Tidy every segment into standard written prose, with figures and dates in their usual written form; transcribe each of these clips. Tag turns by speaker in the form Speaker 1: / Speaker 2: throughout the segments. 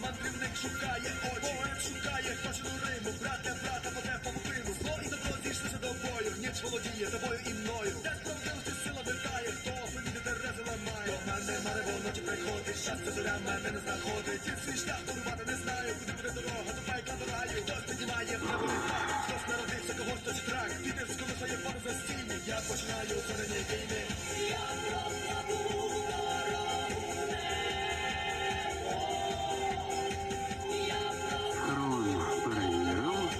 Speaker 1: Мандрівник шукає очі, поет шукає точну риму, брата поде по вуклину. Зло і добро зійшлися до бою, ніч володіє тобою і мною. Де справедливості сила витає, хто повіде терези ламає. До мене марево ночі приходить, щастя зоря мене не знаходить. Ті свій шлях порвати не знаю, куди буде дорога, до пайка до раю. Хтось піднімає в небо літак, хтось народився, когось точить трак. Вітер сколихає пару за стіні, я починаю зоряні війни.
Speaker 2: Я прокладу дорогу небо.
Speaker 3: Схорон перевірив.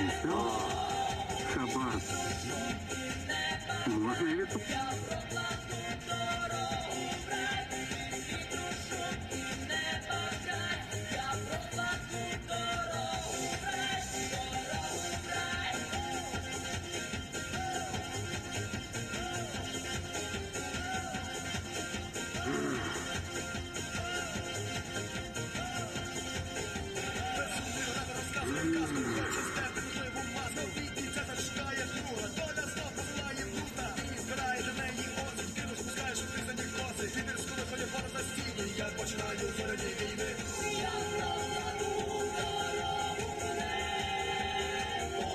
Speaker 3: І все. Шабат. Можна і відпустити.
Speaker 2: Я прокладу дорогу в рай, від душу і неба край. Я прокладу дорогу в рай, дорогу в рай.
Speaker 1: Я починаю зоряні війни.
Speaker 2: Я прокладу дорогу в небо.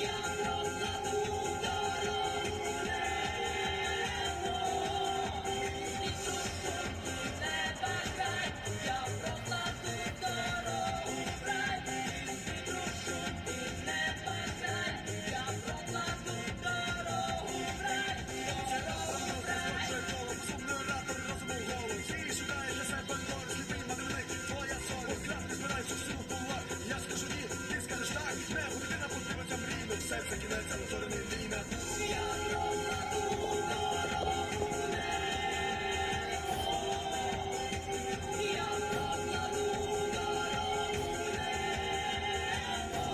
Speaker 2: Я прокладу дорогу в небо. Від душу і неба край. Я прокладу дорогу в рай. Від душу і неба край. Я прокладу дорогу в рай. Дорогу в рай.
Speaker 1: Сумний оратор розуму голос. Ти шукаєш для себе город, сліпий мандрівник, твоя совість. Красти збираєш усю в кулак. Я скажу ні, ти скажеш так. Небо людина подивиться мрійно, все це кінець, але зоряний війна.
Speaker 2: Я прокладу дорогу в небо. Я прокладу дорогу в небо.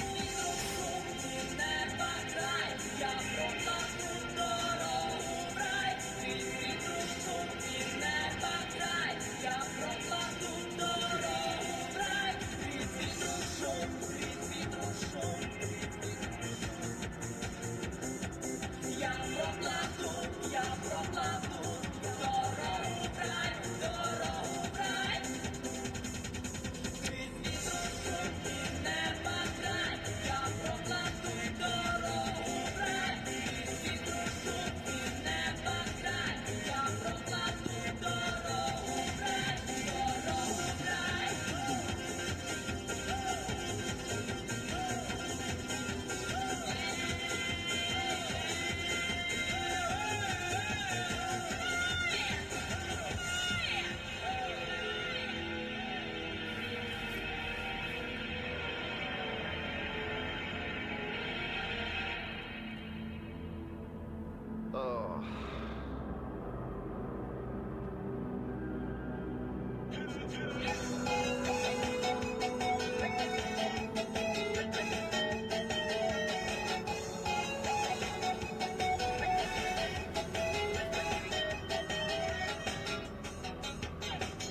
Speaker 2: Від душу і неба край. Я прокладу дорогу в рай. Від душу і неба край. Я прокладу дорогу в рай. Від душу, від душу. Я прокладу дорогу в рай, дорогу в рай. Від душу і неба край. Я прокладу дорогу в рай. Від душу і неба край. Я прокладу дорогу в рай, дорогу в рай.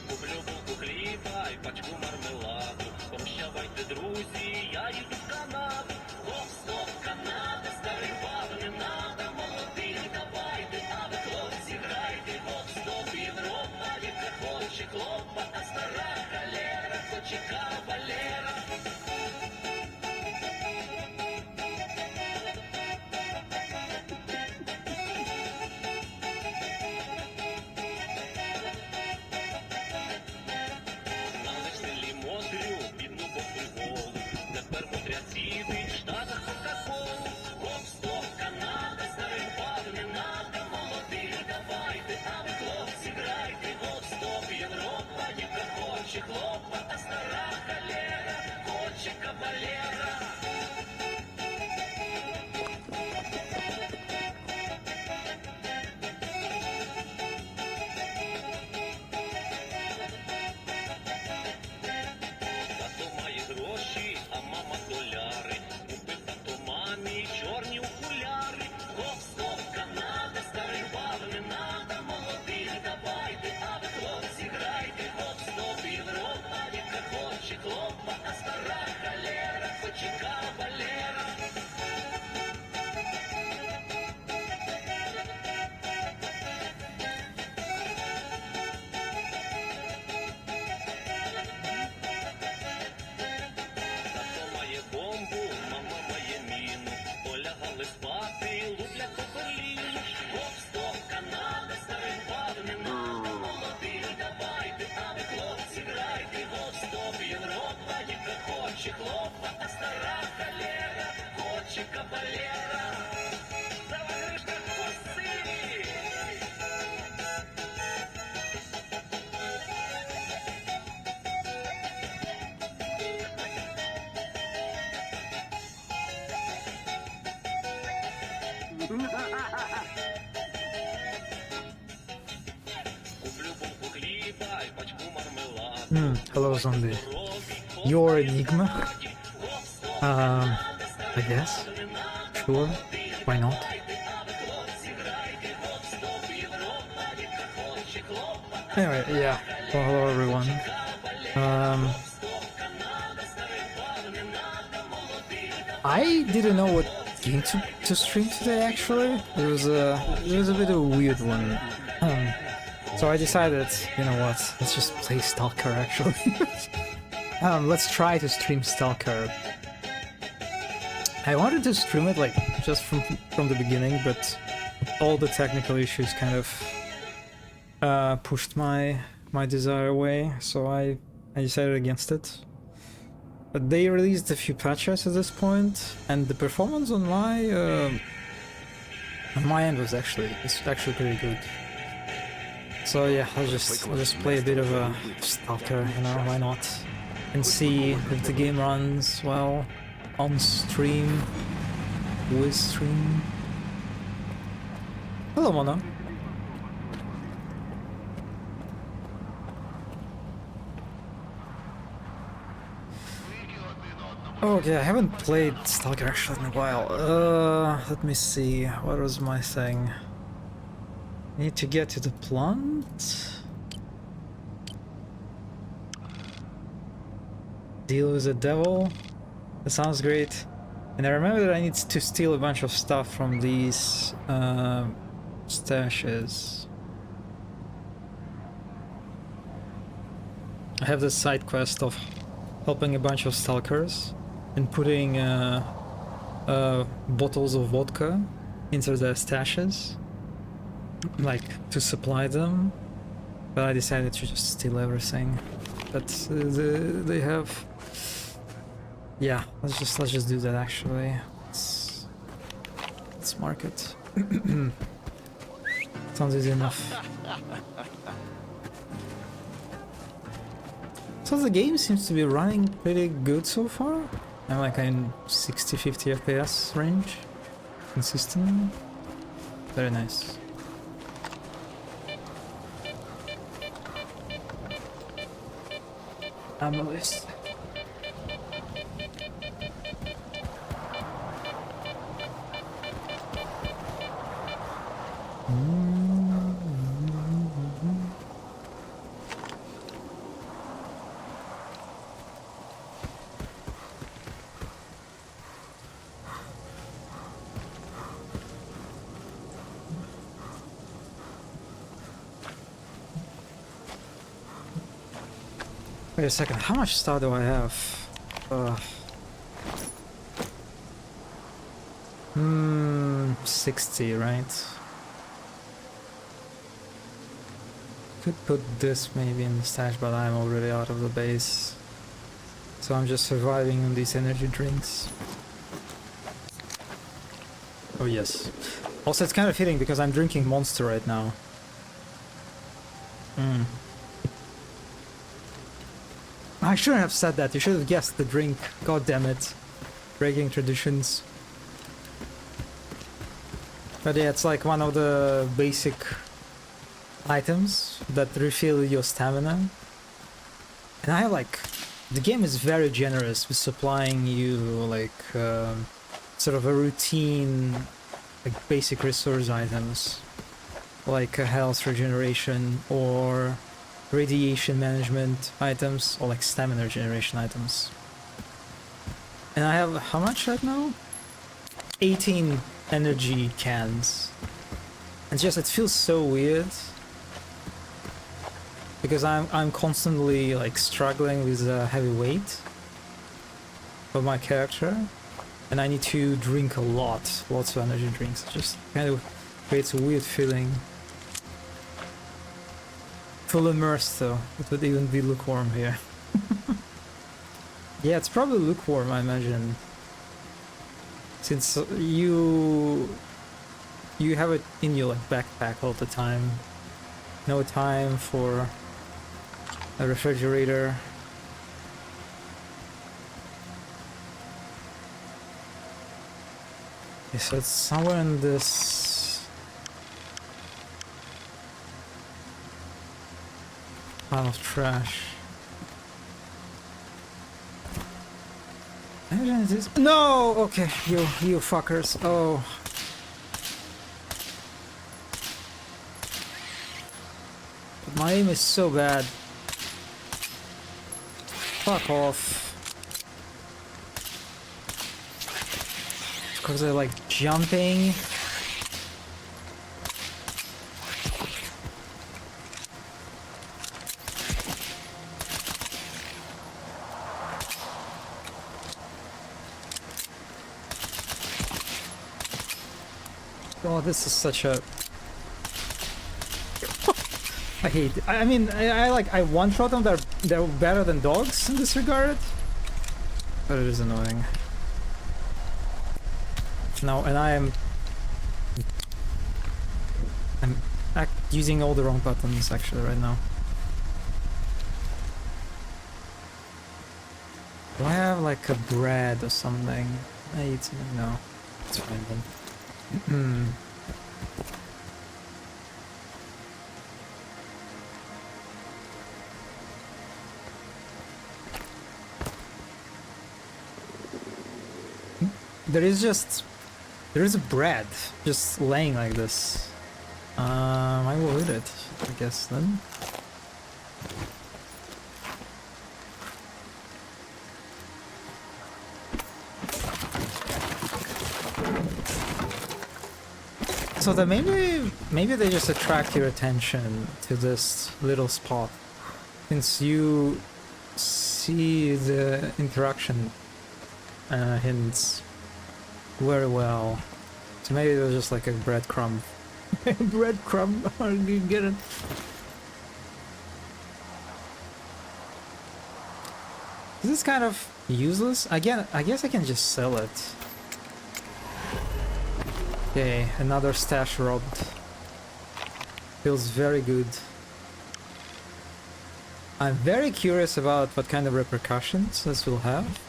Speaker 4: Куплю булку хліба і пачку мармеладу. Прощавайте, друзі, я їду в Канаду. Гоп-стоп, Канада, старих баб не надо. Молодих давайте, а ви хлопці грайте. Гоп-стоп, Європа, яка хоче хлопа, а стара халера хоче кавалера. Належне лімотрю, бідну Валера, давай крышка косы. Куплю булку хліба і пачку мармеладу.
Speaker 5: Hello, zombie. Your Enigma? I guess. Sure. Why not? Anyway, yeah. Well, hello everyone. I didn't know what game to stream today. Actually, it was a bit of a weird one. So I decided, you know what? Let's just play Stalker. Actually, let's try to stream Stalker. I wanted to stream it like just from the beginning, but all the technical issues kind of pushed my desire away, so I decided against it. But they released a few patches at this point, and the performance on my end was actually pretty good. So yeah, I'll just play a bit of a Stalker, you know, why not? And see if the game runs well on stream, with stream. Hello, Mono. Okay, I haven't played Stalker actually in a while. Let me see. What was my thing? Need to get to the plant. Deal with the devil. That sounds great. And I remember that I need to steal a bunch of stuff from these stashes. I have this side quest of helping a bunch of stalkers and putting bottles of vodka into their stashes, like to supply them. But I decided to just steal everything that they have. Yeah, let's just do that actually. Let's mark it. Sounds easy enough. So the game seems to be running pretty good so far. I'm like in 60-50 FPS range. Consistent. Very nice. Ammo list. Wait a second, how much stuff do I have? 60, right? Could put this maybe in the stash, but I'm already out of the base. So I'm just surviving on these energy drinks. Oh yes. Also, it's kind of fitting because I'm drinking Monster right now. I shouldn't have said that. You should have guessed the drink. God damn it. Breaking traditions. But yeah, it's like one of the basic items that refill your stamina. And I like... The game is very generous with supplying you like sort of a routine, like basic resource items. Like health regeneration or radiation management items, or like stamina regeneration items. And I have how much right now? 18 energy cans. And just it feels so weird because I'm constantly like struggling with heavy weight of my character, and I need to drink lots of energy drinks. It just kind of creates a weird feeling. Full immersed though, it would even be lukewarm here. Yeah, it's probably lukewarm, I imagine. Since you have it in your like backpack all the time. No time for a refrigerator. Okay, so it's somewhere in this pile of trash. Imagine it is. No! Okay, you fuckers. Oh. My aim is so bad. Fuck off. Because they're like jumping. Oh, this is such a... I hate it. I mean, I one-shot them. They're better than dogs in this regard. But it is annoying. No, and I'm using all the wrong buttons actually right now. Do I have like a bread or something? I eat something. No, it's fine then. There is a bread just laying like this. I will eat it, I guess then. So that maybe they just attract your attention to this little spot, since you see the interaction hints very well. So maybe it was just like a breadcrumb. Breadcrumb, you get it? This is kind of useless. Again, I guess I can just sell it. Okay, another stash robbed. Feels very good. I'm very curious about what kind of repercussions this will have.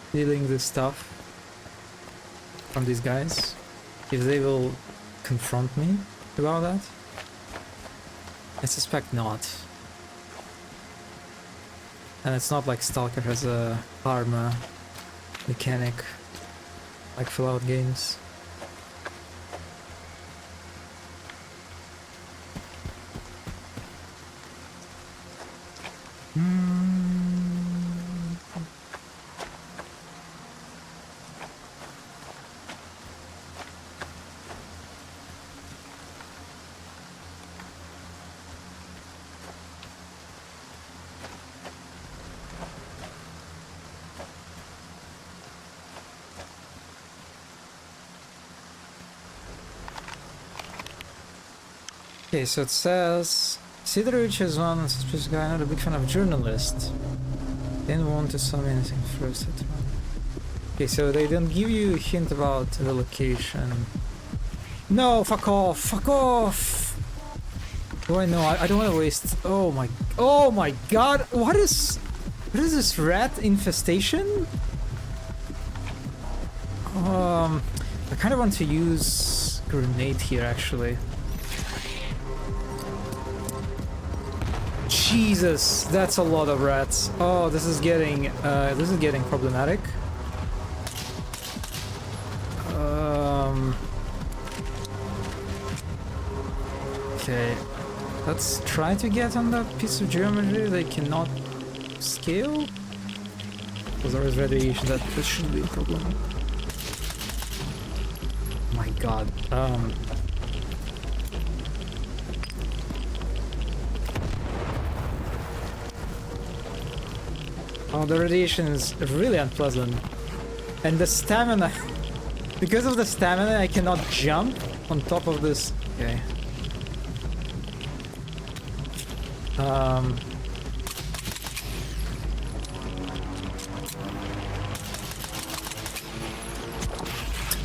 Speaker 5: Stealing this stuff from these guys. If they will confront me about that. I suspect not. And it's not like Stalker has a karma mechanic like Fallout games. Okay, so it says Sidorich is one suspicious guy, not a big fan of journalists. Didn't want to sell me anything first. Okay, so they didn't give you a hint about the location. No, fuck off! Fuck off! Do I know? I don't want to waste. Oh my god! What is this rat infestation? I kind of want to use grenade here actually. Jesus, that's a lot of rats. Oh, this is getting problematic. Okay, let's try to get on that piece of geometry they cannot scale. Because there is radiation, that shouldn't be a problem. My god. Oh, the radiation is really unpleasant. And the stamina... Because of the stamina, I cannot jump on top of this... Okay.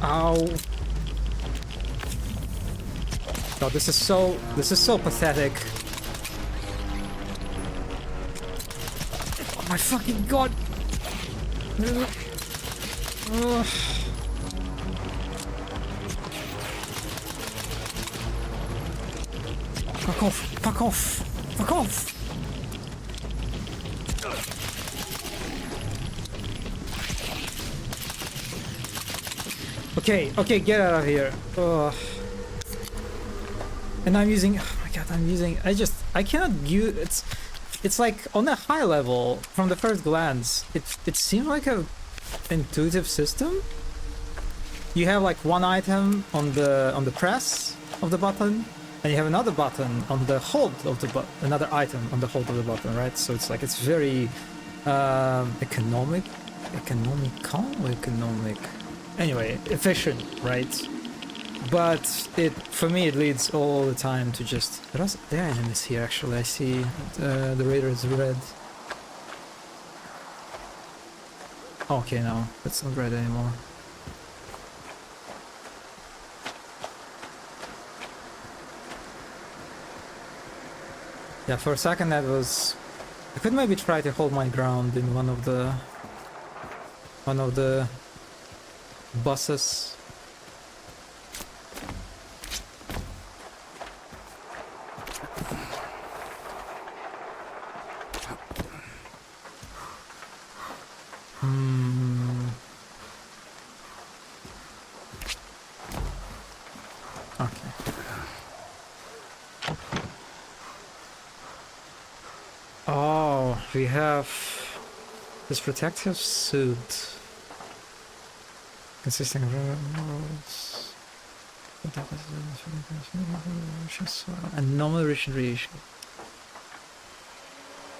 Speaker 5: Ow. God, this is so pathetic. Oh my fucking god. Ugh. Fuck off, fuck off, fuck off. Okay, okay, get out of here. Ugh. And I'm using, oh my god, I cannot use, it's like on a high level, from the first glance, it seems like a intuitive system. You have like one item on the press of the button, and you have another button on the hold of the another item on the hold of the button, right? So it's like, it's very economic, anyway, efficient, right? But for me it leads all the time to just, there are enemies here actually. I see the radar is red. Okay, no, it's not red anymore. Yeah, for a second that was, I could maybe try to hold my ground in one of the buses. Okay. Oh, we have this protective suit consisting of minerals, anomaly radiation,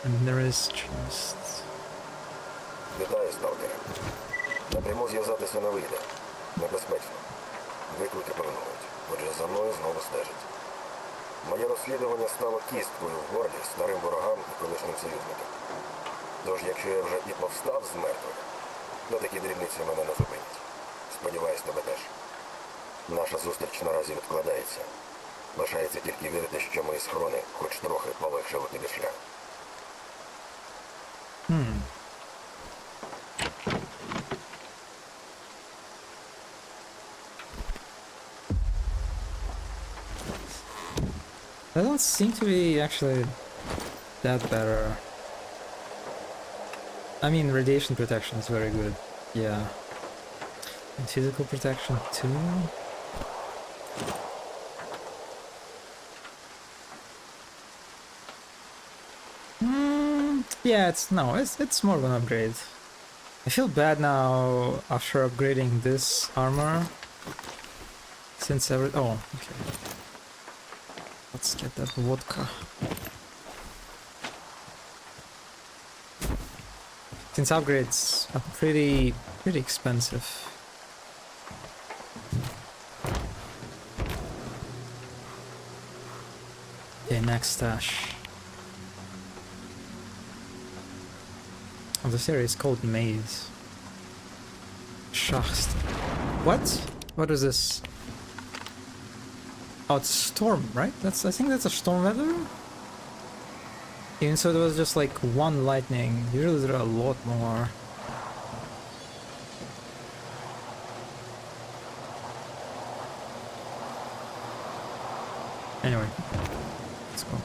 Speaker 5: and there is trust.
Speaker 6: Вітаю, сталкери. Напряму зв'язатися не вийде. Небезпечно. Виклики пильнують. Отже, за мною знову стежить. Моє розслідування стало кісткою в горлі старим ворогам і колишнім союзникам. Тож, якщо я вже і повстав з мертвих, то такі дрібниці мене не зупинять. Сподіваюсь, тебе теж. Наша зустріч наразі відкладається. Лишається тільки вірити, що мої схорони хоч трохи полегшили тобі шлях.
Speaker 5: They don't seem to be actually that better. I mean, radiation protection is very good. Yeah. And physical protection too. Yeah, it's more of an upgrade. I feel bad now after upgrading this armor. Since oh, okay. Let's get that vodka. Since upgrades are pretty expensive. Okay, next stash. Oh, the series is called Maze. Schacht. What? What is this? Oh, it's storm, right? I think that's a storm weather? Even so, there was just like one lightning. Usually there are a lot more. Anyway, let's go.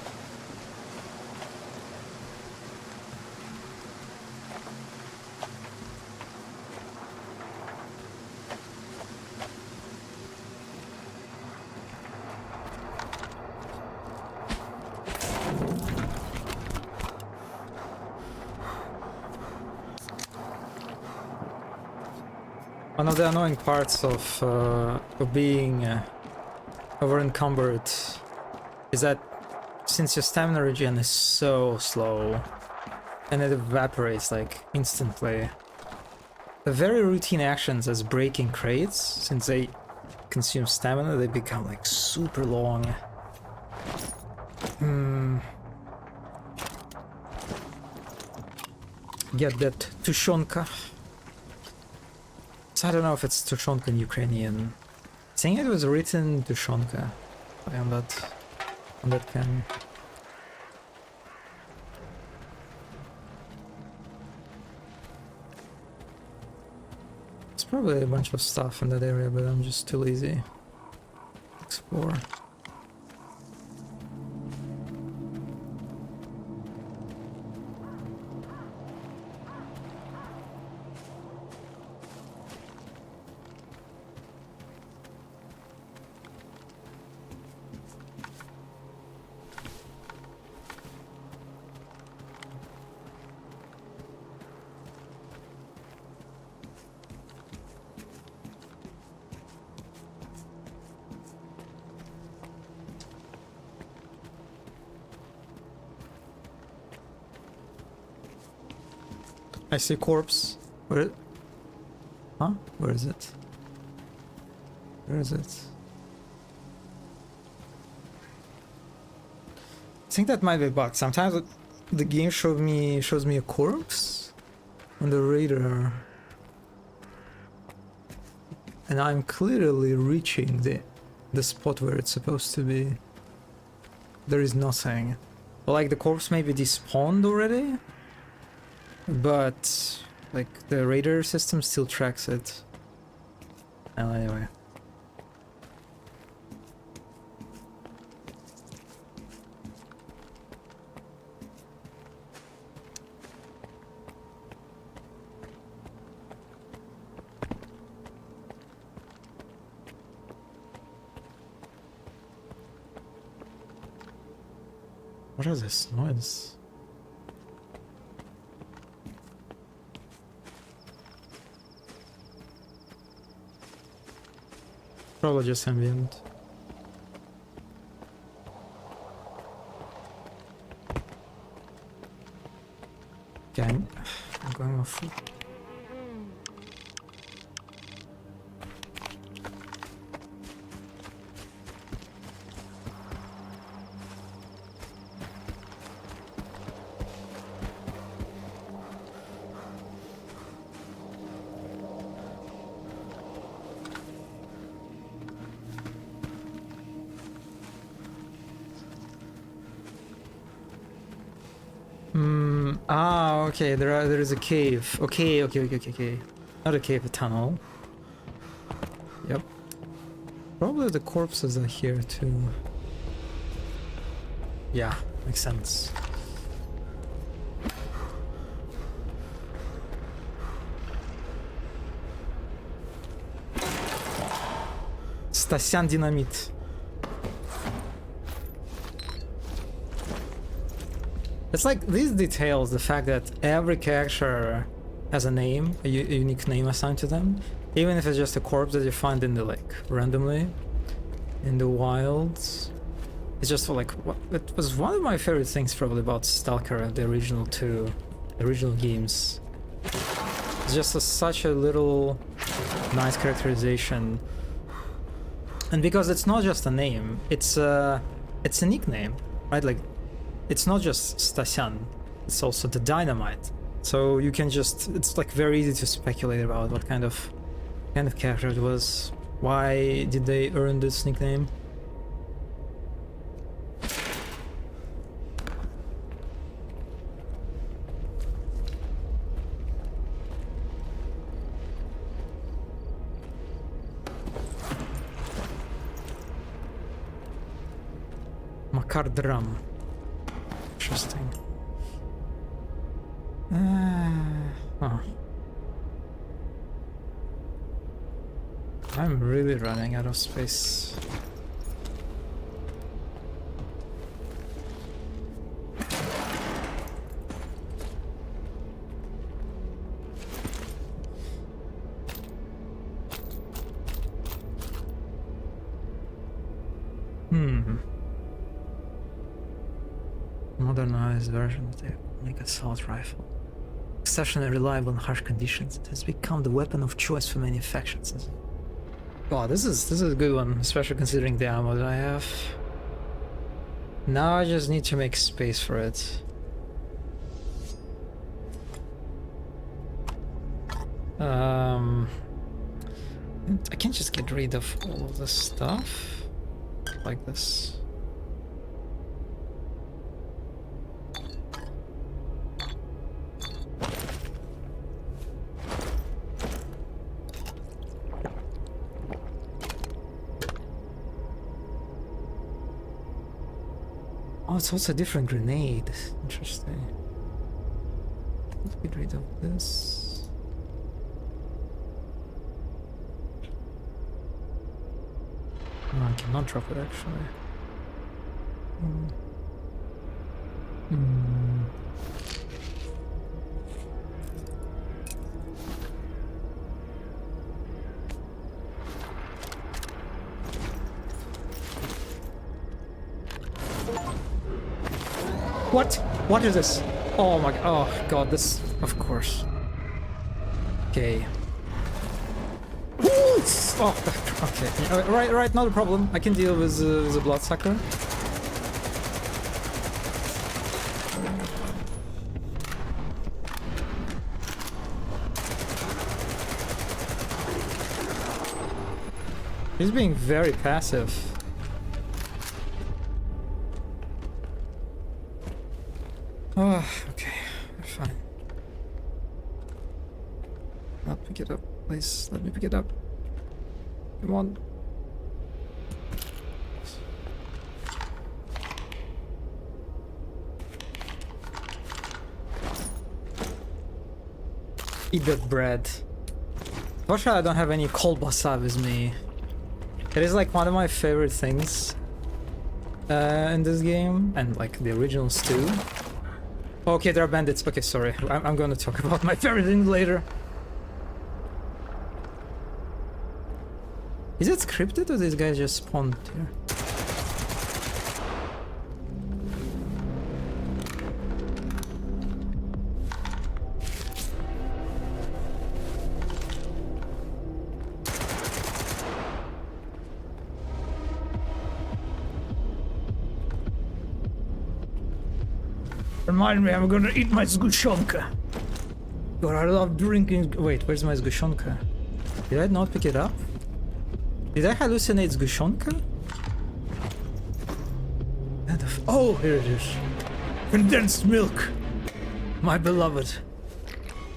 Speaker 5: One of the annoying parts of being over-encumbered is that since your stamina regen is so slow and it evaporates like instantly, the very routine actions as breaking crates, since they consume stamina, they become like super long. Get that tushonka. So I don't know if it's Tushonka in Ukrainian. I think it was written Tushonka on that pen. It's probably a bunch of stuff in that area, but I'm just too lazy to explore. I see a corpse. Where? Huh? Where is it? Where is it? I think that might be bugged. Sometimes the game shows me a corpse on the radar, and I'm clearly reaching the spot where it's supposed to be. There is nothing. Like the corpse maybe despawned already, but like the radar system still tracks it. Well, anyway. What is this noise? Probably just ambient. Okay, I'm going off. Okay, there is a cave. Okay. Not a cave, a tunnel. Yep. Probably the corpses are here too. Yeah, makes sense. Stasyan Dynamite. It's like these details, the fact that every character has a name, a unique name assigned to them, even if it's just a corpse that you find in the like randomly in the wilds. It's just like it was one of my favorite things probably about Stalker, the original games. It's just such a little nice characterization, and because it's not just a name, it's a nickname, right? Like. It's not just Stasyan, it's also the Dynamite. So you can just, it's like very easy to speculate about what kind of character it was. Why did they earn this nickname? Makar Drum. Interesting. I'm really running out of space. Modernized version of the Omega assault rifle. Exceptionally reliable in harsh conditions, it has become the weapon of choice for many factions. Wow, this is a good one, especially considering the ammo that I have. Now I just need to make space for it. I can't just get rid of all of this stuff like this. Oh, it's also a different grenade. Interesting. Let's get rid of this. Oh, I cannot drop it actually. What? What is this? Oh my oh god, this of course. Okay. Oh, okay. Right, not a problem. I can deal with a bloodsucker. He's being very passive. Oh, okay, fine. I'll pick it up, please. Let me pick it up. Come on. Eat that bread. Fortunately, I don't have any kolbasa with me. It is like one of my favorite things in this game, and like the originals too. Okay, there are bandits. Okay, sorry. I'm gonna talk about my favorite thing later. Is it scripted or these guys just spawned here? Remind me, I'm gonna eat my zgushonka. God, I love drinking. Wait, where's my zgushonka? Did I not pick it up? Did I hallucinate zgushonka? Oh, here it is. Condensed milk. My beloved.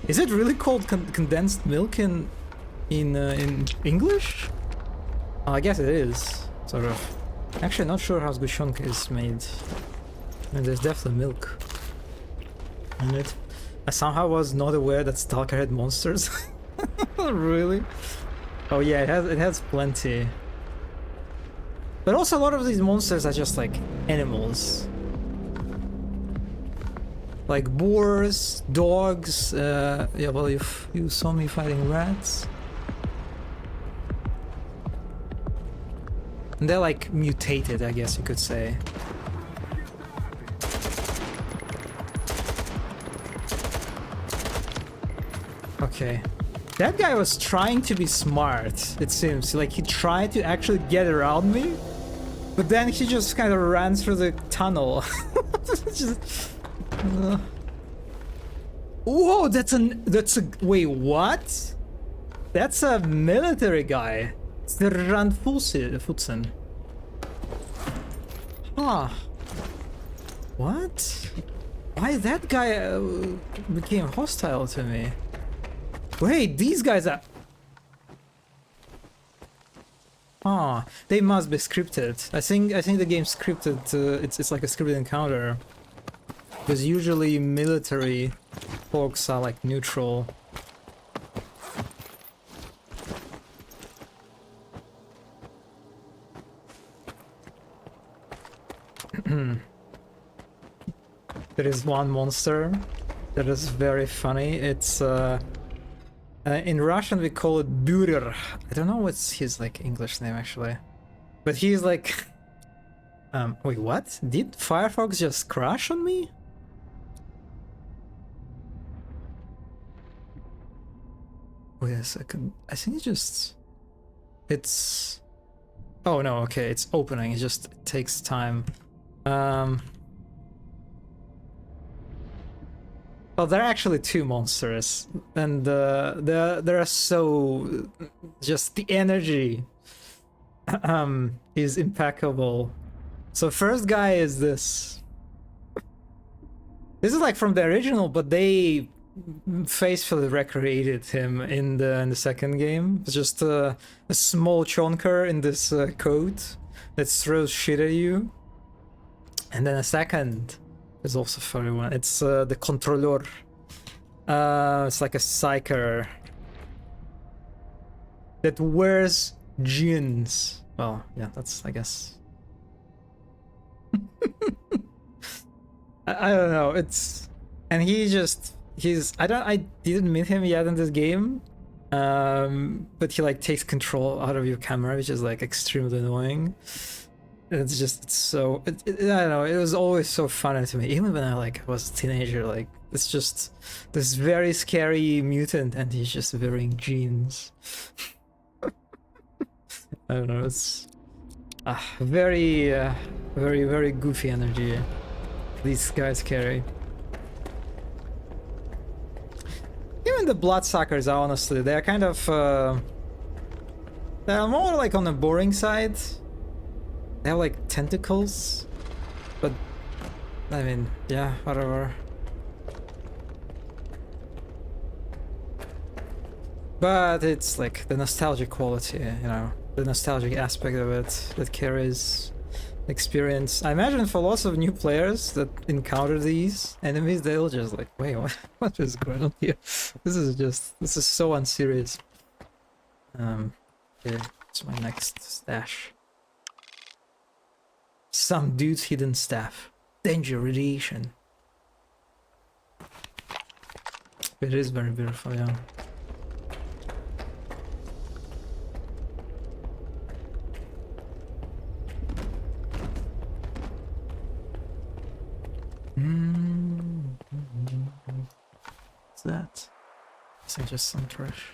Speaker 5: Is it really called condensed milk in English? Oh, I guess it is, sort of. Actually, not sure how zgushonka is made. I mean, there's definitely milk in it. I somehow was not aware that Stalker had monsters. Really? Oh yeah, it has plenty. But also a lot of these monsters are just like animals. Like boars, dogs, yeah, well, if you saw me fighting rats. And they're like mutated, I guess you could say. Okay. That guy was trying to be smart, it seems. Like, he tried to actually get around me, but then he just kind of ran through the tunnel. Whoa, that's a... Wait, what? That's a military guy. It's the Randfutsen. Huh. What? Why that guy became hostile to me? Wait, these guys are... Ah, they must be scripted. I think the game's scripted. It's like a scripted encounter. Because usually military folks are like neutral. There is one monster that is very funny. It's in Russian we call it Burer. I don't know what's his like English name actually, but he's like wait, what? Did Firefox just crash on me? Wait a second. I think it's oh no, okay, it's opening. It takes time. Well, they're actually two monsters, and they're so just the energy is impeccable. So first guy is this. This is like from the original, but they faithfully recreated him in the second game. It's just a small chonker in this coat that throws shit at you. And then a second is also funny one. It's the controller. It's like a psyker that wears jeans. Well, yeah, that's, I guess. I don't know. It's, and he's I didn't meet him yet in this game. But he like takes control out of your camera, which is like extremely annoying. It's just, it's so, I don't know, it was always so funny to me, even when I like was a teenager. Like, it's just this very scary mutant and he's just wearing jeans. I don't know, it's very very goofy energy these guys carry. Even the bloodsuckers, honestly, they're kind of they're more like on the boring side. They have like tentacles, but I mean, yeah, whatever. But it's like the nostalgic quality, you know, the nostalgic aspect of it that carries experience. I imagine for lots of new players that encounter these enemies, they'll just like, wait, what is going on here? This is so unserious. Okay, it's my next stash. Some dude's hidden staff. Danger radiation. It is very beautiful, yeah. What's that? Is it just some trash?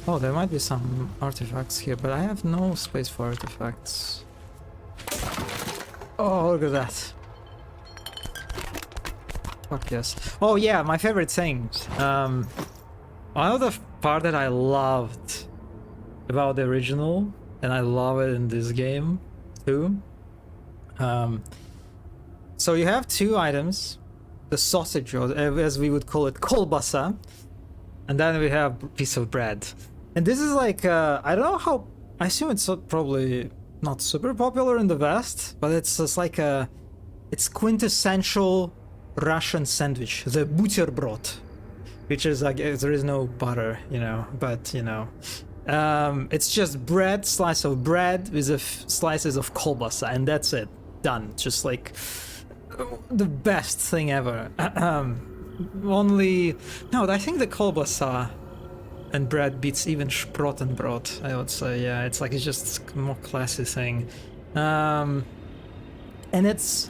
Speaker 5: Oh, there might be some artifacts here, but I have no space for artifacts. Oh, look at that. Fuck yes. Oh yeah, my favorite things. One of the part that I loved about the original, and I love it in this game too. So you have two items, the sausage, or as we would call it, kolbasa, and then we have a piece of bread. And this is like, I don't know how, I assume it's probably not super popular in the West, but it's just like it's quintessential Russian sandwich, the buterbrod, which is like, there is no butter, you know, but you know, it's just bread, slice of bread with slices of kolbasa, and that's it, done. Just like the best thing ever. Only, no, I think the kolbasa and bread beats even Sprottenbrot, I would say. Yeah, it's like, it's just a more classy thing. And it's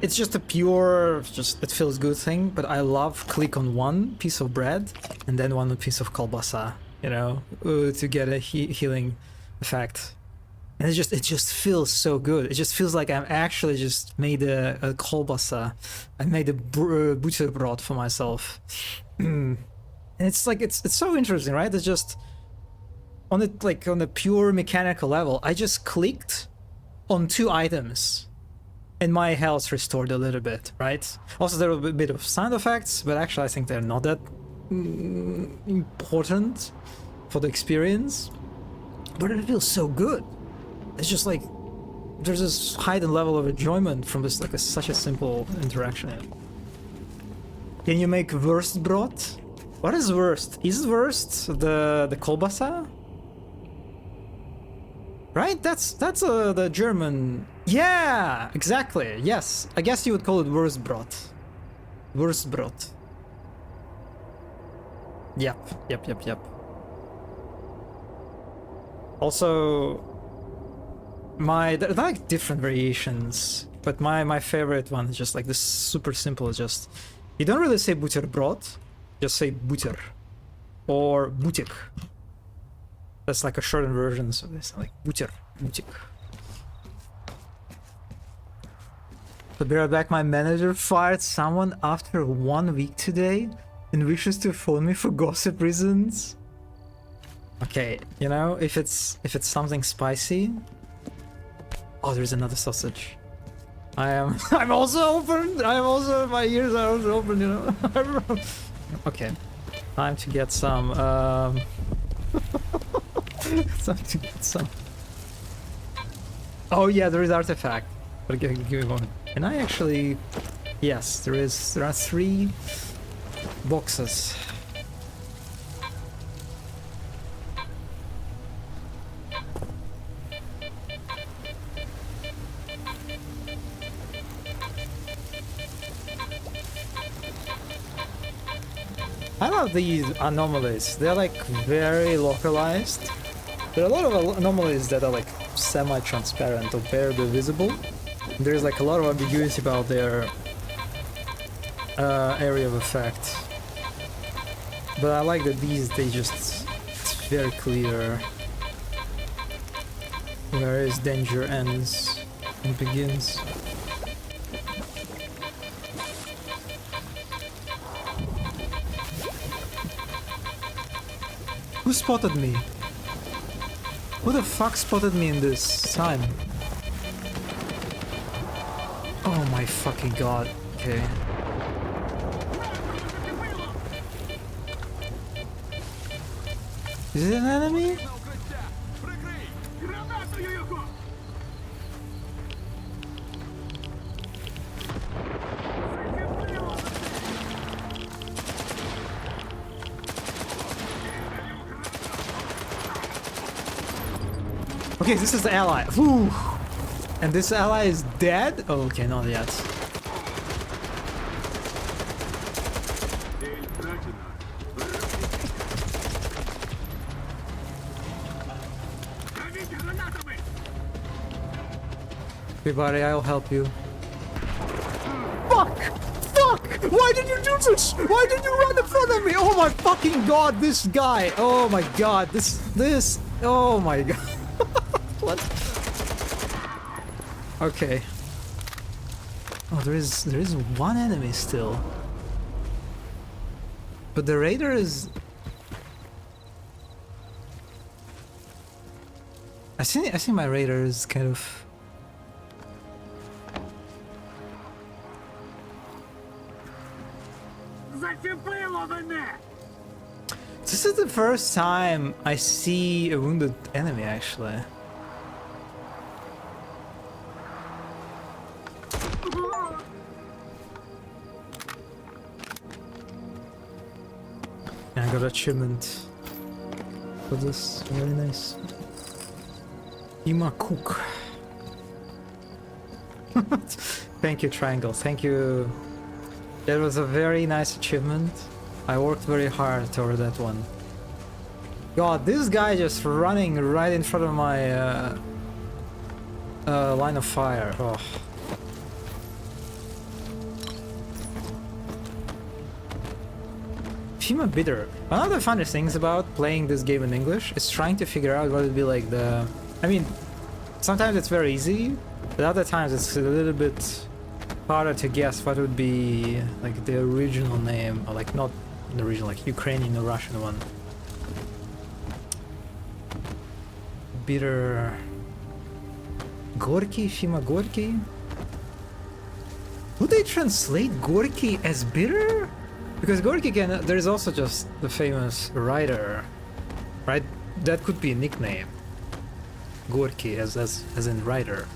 Speaker 5: just a pure, just it feels good thing, but I love click on one piece of bread and then one piece of kolbasa, you know, to get a healing effect. And it just feels so good. It just feels like I'm actually just made a kolbasa. I made a buterbrot for myself. And it's like, it's so interesting, right? It's just on it, like on a pure mechanical level, I just clicked on two items and my health restored a little bit, right? Also, there were a bit of sound effects, but actually I think they're not that important for the experience. But it feels so good. It's just like, there's this heightened level of enjoyment from this, like such a simple interaction. Can you make Wurstbrot? What is Wurst? Is Wurst the kolbasa? Right? That's the German. Yeah, exactly. Yes, I guess you would call it Wurstbrot. Wurstbrot. Yep. Also, there are like different variations But my favorite one is just like this super simple. Just you don't really say buterbrod, just say buter or butik. That's like a shortened version, so it's like buter, butik. So be right back. My manager fired someone after 1 week today and wishes to phone me for gossip reasons. Okay, you know, if it's something spicy. Oh, there's another sausage. I'm also open. My ears are also open, you know. Okay, time to get some. Time to get some. Oh yeah, there is artifact. But give me a moment. And I actually, yes, there are 3 boxes. I love these anomalies. They're like very localized. There are a lot of anomalies that are like semi-transparent or barely visible. There's like a lot of ambiguity about their area of effect. But I like that these, it's very clear where his danger ends and begins. Who spotted me? Who the fuck spotted me in this time? Oh my fucking god. Okay. Is it an enemy? Okay, this is the ally. Whew. And this ally is dead? Oh, okay, not yet. Okay, buddy, I'll help you. Fuck! Fuck! Why did you do this? Why did you run in front of me? Oh my fucking god, this guy! Oh my god, this... Oh my god. What? Okay. Oh, there is one enemy still. But the raider is... I think my raider is kind of... This is the first time I see a wounded enemy, actually. I got achievement for this. Very nice. Ima Cook. Thank you, Triangle. Thank you. That was a very nice achievement. I worked very hard toward that one. God, this guy just running right in front of my line of fire. Oh. Fima Bitter. One of the funnest things about playing this game in English is trying to figure out what would be like the... I mean, sometimes it's very easy, but other times it's a little bit harder to guess what would be like the original name, or like not the original, like Ukrainian or Russian one. Bitter... Gorky? Fima Gorky? Would they translate Gorky as bitter? Because Gorky can... There's also just the famous writer, right? That could be a nickname. Gorky as in writer.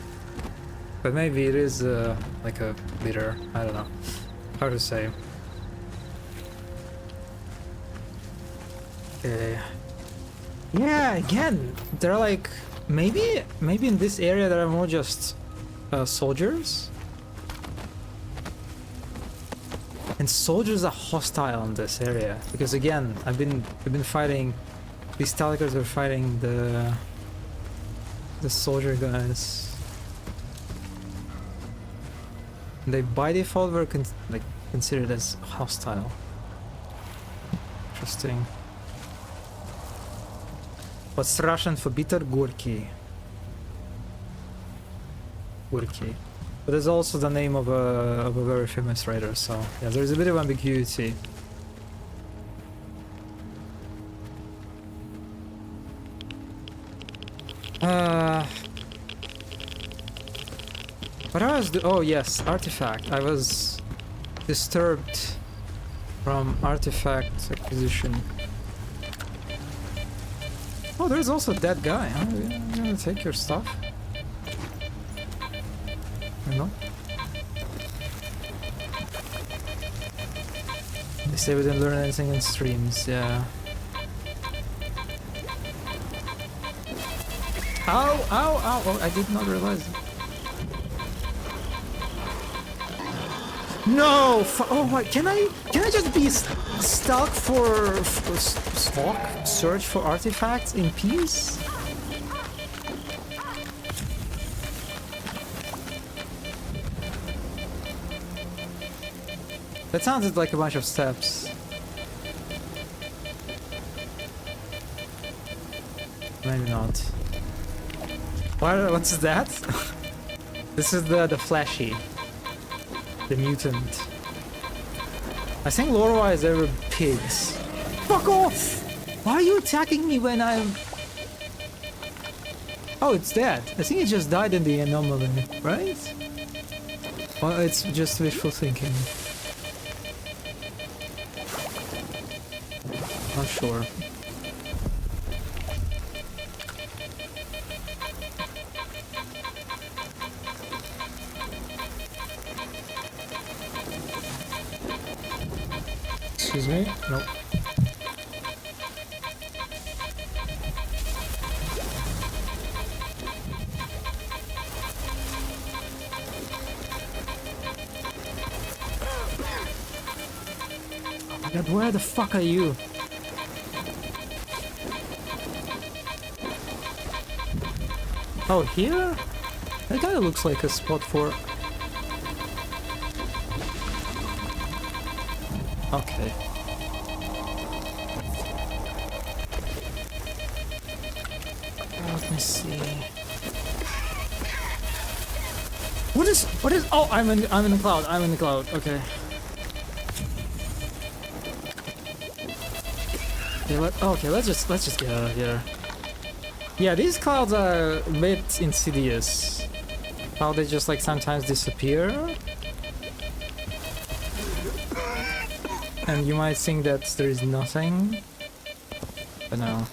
Speaker 5: But maybe it is like a bitter. I don't know. How to say. Okay. Yeah, again, they're like... Maybe in this area there are more just soldiers? And soldiers are hostile in this area because again, we've been fighting. These Talikers are fighting the soldier guys. They by default were like considered as hostile. Interesting. What's Russian for bitter? Gorky. Gorky. But it's also the name of a very famous writer, so yeah, there's a bit of ambiguity. What I was oh yes, artifact. I was disturbed from artifact acquisition. Oh, there's also that guy, huh? You gonna take your stuff? No? They say we didn't learn anything in streams, yeah. Ow, ow, ow! Oh, I did not realize it. No! Oh my! Can I just be stuck for search for artifacts in peace? That sounded like a bunch of steps. Maybe not. What's that? This is the Flashy. The mutant. I think lore-wise they were pigs. Fuck off! Why are you attacking me when I'm... Oh, it's dead. I think it just died in the anomaly, right? Well, it's just wishful thinking. Not sure. Excuse me? Nope. Oh my god, where the fuck are you? Oh, here? That kind of looks like a spot for... Okay. Let me see. What is oh, I'm in the cloud. Okay. Okay, let's just get out of here. Yeah, these clouds are a bit insidious. How they just like sometimes disappear. And you might think that there is nothing, but no.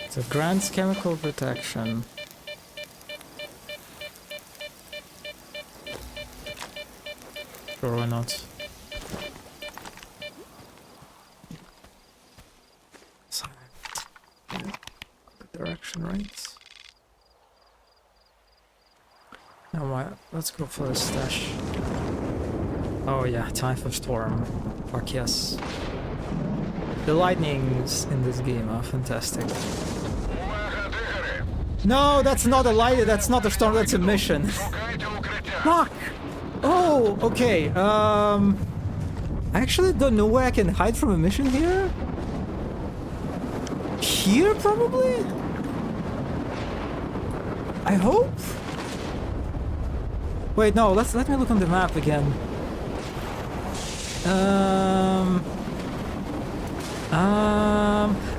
Speaker 5: So grants chemical protection. Sure, why not? So, good direction, right? Now, let's go for a stash. Oh yeah, time for storm. Fuck yes. The lightnings in this game are fantastic. No, that's not a light. That's not a storm. That's a mission. Fuck. Oh, okay. I actually don't know where I can hide from a mission here. Here, probably. I hope. Wait, no. Let me look on the map again.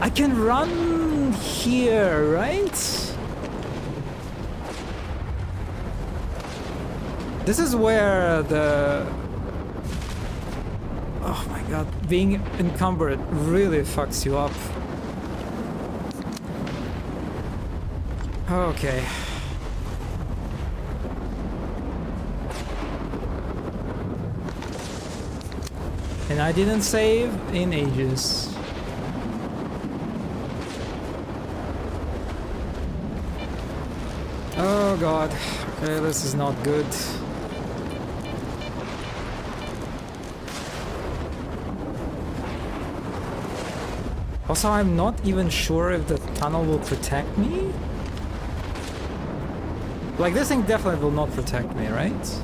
Speaker 5: I can run here, right? This is where the... Oh my god, being encumbered really fucks you up. Okay. And I didn't save in ages. Oh god. Okay, this is not good. Also, I'm not even sure if the tunnel will protect me. Like, this thing definitely will not protect me, right?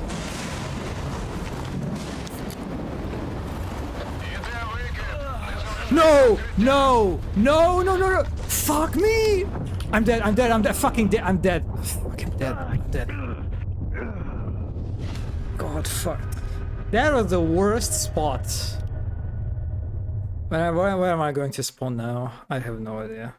Speaker 5: No! No! No, no, no, no! Fuck me! I'm dead, I'm dead, I'm dead, fucking dead, I'm dead. Fuck, I'm dead, I'm dead. God, fuck. That was the worst spot. Where am I going to spawn now? I have no idea.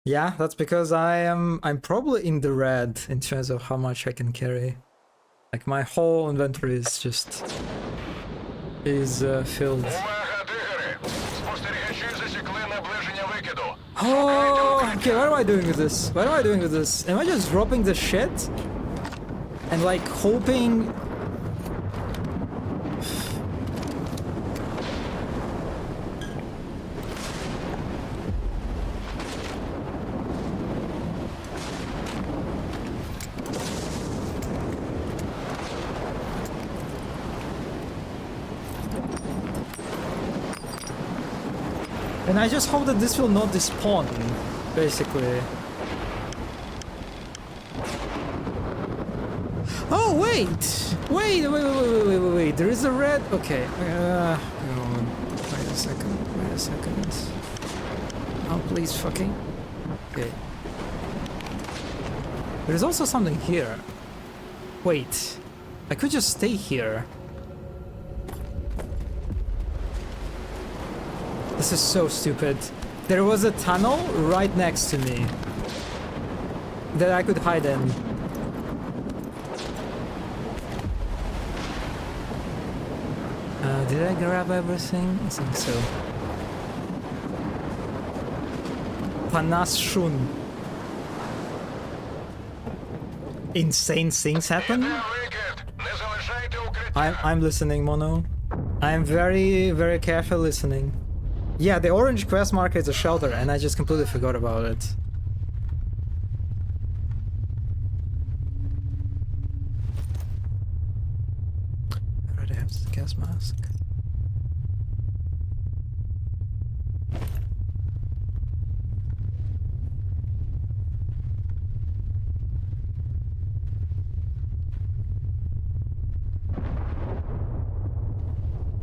Speaker 5: Yeah, that's because I'm probably in the red in terms of how much I can carry. Like, my whole inventory is just filled.
Speaker 6: Увага, дигери! Спостерігачі засікли наближення викиду.
Speaker 5: Oh, okay, what am I doing with this? What am I doing with this? Am I just dropping the shit? And like hoping... And I just hope that this will not despawn, basically. Oh, wait! Wait, there is a red... Okay, wait a second. Oh, please, fucking... Okay. There's also something here. Wait, I could just stay here. This is so stupid. There was a tunnel right next to me that I could hide in. Did I grab everything? I think so. Panas Shun. Insane things happen?
Speaker 6: Де викид? Не залишайте укриття.
Speaker 5: I'm listening, Mono. I'm very, very careful listening. Yeah, the orange quest marker is a shelter, and I just completely forgot about it. I already have the gas mask.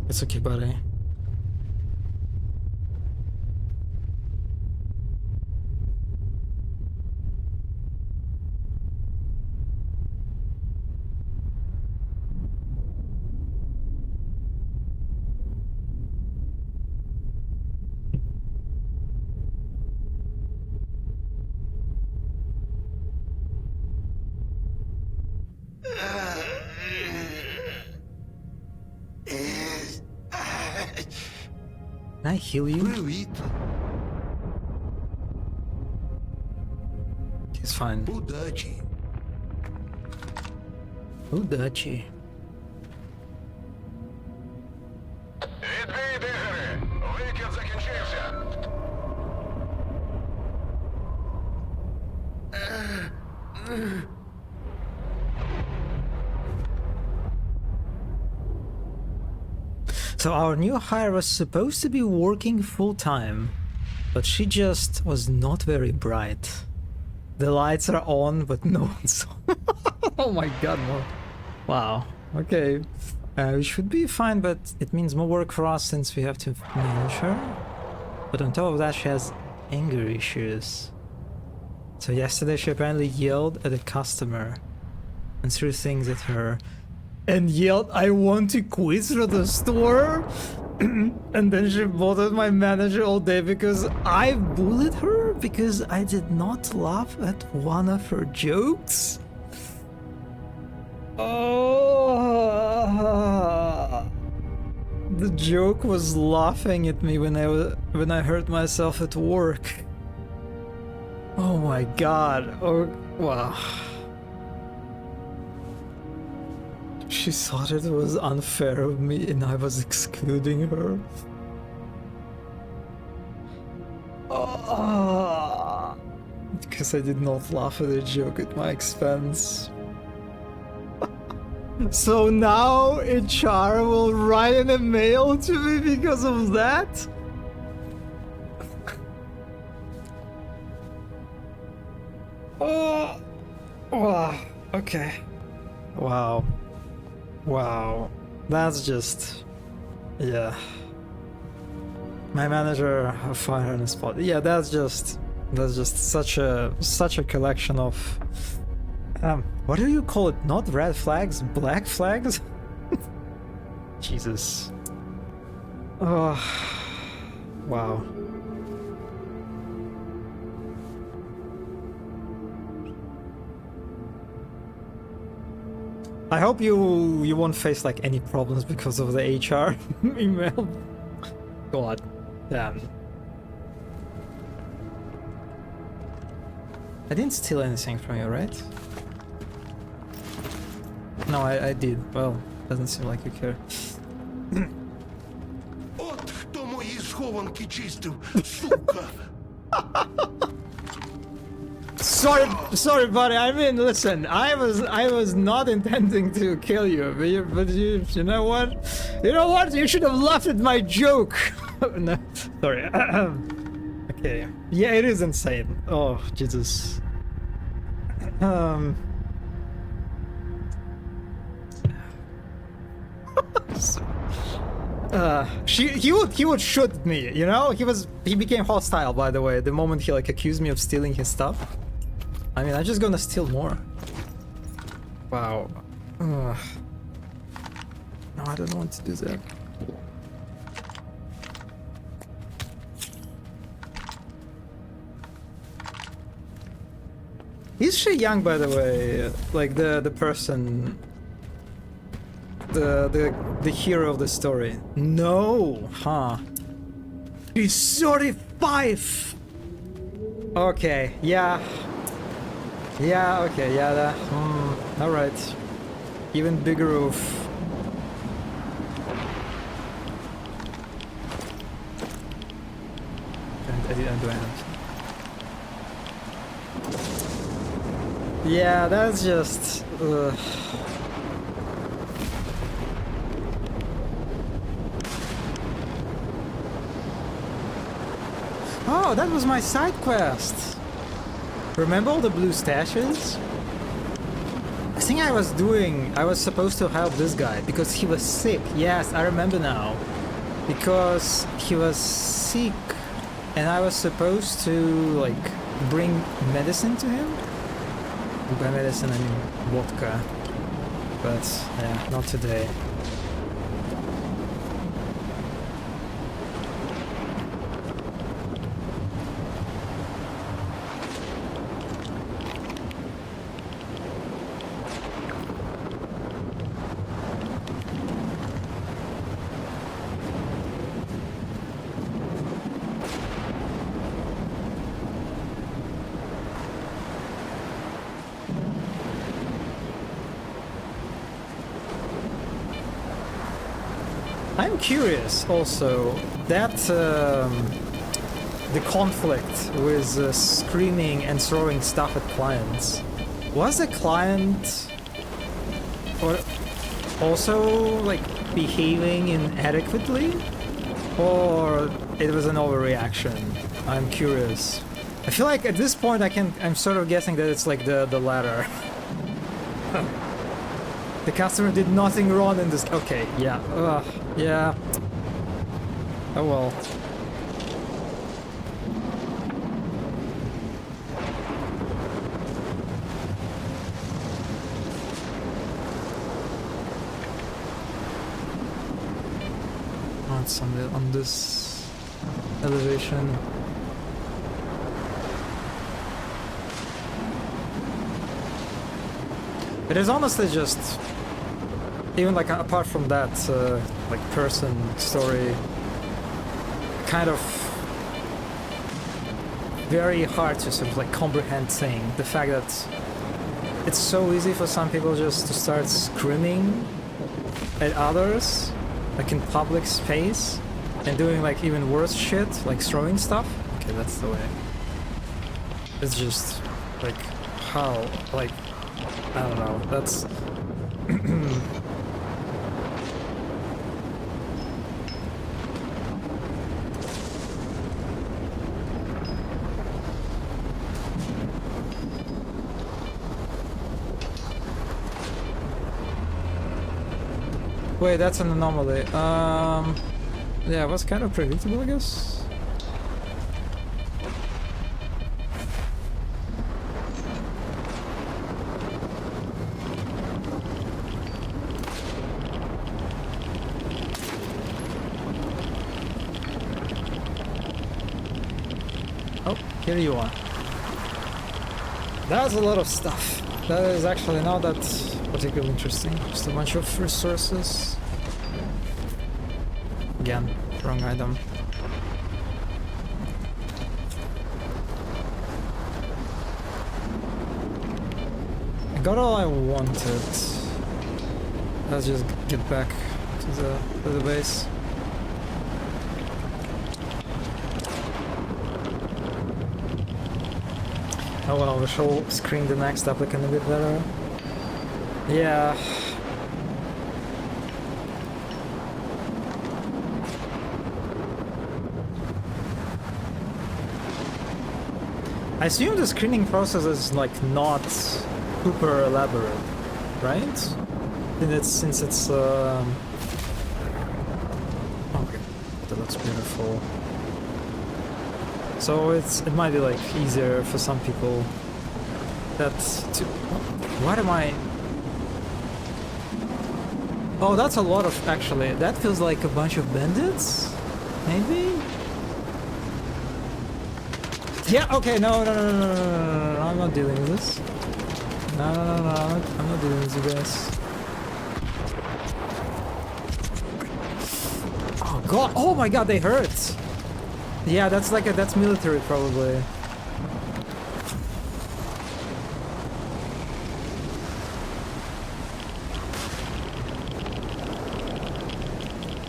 Speaker 5: It's okay, buddy. Can I heal you?
Speaker 7: Привіт,
Speaker 5: He's fine.
Speaker 7: удачі.
Speaker 5: Удачи.
Speaker 6: Відбій, дигери! Викид закінчився.
Speaker 5: So our new hire was supposed to be working full-time, but she just was not very bright. The lights are on, but no one's on. Oh my god, no. Wow. Okay. We should be fine, but it means more work for us since we have to manage her. But on top of that, she has anger issues. So yesterday she apparently yelled at a customer and threw things at her. And yelled, "I want to quit from the store." And then she bothered my manager all day because I bullied her because I did not laugh at one of her jokes. Oh, the joke was laughing at me when I hurt myself at work. Oh my god. Oh wow. She thought it was unfair of me and I was excluding her. Oh, because I did not laugh at a joke at my expense. So now HR will write an email to me because of that? Oh. Oh, okay. Wow. Wow. That's just... Yeah. My manager fired on the spot. Yeah, that's just such a collection of what do you call it? Not red flags, black flags? Jesus. Oh. Wow. I hope you won't face like any problems because of the HR email. God damn. I didn't steal anything from you, right? No, I did. Well, doesn't seem like you care.
Speaker 7: От хто мої схованки чистив, сука!
Speaker 5: Sorry, buddy. I mean, listen. I was not intending to kill you, but you know what? You know what? You should have laughed at my joke. No, sorry. Okay. Yeah, it is insane. Oh, Jesus. He would shoot at me, you know? He became hostile, by the way, the moment he like accused me of stealing his stuff. I mean, I'm just gonna steal more. Wow. Ugh. No, I don't want to do that. Is she young, by the way? Like the person, the hero of the story? No, huh? She's 35. Okay, yeah. Yeah, okay, yeah, that, alright. Even bigger roof. I didn't do anything. Yeah, that's just... Oh, that was my side quest! Remember all the blue stashes? I think I was supposed to help this guy because he was sick. Yes, I remember now. Because he was sick and I was supposed to like bring medicine to him. By medicine I mean vodka. But yeah, not today. I'm curious also that the conflict with screaming and throwing stuff at clients, was the client or also like behaving inadequately, or it was an overreaction? I'm curious. I feel like at this point I'm sort of guessing that it's like the latter. The customer did nothing wrong in this. Okay, yeah. Yeah. Oh well. Oh, it's on this elevation. It is honestly just, even like apart from that like person story, kind of very hard to sort of like comprehend thing. The fact that it's so easy for some people just to start screaming at others, like in public space, and doing like even worse shit, like throwing stuff. Okay, that's the way. It's just like how, like, I don't know, that's... Wait, that's an anomaly. Yeah, it was kind of predictable, I guess. Oh, here you are. That's a lot of stuff. That is actually not that particularly interesting. Just a bunch of resources. Again, wrong item. I got all I wanted. Let's just get back to the base. Oh well, we shall screen the next applicant a bit better. Yeah. I assume the screening process is like not super elaborate, right? Since it's okay, that looks beautiful. So it might be like easier for some people that to what am I? Oh, that's a lot of actually. That feels like a bunch of bandits, maybe. Yeah. Okay. No. I'm not dealing with this. No. I'm not dealing with you guys. Oh God. Oh my God. They hurt. Yeah, that's like that's military probably.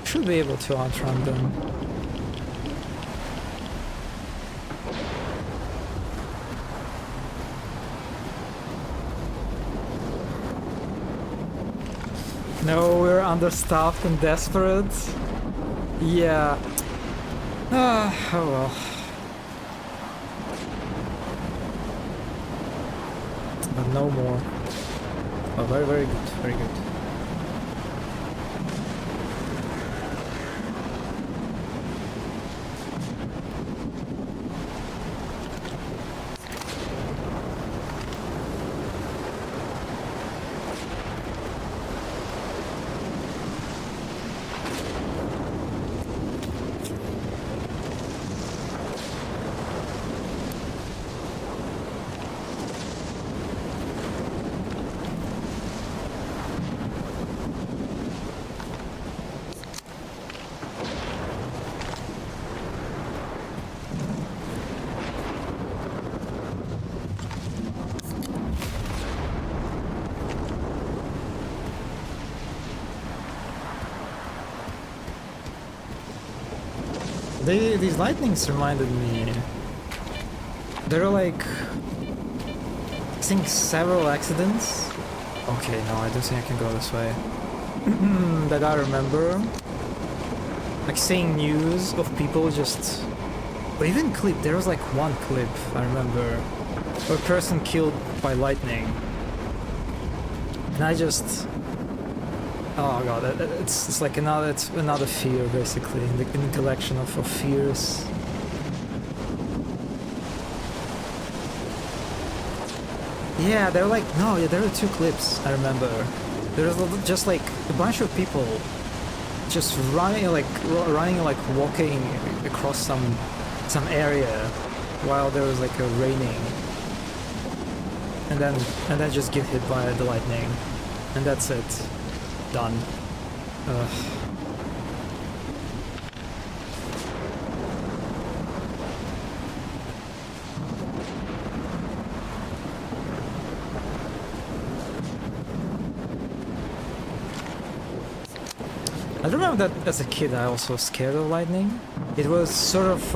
Speaker 5: Should be able to outrun them. No, we're understaffed and desperate. Yeah. Oh well. But no more. Oh, very, very good, very good. These lightnings reminded me. There are like, I think several accidents. Okay, no, I don't think I can go this way. That I remember. Like seeing news of people just, or even clip. There was like one clip I remember, where a person killed by lightning, and I just. Oh God, it's like another fear basically, in the collection of fears. Yeah, there were two clips I remember. There was just like a bunch of people just running like walking across some area while there was like a raining, and then just get hit by the lightning, and that's it. Done. Ugh. I remember that as a kid I also was scared of lightning. It was sort of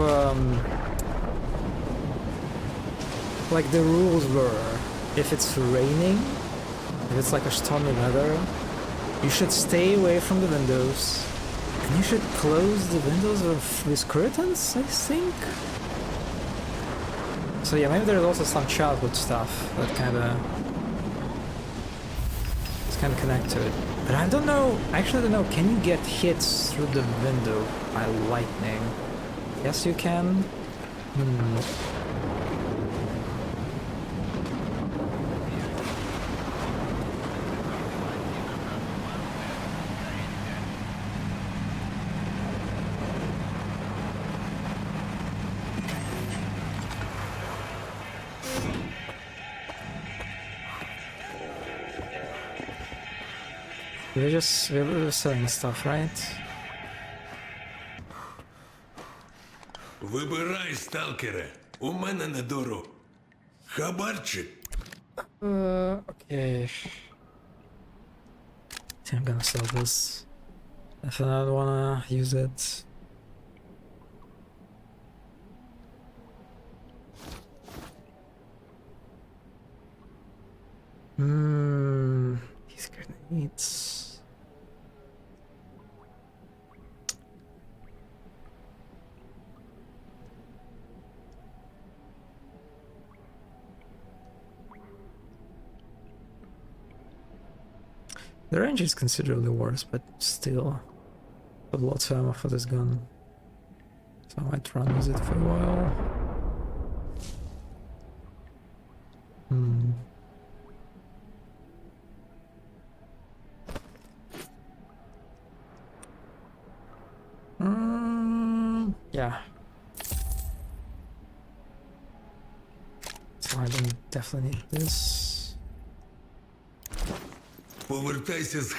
Speaker 5: like the rules were, if it's raining, if it's like a stormy weather, you should stay away from the windows, and you should close the windows with curtains, I think. So yeah, maybe there's also some childhood stuff that kind of can connect to it. But I don't know, I actually don't know, can you get hits through the window by lightning? Yes, you can. We're selling stuff, right?
Speaker 7: Вибирай, сталкере. У мене на дорогу. Хабарчик.
Speaker 5: Okay. I think I'm gonna sell this. If I don't wanna use it. These grenades. The range is considerably worse, but still, a lot of ammo for this gun. So I might run with it for a while. Yeah. So I don't definitely need this.
Speaker 7: Повертайся з...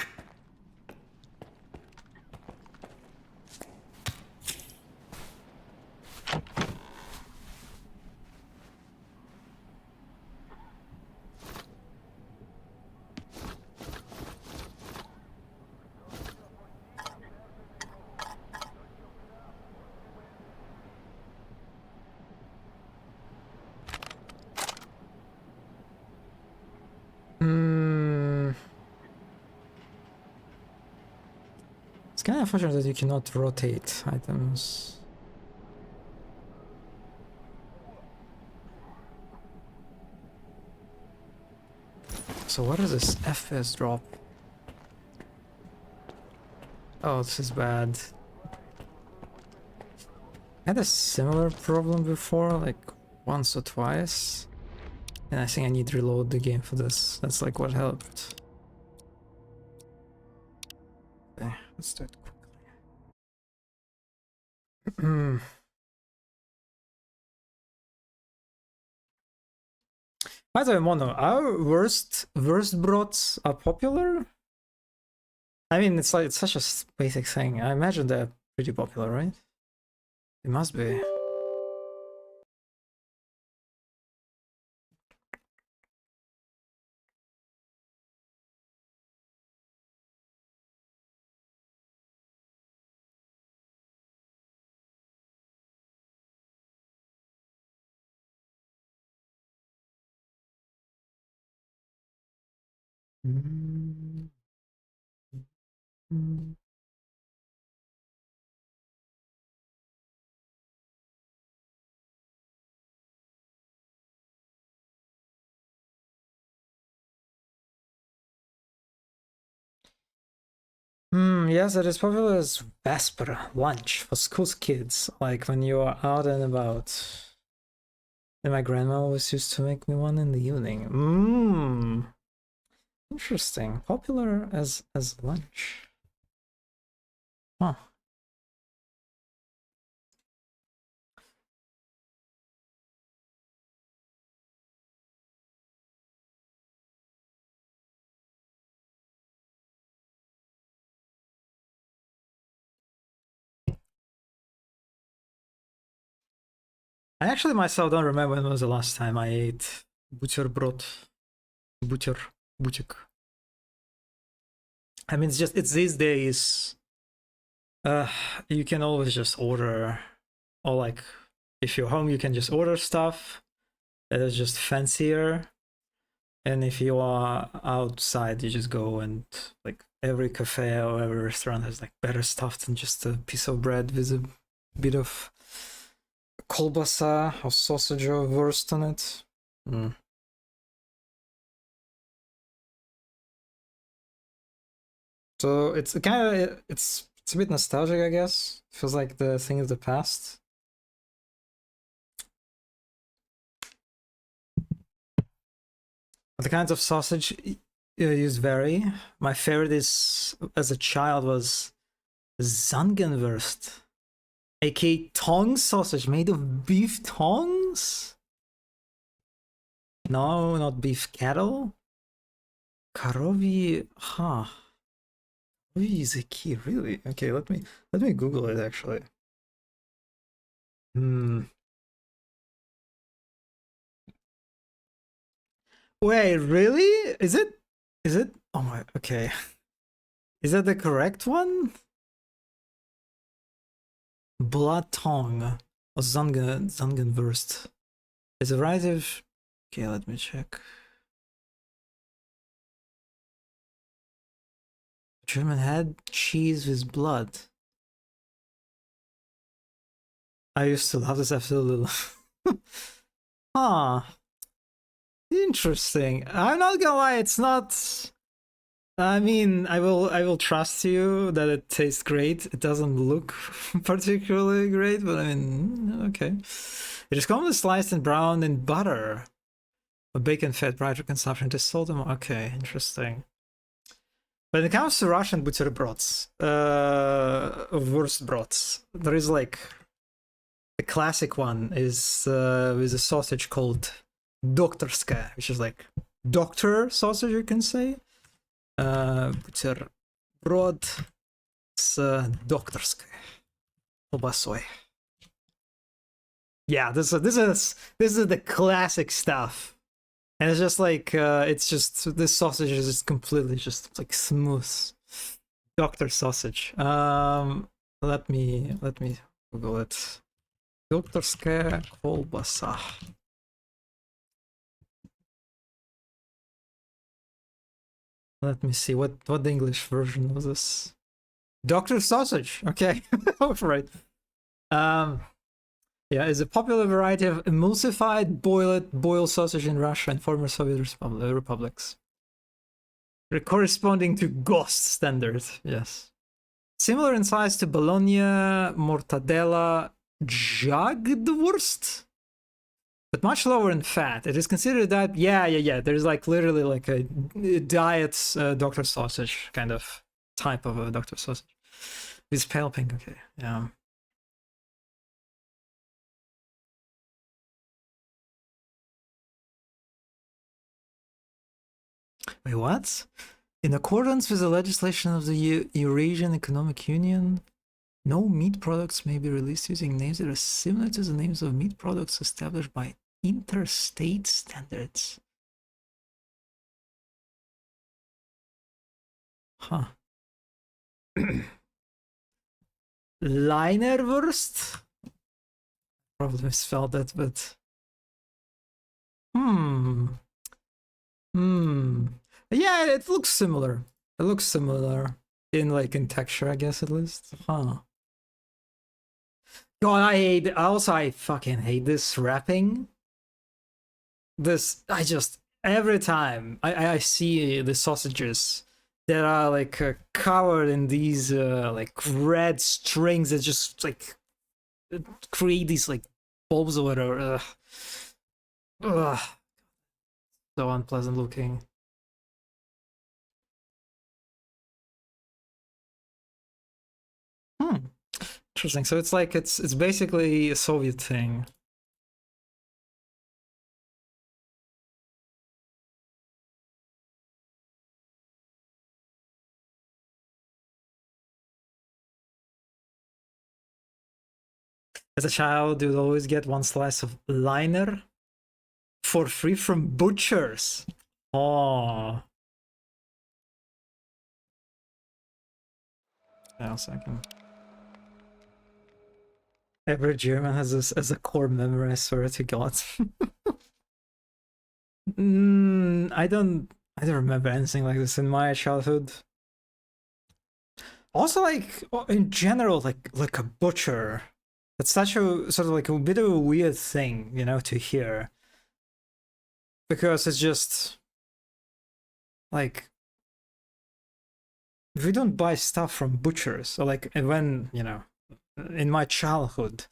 Speaker 5: It's kind of unfortunate that you cannot rotate items. So what is this FPS drop? Oh, this is bad. I had a similar problem before, like once or twice. And I think I need to reload the game for this. That's like what helped. Okay, let's do it quickly. By the way, Mono, our worst brots are popular? I mean, it's like, it's such a basic thing. I imagine they're pretty popular, right? It must be. Yes, it is popular as Vesper lunch for school kids, like when you are out and about. And my grandma always used to make me one in the evening. Interesting. Popular as lunch. Huh. I actually myself don't remember when was the last time I ate butterbrot. Butik. I mean, it's these days. You can always just order, or like if you're home, you can just order stuff that is just fancier. And if you are outside, you just go and like every cafe or every restaurant has like better stuff than just a piece of bread with a bit of kolbasa or sausage or wurst on it. So it's kind of it's a bit nostalgic, I guess. Feels like the thing of the past. The kinds of sausage used vary. My favorite is as a child was Zangenwurst, aka tongue sausage made of beef tongues. No, not beef cattle. Karovi, huh? Karovi is a key, really? Okay, let me Google it actually. Wait, really? Is it? Oh my, okay. Is that the correct one? Blood tongue or Zangenwurst. It's a variety of. Okay, let me check. German head cheese with blood. I used to love this absolutely. Huh. Interesting. I'm not gonna lie, it's not. I mean, I will trust you that it tastes great. It doesn't look particularly great, but I mean, okay. It is commonly sliced and browned in butter. A bacon fat prior to consumption. It is sold in. Okay, interesting. When it comes to Russian buterbrods, wurstbrods, there is like the classic one is with a sausage called Doktorskaya, which is like doctor sausage, you can say. Бутерброд с докторской колбасой. Yeah, this is the classic stuff, and it's just like it's just this sausage is just completely just like smooth doctor sausage. Let me Google it. Doktorskaya колбаса. Let me see what the English version was this. Doctor sausage. Okay, right. Yeah, is a popular variety of emulsified boiled sausage in Russia and former Soviet republics. Corresponding to GOST standard, yes. Similar in size to Bologna, mortadella, Jagdwurst, but much lower in fat. It is considered that, yeah. There's like literally like a diet doctor sausage kind of type of a doctor sausage. It's pale pink, okay, yeah. Wait, what? In accordance with the legislation of the Eurasian Economic Union, no meat products may be released using names that are similar to the names of meat products established by interstate standards. Huh. Leinerwurst? Probably misspelled that, but... Yeah, it looks similar. It looks similar in texture, I guess, at least. Huh. God, I fucking hate this wrapping. Every time I see the sausages that are like covered in these like red strings that just like create these like bulbs or whatever. Ugh. So unpleasant looking. Interesting. So it's like it's basically a Soviet thing. As a child, you'd always get one slice of Liner for free from butchers. Oh. Yeah, a second. Every German has this as a core memory, I swear to God. I don't remember anything like this in my childhood. Also, like in general, like a butcher. That's such a sort of like a bit of a weird thing, you know, to hear. Because it's just like we don't buy stuff from butchers. Or like when, you know, in my childhood,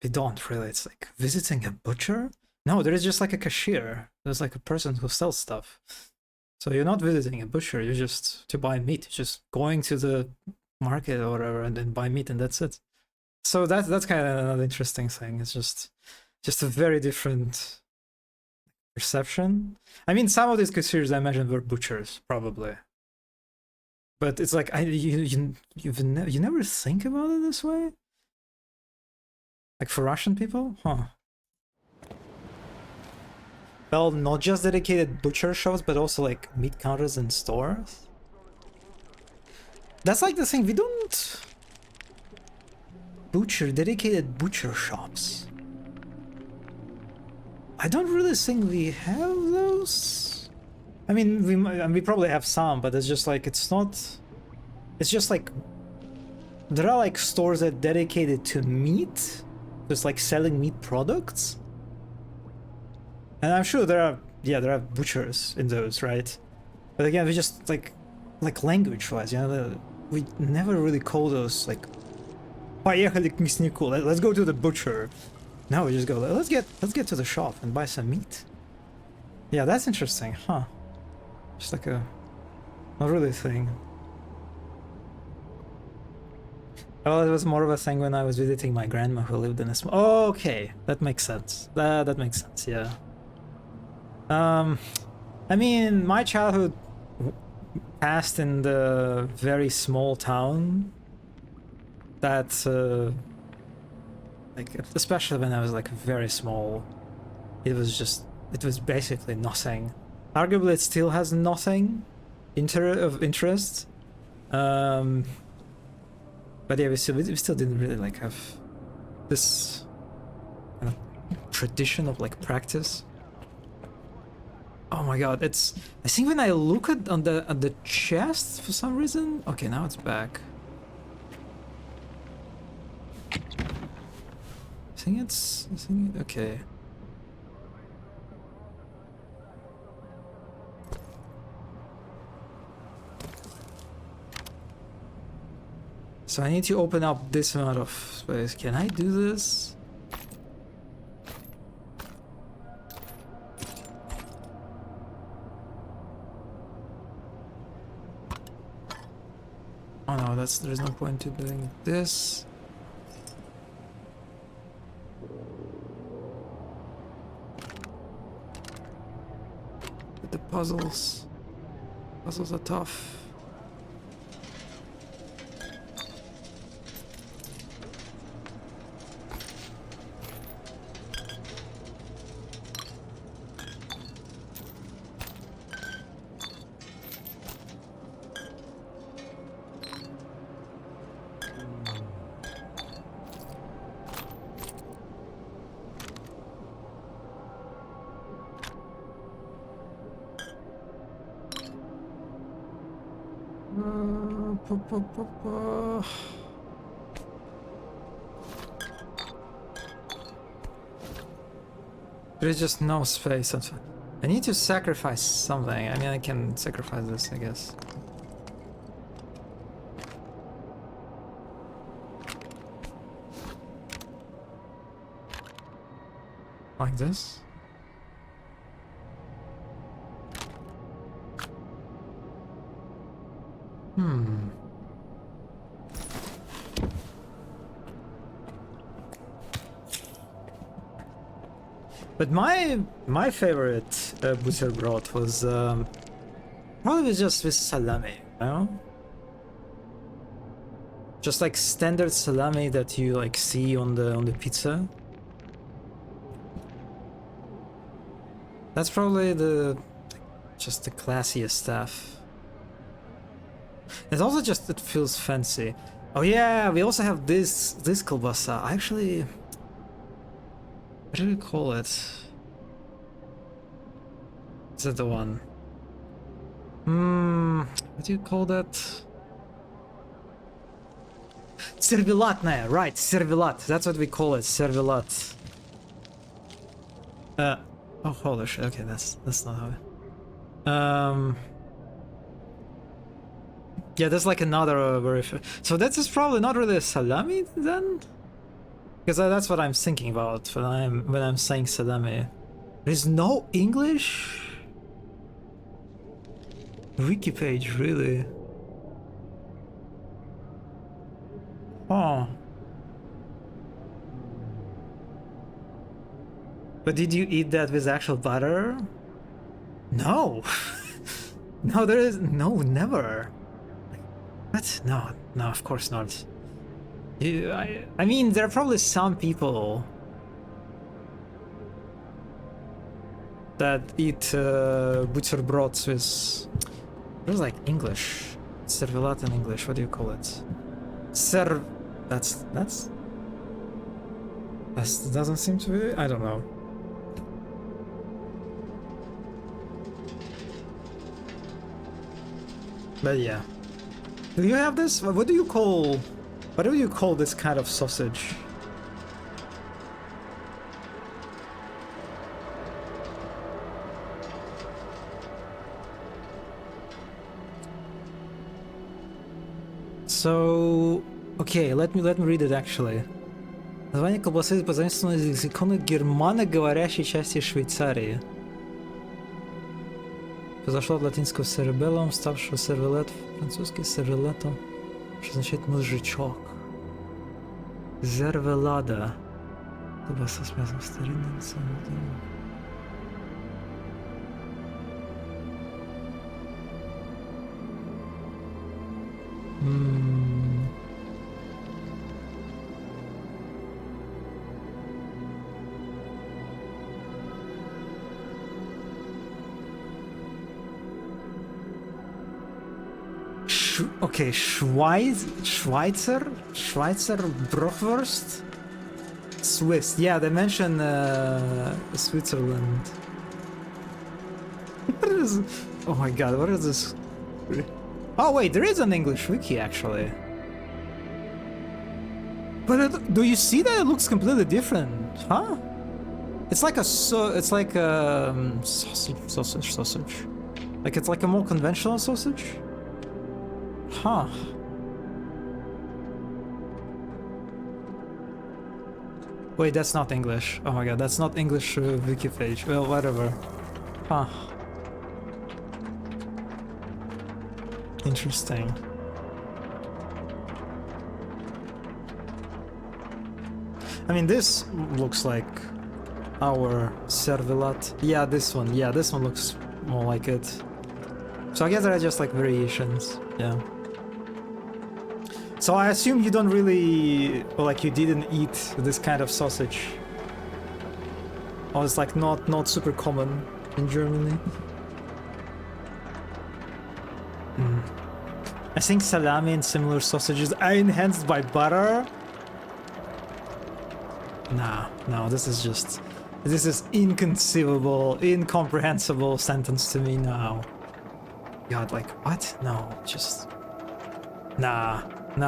Speaker 5: we don't really. It's like visiting a butcher. No, there is just like a cashier. There's like a person who sells stuff. So you're not visiting a butcher. You're just to buy meat. You're just going to the market or whatever and then buy meat and that's it. So that's kind of another interesting thing. It's just a very different perception. I mean, some of these cashiers I imagine were butchers probably, but it's like you never think about it this way. Like for Russian people, huh? Well, not just dedicated butcher shops, but also like meat counters and stores. That's like the thing, we don't dedicated butcher shops. I don't really think we have those. I mean, we probably have some, but it's just like, it's just like, there are like stores that are dedicated to meat, just like selling meat products. And I'm sure there are butchers in those, right? But again, we just like language-wise, you know, we never really call those like "Поехали к мяснику." Let's go to the butcher. No, we just go. Let's get to the shop and buy some meat. Yeah, that's interesting, huh? Just like a not really thing. Well, it was more of a thing when I was visiting my grandma who lived in a small. Oh, okay, that makes sense. That makes sense. Yeah. I mean, my childhood passed in the very small town that, like, especially when I was like very small, it was basically nothing. Arguably, it still has nothing of interest. But yeah, we still didn't really like have this kind of tradition of like practice. Oh my god, it's. I think when I look at the chest for some reason. Okay, now it's back. I think okay. So I need to open up this amount of space. Can I do this? Oh no, there's no point to doing this. But the puzzles are tough. There's just no space. I need to sacrifice something. I mean, I can sacrifice this, I guess. Like this? But my favorite buterbrot was probably just with salami, you know? Just like standard salami that you like see on the pizza. That's probably just the classiest stuff. It's also just, it feels fancy. Oh yeah, we also have this kielbasa. What do we call it? Is that the one? What do you call that? Servelatная, right, servelat. That's what we call it, servelat. Oh, holy shit, okay, that's not how it... Yeah, there's like another so that is probably not really a salami then, because that's what I'm thinking about when I'm saying salami. There's no English wiki page, really. Oh. But did you eat that with actual butter? No. No, there is no, never. What? No, no, of course not. I mean, there are probably some people that eat buterbrods with. There's like English, servelat in English. What do you call it? That doesn't seem to be. I don't know. But yeah. Do you have this? What do you call this kind of sausage? So, okay, let me read it actually. Название колбасы позаимствовано из лексикона германоговорящей части Швейцарии. Произошло от латинского cerebellum, ставшего сервелет, французский сервелето, что означает мозжечок. Зервелада. Колбаса с мясом старинным. Okay, Schweizer Bratwurst? Swiss. Yeah, they mention Switzerland. What is... Oh my god, what is this? Oh wait, there is an English wiki actually. But do you see that it looks completely different? Huh? It's like a sausage. Like it's like a more conventional sausage? Huh. Wait, that's not English. Oh my god, that's not English wiki page. Well, whatever. Huh. Interesting. I mean, this looks like our servelat. Yeah, this one. Yeah, this one looks more like it. So I guess there are just like variations. Yeah. So I assume you don't really, or like you didn't eat this kind of sausage. Or it's like not super common in Germany. I think salami and similar sausages are enhanced by butter. Nah, no, this is inconceivable, incomprehensible sentence to me now. God, like, what? No, just... Nah. You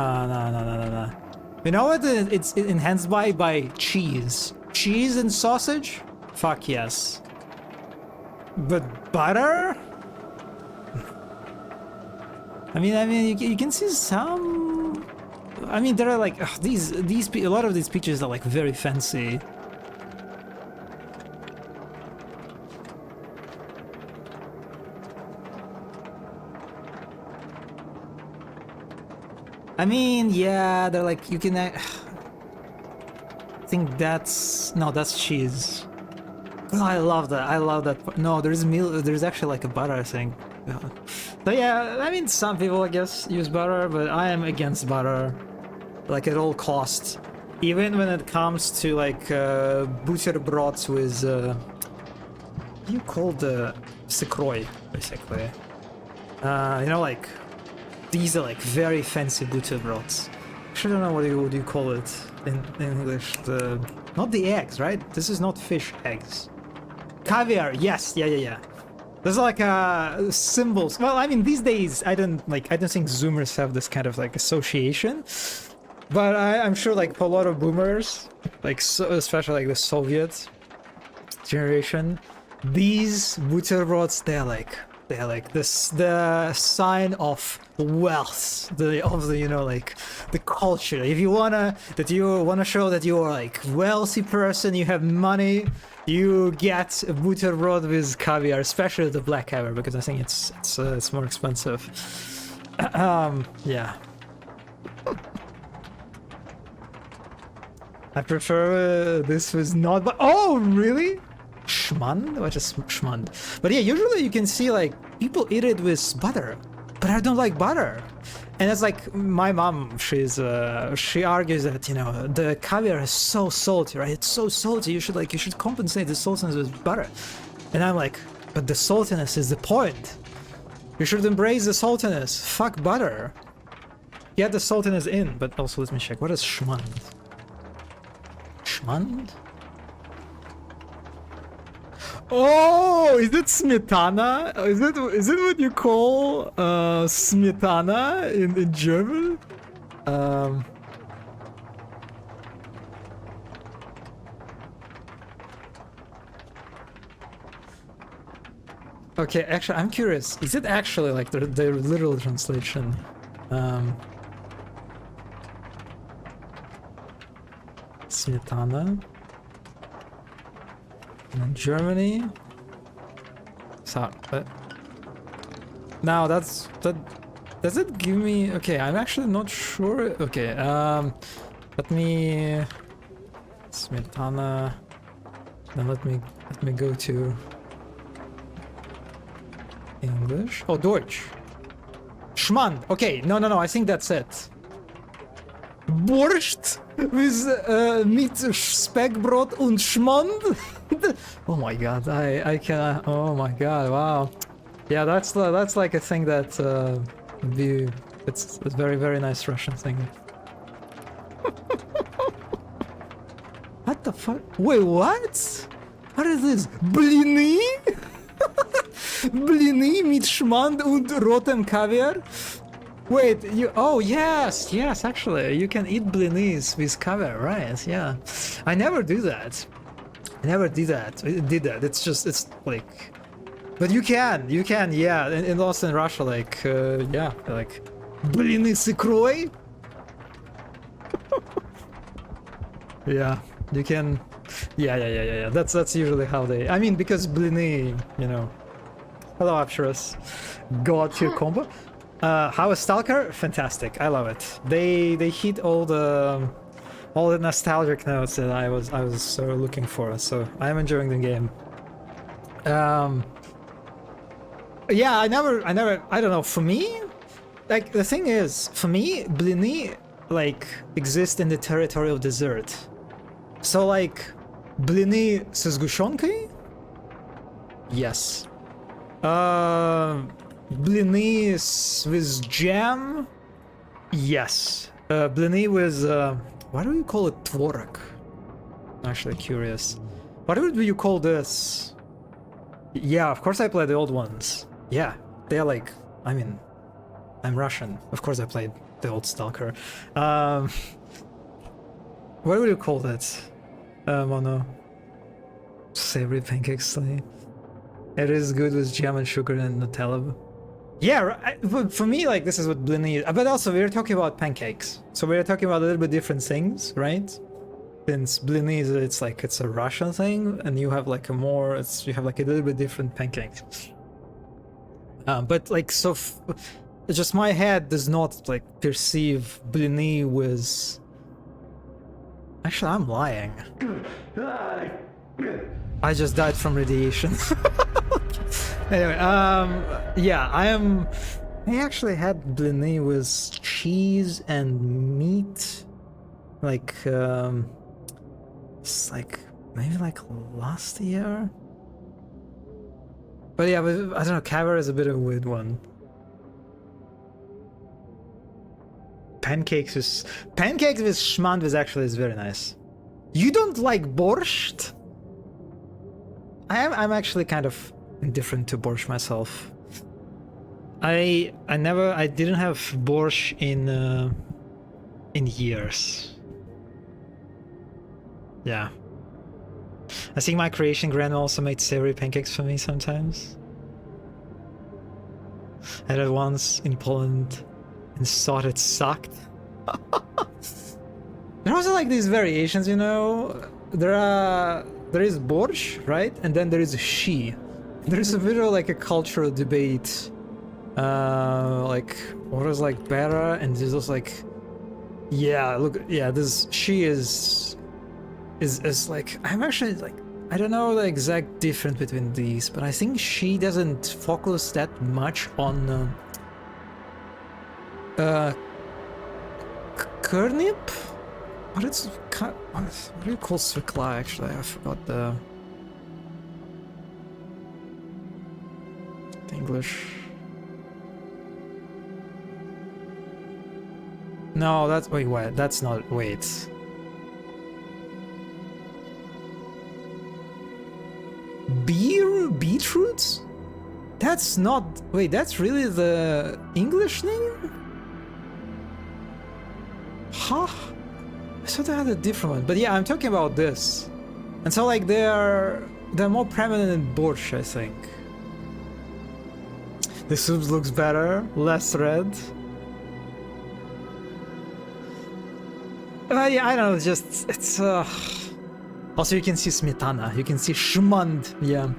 Speaker 5: know what it's enhanced by? By cheese. Cheese and sausage? Fuck yes. But butter? I mean, you can see some... I mean, there are like, a lot of these pictures are like very fancy. I mean, yeah, they're like, you can... I think that's... No, that's cheese. Oh, I love that. No, there's actually like a butter, I think. So yeah, I mean, some people, I guess, use butter, but I am against butter. Like, at all costs. Even when it comes to, like, buterbrods with... what do you call the... Sekroy, basically. You know, like... These are like very fancy buterbrods. Actually, I don't know what you call it in English. Not the eggs, right? This is not fish eggs. Caviar, yes, yeah. There's like symbols. Well, I mean, these days I don't think Zoomers have this kind of like association. But I'm sure like for a lot of boomers, like especially like the Soviet generation, these buterbrods, they're like they're like this, the sign of wealth, the you know, like the culture. If you wanna show that you're like wealthy person, you have money, you get a buterbrod with caviar, especially the black caviar, because I think it's more expensive. Yeah. I prefer this with not, but oh really? Schmand? What is schmand? But yeah, usually you can see like people eat it with butter, but I don't like butter. And it's like my mom, she argues that, you know, the caviar is so salty, right? It's so salty. You should compensate the saltiness with butter. And I'm like, but the saltiness is the point. You should embrace the saltiness. Fuck butter. Get the saltiness in. But also let me check. What is schmand? Schmand? Oh, is it smetana? Is it what you call smetana in German? Okay, actually, I'm curious. Is it actually like the literal translation? Smetana. In Germany. So, now that does it give me? Okay, I'm actually not sure. Okay, let me smetana. Then let me go to English. Oh, Deutsch. Schmand. Okay, no. I think that's it. Borscht with mit Speckbrot und Schmand. Oh my god, I can. Oh my god, wow. Yeah, that's like a thing that it's a very nice Russian thing. What the fuck? Wait, what? What is this? Blini? Blini mit Schmand und rotem Kaviar? Wait, oh yes, actually, you can eat blinis with caviar, right? Yeah. I never do that. Did that. It's like, but you can, yeah. And also in Russia, like, yeah, like, blины с икрой. Yeah, you can. Yeah. That's usually how they. I mean, because blini, you know. Hello, Apsharus. God tier combo. How is Stalker? Fantastic. I love it. They hit all the nostalgic notes that I was looking for. So I'm enjoying the game. Yeah, I don't know. For me, like the thing is, for me, blini like exist in the territory of dessert. So like, blini с сгущенкой? Yes. Blini with jam? Yes. Blini with why do you call it tvorog? I'm actually curious. What would you call this? Yeah, of course I play the old ones. Yeah, they're like, I mean, I'm Russian. Of course I played the old Stalker. What would you call that? Mono. Savory pancake sleigh. It is good with jam and sugar and Nutella. Yeah, for me, like, this is what blini is. But also, we're talking about pancakes. So we're talking about a little bit different things, right? Since blini is, it's a Russian thing, and you have like you have like a little bit different pancakes. But like, so, just my head does not like perceive blini with. Actually, I'm lying. I just died from radiation. Anyway, yeah, I actually had blini with cheese and meat, like, it's like, maybe like last year? But yeah, but I don't know, caviar is a bit of a weird one. Pancakes with schmand is very nice. You don't like borscht? I'm actually kind of indifferent to borscht myself. I didn't have borscht in years. Yeah. I think my Croatian grandma also made savory pancakes for me sometimes. had it once in Poland and thought it sucked. There are also like these variations, you know. There is borscht, right? And then there is shi. There is a bit of like a cultural debate. Like what is like better, and there's also like, yeah, look, yeah, this shi is like, I'm actually like, I don't know the exact difference between these, but I think she doesn't focus that much on Kernip? What do you call Svikla actually? I forgot the English. No, that's wait, that's not wait. Beetroots? That's not, wait, that's really the English name? Huh? I thought they had a different one, but yeah, I'm talking about this. And so like they're more prominent in borscht, I think. The soup looks better, less red. Yeah, I don't know, it's also you can see smetana, you can see shmand, yeah.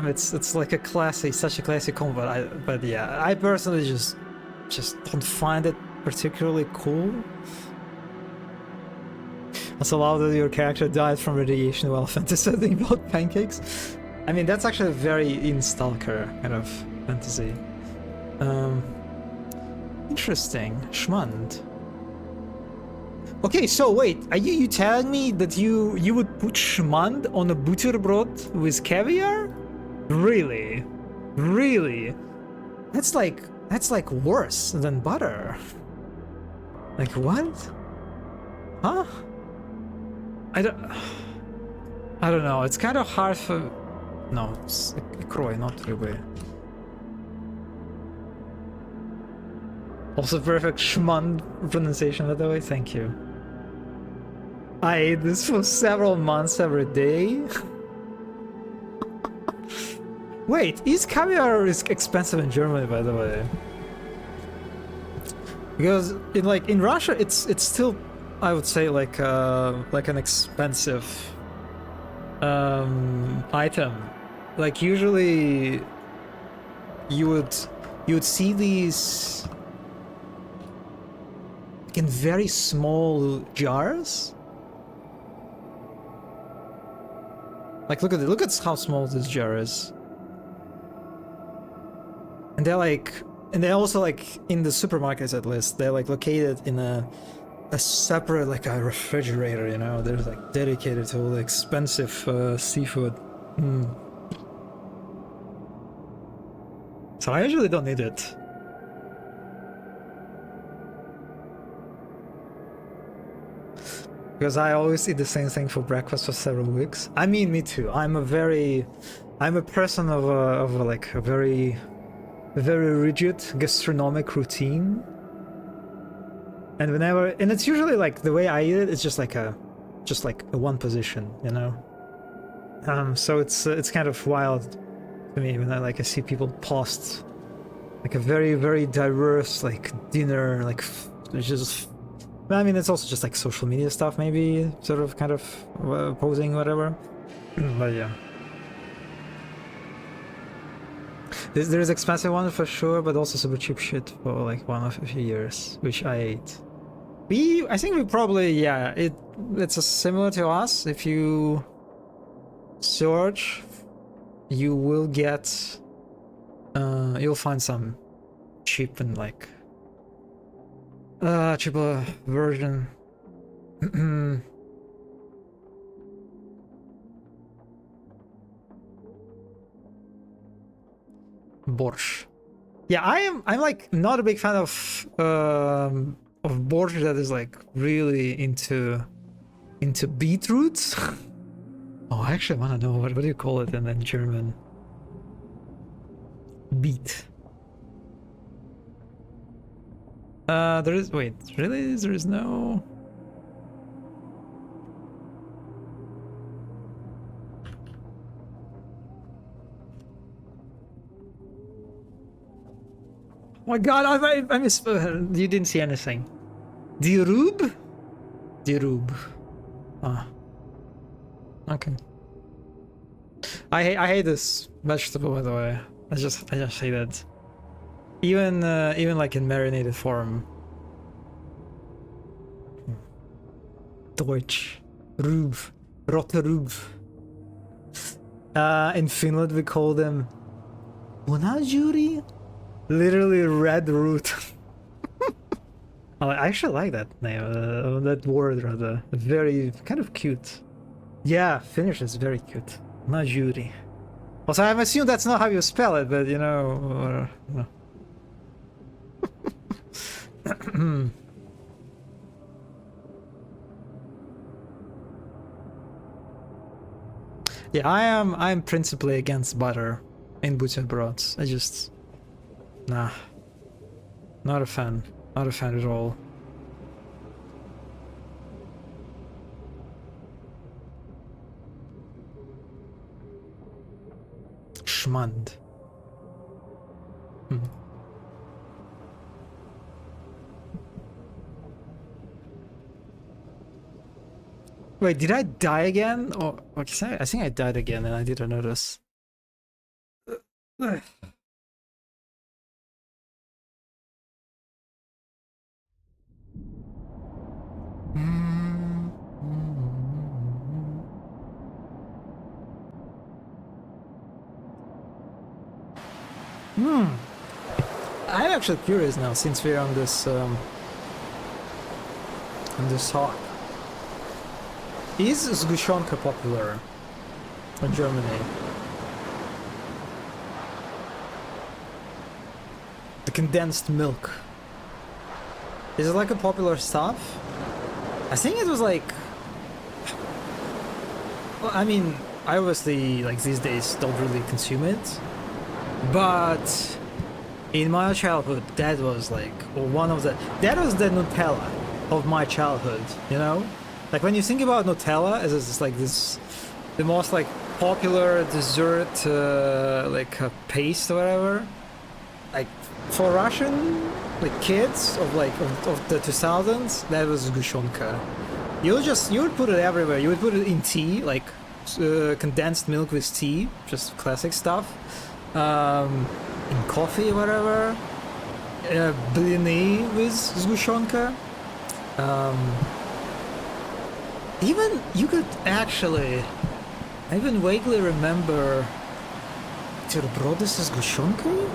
Speaker 5: It's like a classic, such a classic combo, but yeah, I personally just don't find it particularly cool. Also love that your character died from radiation while fantasizing about pancakes. I mean, that's actually very in Stalker kind of fantasy. Interesting. Schmand. Okay, so wait, are you telling me that you would put schmand on a butterbrot with caviar? Really? Really? That's like worse than butter. Like what? Huh? I don't know. It's kind of hard for. No, it's Croy, not Ribé. Also perfect schmand pronunciation, by the way. Thank you. I ate this for several months every day. Wait, is caviar expensive in Germany, by the way? Because in Russia, it's still, I would say, like an expensive item. Like usually, you would see these in very small jars. Like look at how small this jar is. And they're also like in the supermarkets, at least they're like located in a separate, like a refrigerator, you know. They're like dedicated to all the expensive seafood. So I usually don't need it. Because I always eat the same thing for breakfast for several weeks. I mean, me too. I'm a person of a very rigid gastronomic routine. And it's usually like the way I eat it, it's just like a one position, you know. So it's kind of wild to me when I see people post like a very diverse like dinner, like it's just. I mean, it's also just like social media stuff, maybe sort of kind of posing whatever. But yeah. There's expensive one for sure, but also super cheap shit for like one of a few years, which I ate. I think we probably, yeah, it's similar to us. If you search, you will get, you'll find some cheap and like cheaper version. Borscht. Yeah, I'm like not a big fan of borscht that is like really into beetroots. Oh, I actually want to know what do you call it in German? Beet. There is, wait, really? There is no. my god, I miss. You didn't see anything. Dirub? Dirub. Ah. Okay. I hate this vegetable, by the way. I just hate it. Even like in marinated form. Deutsch. Rub. Rotte Rub. In Finland we call them Munajuri? Literally red root. I actually like that name, that word rather. Very kind of cute. Yeah, Finnish is very cute. Najuri. Also, I'm assuming that's not how you spell it, but you know. Yeah, I'm principally against butter in butterbrods. I just nah. Not a fan. Not a fan at all. Schmand. Wait, did I die again? Or okay, I think I died again and I didn't notice. I'm actually curious now, since we're on this talk. Is Zgushonka popular in Germany? The condensed milk. Is it like a popular stuff? I think it was like... Well, I mean, I obviously, like, these days don't really consume it. But in my childhood, that was like one of the... That was the Nutella of my childhood, you know? Like, when you think about Nutella as it's like this... The most, like, popular dessert, like, paste or whatever. Like, for Russian, like, kids of, like, of the 2000s, that was Zgushonka. You would put it everywhere. You would put it in tea, like, condensed milk with tea, just classic stuff. In coffee, whatever. Blini with Zgushonka. Even, you could actually... I even vaguely remember... Бутерброды со сгущенкой?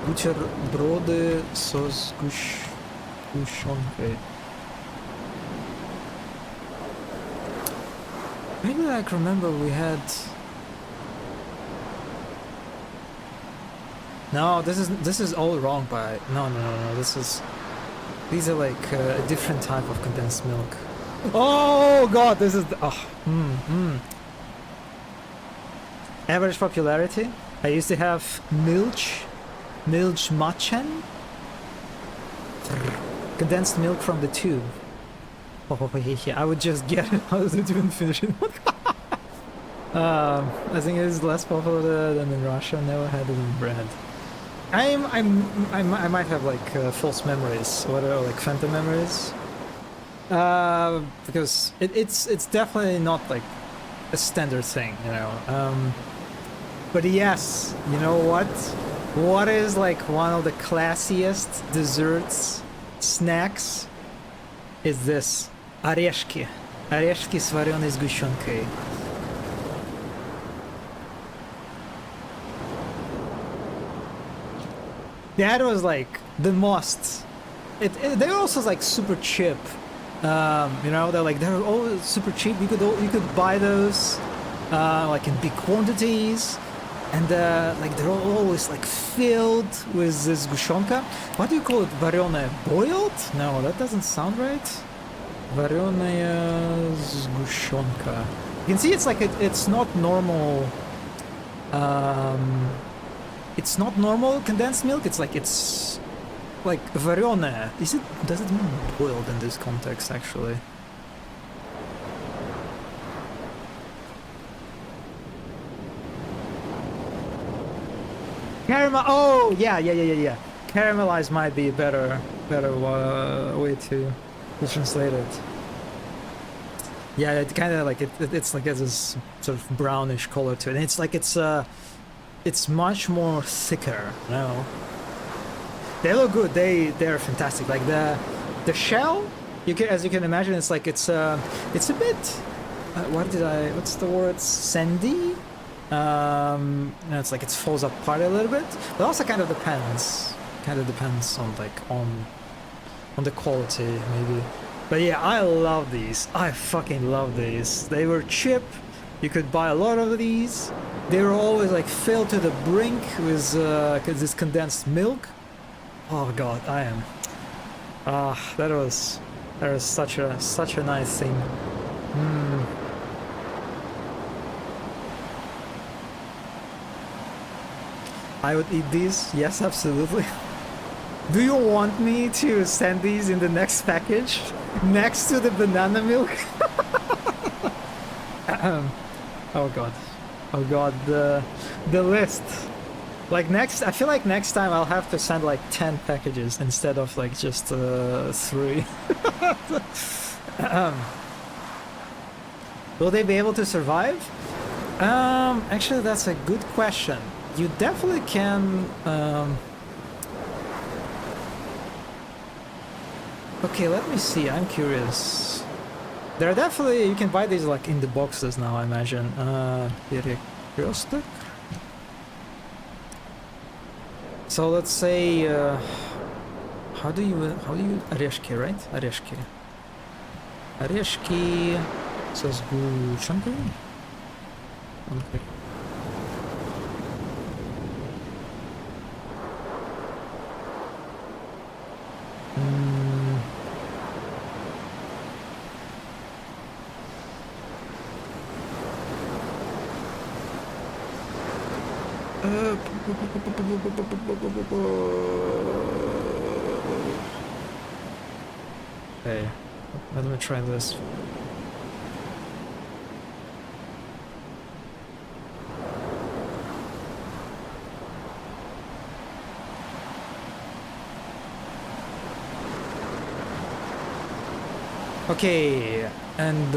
Speaker 5: Бутерброды со сгущенкой. Maybe I can remember we had... No, this is all wrong, but no, this is... These are like a different type of condensed milk. Oh god, this is... Average popularity? I used to have Milch Machen. Condensed milk from the tube. I would just get it. How does it even finish it? I think it is less popular than in Russia. Never had it in bread. I might have like false memories, or like phantom memories. Because it's definitely not like a standard thing, you know. But yes, you know what? What is like one of the classiest desserts, snacks? Is this орешки. Орешки с вареной сгущенкой. That was like the most. They were also like super cheap. You know, they're always super cheap. You could buy those like in big quantities, and like they're always like filled with this сгущенка. What do you call it? Вареная boiled? No, that doesn't sound right. Вареная сгущенка. You can see it's like it's not normal. It's not normal condensed milk. It's like вареная. Does it mean boiled in this context actually? Caramel. Oh yeah. Caramelized might be a better way to translate it. Yeah, it kind of like it's like has this sort of brownish color to it, and it's like it's much more thicker. You know, they look good. They're fantastic. Like the shell, as you can imagine, it's like it's a bit. What's the word? Sandy. It's like it falls apart a little bit, but also kind of depends. On like on the quality maybe. But yeah, I love these. I fucking love these. They were cheap. You could buy a lot of these. They were always like filled to the brink with this condensed milk. Oh god, I am. That was such a nice thing. I would eat these. Yes, absolutely. Do you want me to send these in the next package? Next to the banana milk? Oh god, the list. Like I feel like next time I'll have to send like 10 packages instead of like just 3. Will they be able to survive? Actually that's a good question. You definitely can. Okay, let me see. I'm curious. There are definitely, you can buy these like in the boxes now, I imagine. Perikostik. So let's say, how do you Орешки, right? Орешки. Орешки со сгущенкой. Okay. Okay, let me try this. Okay, and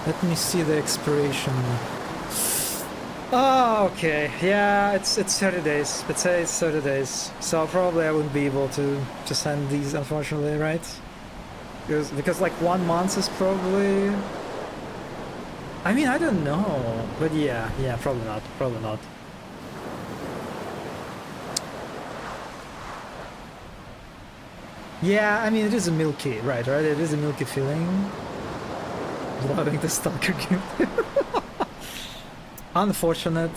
Speaker 5: let me see the expiration. Oh, okay. Yeah, it's 30 days. Let's say it's 30 days. So probably I wouldn't be able to send these, unfortunately, right? Because like 1 month is probably. I mean, I don't know, but yeah, probably not. Yeah, I mean, it is a milky, right? It is a milky feeling. Loving the Stalker game. Unfortunate.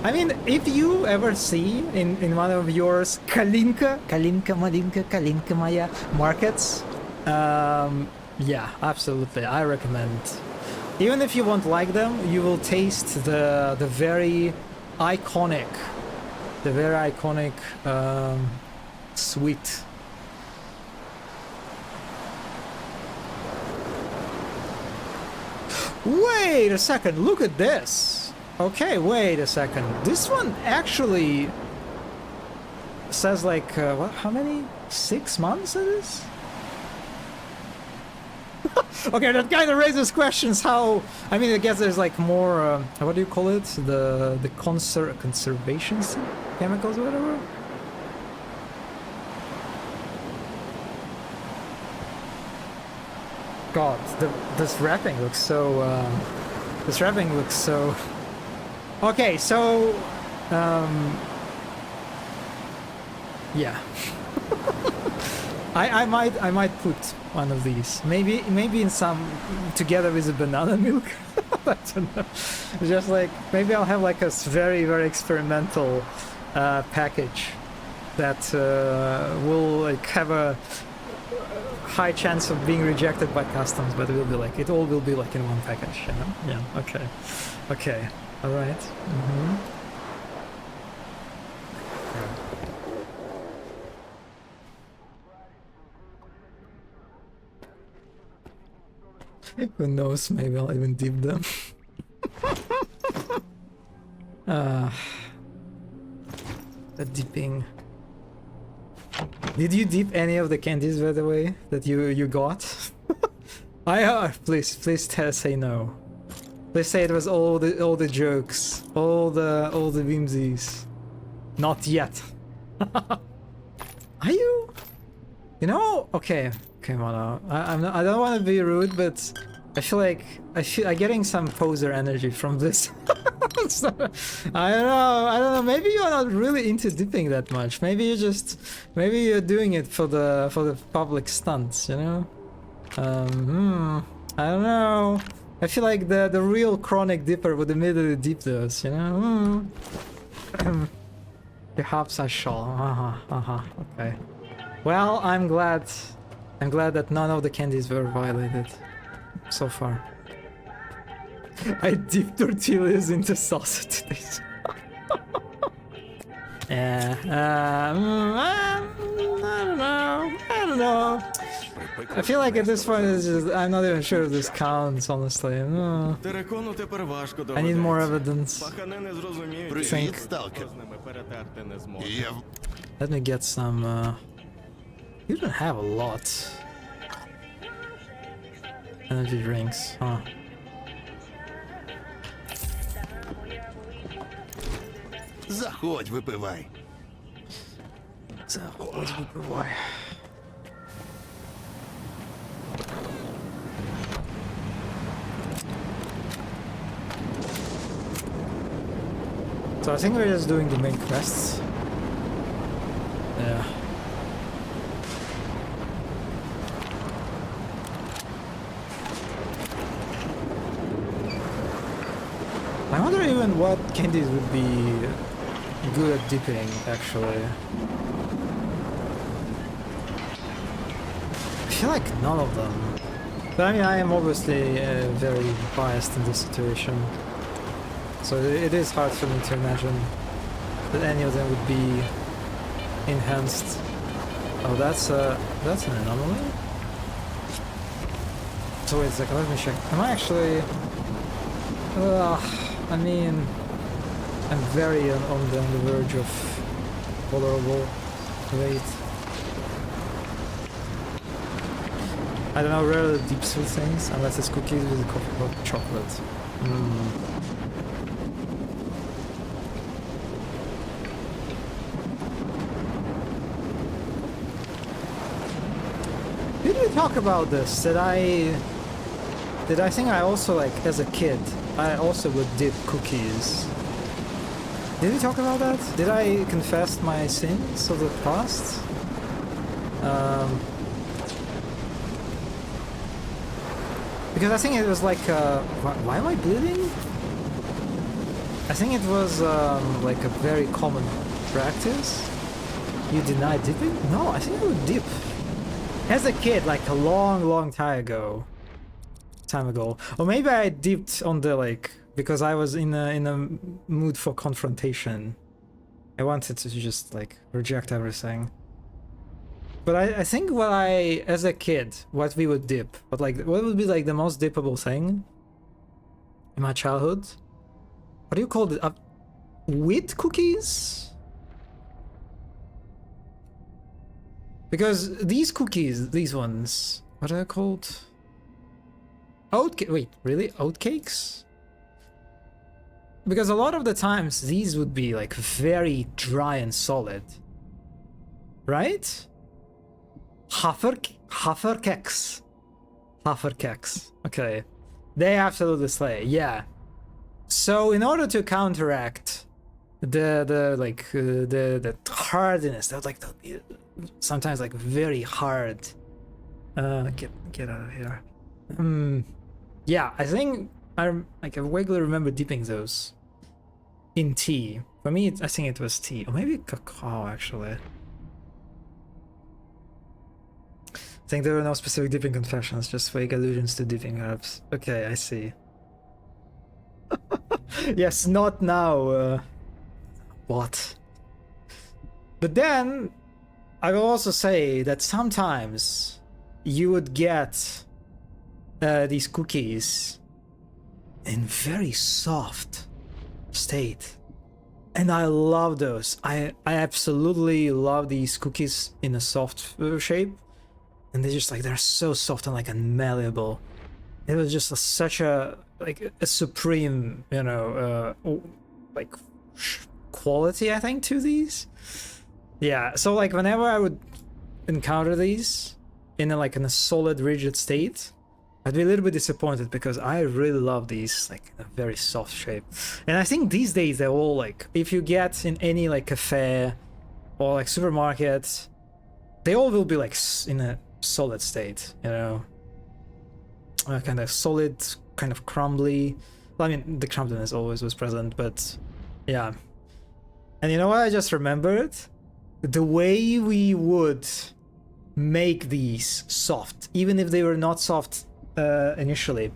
Speaker 5: I mean, if you ever see in one of yours Kalinka Maya markets, yeah, absolutely, I recommend. Even if you won't like them, you will taste the very iconic, sweet. Wait a second, look at this. Okay, wait a second. This one actually says like, what, how many? 6 months it is? Okay, that kind of raises questions how... I mean, I guess there's like more, what do you call it? The conservation chemicals or whatever? God, this wrapping looks so... Okay, so... yeah. I might put one of these. Maybe in some... together with the banana milk? I don't know. Just like... maybe I'll have like a very, very experimental package that will like have a high chance of being rejected by customs, but it will be like... it all will be like in one package, you know? Yeah, okay. Okay. Alright. Who knows, maybe I'll even dip them. at dipping. Did you dip any of the candies, by the way, that you got? Please say no. Please say it was all the jokes, all the whimsies. Not yet. Are you? You know? Okay, Mono. I don't want to be rude, but I feel like I'm getting some poser energy from this. So, I don't know. Maybe you're not really into dipping that much. Maybe you're doing it for the public stunts, you know? I don't know. I feel like the real chronic dipper would immediately dip those, you know? Perhaps I shall. Okay. Well, I'm glad that none of the candies were violated so far. I dipped tortillas into salsa today. Yeah. I don't know. I feel like at this point I'm not even sure if this counts, honestly.
Speaker 1: Терекону тепер важко
Speaker 5: I need more
Speaker 1: доведеться.
Speaker 5: evidence.
Speaker 1: Пахане не зрозуміють.
Speaker 5: Think.
Speaker 1: Хто з ними перетерти не зможе.
Speaker 5: Let me get some. You don't have a lot. Energy drinks, huh?
Speaker 8: Заходь, випивай.
Speaker 5: Заходь, випивай. So I think we're just doing the main quests. Yeah. I wonder even what candies would be good at dipping, actually. I feel like none of them. But I mean, I am obviously very biased in this situation. So it is hard for me to imagine that any of them would be enhanced. Oh, that's an anomaly? So wait a second, let me check. Am I actually... I mean... I'm very on the verge of vulnerable. Wait. I don't know, rarely deep sweet things, unless it's cookies with a coffee or chocolate. Did we talk about this? Did I think I also, like, as a kid, I also would dip cookies? Did we talk about that? Did I confess my sins of the past? Because I think it was like, why am I bleeding? I think it was like a very common practice. You deny dipping? No, I think I would dip. As a kid, like a long time ago. Or maybe I dipped on the, like, because I was in a mood for confrontation. I wanted to just, like, reject everything. But I think as a kid, what we would dip, but like, what would be like the most dippable thing in my childhood? What do you call it? Wheat cookies? Because these cookies, these ones, what are they called? Wait, really? Oatcakes? Because a lot of the times these would be like very dry and solid. Right? Haferkeks. Okay. They absolutely slay, yeah. So in order to counteract the hardness, that like be sometimes like very hard. Get out of here. Yeah, I think I vaguely remember dipping those in tea. For me, I think it was tea, or maybe cacao actually. I think there were no specific dipping confessions, just vague allusions to dipping herbs. Okay, I see. Yes, not now. What? But then, I will also say that sometimes you would get these cookies in very soft state. And I love those. I absolutely love these cookies in a soft shape. And they're just like, they're so soft and like and malleable. It was just such a, like a supreme, you know, like quality, I think, to these. Yeah, so like whenever I would encounter these in in a solid rigid state, I'd be a little bit disappointed because I really love these like in a very soft shape. And I think these days they're all like, if you get in any like cafe or like supermarket, they all will be like in a solid state, you know, kind of solid, kind of crumbly. Well, I mean, the crumbliness always was present, but yeah. And you know what I just remembered? The way we would make these soft, even if they were not soft initially,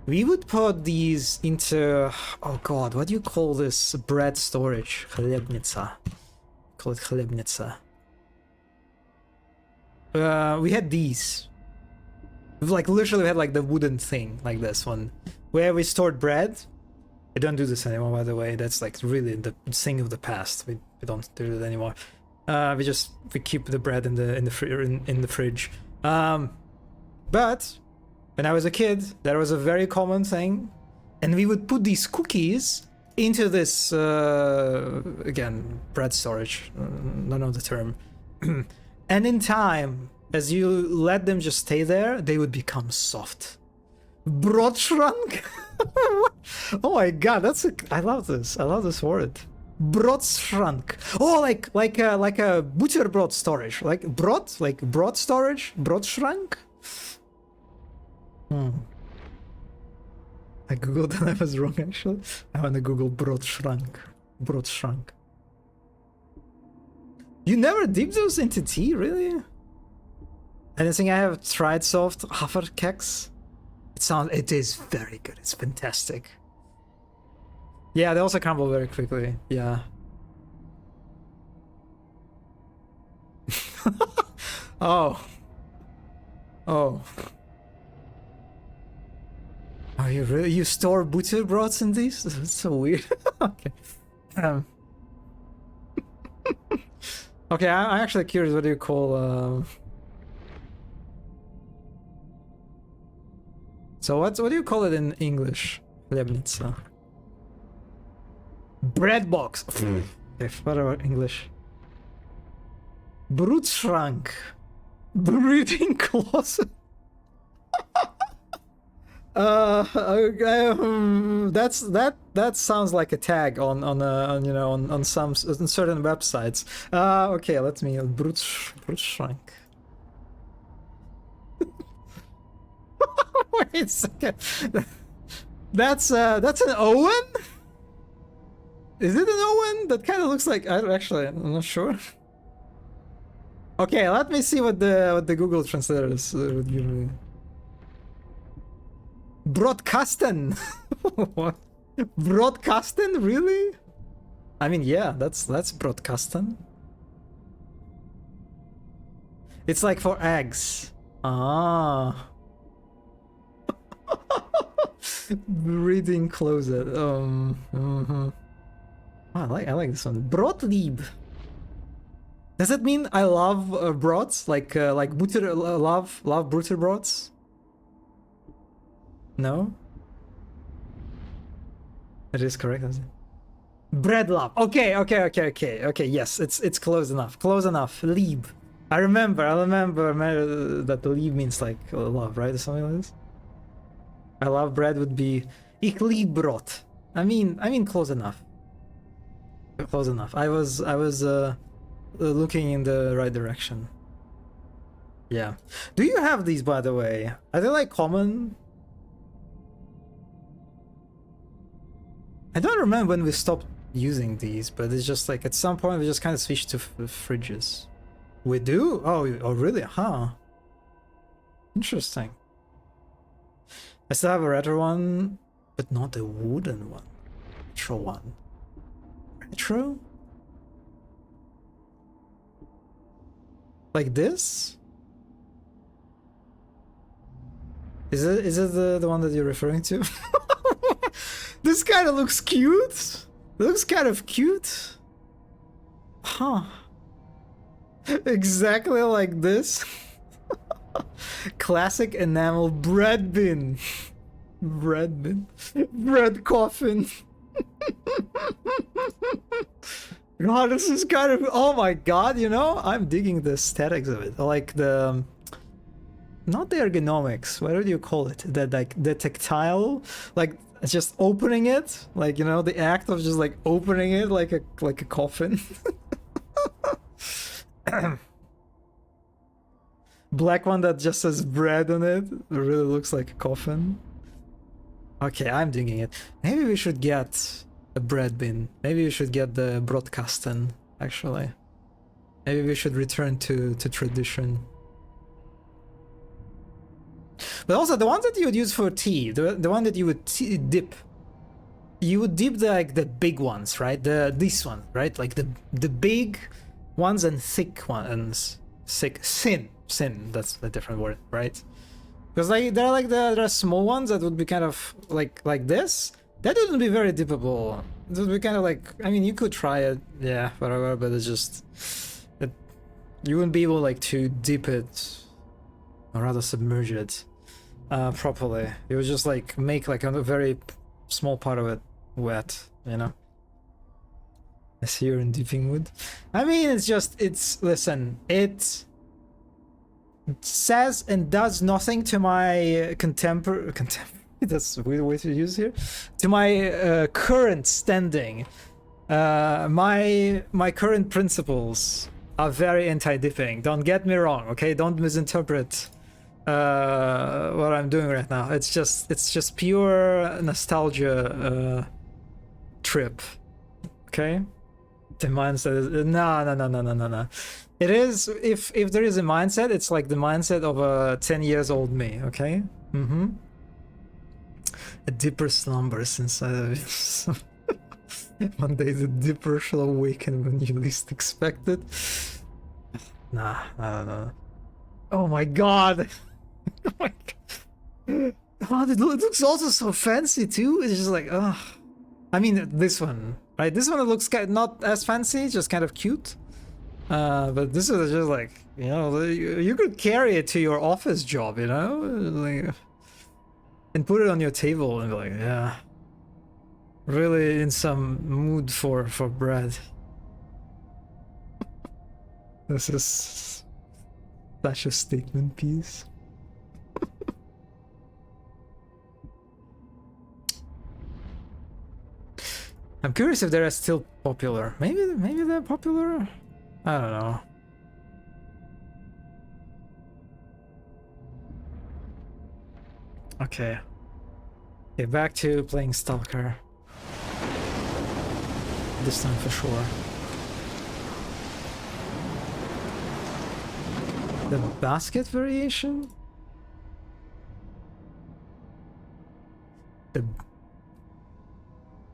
Speaker 5: we would put these into, oh god, what do you call this bread storage? Chlebnica. Call it chlebnica. We had these. Like literally we had like the wooden thing like this one where we stored bread. I don't do this anymore, by the way. That's like really the thing of the past. We don't do it anymore. We keep the bread in the fridge. But when I was a kid, that was a very common thing, and we would put these cookies into this again, bread storage. Don't know the term. And in time, as you let them just stay there, they would become soft. Broodschrank? Oh my god, I love this. I love this word. Broodschrank. Oh, like a butterbrot storage. Like broad storage? Broodschrank? I googled and I was wrong actually. I want to Google Broodschrank. Broodschrank. You never dip those into tea, really? And I think I have tried soft Haferkeks. It is very good. It's fantastic. Yeah, they also crumble very quickly. Yeah. Oh. Oh. Oh, you store butterbrods in these? That's so weird. Okay. Okay, I'm actually curious. What do you call? So what do you call it in English? Chlebnica. Bread box. Okay, what about English? Broodschrank. Breeding closet. That sounds like a tag on you know on some on certain websites. Okay, let me Broodschrank. Wait a second. That's an Owen? Is it an Owen? That kind of looks like, I'm not sure. Okay, let me see what the Google translators would give me. Broadcasten. What? Broadcasten? Really? I mean, yeah, that's broadcasten. It's like for eggs. Ah. Breeding closet. I like this one. Brotlieb. Does that mean I love broads? Like butter love butterbrods? No. It is correct, isn't it? Bread love. Okay. Yes, it's close enough. Close enough. Lieb. I remember that lieb means like love, right, or something like this. I love bread would be Ich lieb Brot. I mean close enough. Close enough. I was looking in the right direction. Yeah. Do you have these, by the way? Are they like common? I don't remember when we stopped using these, but it's just like at some point we just kind of switched to fridges. We do? Oh, really? Huh. Interesting. I still have a retro one, but not the wooden one. Retro one. Retro? Like this? Is it the one that you're referring to? This kind of looks cute. Looks kind of cute. Huh. Exactly like this. Classic enamel bread bin. Bread bin. Bread coffin. God, this is kind of... Oh my god, you know? I'm digging the aesthetics of it. Like the... Not the ergonomics. What do you call it? The, like, the tactile? Like, just opening it? Like, you know, the act of just, like, opening it like a coffin. Black one that just says bread on it. It really looks like a coffin. Okay, I'm digging it. Maybe we should get a bread bin. Maybe we should get the broadcasten, actually. Maybe we should return to tradition. But also the ones that you would use for tea, the one that you would dip. You would dip the, like, the big ones, right? This one, right? Like the big ones and thick ones. Thin, that's a different word, right? Because like there are small ones that would be kind of like this. That wouldn't be very dippable. It would be kind of like, I mean, you could try it, yeah, whatever, but it's just you wouldn't be able like to dip it, or rather submerge it properly. You would just like make like a very small part of it wet, you know. I see you're in dipping wood. I mean, listen, it says and does nothing to my contemporary, that's a weird way to use here, to my current standing. My current principles are very anti-dipping. Don't get me wrong, okay? Don't misinterpret what I'm doing right now. It's just pure nostalgia trip, okay? The mindset is no. It is, if there is a mindset, it's like the mindset of a 10 years old me, okay? Mm-hmm. A dipper slumbers inside of it. One day the dipper shall awaken when you least expect it. Nah. Oh my god! Oh my god. Oh, it looks also so fancy too. It's just like, ugh. I mean, this one, right? This one looks not as fancy, just kind of cute. But this is just like, you know, you could carry it to your office job, you know, like, and put it on your table and be like, yeah, really in some mood for bread. This is such a statement piece. I'm curious if they're still popular. Maybe they're popular. I don't know. Okay. Okay, back to playing Stalker. This time for sure. The basket variation?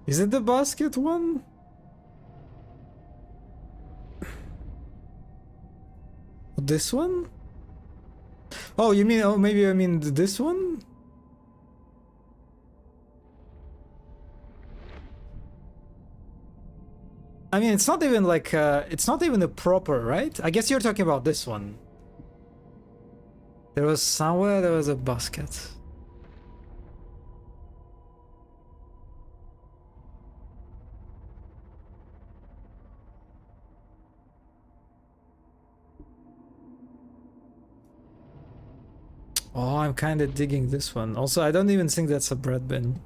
Speaker 5: Is it the basket one? This one? Oh, you mean, oh, maybe I mean this one? I mean, it's not even like, it's not even a proper, right? I guess you're talking about this one. There was somewhere there was a basket. Oh, I'm kind of digging this one. Also, I don't even think that's a bread bin.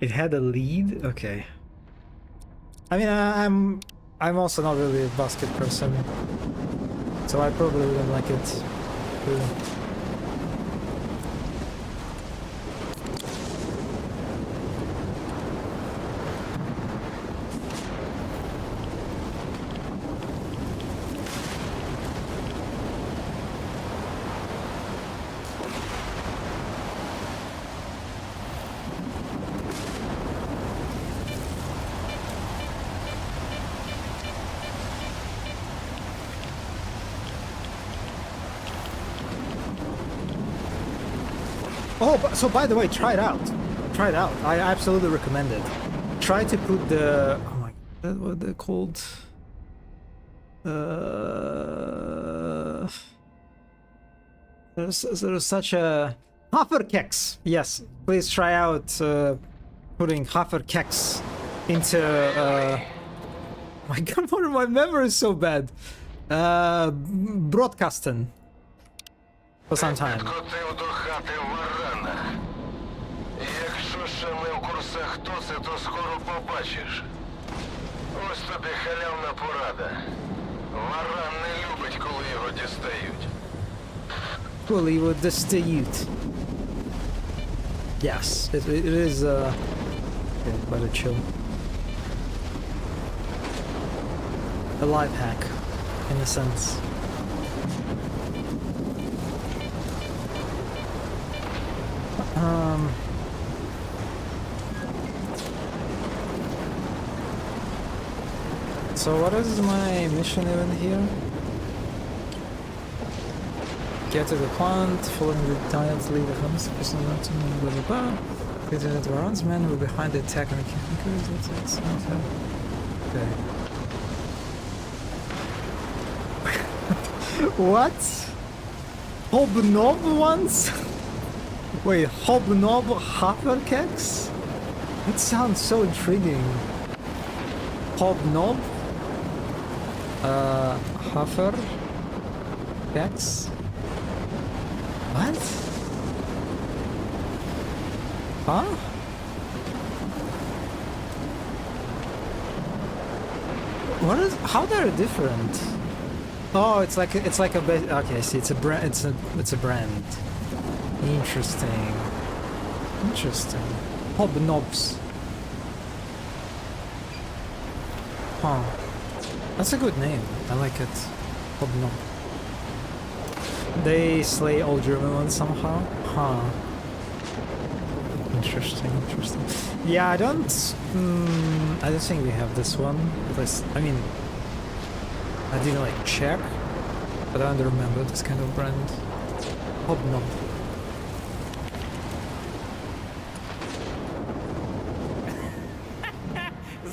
Speaker 5: It had a lead? Okay. I mean, I'm also not really a basket person, so I probably wouldn't like it. Oh, so by the way, try it out. Try it out. I absolutely recommend it. Try to put the... Oh my... What they're called? There's such a... Haferkeks! Yes, please try out putting Haferkeks into... my god, my memory is so bad. Broadcasting. For some time.
Speaker 6: Підкотив до хати варана. Якщо ще не в курсах, хто це, то скоро побачиш. Ось тобі халявна порада. Варан не любить, коли його дістають.
Speaker 5: Коли його дістають. Yes, it is okay, better chill. A life hack, in a sense. So what is my mission even here? Get to the plant, following the diet, lead the homes, person not to blah blah blah. Get to the Varan's men were behind the attack on the chemicals. That's okay. What? Hobnob ones? Wait, Hobnob Haferkeks? That sounds so intriguing. Hobnob? Haferkeks? What? Huh? What is? How they're different? Oh, it's like a okay. I see, it's a brand. It's a brand. Interesting. Interesting. Hobnobs. Huh. That's a good name. I like it. Hobnob. They slay all German ones somehow? Huh. Interesting, interesting. Yeah, I don't think we have this one. I mean, I didn't like check, but I don't remember this kind of brand. Hobnob.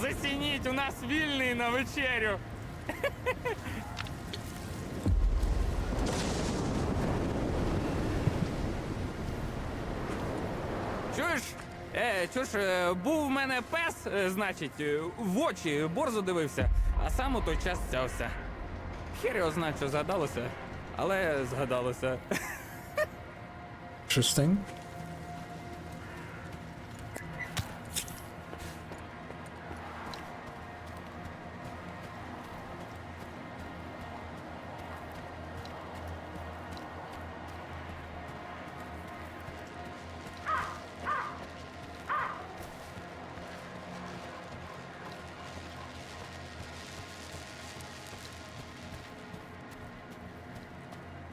Speaker 9: Зацініть, у нас вільний на вечерю. Чуєш, був в мене пес, значить, в очі борзо дивився, а сам у той час цявся. Хер його знає, що згадалося, але згадалося.
Speaker 5: Interesting.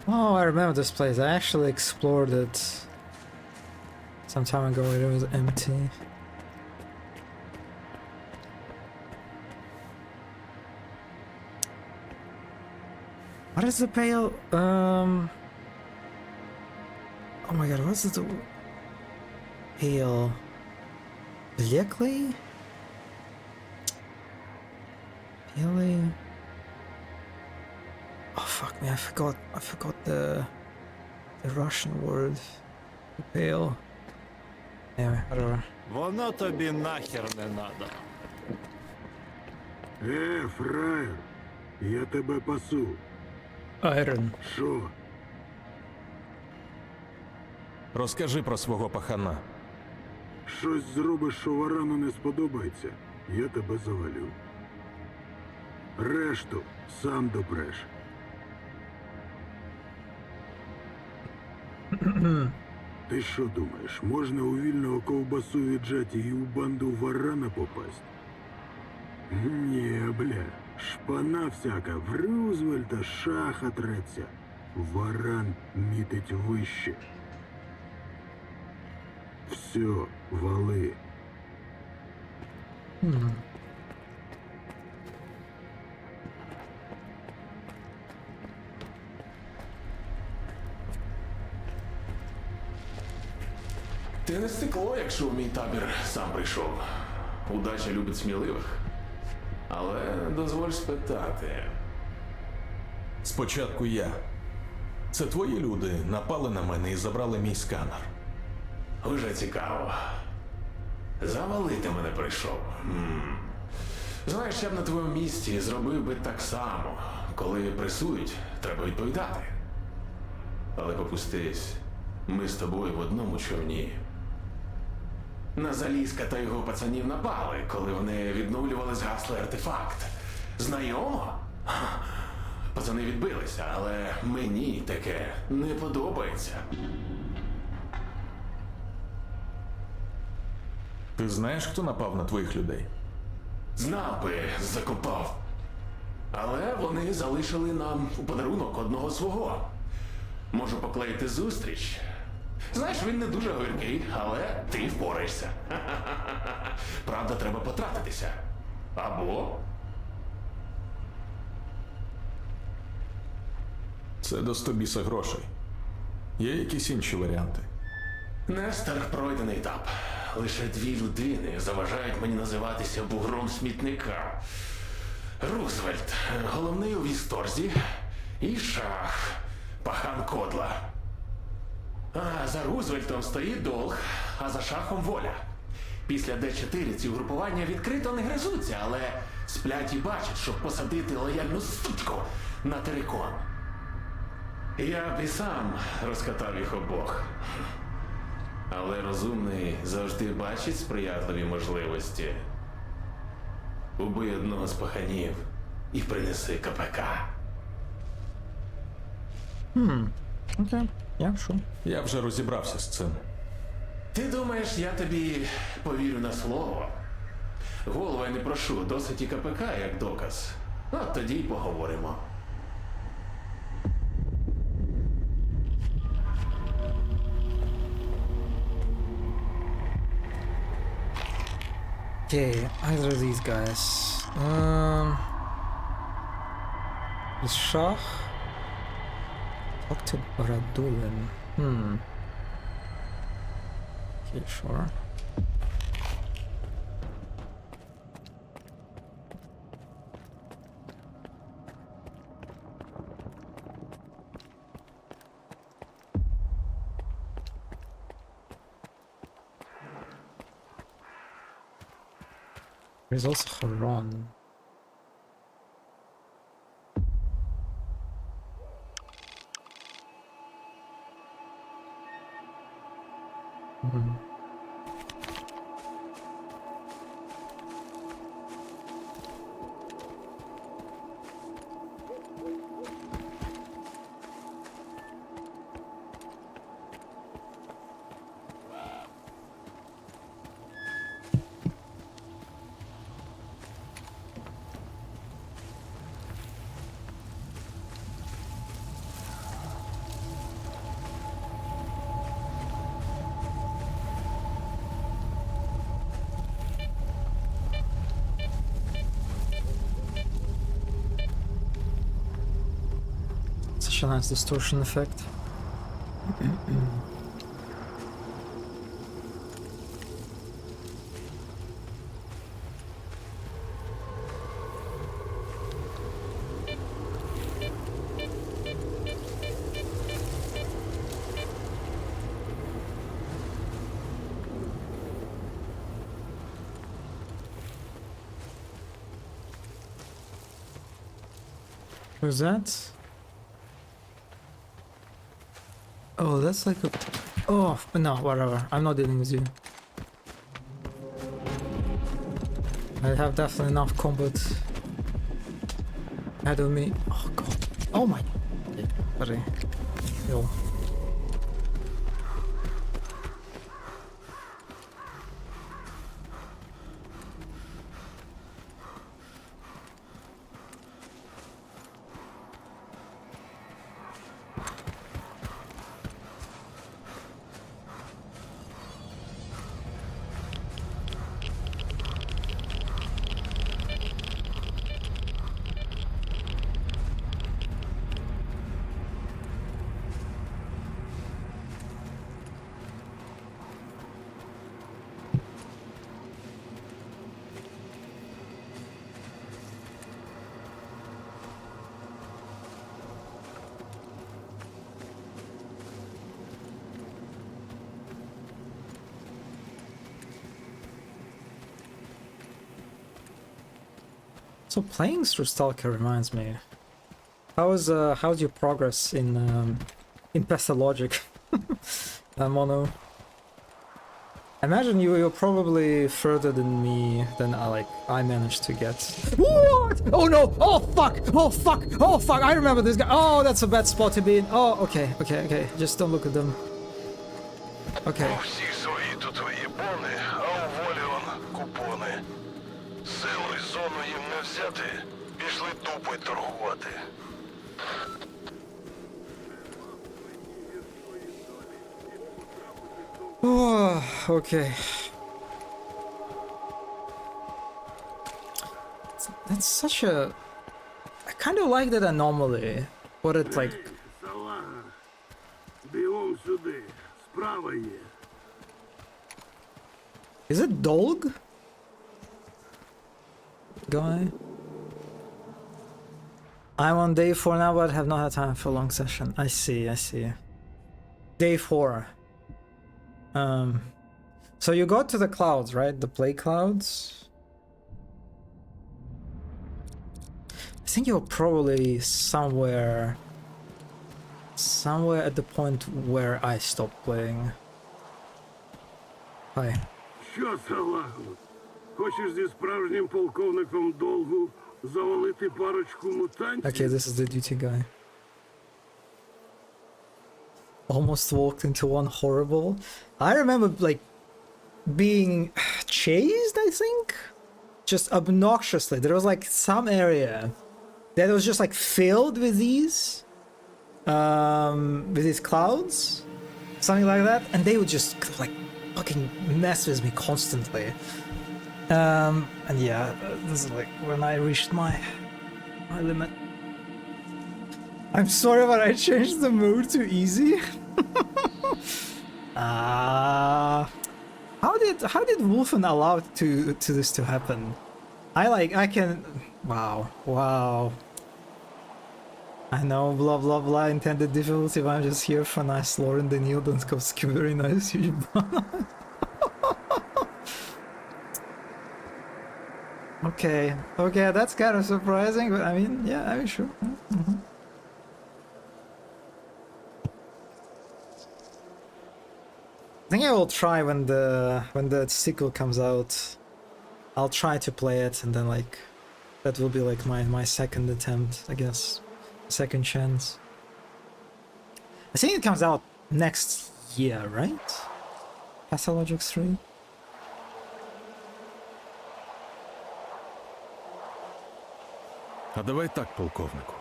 Speaker 5: Oh, I remember this place. I actually explored it some time ago. It was empty. What is the pale? Oh my god, what's the pale? Bлеклый? Белый? Oh fuck me, I forgot the Russian word. Pale. Anyway, whatever.
Speaker 10: Воно тобі нахер не надо.
Speaker 3: Фраєр, я тебе пасу.
Speaker 5: Iron.
Speaker 3: Що?
Speaker 10: Розкажи про свого пахана.
Speaker 3: Щось зробиш, що варану не сподобається, я тебе завалю. Решту сам допреш. Ти що думаєш, можна у вільного ковбасу віджаті і у банду варана попасть? Ні, бля, шпана всяка в Рузвельта шаха треться. Варан мітить вище. Все, вали.
Speaker 11: Ти не стекло, якщо в мій табір сам прийшов. Удача любить сміливих. Але дозволь спитати.
Speaker 10: Спочатку я. Це твої люди напали на мене і забрали мій сканер.
Speaker 11: Уже цікаво. Завалити мене прийшов. Знаєш, я б на твоєму місці зробив би так само. Коли пресують, треба відповідати. Але попустись, ми з тобою в одному човні. На Залізка та його пацанів напали, коли вони відновлювали згаслий артефакт. Знайомо? Пацани відбилися, але мені таке не подобається.
Speaker 10: Ти знаєш, хто напав на твоїх людей?
Speaker 11: Знав би, закопав. Але вони залишили нам у подарунок одного свого. Можу поклеїти зустріч. Знаєш, він не дуже гіркий, але ти впораєшся. Правда, треба потратитися. Або...
Speaker 10: Це до 100 біса грошей. Є якісь інші варіанти?
Speaker 11: Нестер пройдений етап. Лише 2 людини заважають мені називатися бугром смітника. Рузвельт, головний у Вісторзі, і Шах, пахан Кодла. А за Рузвельтом стоїть долг, а за Шахом воля. Після Д4 ці угрупування відкрито не гризуться, але сплять і бачать, щоб посадити лояльну сучку на терикон. Я б і сам розкатав їх обох. Але розумний завжди бачить сприятливі можливості. Убий одного з паханів і принеси КПК.
Speaker 5: Okay. Yeah, sure.
Speaker 10: Я вже розібрався з цим.
Speaker 11: Ти думаєш, я тобі повірю на слово? Голову я не прошу, досить і КПК як доказ. От тоді й поговоримо.
Speaker 5: Okay, either of these guys. Is Shah? Talk to Baradulin. Okay, sure. There's also Haran. Such a nice distortion effect. Who's that? Oh, that's like a... Oh, no, whatever. I'm not dealing with you. I have definitely enough combat ahead of me. Oh, God. Oh, my... Sorry. Yo. So playing through Stalker reminds me. How's your progress in Pathologic? Mono. I imagine you're probably further than me than I managed to get. What? Oh no! Oh fuck! Oh fuck! Oh fuck! I remember this guy. Oh, that's a bad spot to be in. Oh, okay. Just don't look at them. Okay.
Speaker 6: Всі свої тут твої бони, а у волі он купони. Силою зону їм не взяти, пішли дупою торгувати.
Speaker 5: Oh, okay. That's such a... I kind of like that anomaly. What it like...
Speaker 3: Салага. Бігом сюди. Справа є.
Speaker 5: Is it Dolg? Guy? I'm on day 4 now, but have not had time for a long session. I see. Day 4. So you go to the clouds, right? The play clouds? I think you're probably somewhere at the point where I stopped playing. Hi.
Speaker 3: Що, салагу? Хочеш зі справжнім полковником Долгу завалити парочку мутантів?
Speaker 5: Okay, this is the duty guy. Almost walked into one horrible. I remember like being chased, I think? Just obnoxiously. There was like some area that was just like filled with these clouds. Something like that. And they would just like fucking mess with me constantly. And yeah, this is like when I reached my limit. I'm sorry, but I changed the mode to easy. How did Wolfen allow this to happen? I can wow. I know blah blah blah intended difficulty, but I'm just here for nice lore and Daniel Donskow's very nice huge Okay, that's kind of surprising, but I mean, yeah, I mean, sure. Mm-hmm. I think I will try when the sequel comes out. I'll try to play it, and then like that will be like my second attempt, I guess, second chance. I think it comes out next year, right? Pathologic 3.
Speaker 10: А давай так, полковнику.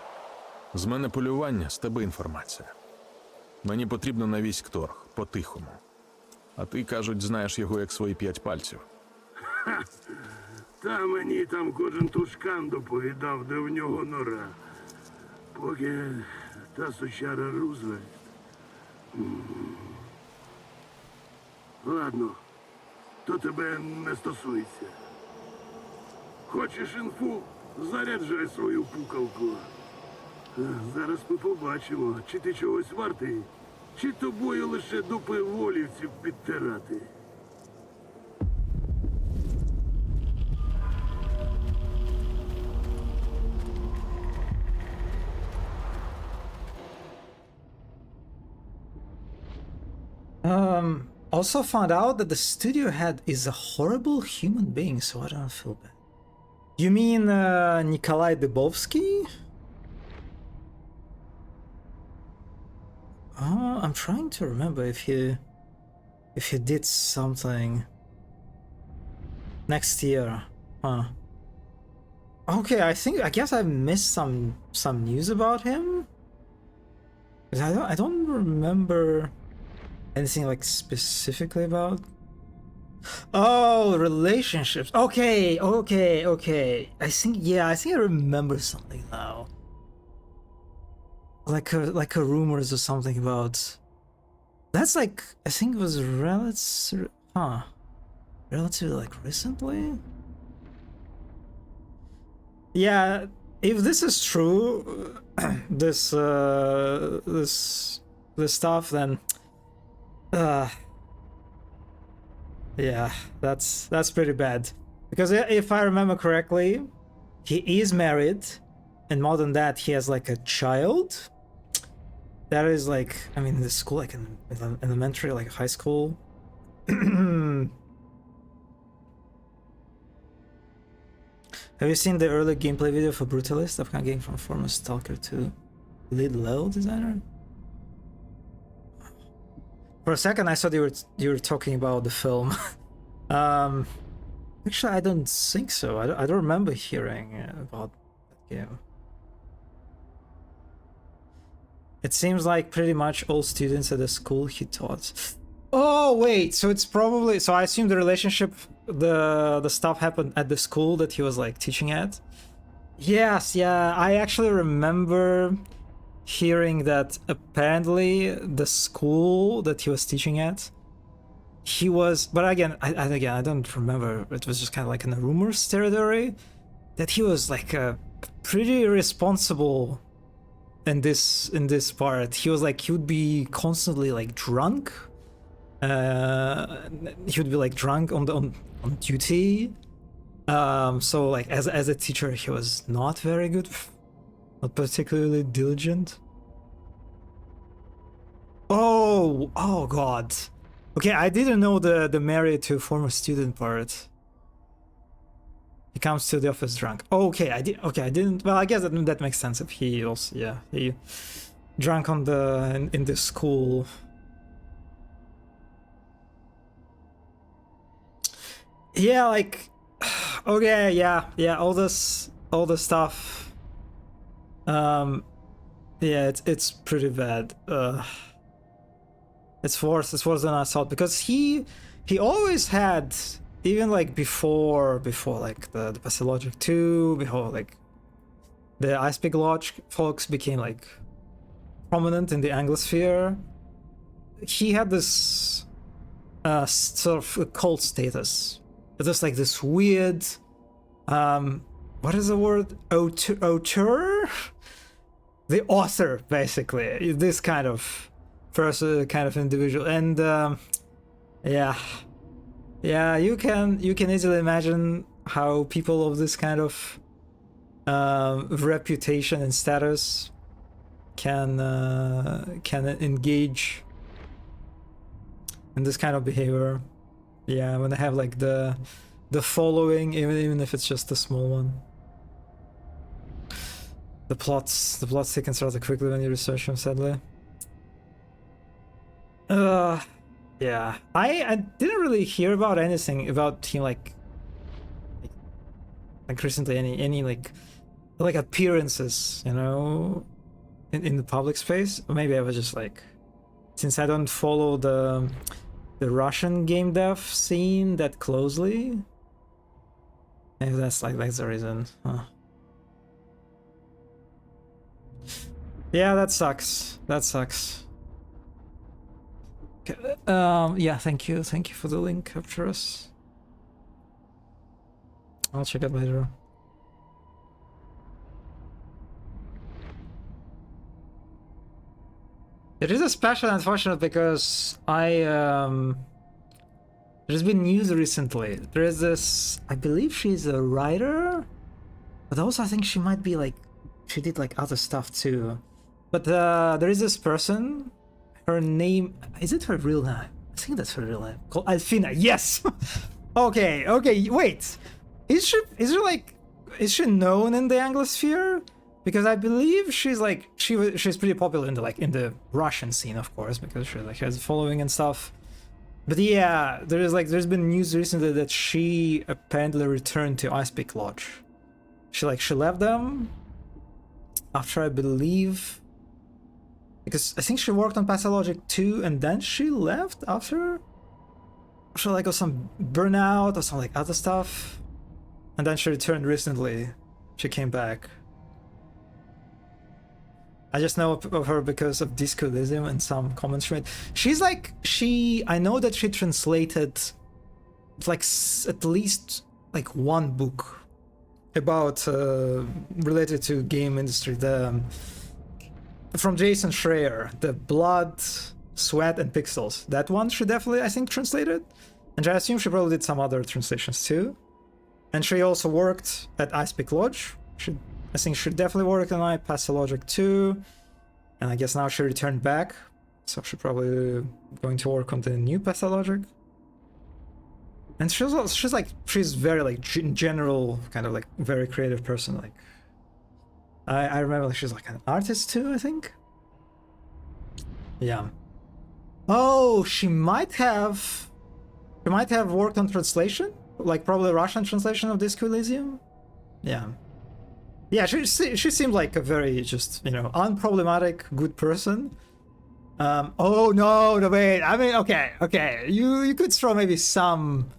Speaker 10: З мене полювання, з тебе інформація. Мені потрібно на військторг, по-тихому. А ти, кажуть, знаєш його як свої 5 пальців.
Speaker 3: Та мені там кожен тушкан доповідав, де в нього нора. Поки та сучара Рузвельт. Ладно, то тебе не стосується. Хочеш інфу? Заряджай свою пукалку. Зараз ми побачимо, чи ти чогось вартий, чи тобою лише дупи волівців підтирати.
Speaker 5: Also found out that the studio head is a horrible human being, so I don't feel bad. You mean Nikolai Dubovsky? I'm trying to remember if he did something next year. Huh. Okay, I guess I missed some news about him. 'Cause I don't remember anything like specifically about. Oh, relationships. Okay. I think I remember something now. Like a rumors or something about. That's like, I think it was relatively like recently. Yeah, if this is true, this stuff, then yeah, that's pretty bad. Because if I remember correctly, he is married, and more than that, he has like a child. That is like, I mean, in the school, like in elementary, like high school. Have you seen the early gameplay video for Brutalist, Afghan game from former Stalker 2 lead level designer? For a second, I thought you were talking about the film. Actually, I don't think so. I don't remember hearing about that game. It seems like pretty much all students at the school he taught. Oh wait, so it's probably, so I assume the relationship, the stuff happened at the school that he was like teaching at. Yes, yeah, I actually remember hearing that apparently the school that he was teaching at, he was, but again, I don't remember. It was just kind of like in the rumors territory that he was like pretty irresponsible in this part. He was like, he would be constantly like drunk. He would be like drunk on duty. So like as a teacher, he was not very good, not particularly diligent. Oh god. Okay, I didn't know the married to former student part. He comes to the office drunk. Okay, I didn't. Well, I guess that makes sense. If he also, yeah, he drank on in the school. Yeah, like, okay, yeah, all this stuff. Yeah, it's pretty bad. It's worse than I thought, because he always had, even like before like the Pathologic 2, before like the Icepeak Lodge folks became like prominent in the Anglosphere, he had this sort of a cult status. Just like this weird, what is the word? Auteur? The author, basically. This kind of person, kind of individual. And yeah, you can easily imagine how people of this kind of reputation and status can engage in this kind of behavior. Yeah, when they have like the following, even if it's just a small one. The plots thicken rather quickly when you research them, sadly. Yeah, I didn't really hear about anything about him like recently, any like appearances, you know, in the public space. Or maybe I was just like, since I don't follow the Russian game dev scene that closely, maybe that's the reason. Huh. Yeah, that sucks. Okay, yeah, thank you for the link, Capturus. I'll check it later. It is especially unfortunate because there's been news recently. There is this, I believe she's a writer, but also I think she might be like, she did like other stuff too. But there is this person, her name, is it her real name? I think that's her real name. Called Alfina, yes! Okay, wait. Is she known in the Anglosphere? Because I believe she's like, she's pretty popular in the Russian scene, of course, because she like has a following and stuff. But yeah, there's been news recently that she apparently returned to Icepeak Lodge. She left them after, I believe, because I think she worked on Pathologic 2 and then she left after like got some burnout or some like other stuff, and then she returned recently. She came back. I just know of her because of Discolism and some comments she made. She's like, I know that she translated like at least like one book about related to game industry, from Jason Schreier, the Blood, Sweat and Pixels. That one she definitely, I think, translated, and I assume she probably did some other translations too. And she also worked at Icepeak Lodge. I think she definitely worked on Pathologic 2. And I guess now she returned back. So she's probably going to work on the new Pathologic. And she's very like general, kind of like very creative person. Like I remember like, she's like an artist too, I think. Yeah. Oh, she might have worked on translation, like probably Russian translation of Disco Elysium. Yeah. Yeah, she seemed like a very just, you know, unproblematic, good person. Oh no, wait. I mean, okay. You could throw maybe some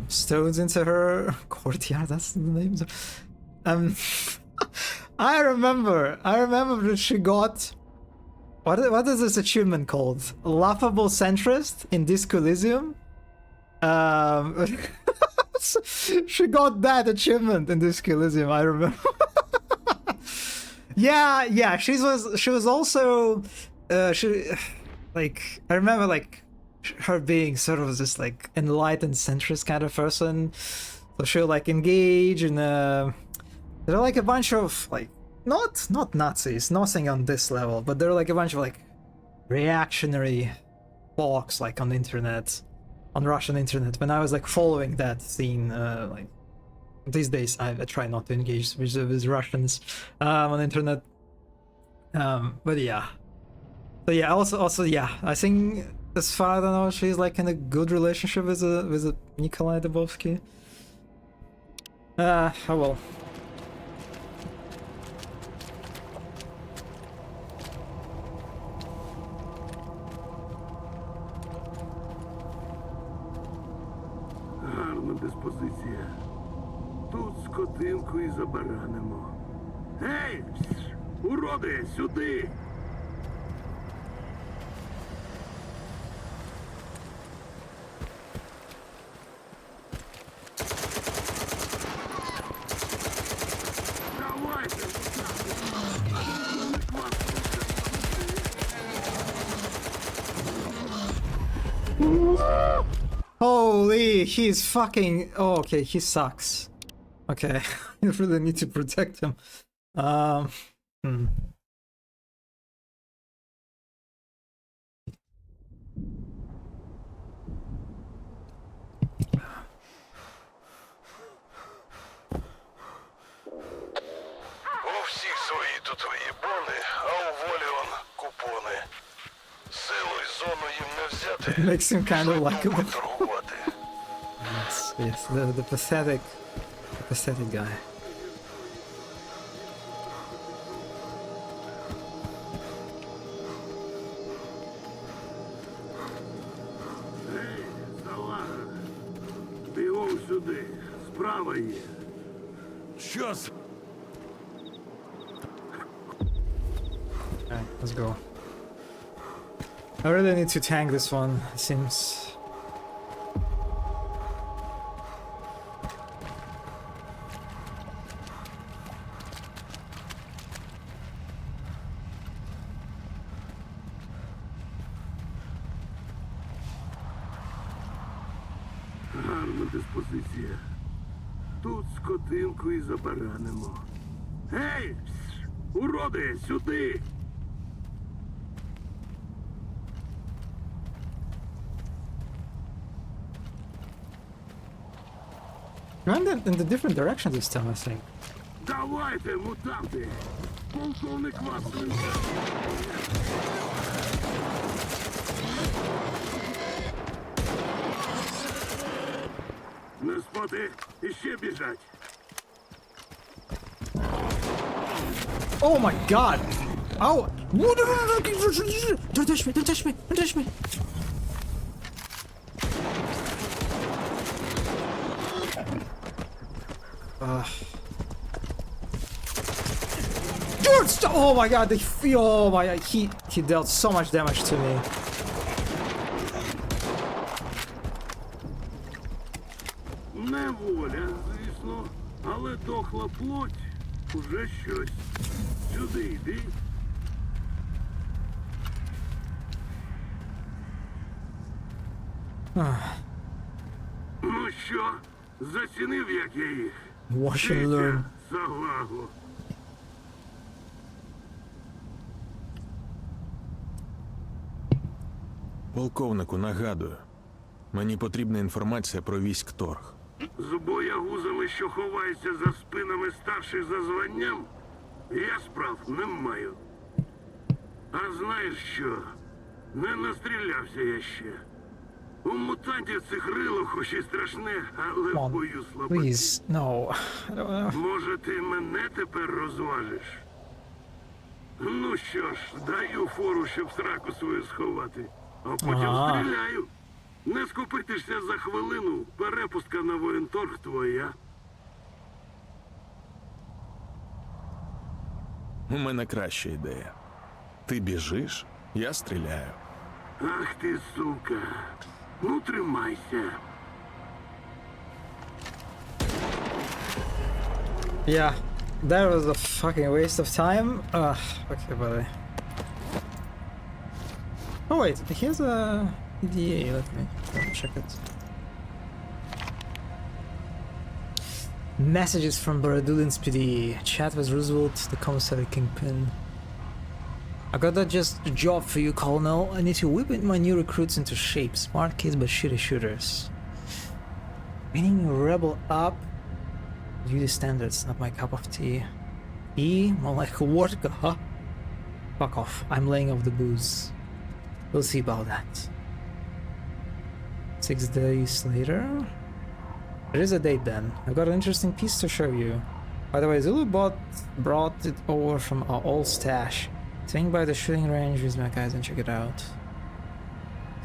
Speaker 5: stones into her courtyard. That's the name. I remember that she got what is this achievement called? Laughable Centrist in Disco Elysium. She got that achievement in Disco Elysium. I remember. yeah. She was also like I remember like her being sort of this like enlightened centrist kind of person. So she'll like engage in there are like a bunch of like not Nazis, nothing on this level, but there are like a bunch of like reactionary folks like on the internet, on Russian internet. When I was like following that scene, like these days I try not to engage with Russians on the internet. But yeah. So yeah, also yeah, I think as far as I know, she's like in a good relationship with a Nikolai Dubovsky. Oh well.
Speaker 3: Гарна диспозиція. Тут скотинку і забаранимо. Гей! Уроди, сюди! Давайте!
Speaker 5: Holy, he's fucking... Oh, okay, he sucks. Okay, you really need to protect him.
Speaker 6: У всіх свої тут виїбони, а у волі он купони. Силою зону їм не взяти.
Speaker 5: It makes him kind of likable.
Speaker 6: Торгувати.
Speaker 5: Yes, the pathetic guy.
Speaker 3: Гей, салага! Бігом сюди, справа є.
Speaker 7: Що з...
Speaker 5: Okay, let's go. I really need to tank this one, it seems.
Speaker 3: Гарна диспозиція. Тут скотинку і забаранимо. Гей! Уроди, сюди!
Speaker 5: You went in the different direction this time, I think.
Speaker 3: Давайте, мутанти! Полковник вас слухає. Не спати, іще біжать.
Speaker 5: Oh my god! Oh! Don't touch me! Don't touch me! Don't touch me! Dude, stop! Oh my god! Oh my god! He dealt so much damage to me.
Speaker 3: Неволя, звісно, але дохла плоть уже щось. Сюди йди. Ну що, Зацінив, як я їх.
Speaker 5: Watch and learn.
Speaker 3: Салагу.
Speaker 10: Полковнику, нагадую, мені потрібна інформація про військ Торг.
Speaker 3: З боягузами, що ховаються за спинами старших за званням, я справ не маю. А знаєш що? Не настрілявся я ще. У мутантів цих рило хоч і страшне, але в бою слабаки.
Speaker 5: Please, no. I don't know.
Speaker 3: Може, ти мене тепер розважиш? Ну що ж, даю фору, щоб сраку свою сховати, а потім
Speaker 5: Ага.
Speaker 3: стріляю. Не скупитишся за хвилину, перепустка на воєнторг твоя.
Speaker 10: У мене краща ідея. Ти біжиш, я стріляю.
Speaker 3: Ах ти, сука. Ну, тримайся.
Speaker 5: Yeah, that was a fucking waste of time. Okay, buddy. Oh wait, here's a EDA. Let me check it. Messages from Baradulin's PD. Chat with Roosevelt, the commissary Kingpin. I got that just job for you, Colonel. I need to whip my new recruits into shape. Smart kids but shitty shooters. Meaning rebel up. Duty standards, not my cup of tea. E, more like vodka, huh? Fuck off. I'm laying off the booze. We'll see about that. 6 days later? There is a date then. I've got an interesting piece to show you. By the way, Zulubot brought it over from our old stash. Swing by the shooting range with my guys and check it out.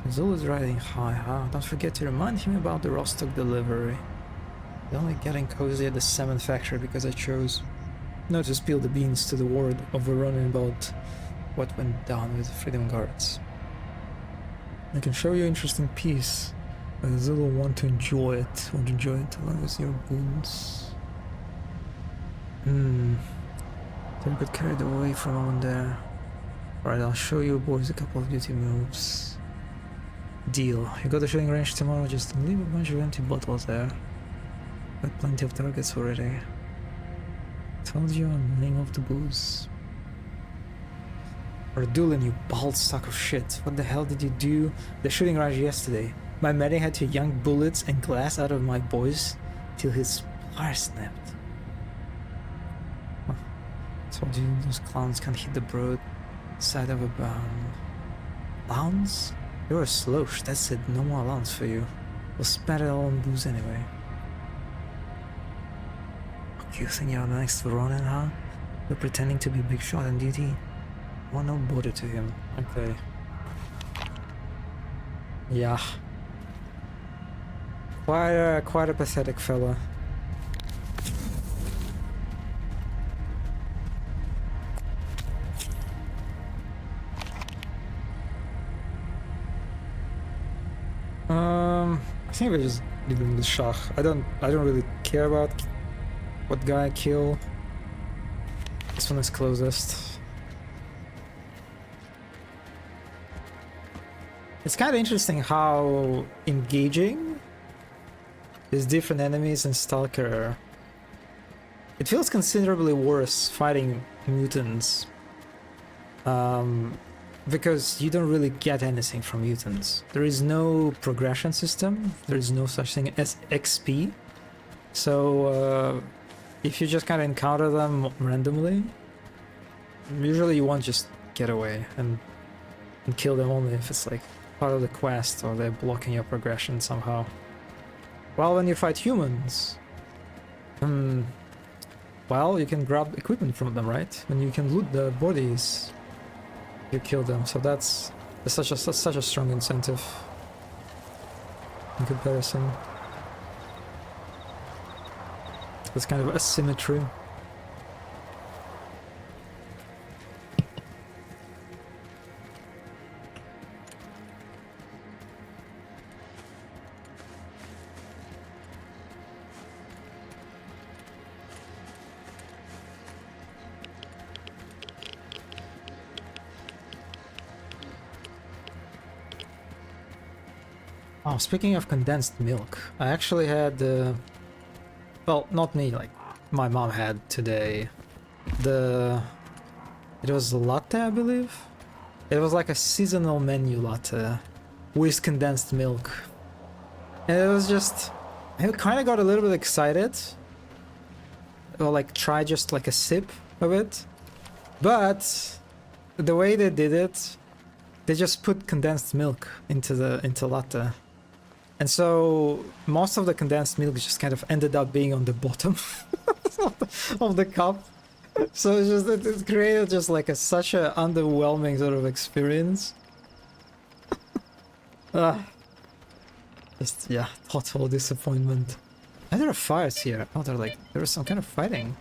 Speaker 5: So Zulu's riding high, huh? Don't forget to remind him about the Rostock delivery. They're only getting cozy at the cement factory because I chose not to spill the beans to the ward overrunning about what went down with the Freedom Guards. I can show you an interesting piece. But Zulu won't enjoy it along with your boons. Don't get carried away for a moment there. Alright, I'll show you boys a couple of duty moves. Deal. You got the shooting range tomorrow, just leave a bunch of empty bottles there. Got plenty of targets already. Told you I'm laying off the booze. Ardulin, you bald sack of shit. What the hell did you do the shooting range yesterday? My medic had to yank bullets and glass out of my boys till his wire snapped. Huh. Told you those clowns can't hit the broad side of a bounce? You're a slouch, that's it, no more allowance for you. We'll spend it all on booze anyway. You think you're the next Ronin, huh? You're pretending to be big shot on duty? Want no border to him. Okay. Yeah. Quite a pathetic fella. I think we just give him the shah. I don't really care about what guy I kill. This one is closest. It's kind of interesting how engaging these different enemies in Stalker are. It feels considerably worse fighting mutants. Because you don't really get anything from mutants. There is no progression system, there is no such thing as XP. So if you just kind of encounter them randomly, usually you won't just get away and kill them only if it's like part of the quest or they're blocking your progression somehow. Well, when you fight humans, well, you can grab equipment from them, right? And you can loot the bodies. You kill them, so that's such a strong incentive in comparison. It's kind of asymmetry. Oh, speaking of condensed milk, I actually had Well, not me, like my mom had today. It was latte, I believe. It was like a seasonal menu latte with condensed milk. And it was just, I kind of got a little bit excited. Or like try just like a sip of it. But the way they did it, they just put condensed milk into latte. And so most of the condensed milk just kind of ended up being on the bottom of the cup. So it's just, it created just like such a underwhelming sort of experience. Just, yeah, total disappointment. Are there fires here? Oh, there was some kind of fighting.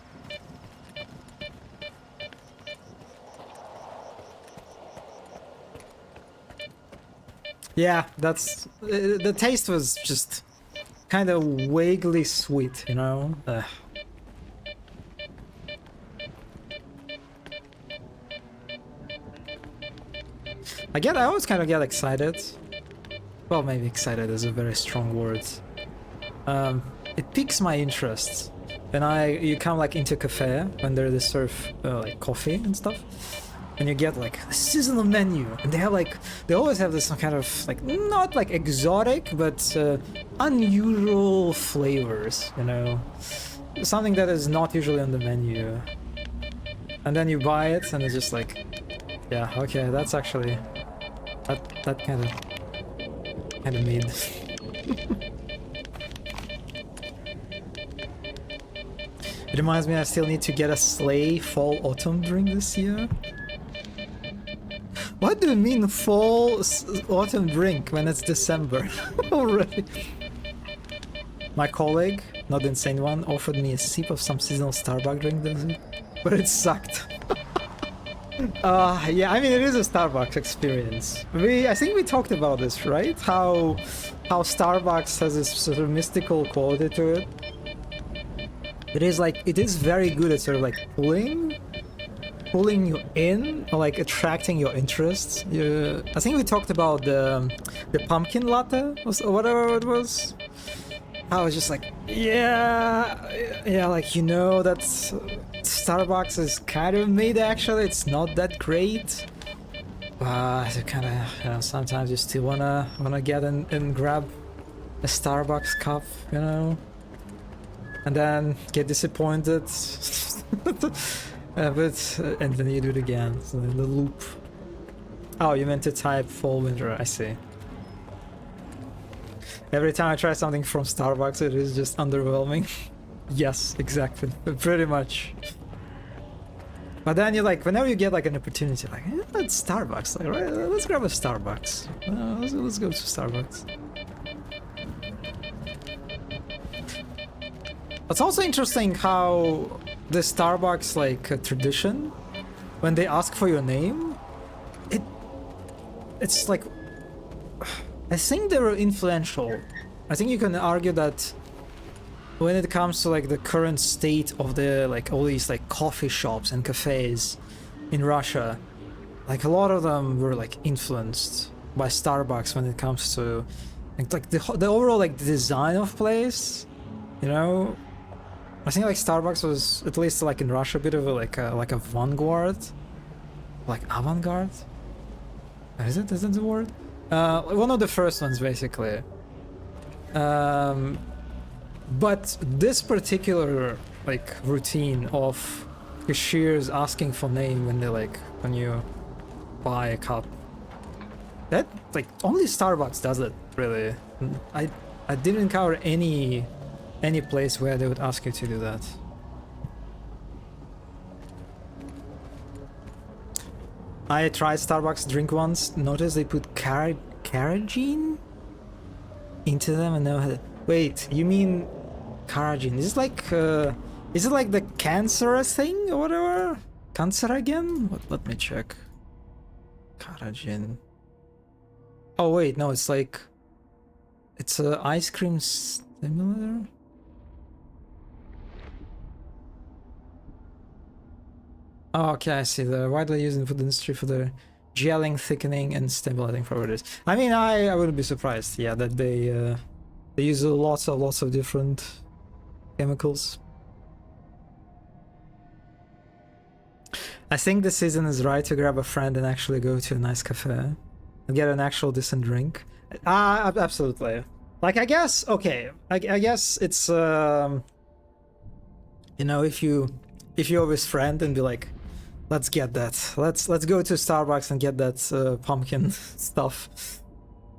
Speaker 5: Yeah, that's... the taste was just kind of vaguely sweet, you know? I always kind of get excited. Well, maybe excited is a very strong word. It piques my interest when you come like into a cafe when they serve like coffee and stuff, and you get like a seasonal menu, and they always have this some kind of like not like exotic but unusual flavors, you know, something that is not usually on the menu, and then you buy it and it's just like, yeah, okay, that's actually that kind of made. It reminds me I still need to get a sleigh fall autumn drink this year. What do you mean fall autumn drink when it's December already? My colleague, not the insane one, offered me a sip of some seasonal Starbucks drink this week, but it sucked. Yeah, I mean, it is a Starbucks experience. I think we talked about this, right? How Starbucks has this sort of mystical quality to it. It is very good at sort of like pulling you in, or like attracting your interests. I think we talked about the pumpkin latte or whatever it was. I was just like, yeah, like, you know, that's Starbucks is kind of made actually. It's not that great, but you kind of, you know, sometimes you still wanna get and grab a Starbucks cup, you know, and then get disappointed. And then you do it again. So the loop. Oh, you meant to type fall winter. I see. Every time I try something from Starbucks, it is just underwhelming. Yes, exactly. Pretty much. But then you're like, whenever you get like an opportunity, like, it's Starbucks. Like, right, let's grab a Starbucks. Let's go to Starbucks. It's also interesting how the Starbucks like tradition, when they ask for your name, it's like, I think they were influential. I think you can argue that when it comes to like the current state of the like all these like coffee shops and cafes in Russia, like a lot of them were like influenced by Starbucks when it comes to like the overall like design of place, you know. I think like Starbucks was, at least like in Russia, a bit of a like a vanguard, like avant-garde. Is it the word? One of the first ones basically. But this particular like routine of cashiers asking for name when you buy a cup, that like only Starbucks does it really. I didn't encounter any place where they would ask you to do that. I tried Starbucks drink once, noticed they put carrageen into them, and then wait, you mean carrageen? Is it like the cancerous thing or whatever? Cancerogen? Let me check. Carrageen. Oh wait, no, it's a ice cream stimulator. Oh, okay, I see. They're widely used in the food industry for their gelling, thickening, and stimulating properties. I mean, I wouldn't be surprised, yeah, that they use lots of different chemicals. I think the season is right to grab a friend and actually go to a nice cafe and get an actual decent drink. Absolutely. Like, I guess, okay, I guess it's, you know, if you're with friend and be like, let's get that, let's go to Starbucks and get that pumpkin stuff.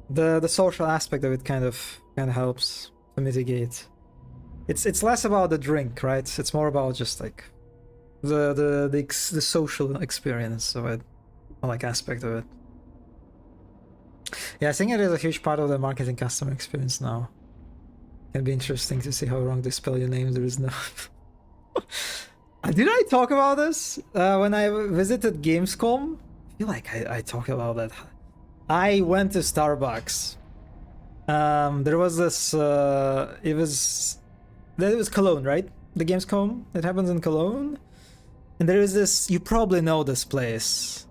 Speaker 5: The social aspect of it kind of helps to mitigate. It's less about the drink, right? It's more about just like the social experience of it, or like aspect of it. Yeah, I think it is a huge part of the marketing customer experience now. It'd be interesting to see how wrong they spell your name. There is no. Did I talk about this when I visited Gamescom? I feel like I talked about that. I went to Starbucks. There was this. It was Cologne, right? The Gamescom. It happens in Cologne, and there is this. You probably know this place,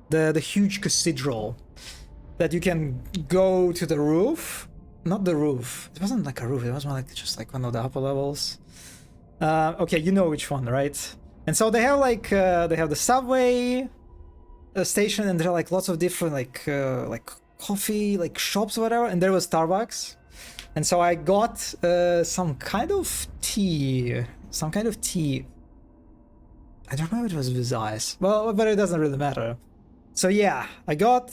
Speaker 5: the huge cathedral, that you can go to the roof. Not the roof. It wasn't like a roof. It was more like just like one of the upper levels. Okay, you know which one, right? And so they have like they have the subway station, and there are like lots of different like coffee like shops or whatever, and there was Starbucks. And so I got some kind of tea. I don't know if it was with ice. Well, but it doesn't really matter. So yeah, I got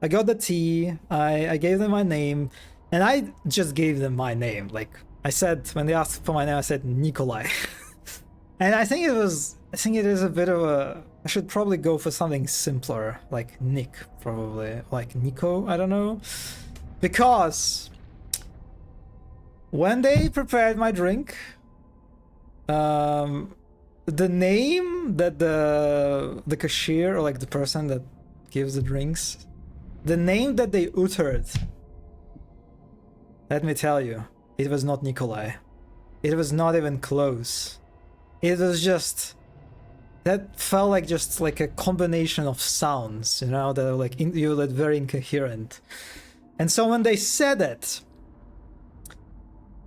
Speaker 5: the tea. I gave them my name, and I just gave them my name. Like I said, when they asked for my name, I said Nikolai. And I think it is a bit of a. I should probably go for something simpler, like Nick, probably, like Nico. I don't know, because when they prepared my drink, the name that the cashier, or like the person that gives the drinks, the name that they uttered, let me tell you, it was not Nikolai. It was not even close. It was just, that felt like just like a combination of sounds, you know, that are like you were very incoherent. And so when they said it,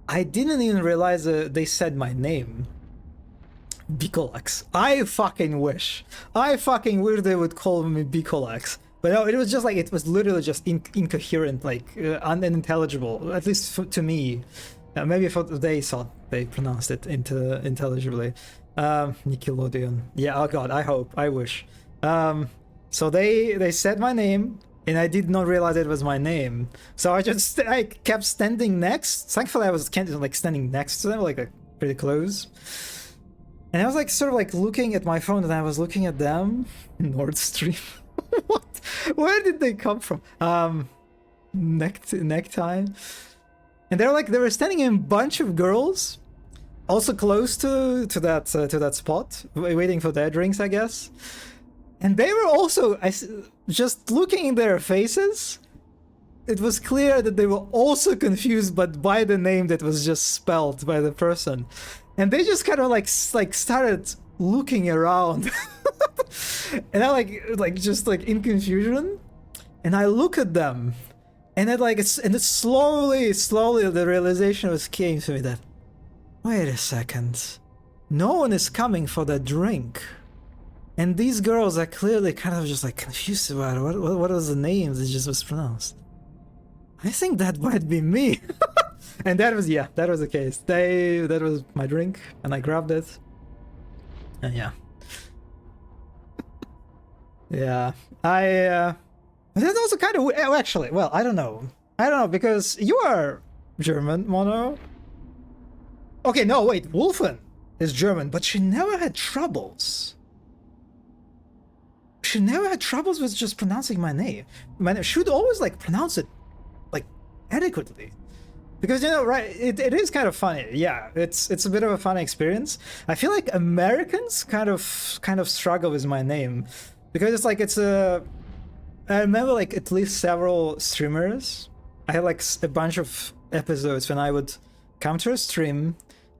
Speaker 5: I didn't even realize they said my name. Bicolax. I fucking wish they would call me Bicolax. But no, it was just like, it was literally just incoherent, like unintelligible, at least to me. Maybe they thought they pronounced it intelligibly. Nickelodeon. Yeah, oh god, I wish. So they said my name, and I did not realize it was my name. So I kept standing next. Thankfully, I was like standing next to them, like pretty close. And I was like sort of like looking at my phone, and I was looking at them. Nord Stream. What? Where did they come from? Necktie. And they were standing in a bunch of girls, also close to that spot, waiting for their drinks, I guess. And they were also, just looking in their faces, it was clear that they were also confused, but by the name that was just spelled by the person. And they just kind of like started looking around. And I like just like in confusion. And I look at them, and it slowly the realization came to me that, wait a second, no one is coming for that drink. And these girls are clearly kind of just like confused about what was the name that just was pronounced. I think that might be me. And that was the case. That was my drink, and I grabbed it. And yeah. Yeah. That's also kind of actually, well, I don't know, because you are German, Mono. Okay, no, wait, Wolfen is German, but she never had troubles. She never had troubles with just pronouncing my name. She would always like pronounce it like adequately. Because, you know, right, it is kind of funny. Yeah, it's a bit of a funny experience. I feel like Americans kind of struggle with my name, because it's like I remember like at least several streamers. I had like a bunch of episodes when I would come to a stream,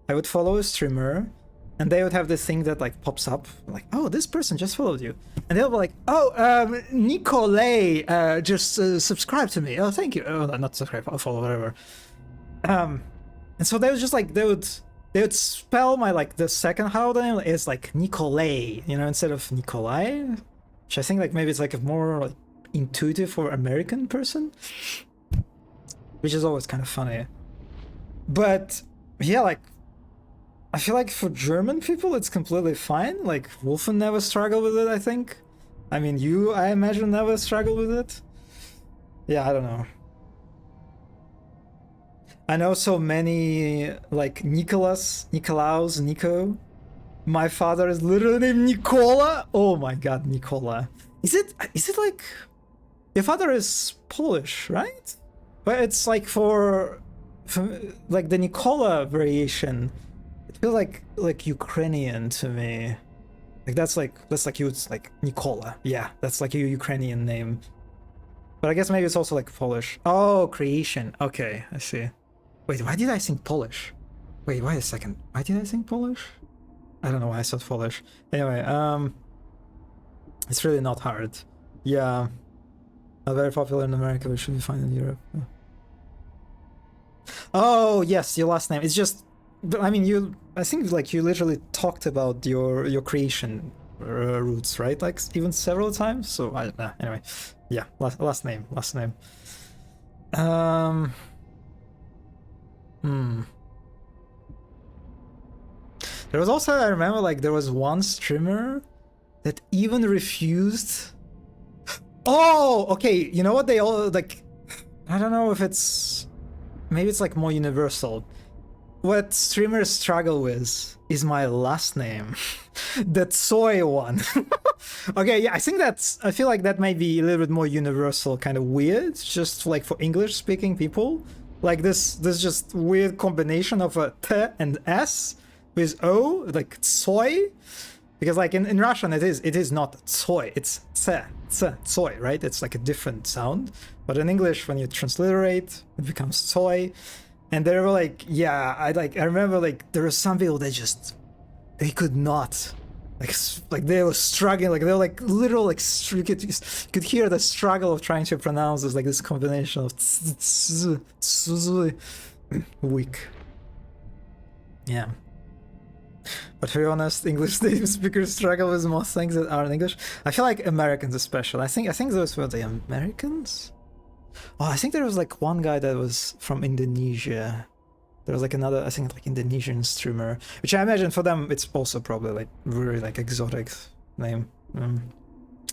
Speaker 5: I would follow a streamer, and they would have this thing that like pops up, like, oh, this person just followed you, and they'll be like, oh, Nikolay just subscribe to me. Oh, thank you. Oh, not subscribe, I'll follow, whatever. And so they was just like, they would they would spell my like the second half name is like Nikolay, you know, instead of Nikolai, which I think like maybe it's like a more like intuitive for American person, which is always kind of funny. But yeah, like I feel like for German people it's completely fine. Like Wolfen never struggled with it, I think. I mean, you, I imagine, never struggled with it. Yeah, I don't know. I know so many like Nicholas, Nikolaus, Nico. My father is literally named Nikola. Oh my god, Nikola. Is it like your father is Polish, right? But it's like for like the Nikola variation. It feels like Ukrainian to me. Like that's like you, it's like Nikola. Yeah, that's like a Ukrainian name. But I guess maybe it's also like Polish. Oh, creation. Okay, I see. Wait, why did I think Polish? Wait a second. Why did I think Polish? I don't know why I said Polish. Anyway, it's really not hard. Yeah. Not very popular in America, but should be fine in Europe. Oh, yes, your last name. It's just, I mean, I think like you literally talked about your creation roots, right? Like even several times. So anyway, yeah, last name. There was also, I remember, like there was one streamer that even refused. Oh, okay. You know what they all like? I don't know if it's, maybe it's like more universal. What streamers struggle with is my last name, the Tsoi one. Okay, yeah, I feel like that may be a little bit more universal, kind of weird, just like for English-speaking people. Like this just weird combination of a T and S with O, like Tsoi. Because like in Russian it is not Tsoi, it's Tsoi, right? It's like a different sound. But in English, when you transliterate, it becomes Tsoi. And they were like, yeah, I remember like there were some people that they could not, like they were struggling, like they were like literal, like you could hear the struggle of trying to pronounce this, like this combination of weak. Yeah. But to be honest, English native speakers struggle with most things that are in English. I feel like Americans especially. I think those were the Americans. Oh, I think there was like one guy that was from Indonesia. There was like another, I think like Indonesian streamer, which I imagine for them it's also probably like very like exotic name.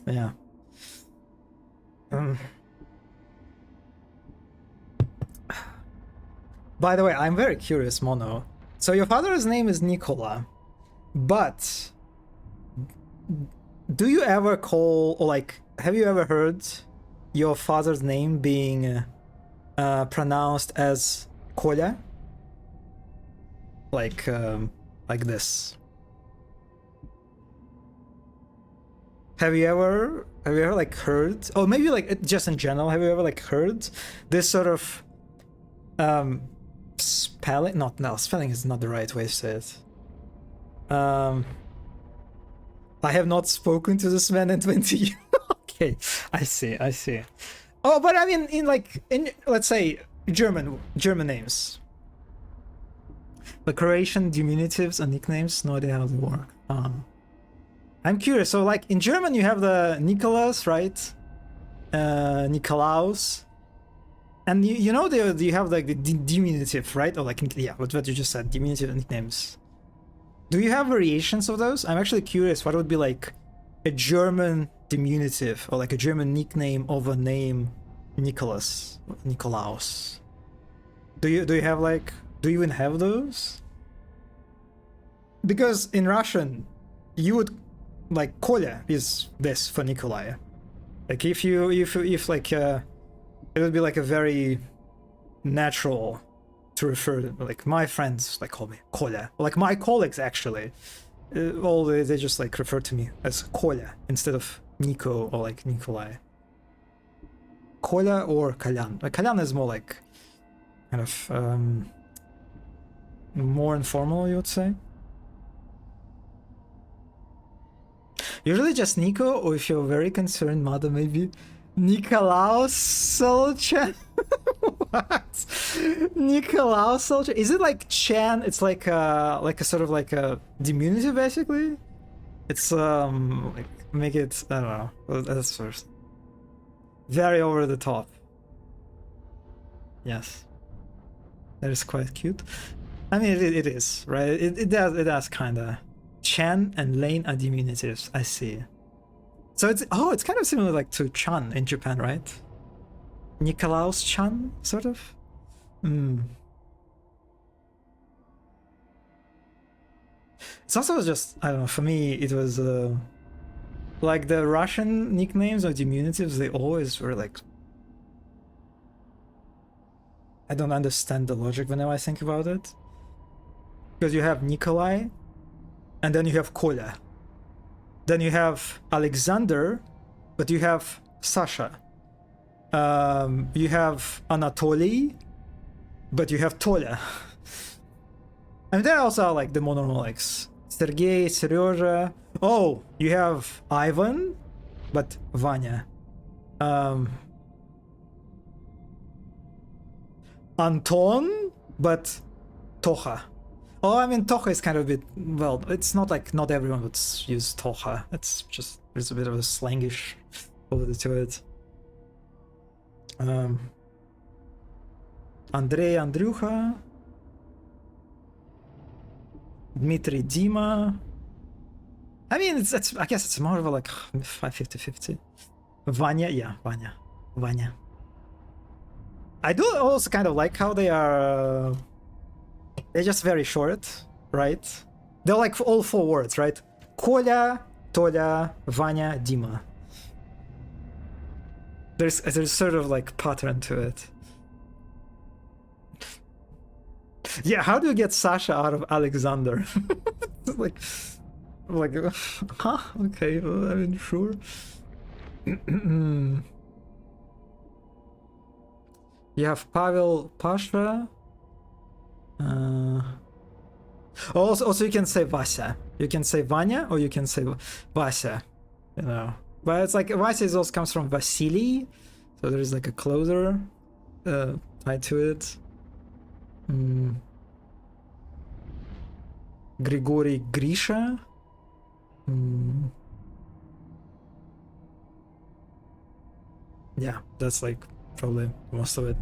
Speaker 5: Yeah. By the way, I'm very curious, Mono. So your father's name is Nikola, but do you ever call, or like, have you ever heard your father's name being pronounced as Kolya? Like this. Have you ever like heard, or maybe like just in general, have you ever like heard this sort of spelling? No, spelling is not the right way to say it. I have not spoken to this man in 20 years. Okay, I see. Oh, but I mean, in let's say German names, the Croatian diminutives and nicknames, no idea how they work. I'm curious. So, like in German, you have the Nicholas, right? Nikolaus, and you know you have like the diminutive, right? Or like, yeah, what you just said, diminutive nicknames. Do you have variations of those? I'm actually curious. What would be like a German diminutive or like a German nickname of a name, Nicholas, Nikolaus? Do you have like, do you even have those? Because in Russian, you would like Kolya is this for Nikolai. Like if like it would be like a very natural to refer to, like my friends like call me Kolya, or like my colleagues actually, all they just like refer to me as Kolya instead of Nico or like Nikolai. Kolya or Kalyan. Like Kalyan is more like kind of more informal, you would say. Usually just Nico, or if you're very concerned, mother, maybe Nikolaus Solchan. What? Nikolaus soldier. Is it like Chan? It's like a sort of like a diminutive basically. It's like make it, I don't know. That's first. Very over the top. Yes. That is quite cute. I mean, it is, right? It does kinda. Chan and Lane are diminutives. I see. So it's kind of similar like to Chan in Japan, right? Nikolaus Chan, sort of. It's also just, I don't know, for me it was like the Russian nicknames or diminutives, they always were like, I don't understand the logic whenever I think about it. Because you have Nikolai, and then you have Kolya. Then you have Alexander, but you have Sasha. You have Anatoly, but you have Toля. And there also are like the mononormalics. Sergei, Seryoja. Oh, you have Ivan, but Vanya. Anton, but Tocha. Oh, I mean, Tocha is kind of a bit, well, it's not like not everyone would use Tocha. It's just, there's a bit of a slangish quality to it. Andrei, Andryucha. Dmitry, Dima. I mean, it's I guess it's more of a like 50-50. Vanya, yeah, Vanya. I do also kind of like how they are. They're just very short, right? They're like all 4 words, right? Kolya, Toля, Vanya, Dima. There's sort of like pattern to it. Yeah, how do you get Sasha out of Alexander? like, huh? Okay, well, I mean, sure. You have Pavel, Pasha. Also, you can say Vasya. You can say Vanya, or you can say Vasya. You know, but it's like Vasya also comes from Vasily, so there is like a closer tied to it. Grigory, Grisha. Yeah, that's like probably most of it.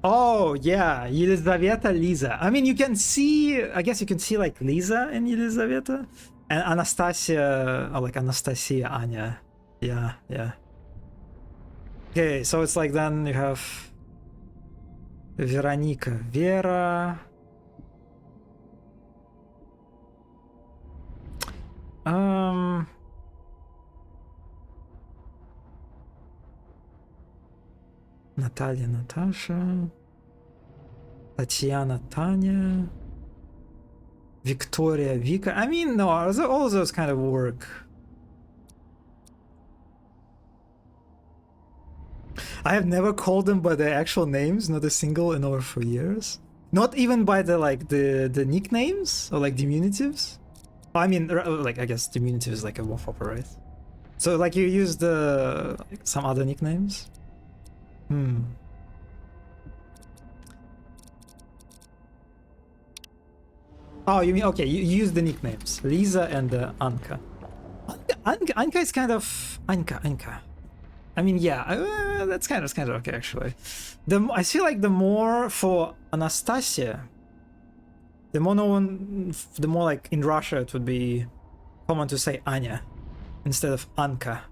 Speaker 5: Oh, yeah, Yelizaveta, Lisa. I mean, you can see, I guess you can see like Lisa in Yelizaveta, and Anastasia, or like Anastasia, Anya. Yeah. Okay, so it's like then you have Veronica, Vera. Natalia, Natasha. Tatiana, Tanya. Victoria, Vika. I mean, no, all those kind of work. I have never called them by their actual names, not a single in over 4 years. Not even by the like the nicknames or like diminutives. I mean, like I guess diminutive is like a more proper, right? So like you use the like, some other nicknames. Oh, you mean okay? You use the nicknames, Lisa and Anka. Anka is kind of Anka. I mean, yeah, that's kind of okay actually. I feel like the more for Anastasia, the more like in Russia it would be common to say Anya instead of Anka.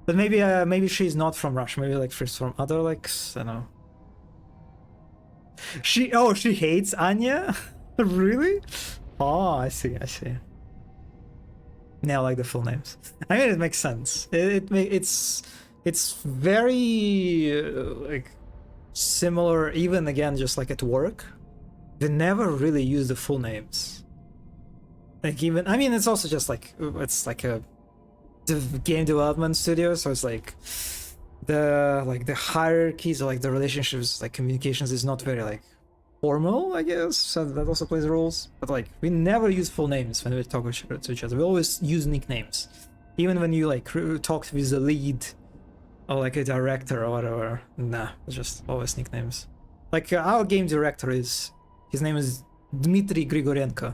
Speaker 5: But maybe she's not from Russia. Maybe like she's from other like I don't know. She hates Anya. Really? Oh, I see. Now I like the full names. I mean, it makes sense. It's it's very like similar, even again, just like at work. They never really use the full names. Like even, I mean, it's also just like, it's like a game development studio, so it's like the hierarchies or like the relationships, like communications is not very like formal, I guess, so that also plays roles. But like we never use full names when we talk to each other. We always use nicknames, even when you like talk with the lead or like a director or whatever. Nah, it's just always nicknames. Like our game director his name is Dmitry Grigorenko.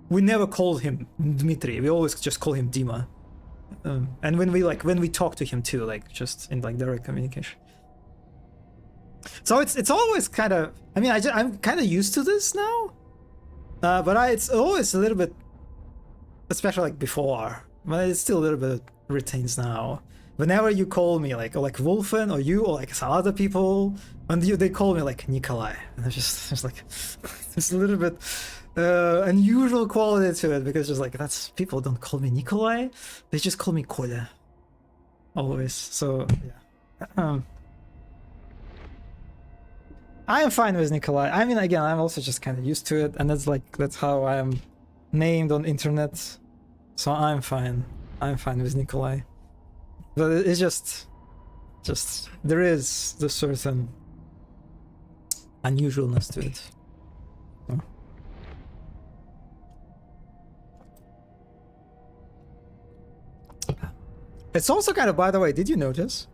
Speaker 5: We never call him Dmitry, we always just call him Dima. And when we talk to him too, like just in like direct communication. So it's always kind of, I mean, I'm kind of used to this now, but it's always a little bit, especially like before, but it's still a little bit retains now. Whenever you call me like Wolfen or you or like some other people, and they call me like Nikolai, and it's like it's a little bit unusual quality to it, because just like that's, people don't call me Nikolai, they just call me Kolya always. So yeah. I am fine with Nikolai. I mean, again, I'm also just kind of used to it, and that's how I am named on internet. So I'm fine. I'm fine with Nikolai. But it's just there is the certain unusualness to it. So. It's also kind of, by the way, did you notice?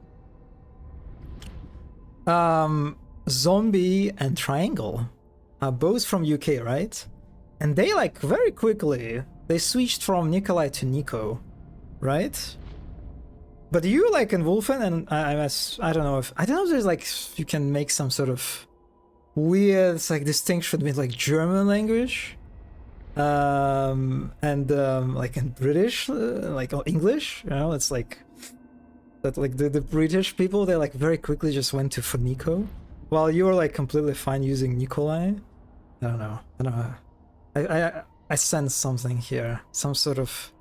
Speaker 5: Zombie and Triangle are both from UK, right? And they like very quickly they switched from Nikolai to Nico, right? But you like in Wolfen, and I don't know if there's like you can make some sort of weird like distinction between like German language and like in British like or English, you know, it's like that, like the British people, they like very quickly just went to for Nico, while you were like completely fine using Nikolai. I don't know. I sense something here, some sort of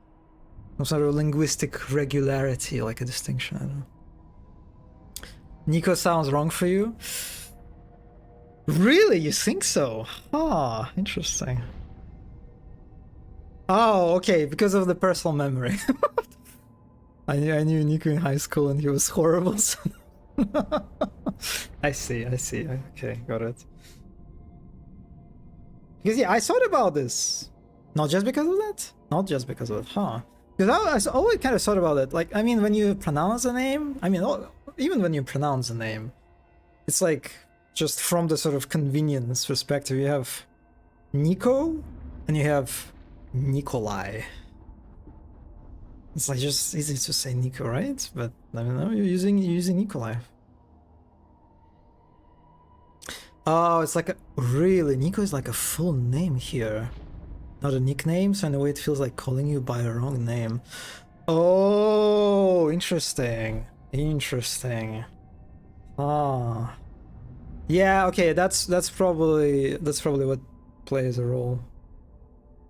Speaker 5: linguistic regularity, like a distinction. I don't know. Nico sounds wrong for you? Really? You think so? Ah, interesting. Oh, okay, because of the personal memory. I knew Nico in high school and he was horrible. So I see. Okay, got it. Because yeah, I thought about this. Not just because of that? Not just because of it, huh? Because I always kind of thought about it. Like, I mean, when you pronounce a name, I mean, even when you pronounce a name, it's like, just from the sort of convenience perspective, you have Nico and you have Nikolai. It's like just easy to say Nico, right? But I don't know, you're using Nikolai. Oh, it's like really, Nico is like a full name here. Not a nickname, so in a way it feels like calling you by a wrong name. Oh, interesting. Ah. Yeah, okay, that's probably what plays a role.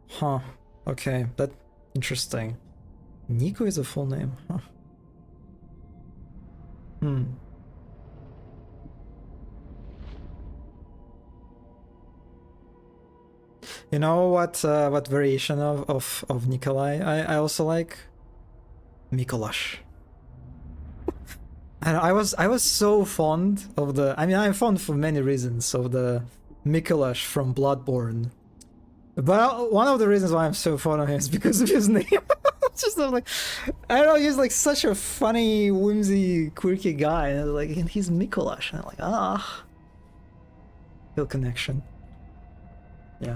Speaker 5: Huh. Okay, that's interesting. Nico is a full name, huh? You know what variation of Nikolai I also like? Mikolash. And I was so fond of the, I mean, I'm fond for many reasons of the Mikolash from Bloodborne. But one of the reasons why I'm so fond of him is because of his name. It's just like, I don't know, he's like such a funny, whimsy, quirky guy, and like he's Mikolash, and I'm like, feel connection. Yeah.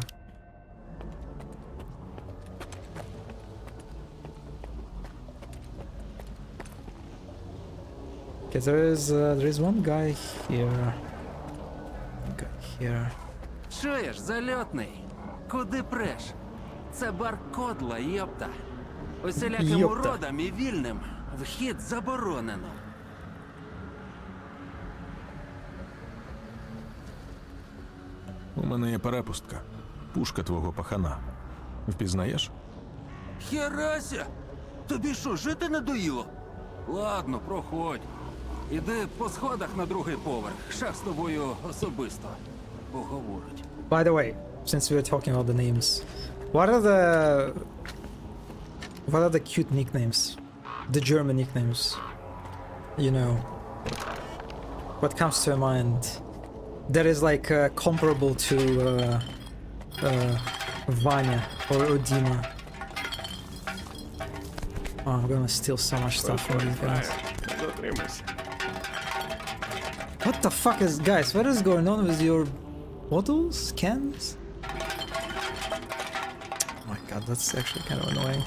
Speaker 5: Okay, there is one guy here.
Speaker 12: Чуєш, зальотний? Куди преш? Це бар Кодла, йопта. Усіляким уродам і вільним вхід заборонено.
Speaker 10: У мене є перепустка. Пушка твого пахана. Впізнаєш?
Speaker 12: Херася! Тобі що, жити надоїло? Ладно, проходь. Іди по сходах на другий поверх. Шах з тобою особисто поговорить.
Speaker 5: By the way, since we were talking about the names, what are the cute nicknames? The German nicknames. You know. What comes to your mind? That is like comparable to Vanya or Dima. Oh, I'm gonna steal so much stuff from these guys. What the fuck is, guys? What is going on with your bottles, cans? Oh my god, that's actually kind of annoying.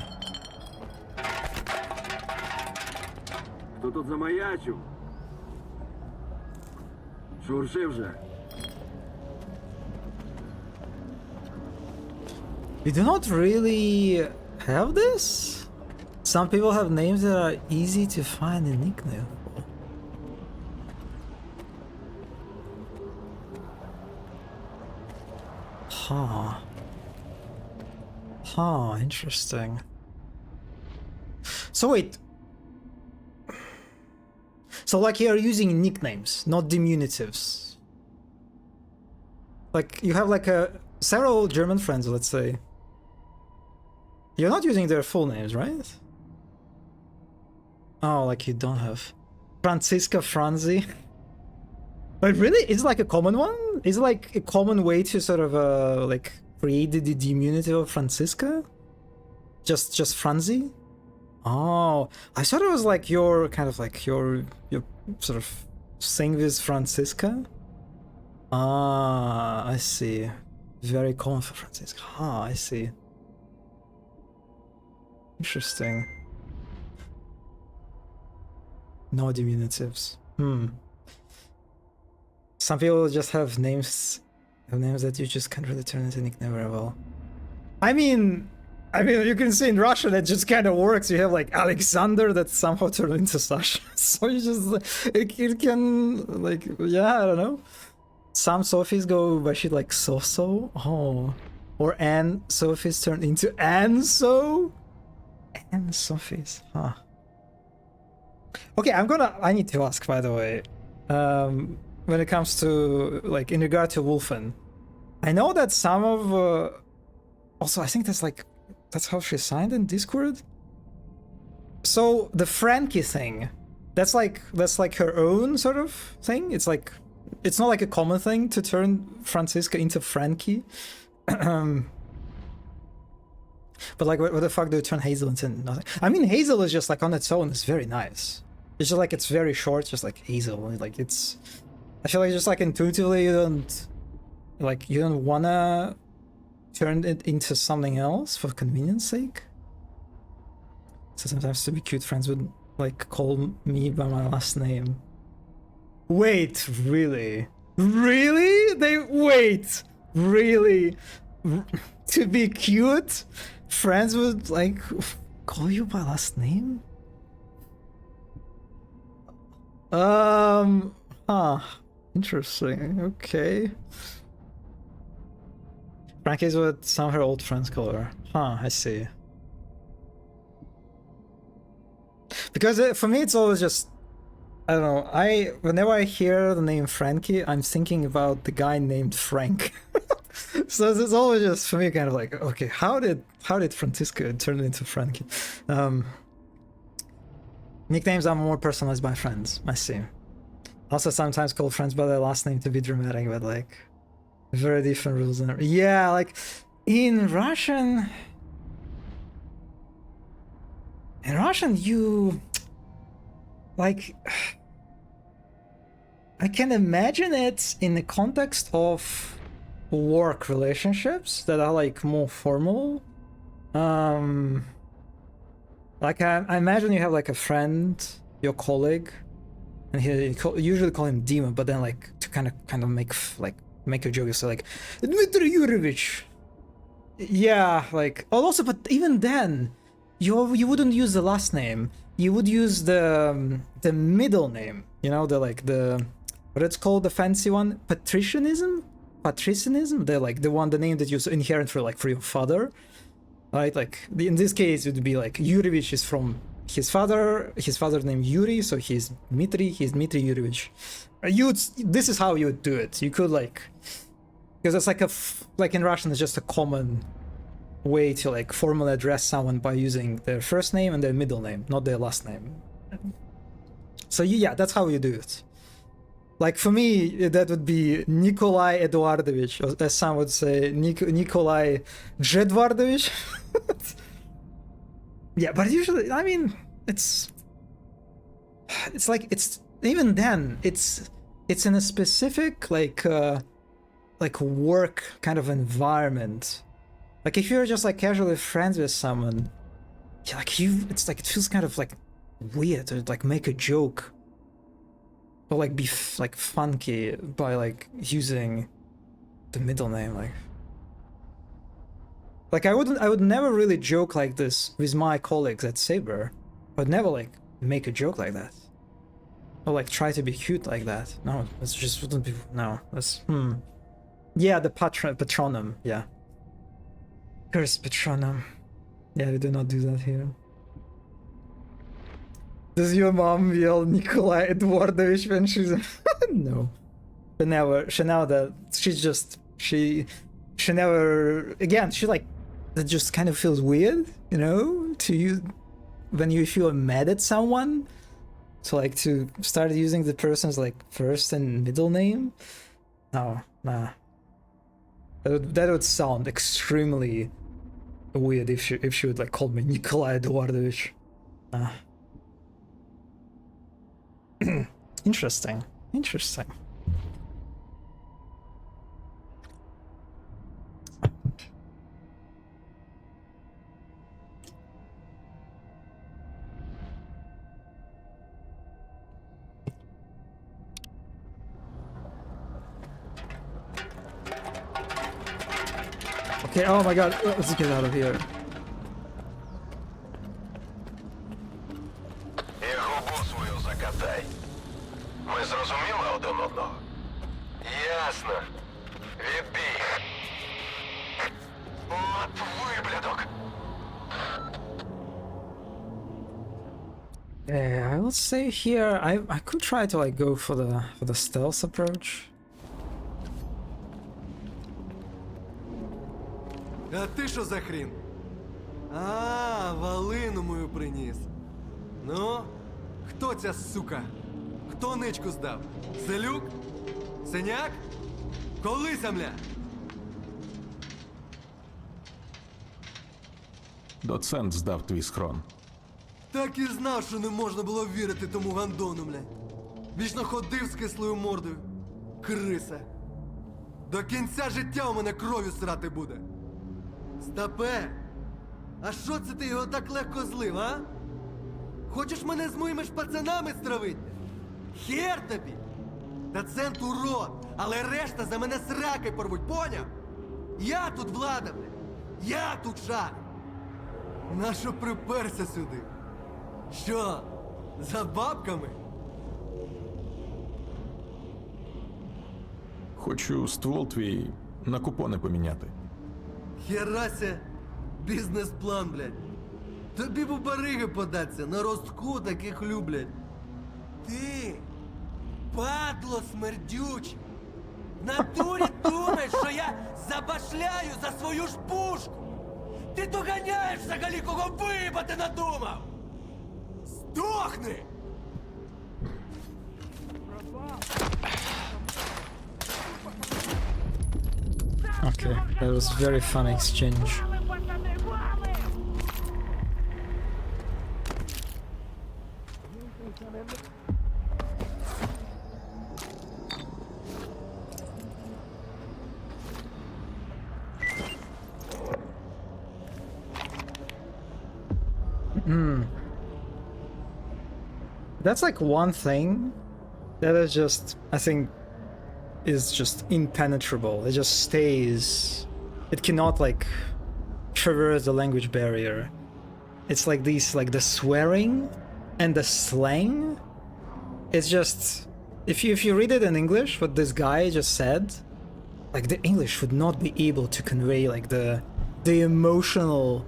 Speaker 3: Хто тут замаячив? Шурши вже.
Speaker 5: We do not really have this? Some people have names that are easy to find a nickname for. Huh. Huh, interesting. So wait. So like you're using nicknames, not diminutives. Like you have like several German friends, let's say. You're not using their full names, right? Oh, like you don't have Franziska Franzi. But really, is it like a common one? Is it like a common way to sort of like create the diminutive of Franziska? Just Franzi? Oh, I thought it was like your kind of like your sort of thing with Franziska. Ah, I see. Very common for Franziska. Ah, I see. Interesting. No diminutives. Some people just have names that you just can't really turn into nickname very well. I mean, you can see in Russian it just kind of works. You have like Alexander that somehow turned into Sasha. So you just it can like, yeah, I don't know. Some Sophies go by shit like so. Oh, or Anne Sophies turned into Anne Sophies. Huh. Okay, I need to ask, by the way, when it comes to, like, in regard to Wolfen, I know that some of, also I think that's how she signed in Discord. So the Frankie thing, that's like her own sort of thing. It's like, it's not like a common thing to turn Franziska into Frankie. But like, what the fuck do you turn Hazel into nothing? I mean, Hazel is just like on its own, it's very nice. It's just like, it's very short, just like Hazel. Like it's, I feel like just like intuitively you don't wanna turn it into something else for convenience sake. So sometimes to be cute, friends would like call me by my last name. Wait, really? Really? Really? To be cute? Friends would like call you by last name? Interesting. Okay. Frankie is what some of her old friends call her. Huh, I see. Because for me it's always just, I don't know, whenever I hear the name Frankie, I'm thinking about the guy named Frank. So it's always just, for me, kind of like, okay, how did Franziska turn into Frankie? Nicknames are more personalized by friends, I see. Also sometimes call friends by their last name to be dramatic, but like, very different rules. Yeah, like, in Russian, you, like, I can imagine it in the context of work relationships that are like more formal. Like I imagine you have like a friend, your colleague, and you usually call him Dima, but then like to kind of make a joke, you say like Dmitry Yurovich. Yeah, like also, but even then, you wouldn't use the last name. You would use the middle name. You know, the what it's called, the fancy one, patricianism. The name that you inherit for your father, right? Like in this case it would be like Yurovich is from his father named Yuri, so he's Dmitry Yuryevich. This is how you would do it. You could like, because it's like like in Russian, it's just a common way to like formally address someone by using their first name and their middle name, not their last name. So yeah, that's how you do it. Like for me, that would be Nikolai Eduardovich, or as some would say, Nikolai Jedvardovich. Yeah, but usually, I mean, it's like, it's even then, it's in a specific like work kind of environment. Like if you're just like casually friends with someone, like it's like, it feels kind of like weird to like make a joke or like be like funky by like using the middle name. Like I would never really joke like this with my colleagues at Saber. I would never like make a joke like that or like try to be cute like that. No, it just wouldn't be. No, that's yeah, the patronym. Yeah, curse patronym. Yeah, we do not do that here. Does your mom yell Nikolai Eduardovich when she's no? She never. She never. Again, she like. That just kind of feels weird, you know, to use when you feel mad at someone. So like to start using the person's like first and middle name. No, nah. That would sound extremely weird if she would like call me Nikolai Eduardovich. Nah. Interesting. Okay, oh my god, let's get out of here.
Speaker 6: І губу свою закатай. Ми зрозуміли один одного? Ясно. Відбій. От виблядок.
Speaker 5: I will say here, I could try to like go for the stealth approach.
Speaker 1: А ти що за хрін? А, валину мою приніс. Ну, хто ця сука? Хто ничку здав? Селюк? Синяк? Коли земля?
Speaker 10: Доцент здав твій схрон.
Speaker 1: Так і знав, що не можна було вірити тому гандону, блядь. Вічно ходив з кислою мордою. Криса. До кінця життя у мене кров'ю срати буде. Стапе, а що це ти його так легко злив, а? Хочеш мене з моїми ж пацанами стравити? Хер тобі! Доцент урод, але решта за мене сраки порвуть, поняв? Я тут влада, блядь. Я тут шар. Нащо приперся сюди? Що, за бабками?
Speaker 10: Хочу ствол твій на купони поміняти.
Speaker 1: Херася, бізнес-план, блядь. Тобі б у бариги податься, на ростку таких люблять. Ти, падло смердюче, в натурі думаєш, що я забашляю за свою ж пушку? Ти доганяєш взагалі, кого виїбати надумав? Здохни!
Speaker 5: Okay, that was very fun exchange. That's like one thing that is just, I think, is just impenetrable. It just stays. It cannot like traverse the language barrier. It's like these, like the swearing and the slang. It's just, if you read it in English, what this guy just said, like the English would not be able to convey like the emotional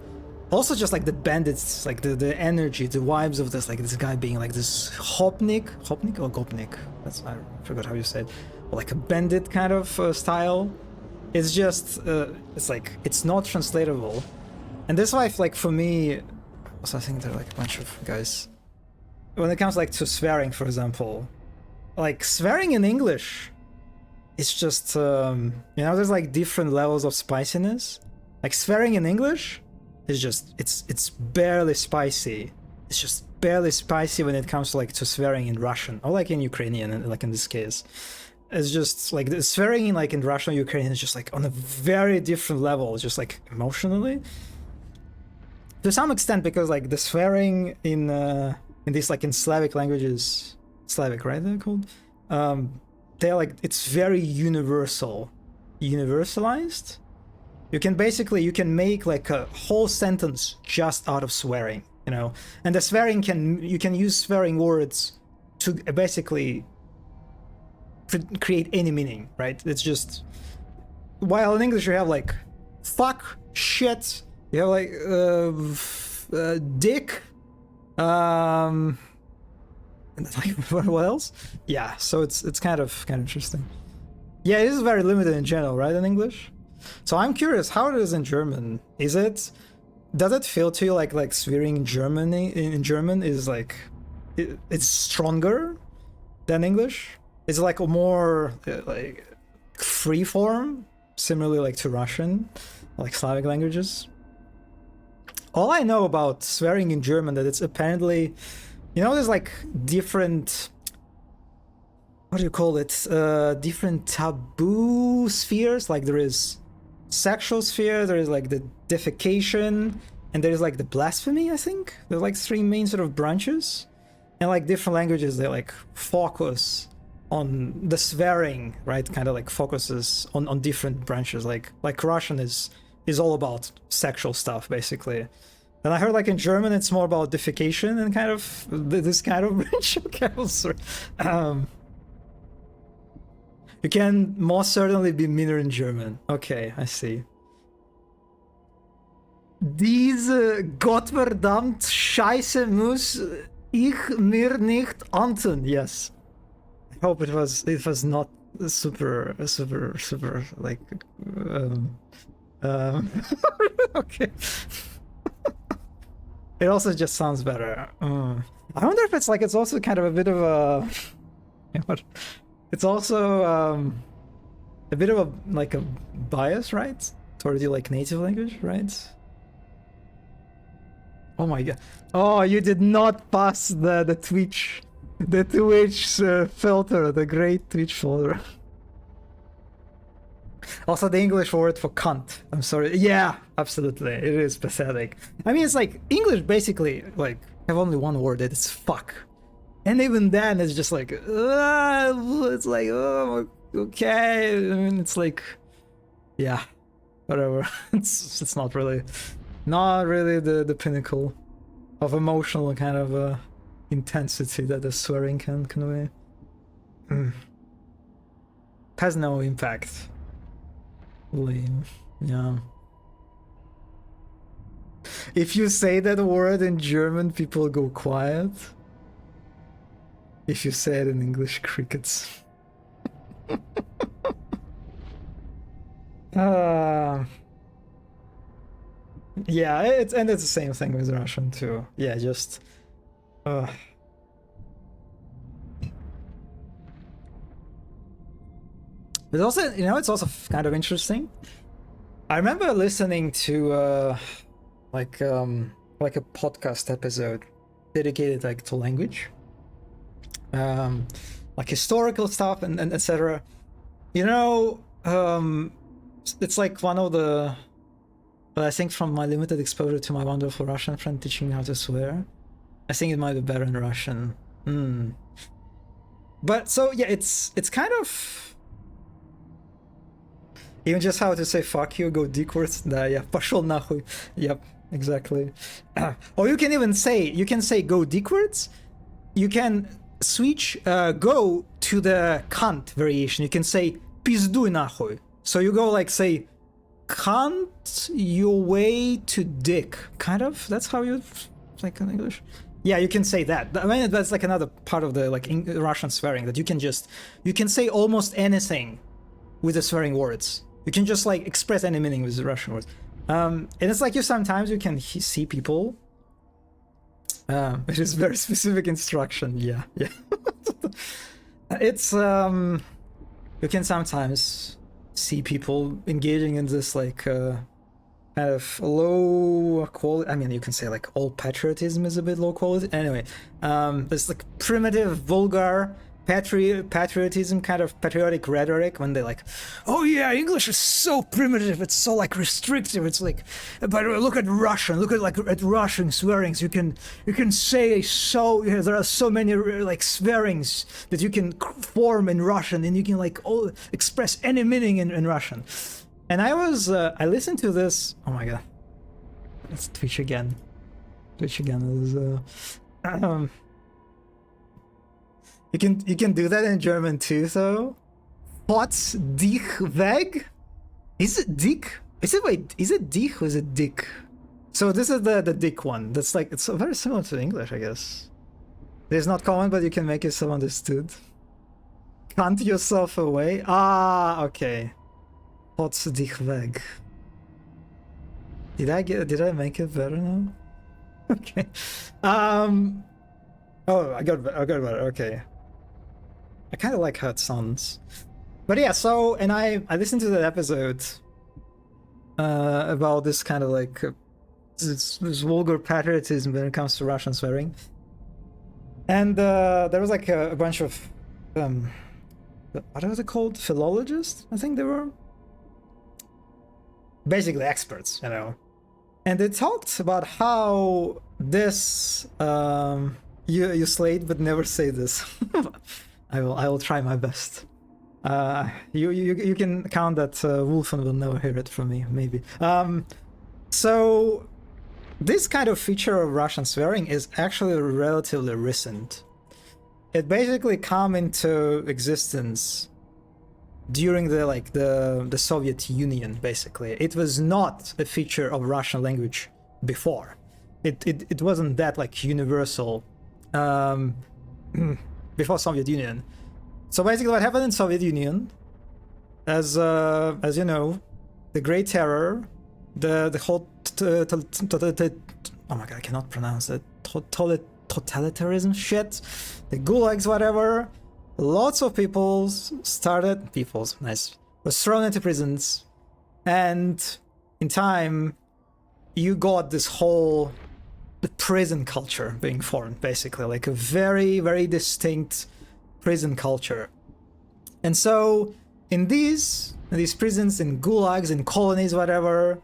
Speaker 5: Also just like the bandits, like the energy, the vibes of this, like this guy being like this Hopnik or Gopnik, that's, I forgot how you say it, or like a bandit kind of style. It's just it's like it's not translatable, and this why like for me also I think there are like a bunch of guys when it comes like to swearing, for example, like swearing in English, it's just you know, there's like different levels of spiciness. Like swearing in English is just it's barely spicy. It's just barely spicy when it comes to like to swearing in Russian or like in Ukrainian, like in this case. It's just like the swearing in like in Russian or Ukrainian is just like on a very different level, just like emotionally. To some extent, because like the swearing in these like in Slavic languages, Slavic, right? They're called. They're like it's very universalized. You can make like a whole sentence just out of swearing, you know. And the swearing you can use swearing words to basically create any meaning, right? It's just, while in English you have like fuck, shit, you have like dick, and like what else? Yeah, so it's kind of interesting. Yeah, it is very limited in general, right, in English. So I'm curious how it is in German. Does it feel to you like swearing in German is like it's stronger than English? Is it like a more like free form, similarly like to Russian, like Slavic languages? All I know about swearing in German that it's apparently, you know, there's like different, what do you call it? Different taboo spheres. Like there is sexual sphere, there is like the defecation, and there is like the blasphemy, I think. There's like three main sort of branches. And like different languages, they like focus on the swearing, right? Kind of like focuses on different branches. Like Russian is all about sexual stuff, basically. And I heard like in German, it's more about defecation and kind of this kind of branch. Okay, sorry. You can most certainly be meaner in German. Okay, I see. Diese Gottverdammt Scheiße muss ich mir nicht antun. Yes. I hope it was not super like okay. It also just sounds better. I wonder if it's like it's also kind of a bit of a it's also a bit of a like a bias, right, towards your like native language, right? Oh my god! Oh, you did not pass the Twitch filter, the great Twitch filter. Also, the English word for cunt. I'm sorry. Yeah, absolutely. It is pathetic. I mean, it's like English basically like have only one word, that it's fuck. And even then, it's just like, it's like, oh, okay. I mean, it's like, yeah, whatever. It's not really the pinnacle of emotional kind of intensity that the swearing can convey. Has no impact. Really, yeah. If you say that word in German, people go quiet. If you say it in English, crickets. Yeah, it's the same thing with Russian too. Yeah, just but also, you know, it's also kind of interesting. I remember listening to like a podcast episode dedicated like to language, like historical stuff and etc. You know, it's like one of the, I think from my limited exposure to my wonderful Russian friend teaching me how to swear, I think it might be better in Russian. But so yeah, it's kind of even just how to say fuck you, go dickwards. Yeah, пошел нахуй. Yep, exactly. Or you can say go dickwards. You can switch, go to the cunt variation. You can say пиздуй нахуй. So you go like say cunt your way to dick, kind of. That's how you like in English. Yeah, you can say that. I mean, that's like another part of the like Russian swearing, that you can say almost anything with the swearing words. You can just like express any meaning with the Russian words. And it's like sometimes you can see people. It is very specific instruction. Yeah. It's you can sometimes see people engaging in this like kind of low quality. I mean, you can say like all patriotism is a bit low quality. Anyway, this like primitive, vulgar patriotism, kind of patriotic rhetoric, when they like, oh yeah, English is so primitive, it's so like restrictive, it's like, but look at Russian, look at like at Russian swearings, you can say so, you know, there are so many like swearings that you can form in Russian, and you can like express any meaning in Russian. And I listened to this. Oh my god, let's Twitch again. You can do that in German too, though. Potz dich weg? Is it dick? Is it dich or is it dick? So this is the dick one. That's like, it's very similar to English, I guess. It's not common, but you can make yourself understood. Cunt yourself away. Ah, okay. Potz dich weg. Did I make it better now? Okay. Oh, I got better. Okay. I kind of like how it sounds. But yeah, so, and I listened to that episode about this kind of like this vulgar patriotism when it comes to Russian swearing. And there was like a bunch of what are they called? Philologists, I think they were. Basically experts, you know. And they talked about how this you slayed but never say this. I will try my best. You can count that Wolfen will never hear it from me, maybe. So this kind of feature of Russian swearing is actually relatively recent. It basically came into existence during the Soviet Union, basically. It was not a feature of Russian language before. It wasn't that like universal before Soviet Union. So basically what happened in Soviet Union, as you know, the Great Terror, the whole oh my god, I cannot pronounce it, totalitarianism shit, the gulags, whatever, lots of people was thrown into prisons, and in time you got this whole the prison culture being formed, basically, like a very, very distinct prison culture. And so in these prisons, in gulags, in colonies, whatever,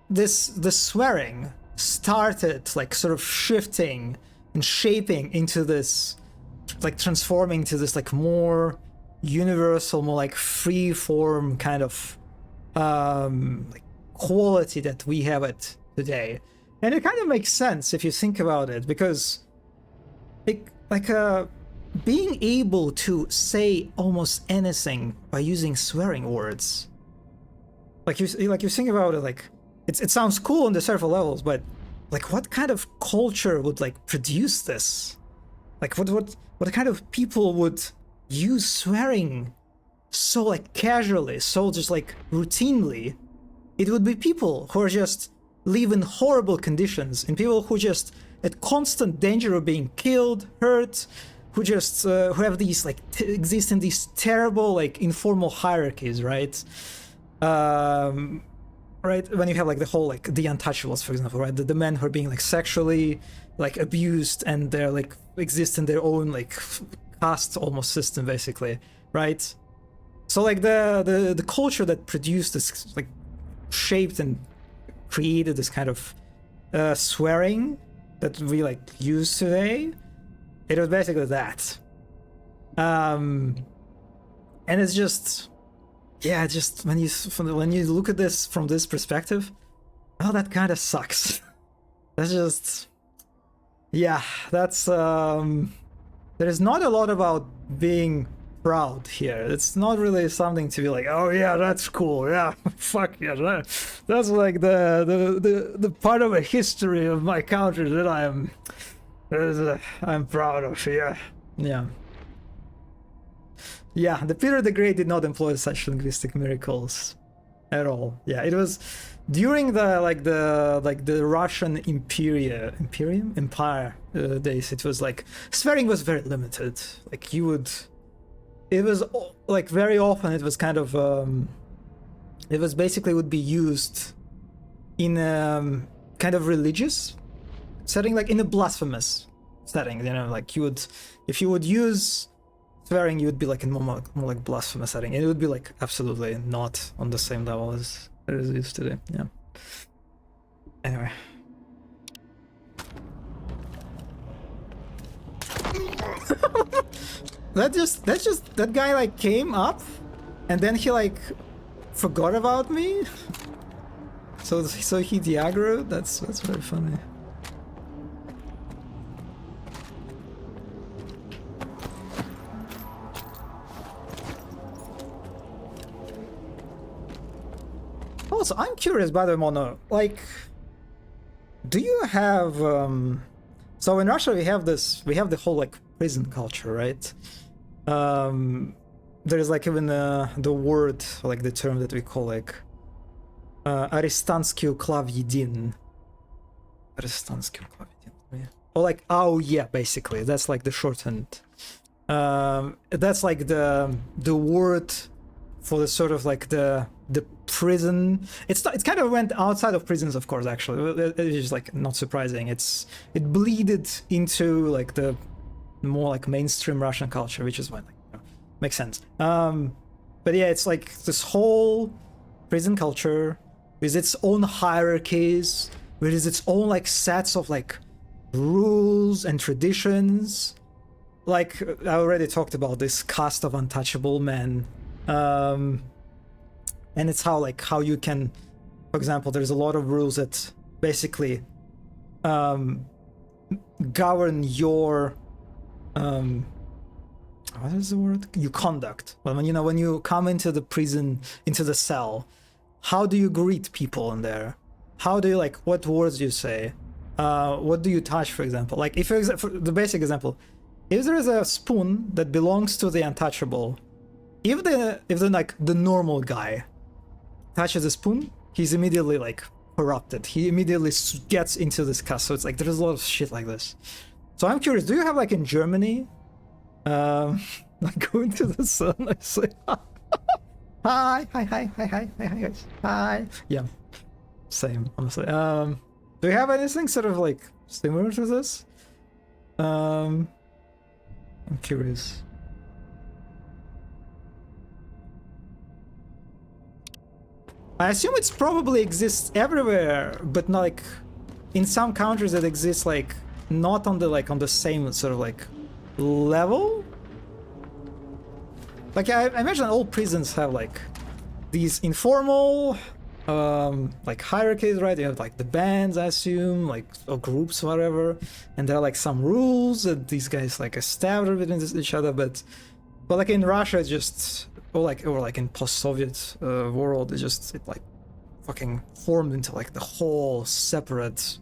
Speaker 5: the swearing started like sort of shifting and shaping into this, like transforming to this like more universal, more like free form kind of like quality that we have it today. And it kind of makes sense if you think about it, because being able to say almost anything by using swearing words, like you think about it, like it sounds cool on the several levels, but like what kind of culture would like produce this? Like what kind of people would use swearing so like casually, so just like routinely? It would be people who are just live in horrible conditions, and people who just at constant danger of being killed, hurt, who just who have these like exist in these terrible like informal hierarchies, right? Right, when you have like the whole like the untouchables, for example, right? The men who are being like sexually like abused, and they're like exist in their own like caste almost system, basically, right? So like the culture that produced this, like shaped and created this kind of swearing that we like use today, it was basically that. And it's just, yeah, just when you look at this from this perspective, well, that kind of sucks. That's just, yeah, that's there is not a lot about being proud here. It's not really something to be like, oh yeah, that's cool. Yeah, fuck yeah, that's like the part of a history of my country that I'm proud of. Yeah, yeah. Yeah, the Peter the Great did not employ such linguistic miracles at all. Yeah, it was during the Russian Empire days. It was like swearing was very limited. Like it was like very often it was kind of it was basically would be used in a kind of religious setting, like in a blasphemous setting. You know, like if you would use swearing, you would be like in more like blasphemous setting, and it would be like absolutely not on the same level as it is used today. Yeah. Anyway. that guy like came up, and then he like forgot about me. So he Diagro. That's very funny. Also, I'm curious, by the way, Mono, like, do you have so in Russia we have the whole like prison culture, right? There's like even the word, like the term that we call like Arestantskiy Uklav Yedin. Arestantskiy Uklav Yedin. Or like AUE, basically. That's like the shortened. That's like the word for the sort of like the prison. It kind of went outside of prisons, of course. Actually, it's just like not surprising. It bleeded into like the more like mainstream Russian culture, which is what like, you know, makes sense. But yeah, it's like this whole prison culture with its own hierarchies, with its own like sets of like rules and traditions. Like I already talked about this caste of untouchable men. And it's how you can, for example, there's a lot of rules that basically govern your what is the word? Your conduct. Well, when you come into the prison, into the cell, how do you greet people in there? How do you like? What words do you say? What do you touch, for example? Like if for the basic example, if there is a spoon that belongs to the untouchable, if the normal guy touches a spoon, he's immediately like corrupted. He immediately gets into this cast. So it's like there's a lot of shit like this. So I'm curious, do you have like in Germany, like go into the sun, I say hi guys, hi. Yeah, same honestly. Do you have anything sort of like similar to this? I'm curious. I assume it's probably exists everywhere, but not like in some countries it exists like not on the same sort of like level. Like I imagine all prisons have like these informal like hierarchies, right? You have like the bands, I assume, like or groups, whatever, and there are like some rules that these guys like establish within each other. But like in Russia, it's just or like in post-Soviet world, it like fucking formed into like the whole separate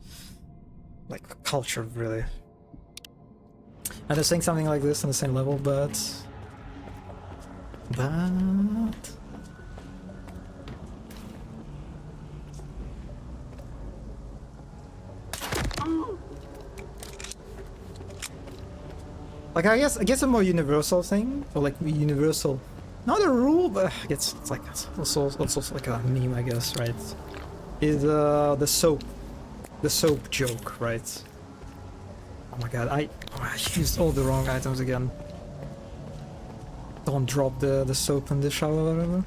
Speaker 5: like culture, really. And they're saying something like this on the same level, but like I guess a more universal thing, or like universal, not a rule, but I guess it's like also like a meme, I guess, right? Is the soap joke, right? Oh my god, I used all the wrong items again. Don't drop the soap in the shower or whatever.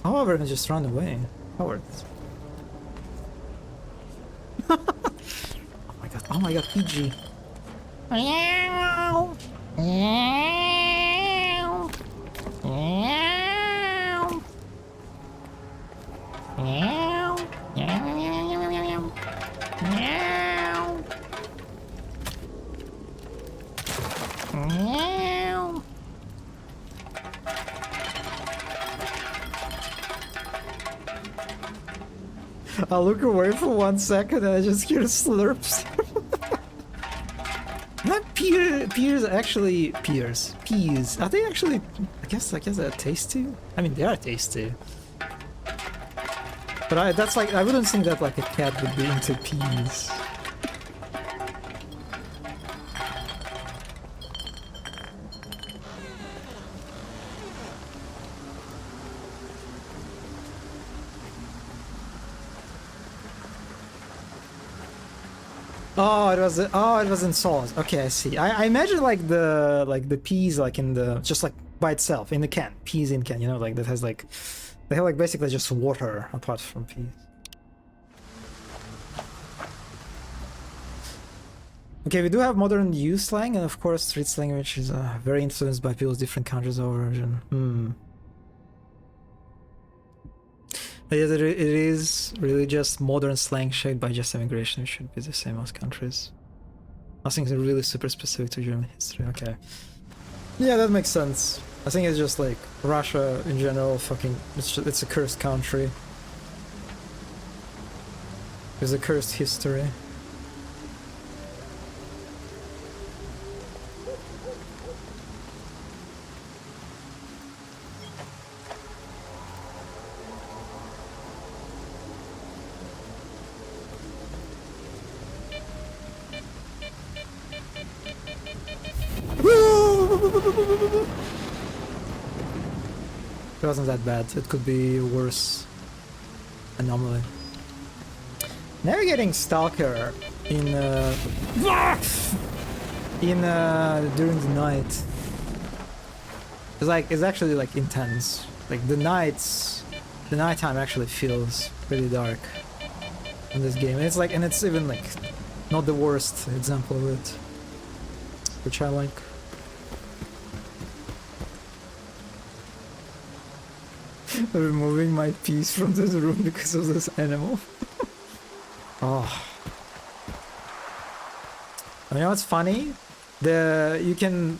Speaker 5: However, I just run away. Howard. Oh my god, PG. I look away for 1 second and I just hear slurps. Not pears actually pears. Peas. Are they actually I guess they're tasty? I mean they are tasty. But I wouldn't think that like a cat would be into peas. Oh, it was in sauce. Okay, I see. I imagine like the peas like in the just like by itself in the can, peas in can, you know, like that has like they have like basically just water apart from peas. Okay, we do have modern youth slang and of course street slang, which is very influenced by people's different countries of origin. But yes, it is really just modern slang shaped by just immigration. It should be the same as countries. Nothing's really super specific to German history. Okay. Yeah, that makes sense. I think it's just like Russia in general. Fucking, it's a cursed country. There's a cursed history. It wasn't that bad. It could be worse. Anomaly. Navigating Stalker in during the night it's actually like intense. Like the nighttime actually feels pretty dark in this game. And it's even like not the worst example of it, which I like. Removing my piece from this room because of this animal. Oh. You know what's funny? You can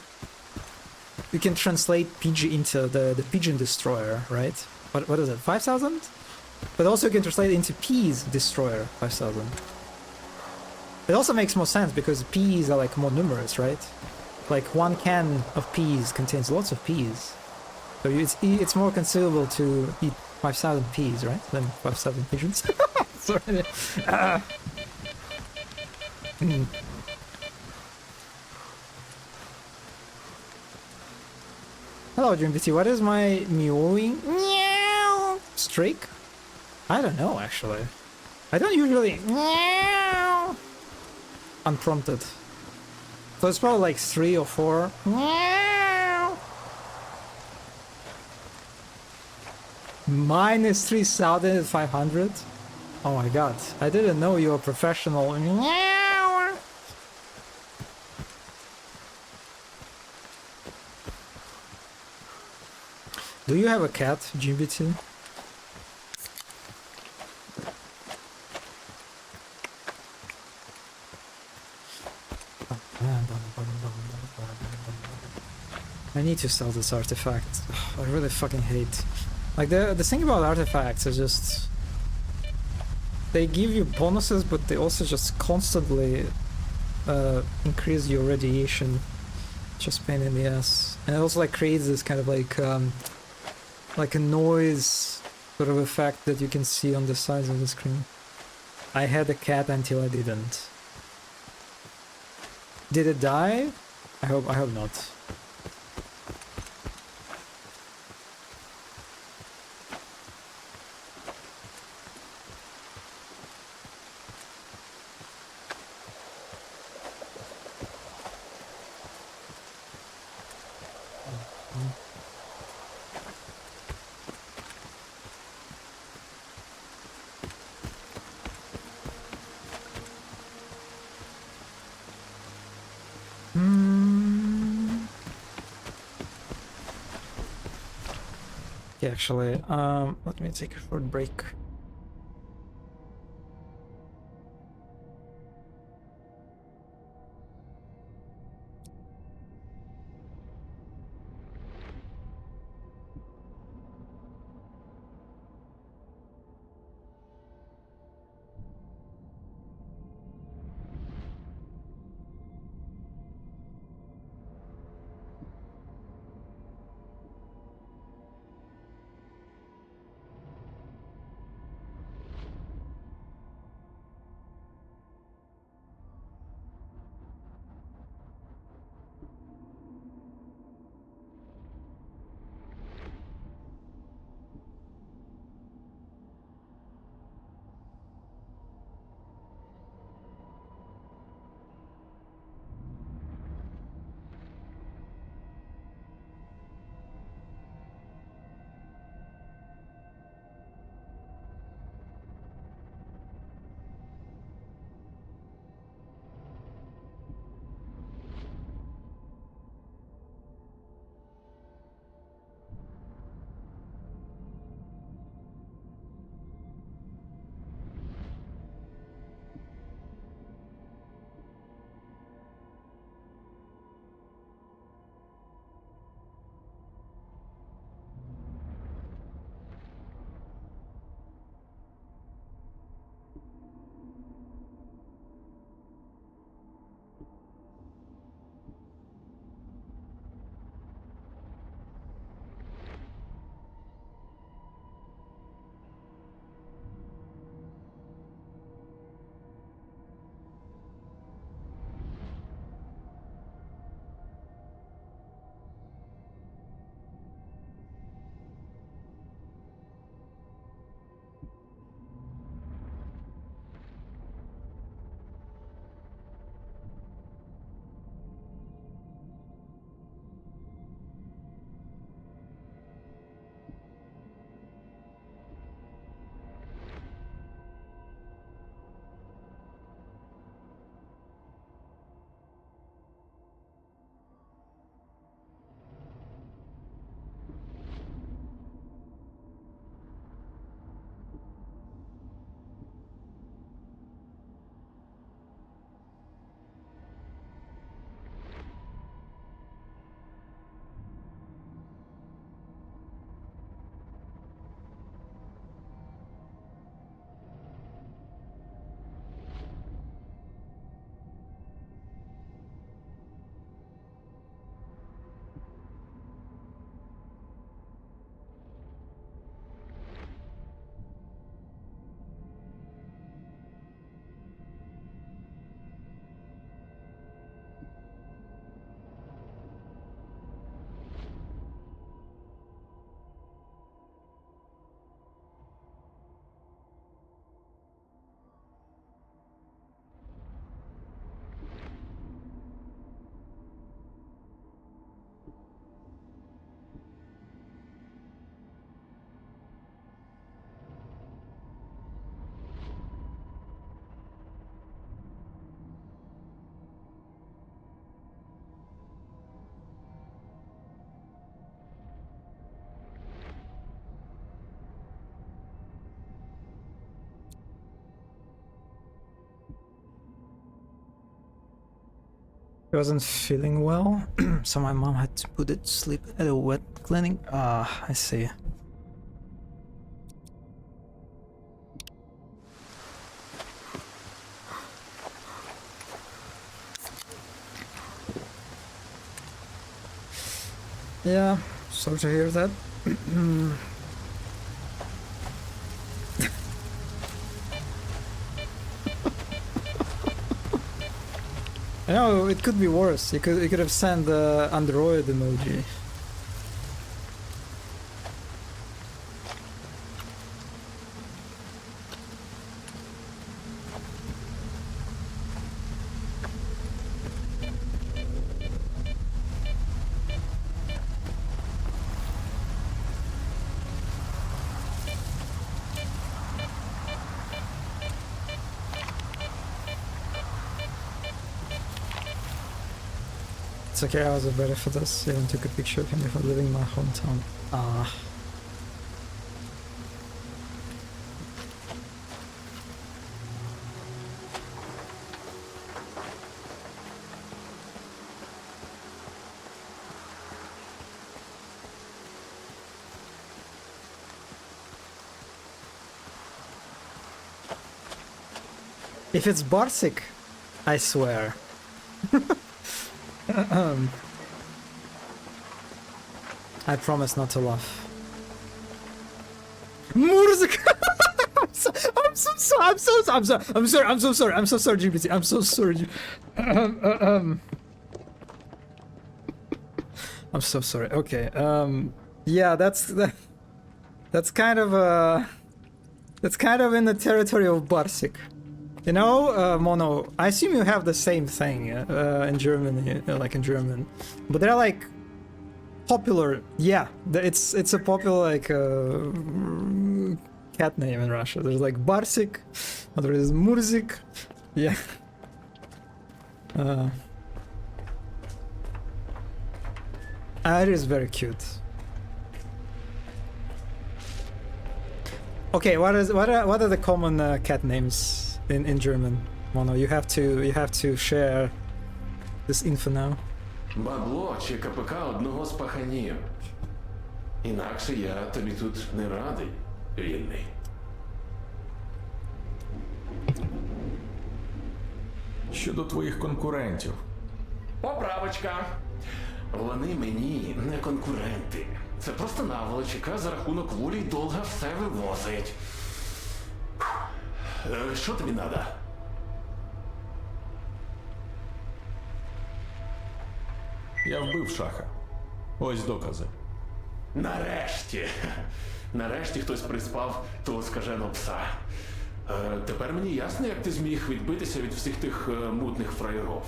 Speaker 5: translate PG into the pigeon destroyer, right? What is it? 5,000? But also you can translate it into peas destroyer 5,000. It also makes more sense because peas are like more numerous, right? Like 1 can of peas contains lots of peas. So it's more conceivable to eat 5,000 peas, right? Than 5,000 pigeons. Sorry. Hello, DreamPT. What is my mewing meow streak? I don't know, actually. I don't usually meow unprompted. So it's probably like 3 or 4. Meow. Minus 3,500. Oh my god! I didn't know you were a professional. Meow. Do you have a cat, GBT? I need to sell this artifact. I really fucking hate. Like the thing about artifacts is just they give you bonuses, but they also just constantly increase your radiation. Just pain in the ass, and it also like creates this kind of like a noise sort of effect that you can see on the sides of the screen. I had a cat until I didn't. Did it die? I hope not. Actually, let me take a short break. He wasn't feeling well, so my mom had to put it to sleep at a wet clinic. Ah, I see. Yeah, sorry to hear that. I know it could be worse. You could have sent the Android emoji. It's okay, I was better for this. I even took a picture of him before leaving my hometown. Ah. If it's Bartik, I swear. I promise not to laugh. Music. I'm so sorry, GPT. I'm so sorry. I'm so sorry. Okay. Yeah, that's kind of in the territory of Bartik. You know, Mono, I assume you have the same thing in Germany, like in German, but they're like popular. Yeah, it's a popular like cat name in Russia. There's like Bartik, there is Murzik. Yeah. It is very cute. Okay, what are the common cat names in German? Mono, you have to share this info now.
Speaker 11: Бабло чи КПК одного з паханів. Інакше я тобі тут не радий, вільний.
Speaker 10: Щодо твоїх конкурентів.
Speaker 11: Поправочка. Вони мені не конкуренти. Це просто наволоч, яка за рахунок волі й долга все вивозить. Що тобі надо?
Speaker 10: Я вбив шаха. Ось докази.
Speaker 11: Нарешті. Нарешті хтось приспав того скаженого пса. Тепер мені ясно, як ти зміг відбитися від всіх тих мутних фраєров.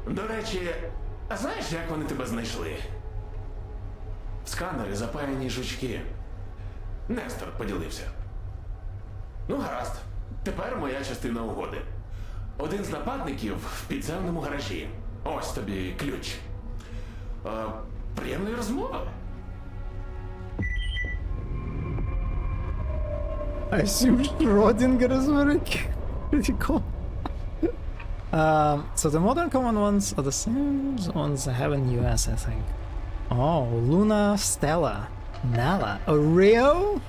Speaker 11: До речі, а знаєш, як вони тебе знайшли? В сканері запаяні жучки. Нестор поділився. Ну, гаразд. Тепер моя частина угоди. Один з нападників в підземному гаражі. Ось тобі ключ. Приємної розмови.
Speaker 5: I assume Schrödinger is very pretty cool. So the modern common ones are the same ones I have in US, I think. Oh, Luna, Stella, Nala, Oreo?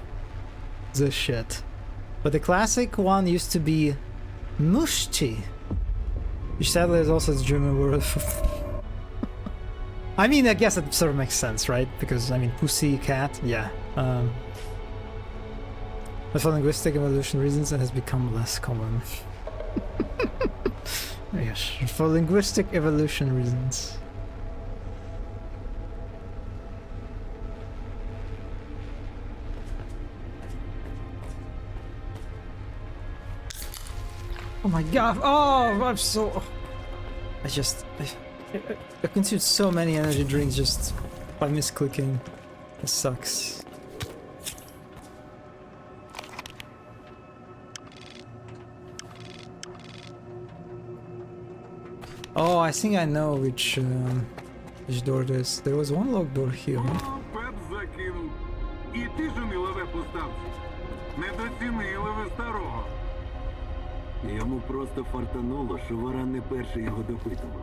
Speaker 5: The shit. But the classic one used to be Mushti, which sadly is also the German word for... I mean, I guess it sort of makes sense, right? Because, I mean, pussy, cat, yeah. But for linguistic evolution reasons, it has become less common. Yes, for linguistic evolution reasons. Oh my god! Oh, I'm so... I consumed so many energy drinks just by misclicking. It sucks. Oh, I think I know which door it is. There was one locked door here.
Speaker 13: Пеп закинув. І ти ж умілове поставці. Недоцінили ви старого.
Speaker 3: Йому просто фартануло, що Варан не перший його допитував.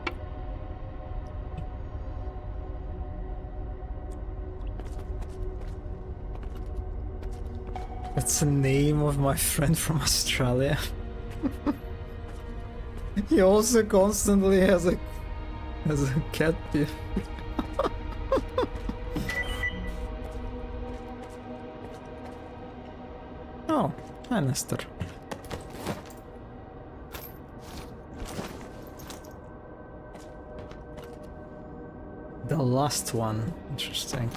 Speaker 5: That's the name of my friend from Australia. He also constantly has a cat peeve. Oh, hi Nestor. The last one. Interesting.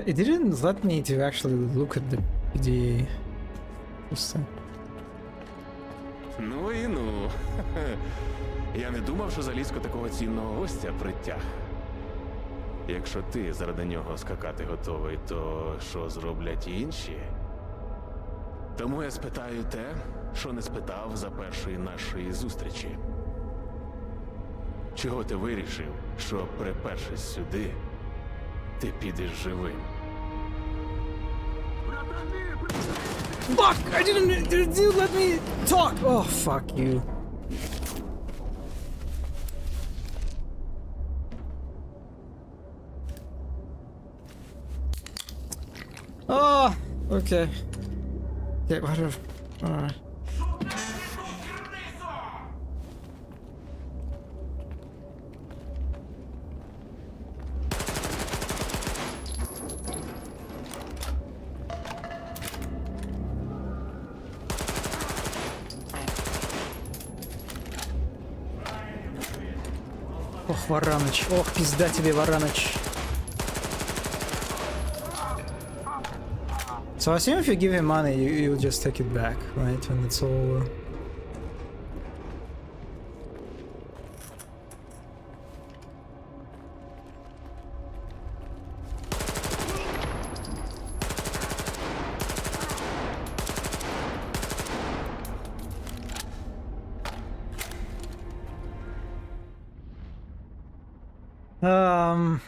Speaker 5: It didn't let me to actually look at the PDA.
Speaker 11: Ну і ну. Я не думав, що Залізко такого цінного гостя притяг. Якщо ти заради нього скакати готовий, то що зроблять інші? Тому я спитаю те, що не спитав за першої нашої зустрічі. Чого ти вирішив, що припершись сюди, ти підеш живим?
Speaker 5: Fuck! I didn't let me talk! Oh, fuck you. Oh, okay. Yeah, whatever. Alright. Ох, Вараныч, ох, пизда тебе, Вараныч. So I assume if you give him money, you'll just take it back, right, when it's all over.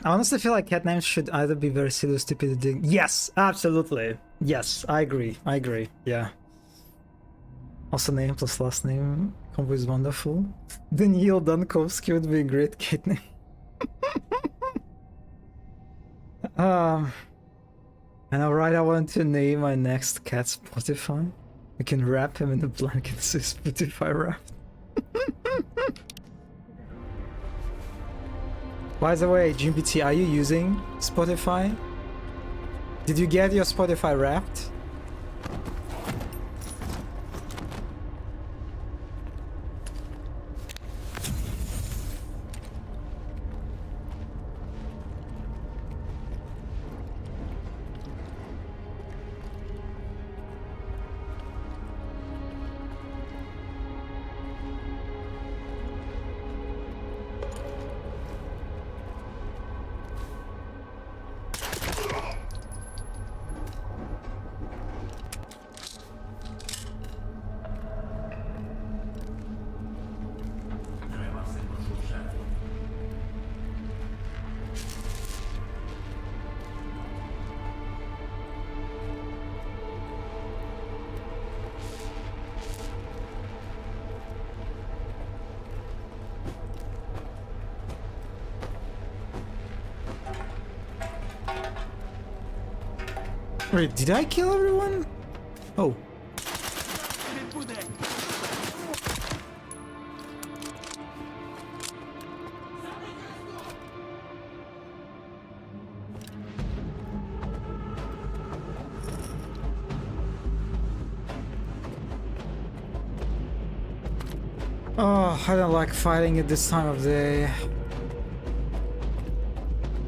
Speaker 5: I honestly feel like cat names should either be very silly or stupid. Yes, absolutely. Yes, I agree. I agree. Yeah. Also, name plus last name combo is wonderful. Daniil Dankovsky would be a great cat name. I know, right? I want to name my next cat Spotify. I can wrap him in a blanket so Spotify wrapped. By the way, GPT, are you using Spotify? Did you get your Spotify wrapped? Wait, did I kill everyone? Oh. Oh, I don't like fighting at this time of day.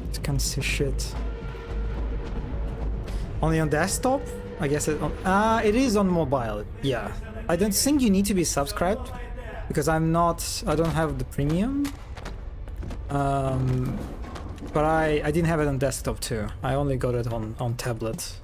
Speaker 5: Just can't see shit. Only on desktop? I guess it it is on mobile. Yeah. I don't think you need to be subscribed because I don't have the premium. But I didn't have it on desktop too. I only got it on tablet.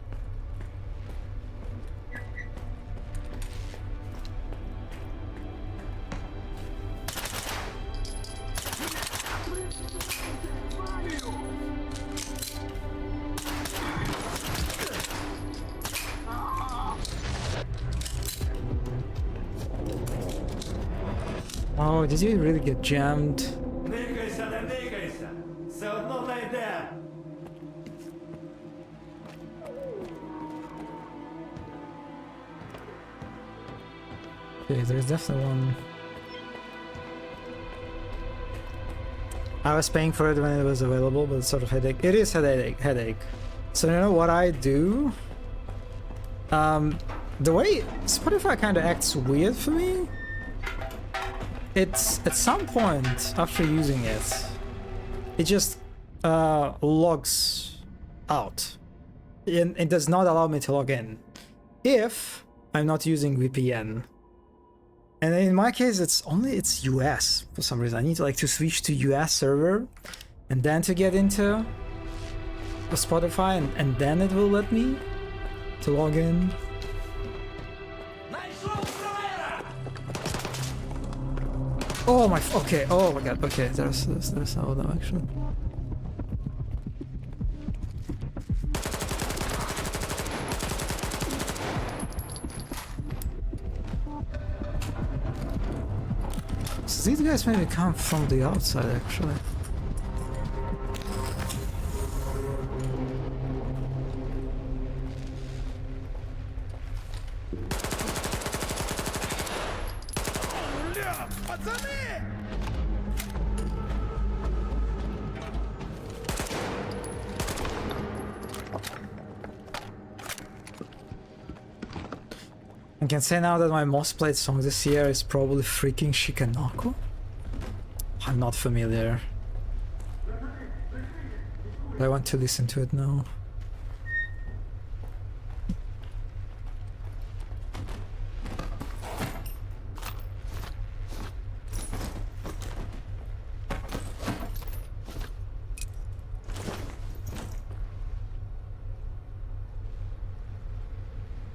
Speaker 5: Oh, did you really get jammed?
Speaker 1: Никайся, не никайся. Все одно знайдем.
Speaker 5: Okay, there's definitely one. I was paying for it when it was available, but it's sort of headache. It is headache. So you know what I do? The way Spotify kind of acts weird for me. It's at some point after using it, it just logs out. And it does not allow me to log in if I'm not using VPN. And in my case, it's US for some reason. I need to switch to US server and then to get into the Spotify and then it will let me to log in. Oh my, okay, oh my god, okay, there's no action. So these guys maybe come from the outside actually. I can say now that my most played song this year is probably freaking Shikanako. I'm not familiar. I want to listen to it now.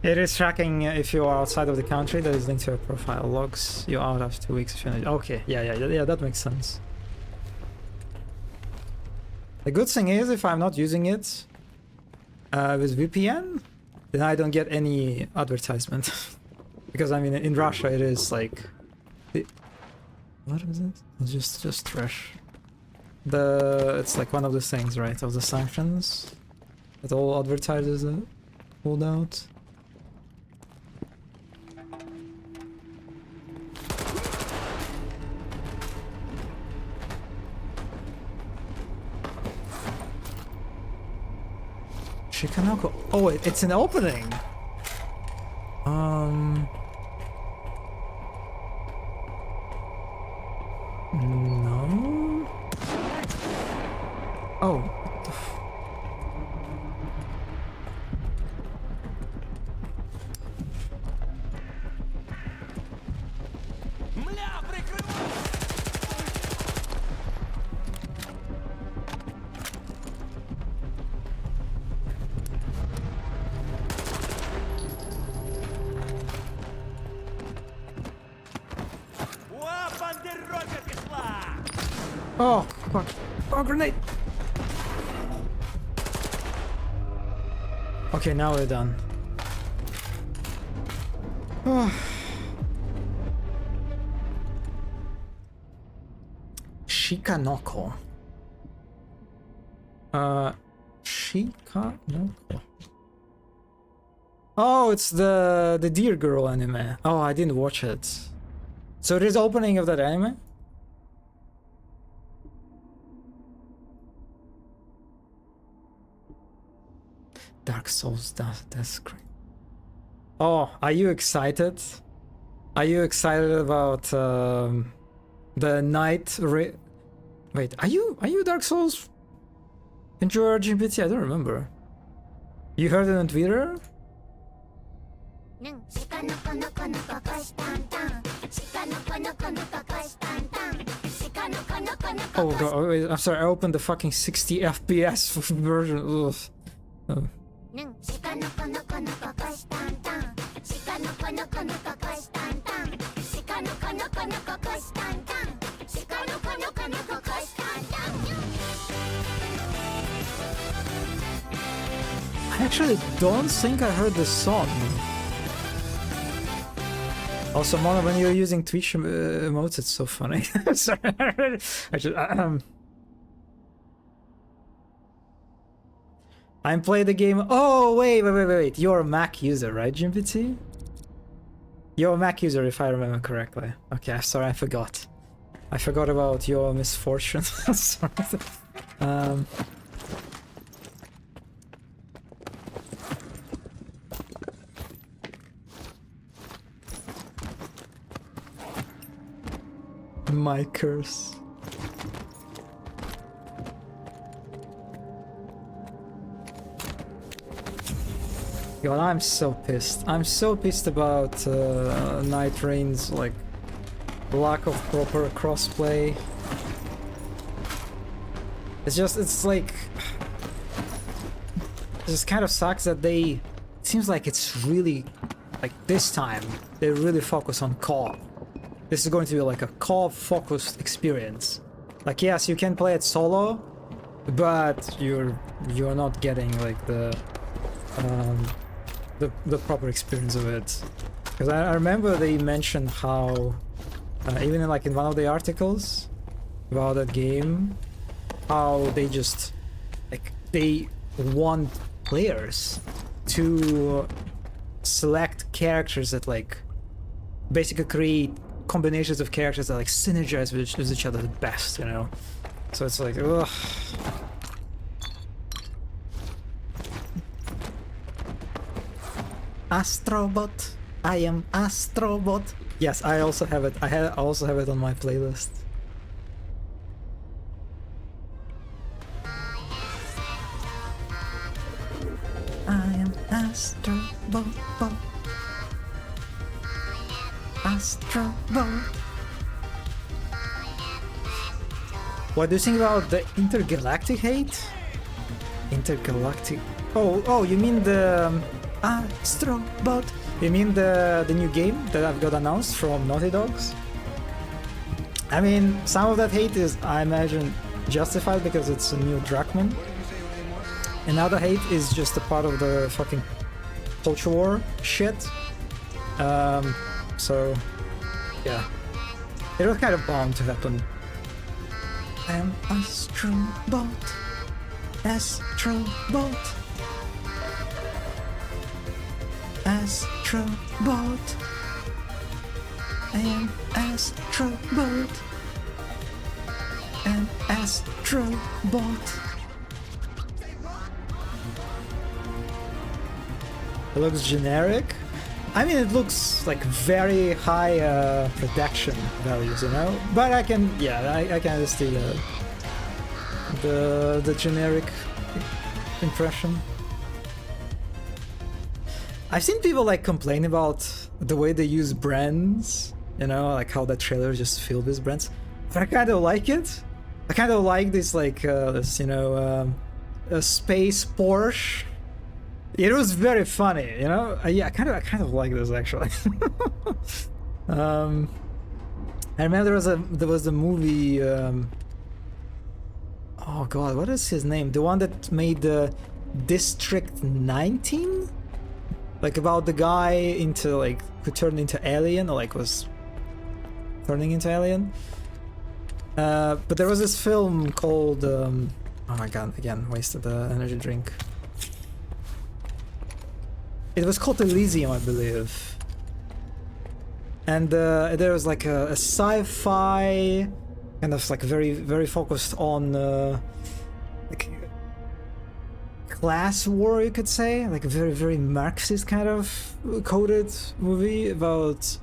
Speaker 5: It is tracking if you are outside of the country. That is linked to your profile. Logs you out after 2 weeks if you're not. Okay, yeah, that makes sense. The good thing is if I'm not using it with VPN, then I don't get any advertisement. Because I mean in Russia it is like what is it? It's just trash. It's like one of the things, right, of the sanctions that all advertisers pulled out. Shikanako. Oh, it's an opening. No. Oh. What the Oh, fuck. Oh, grenade! Okay, now we're done. Oh. Shikanoko. Shikanoko. Oh, it's the Deer Girl anime. Oh, I didn't watch it. So it is opening of that anime? Dark Souls Death Screen. Oh, are you excited? Are you excited about the night? Wait, are you Dark Souls? Enjoy LGBT? I don't remember. You heard it on Twitter? Oh god, oh, wait, I'm sorry, I opened the fucking 60 FPS version. Ugh. Oh. I actually don't think I heard this song. Also, Mona, when you're using Twitch emotes, it's so funny. Sorry, I just, I'm playing the game. Oh, wait. You're a Mac user, right, GMPT? You're a Mac user, if I remember correctly. Okay, sorry, I forgot. I forgot about your misfortune. Sorry. My curse. God, I'm so pissed. I'm so pissed about Night Rain's like lack of proper crossplay. It's like it just kind of sucks that they. It seems like it's really like this time they really focus on co-op. This is going to be like a co-op focused experience. Like yes, you can play it solo, but you're not getting like the proper experience of it. Because I remember they mentioned how even in like in one of the articles about that game, how they just like they want players to select characters that like basically create combinations of characters that like synergize with each other the best, you know. So it's like ugh. Astrobot. I am Astrobot. Yes, I also have it. I also have it on my playlist. I am Astrobot. Astrobot. What do you think about the intergalactic hate? Intergalactic. Oh, you mean the Astrobot? You mean the new game that I've got announced from Naughty Dogs? I mean, some of that hate is, I imagine, justified because it's a new Drachman. Another hate is just a part of the fucking culture war shit. So, yeah. It was kind of bound to happen. I am Astrobot. Astrobot. Astrobot. I am Astrobot. An Astrobot. It looks generic. I mean, it looks like very high production values, you know. But I can, yeah, I can understand the generic impression. I've seen people like complain about the way they use brands, you know, like how that trailer is just filled with brands. But I kind of like it. I kind of like this, like this, you know, a space Porsche. It was very funny, you know. Yeah, I kind of like this actually. I remember there was a movie. Oh god, what is his name? The one that made the District 19, like about the guy into like who turned into alien, or like was turning into alien. But there was this film called. Oh my god! Again, wasted the energy drink. It was called Elysium, I believe. And there was like a sci-fi kind of like very focused on like class war, you could say, like a very Marxist kind of coded movie about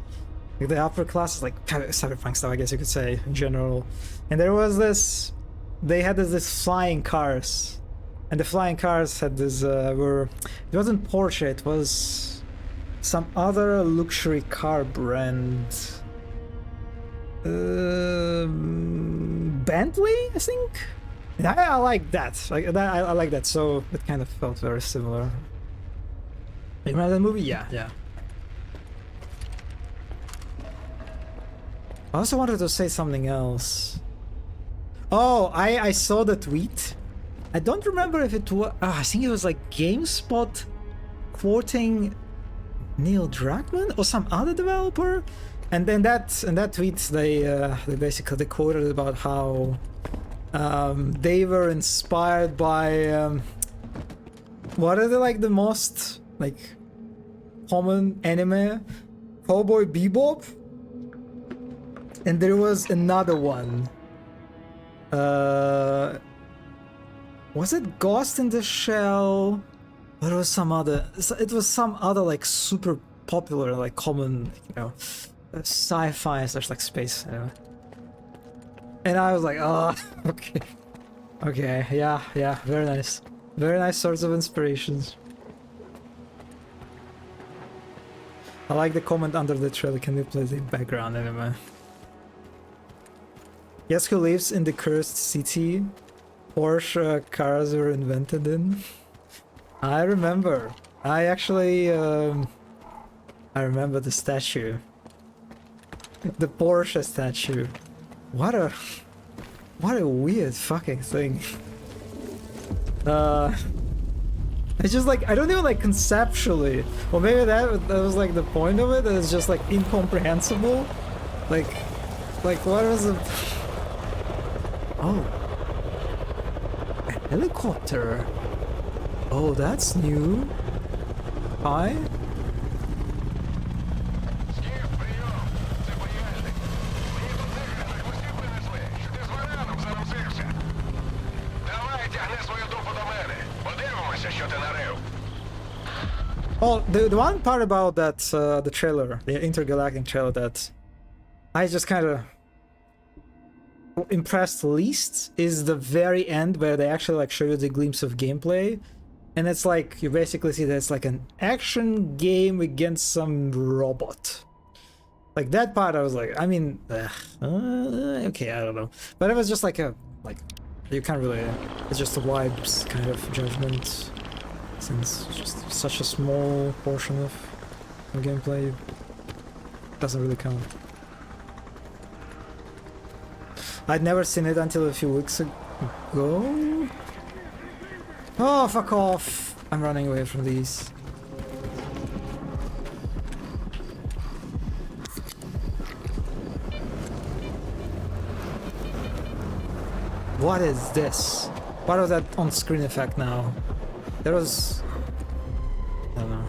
Speaker 5: like the upper classes, like kind of cyberpunk stuff, I guess you could say in general. And there was this, they had this flying cars. And the flying cars had this, it wasn't Porsche, it was some other luxury car brand. Bentley, I think. And I like that. I like that. So it kind of felt very similar. You remember that movie? Yeah, yeah. I also wanted to say something else. Oh, I saw the tweet. I don't remember if it was. I think it was like GameSpot quoting Neil Druckmann or some other developer, and then that tweet they basically quoted about how they were inspired by what are they, like the most like common anime, Cowboy Bebop, and there was another one. Was it Ghost in the Shell? Or it was some other. It was some other like super popular, like common, you know, sci-fi / like space. Anyway. And I was like, oh, okay, yeah, very nice sorts of inspirations. I like the comment under the trailer. Can you play the background anime? Guess who lives in the cursed city Porsche cars were invented in? I remember. I actually, I remember the statue. The Porsche statue. What a weird fucking thing. It's just like, I don't even like conceptually. Well, maybe that was like the point of it. It's just like incomprehensible. Like what was it? Oh. A helicopter. Oh, that's new. Hi? Oh, the one part about that, the trailer, the intergalactic trailer that I just kind of impressed least is the very end where they actually like show you the glimpse of gameplay, and it's like you basically see that it's like an action game against some robot. Like that part, I was like, I mean, okay, I don't know, but it was just like a you can't really. It's just a vibes kind of judgment, since it's just such a small portion of the gameplay doesn't really count. I'd never seen it until a few weeks ago. Oh, fuck off! I'm running away from these. What is this? What was that on-screen effect now? There was... I don't know.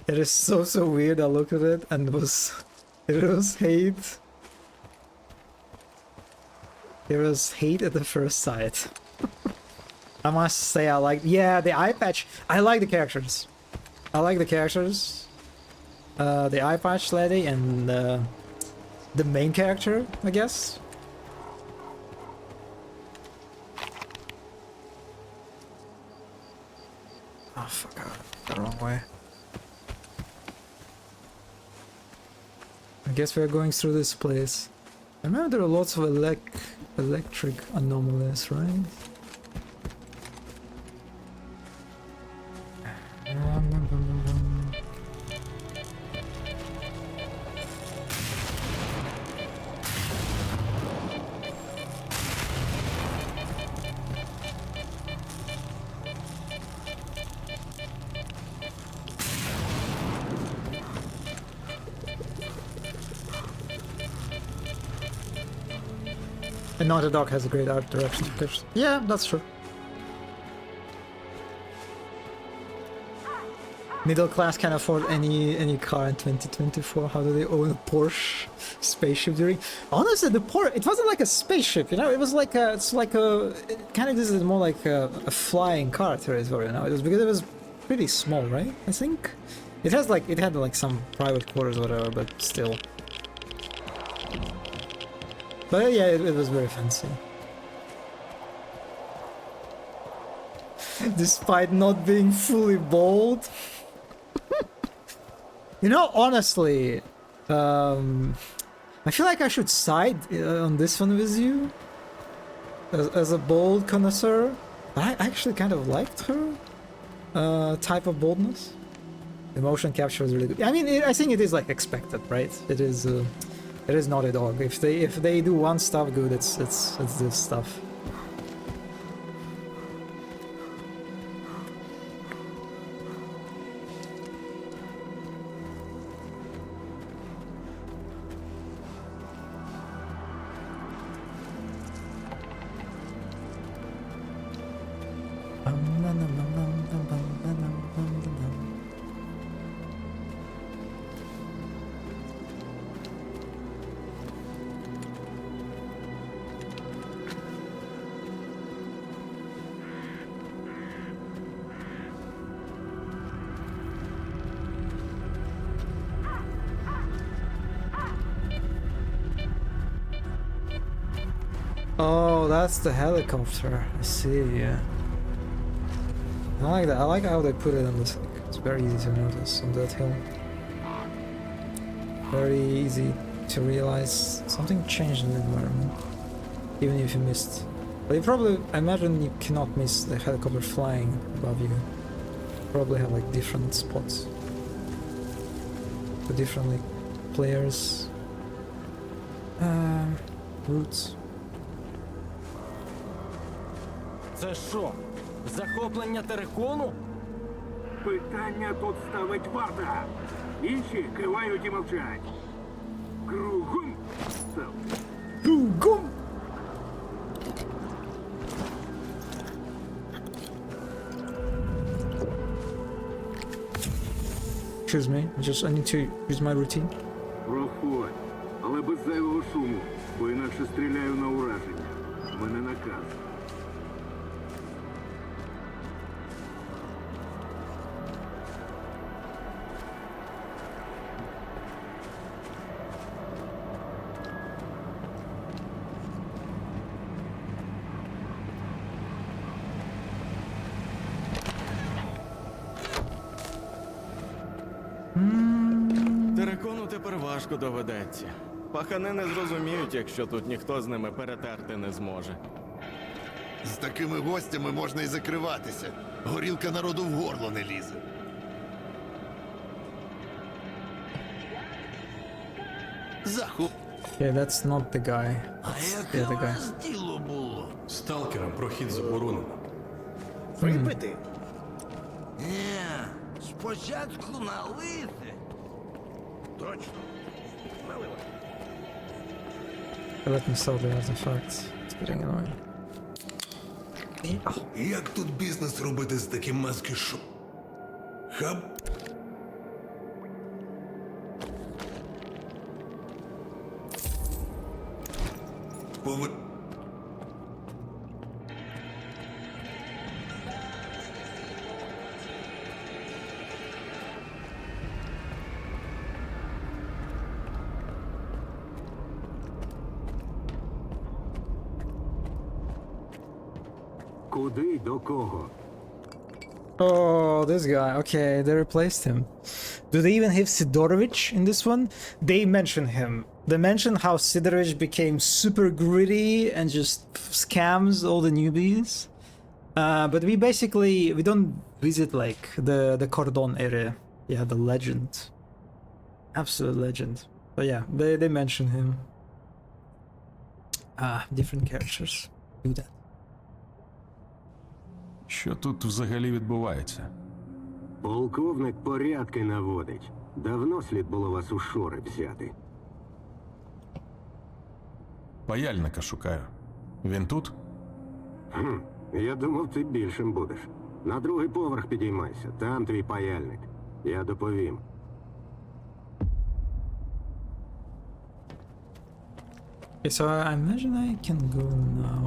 Speaker 5: It is so weird. I looked at it and it was hate. There was hate at the first sight. I must say I like... Yeah, the eye patch. I like the characters. I like the characters. The eye patch lady and the main character, I guess. Oh fuck, I went the wrong way. I guess we're going through this place. I remember there are lots of electric anomalies, right? And Naughty Dog has a great art direction. Yeah, that's true. Middle class can't afford any car in 2024. How do they own a Porsche spaceship during? Honestly, the Porsche, it wasn't like a spaceship, you know. It was like it kind of this is more like a flying car territory, you know. It was because it was pretty small, right? I think it had like some private quarters or whatever, but still. But yeah, it was very fancy. Despite not being fully bald. You know, honestly, I feel like I should side on this one with you as a bold connoisseur. I actually kind of liked her type of boldness. The motion capture is really good. I mean, I think it is like expected, right? It is Naughty Dog. If they do one stuff good, it's this stuff. Oh, that's the helicopter. I see, yeah. I like that. I like how they put it on this. It's very easy to notice on that hill. Very easy to realize something changed in the environment. Even if you missed. But you probably, I imagine you cannot miss the helicopter flying above you. Probably have like different spots. For different like players. Routes.
Speaker 12: Це що? Захоплення терикону?
Speaker 13: Питання тут ставить варта. Інші кивають і мовчать. Кругом став.
Speaker 5: Кругом! Excuse me, I need to use my routine.
Speaker 13: Проходь, але без зайвого шуму, бо інакше стріляю на ураження. У мене наказ.
Speaker 14: Терикону тепер важко доведеться. Пахани не зрозуміють, якщо тут ніхто з ними перетерти не зможе.
Speaker 8: З такими гостями можна і закриватися. Горілка народу в горло не лізе. Захоп.
Speaker 5: Yeah, that's not the guy. That's the other guy.
Speaker 8: Діло було.
Speaker 7: Сталкерам прохід заборонено.
Speaker 8: Випити? Ні, спочатку налити. Точно. Наливай.
Speaker 5: Let me sell the artifacts. It's getting annoying.
Speaker 7: Як тут бізнес робити з таким маски шо? Хаб... Повер...
Speaker 3: Куди до кого?
Speaker 5: Oh, this guy. Okay, they replaced him. Do they even have Sidorovich in this one? They mention him. They mention how Sidorovich became super greedy and just scams all the newbies. But we don't visit like the Cordon area. Yeah, the legend. Absolute legend. But yeah, they mention him. Different characters do that.
Speaker 10: Що тут взагалі відбувається?
Speaker 3: Полковник порядки наводить. Давно слід було вас у шори взяти.
Speaker 10: Паяльника шукаю. Він тут?
Speaker 3: Я думав, ти більшим будеш. На другий поверх підіймайся, там твій паяльник. Я доповім.
Speaker 5: Okay, so I imagine I can go now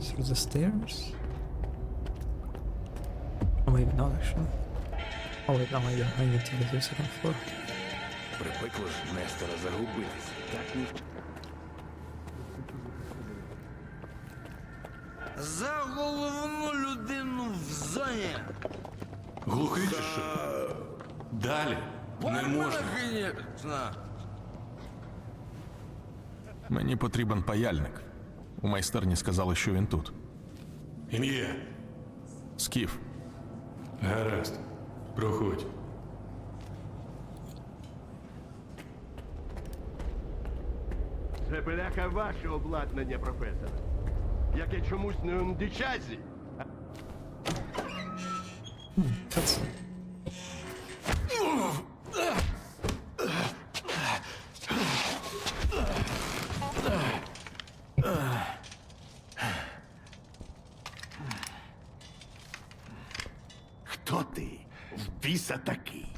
Speaker 5: through the stairs. Oh, maybe not actually. Oh wait, no, I need to go to the second floor.
Speaker 11: Припекло ж Нестора загубитись. Так ні.
Speaker 8: За головну людину в зоні.
Speaker 7: Глухий чи що? Далі не можна.
Speaker 10: Мені потрібен паяльник. У майстерні сказали, що він тут.
Speaker 7: Ім'я.
Speaker 10: Скіф.
Speaker 7: Гаразд. Проходь.
Speaker 15: Це бляха ваше обладнання, професор. Яке чомусь не у дичазі.
Speaker 5: That's...
Speaker 15: Хто ти? В біса такий?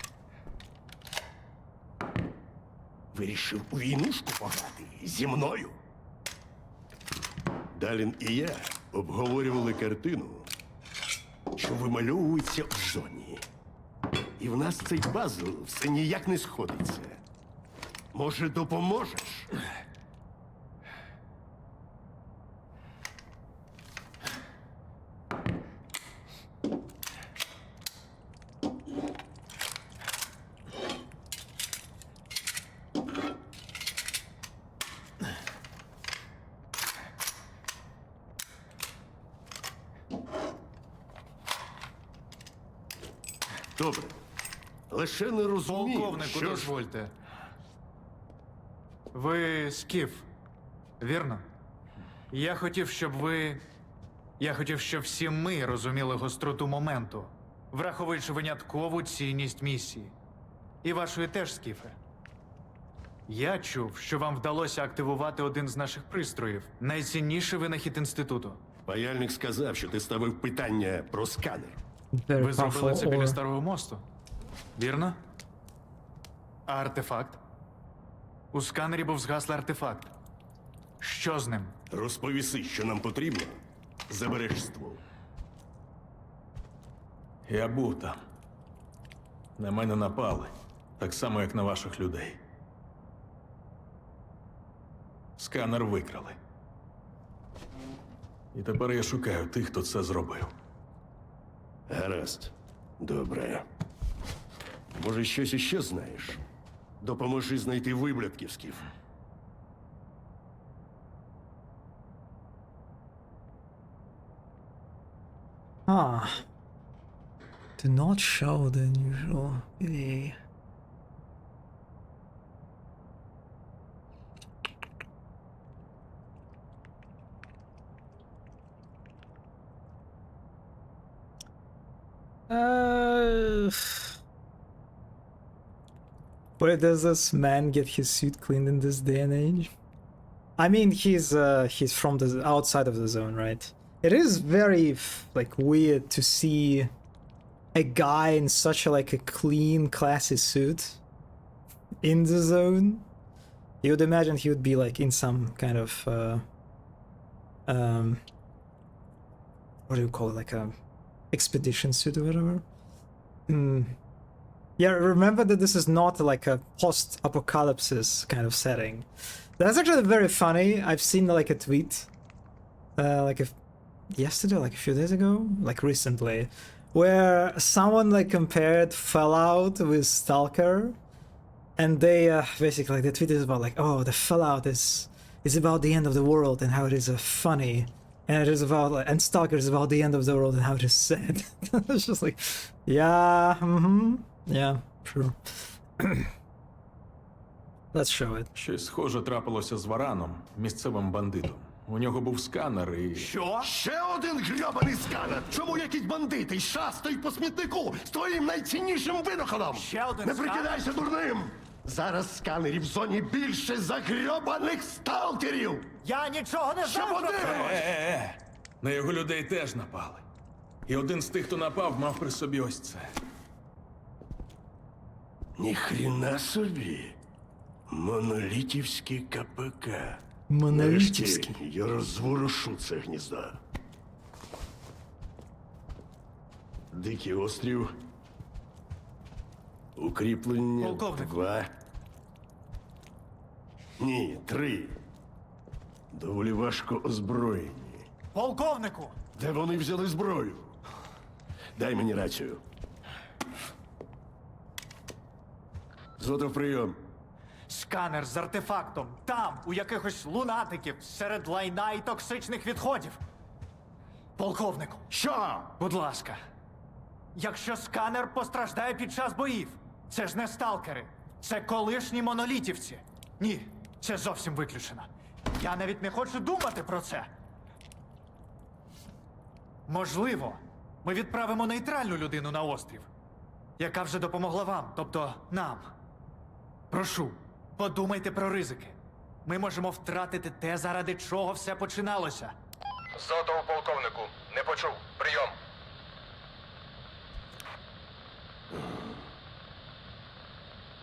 Speaker 15: Вирішив у війнушку пограти зі мною? Далін і я обговорювали картину, що вимальовується в зоні. І в нас цей пазл все ніяк не сходиться. Може, допоможеш? Добре. Лише не розумію,
Speaker 16: Полковнику,
Speaker 15: що ж...
Speaker 16: дозвольте. Ви Скіф, вірно? Я хотів, щоб всі ми розуміли гостроту моменту, враховуючи виняткову цінність місії. І вашої теж, Скіфе. Я чув, що вам вдалося активувати один з наших пристроїв, найцінніший винахід інституту.
Speaker 15: Паяльник сказав, що ти ставив питання про сканер.
Speaker 16: Ви зробили це біля старого мосту, вірно? А артефакт? У сканері був згаслий артефакт. Що з ним?
Speaker 15: Розповіси, що нам потрібно. Забереш ствол.
Speaker 10: Я був там. На мене напали. Так само, як на ваших людей. Сканер викрали. І тепер я шукаю тих, хто це зробив.
Speaker 15: Гаразд. Добре. Може, щось іще знаєш? Допоможи знайти виблядків, Скіф.
Speaker 5: Do not show the unusual. Yay. Where does this man get his suit cleaned in this day and age? I mean, he's from the outside of the zone, right? It is very like weird to see a guy in such a like a clean, classy suit in the zone. You would imagine he would be like in some kind of what do you call it, like a expedition suit or whatever. Yeah, remember that this is not like a post-apocalypse kind of setting. That's actually very funny. I've seen like a tweet, yesterday, like a few days ago, like recently, where someone like compared Fallout with Stalker, and they basically the tweet is about like, oh, the Fallout is about the end of the world and how it is funny, and it is about like, and Stalker is about the end of the world and how it is sad. It's just like, yeah, yeah, true. Let's show it.
Speaker 10: Щось схоже трапилося з Вараном, місцевим бандитом. У нього був сканер і...
Speaker 15: Що? Ще один грьобаний сканер! Чому якісь бандити шастають по смітнику з твоїм найціннішим винаходом?
Speaker 16: Ще один
Speaker 15: Не
Speaker 16: сканер?
Speaker 15: прикидайся дурним! Зараз сканерів в зоні більше за грьобаних сталкерів!
Speaker 16: Я нічого не
Speaker 15: Що подивимось?
Speaker 10: На його людей теж напали. І один з тих, хто напав, мав при собі ось це.
Speaker 15: Ніхріна собі. Монолітівський КПК.
Speaker 5: Монолітівський.
Speaker 15: Нарешті я розворушу це гніздо. Дикий острів. Укріплення.
Speaker 16: Полковник.
Speaker 15: 2. Ні, 3. Доволі важко озброєні.
Speaker 16: Полковнику!
Speaker 15: Де вони взяли зброю? Дай мені рацію. Зотов, прийом.
Speaker 16: Сканер з артефактом. Там, у якихось лунатиків, серед лайна і токсичних відходів. Полковнику,
Speaker 15: Що?
Speaker 16: будь ласка. Якщо сканер постраждає під час боїв, це ж не сталкери. Це колишні монолітівці. Ні, це зовсім виключено. Я навіть не хочу думати про це. Можливо, ми відправимо нейтральну людину на острів, яка вже допомогла вам, тобто нам. Прошу, подумайте про ризики. Ми можемо втратити те, заради чого все починалося.
Speaker 6: Зотов полковнику. Не почув. Прийом.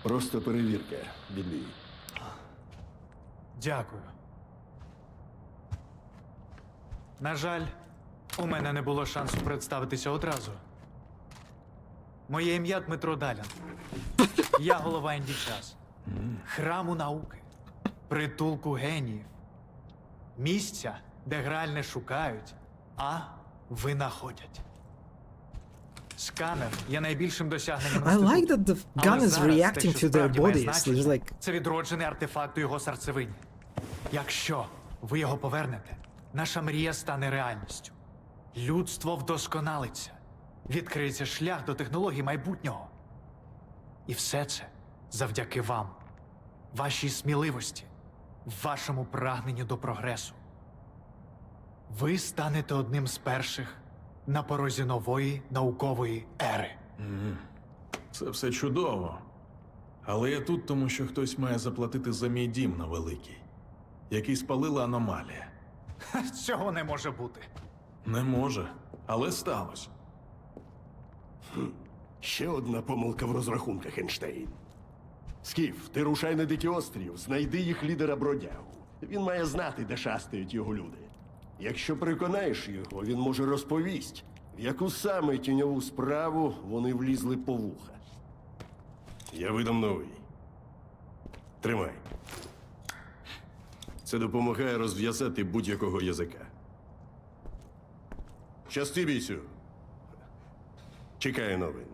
Speaker 15: Просто перевірка, відбій.
Speaker 16: Дякую. На жаль, у мене не було шансу представитися одразу. Моє ім'я Дмитро Далян. Я голова Індічас. Храму науки. Притулку геніїв. Місця, де граль не шукають, а винаходять. Сканер є найбільшим досягненням
Speaker 5: I
Speaker 16: інституту.
Speaker 5: like that the
Speaker 16: Але
Speaker 5: gun is
Speaker 16: зараз те,
Speaker 5: reacting
Speaker 16: що
Speaker 5: to their
Speaker 16: справді має
Speaker 5: bodies.
Speaker 16: значення,
Speaker 5: There's like
Speaker 16: це відроджений артефакт у його серцевині. Якщо ви його повернете, наша мрія стане реальністю. Людство вдосконалиться. Відкриється шлях до технологій майбутнього. І все це завдяки вам, вашій сміливості, вашому прагненню до прогресу. Ви станете одним з перших на порозі нової наукової ери.
Speaker 10: Це все чудово. Але я тут, тому що хтось має заплатити за мій дім на великий, який спалила аномалія.
Speaker 16: Цього не може бути.
Speaker 10: Не може, але сталося.
Speaker 15: Ще одна помилка в розрахунках, Ейнштейн. Скіф, ти рушай на Дикий острів, знайди їх лідера бродягу. Він має знати, де шастають його люди. Якщо переконаєш його, він може розповість, в яку саме тіньову справу вони влізли по вуха. Я видам новий. Тримай. Це допомагає розв'язати будь-якого язика. Щасти, бійцю. Чекаю новин.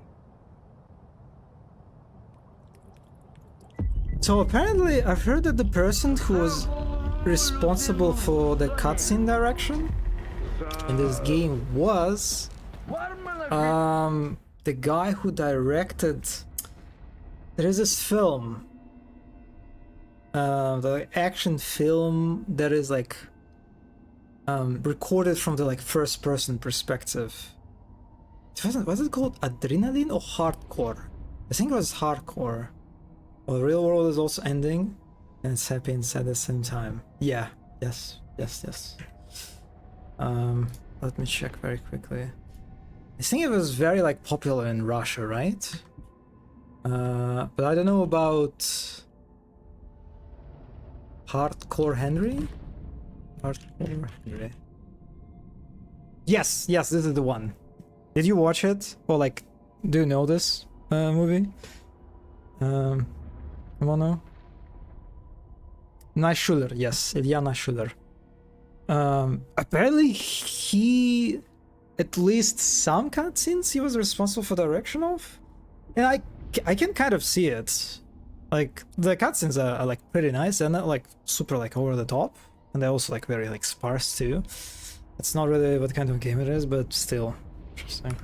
Speaker 5: So apparently, I've heard that the person who was responsible for the cutscene direction in this game was the guy who directed. There is this film, the action film that is like recorded from the like first-person perspective. Was it called Adrenaline or Hardcore? I think it was Hardcore. Well, the real world is also ending, and it's happening at the same time. Yeah, yes. Let me check very quickly. I think it was very like popular in Russia, right? But I don't know about Hardcore Henry. Hardcore Henry. Yes, this is the one. Did you watch it, or like, do you know this movie? Mono. Naishuller, yes, Ilya Naishuller. Apparently he, at least some cutscenes he was responsible for direction of, and I can kind of see it. Like the cutscenes are like pretty nice. They're not like super like over the top, and they're also like very like sparse too. It's not really what kind of game it is, but still interesting.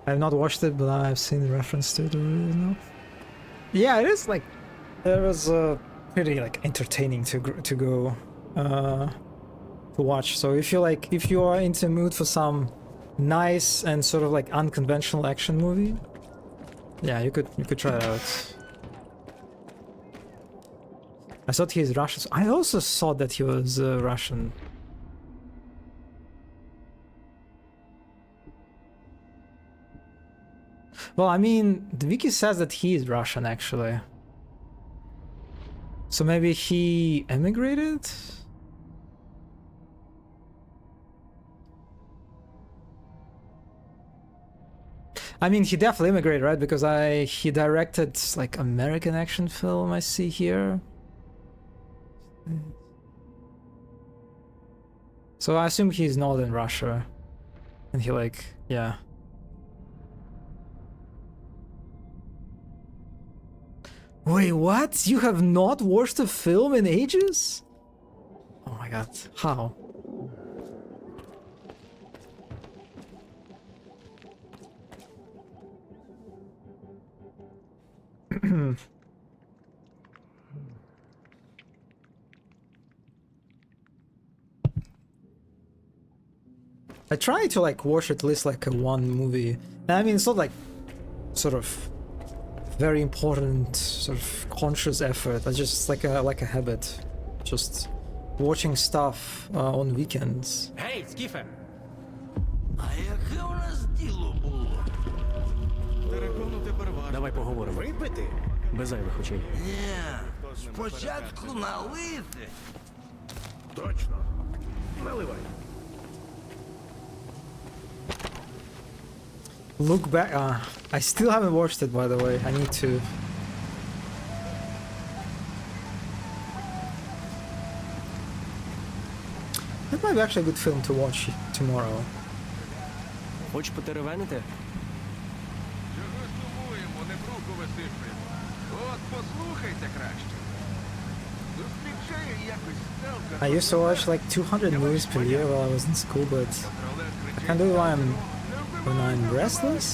Speaker 5: I've not watched it, but I've seen the reference to it already now. Yeah, it is like it was pretty like entertaining to go to watch. So if you are into the mood for some nice and sort of like unconventional action movie, yeah, you could try it out. I thought he's Russian. I also thought that he was Russian. Well, I mean, the wiki says that he is Russian, actually. So maybe he emigrated? I mean, he definitely immigrated, right? Because he directed like American action film I see here. So I assume he's not in Russia, and he like Yeah. Wait, what? You have not watched a film in ages? Oh my god, how? I try to like watch at least like a one movie. I mean, it's not like sort of very important sort of conscious effort. I just like a habit, just watching stuff on weekends.
Speaker 12: Гей, Скіфе!
Speaker 11: А яке у нас діло було?
Speaker 14: Терекону тепер важко.
Speaker 12: Давай поговоримо.
Speaker 15: Випити?
Speaker 12: Без зайвих очей.
Speaker 11: Ні, спочатку налити.
Speaker 15: Точно. Наливай.
Speaker 5: Look back. I still haven't watched it, by the way. I need to. That might be actually a good film to watch tomorrow.
Speaker 12: Хоч потеревенити?
Speaker 1: Чого сумуємо, не в руку висипемо. От послухайте краще. Зустрічає якось сталка.
Speaker 5: I used to watch like 200 movies per year while I was in school, but I can't do it when I'm restless.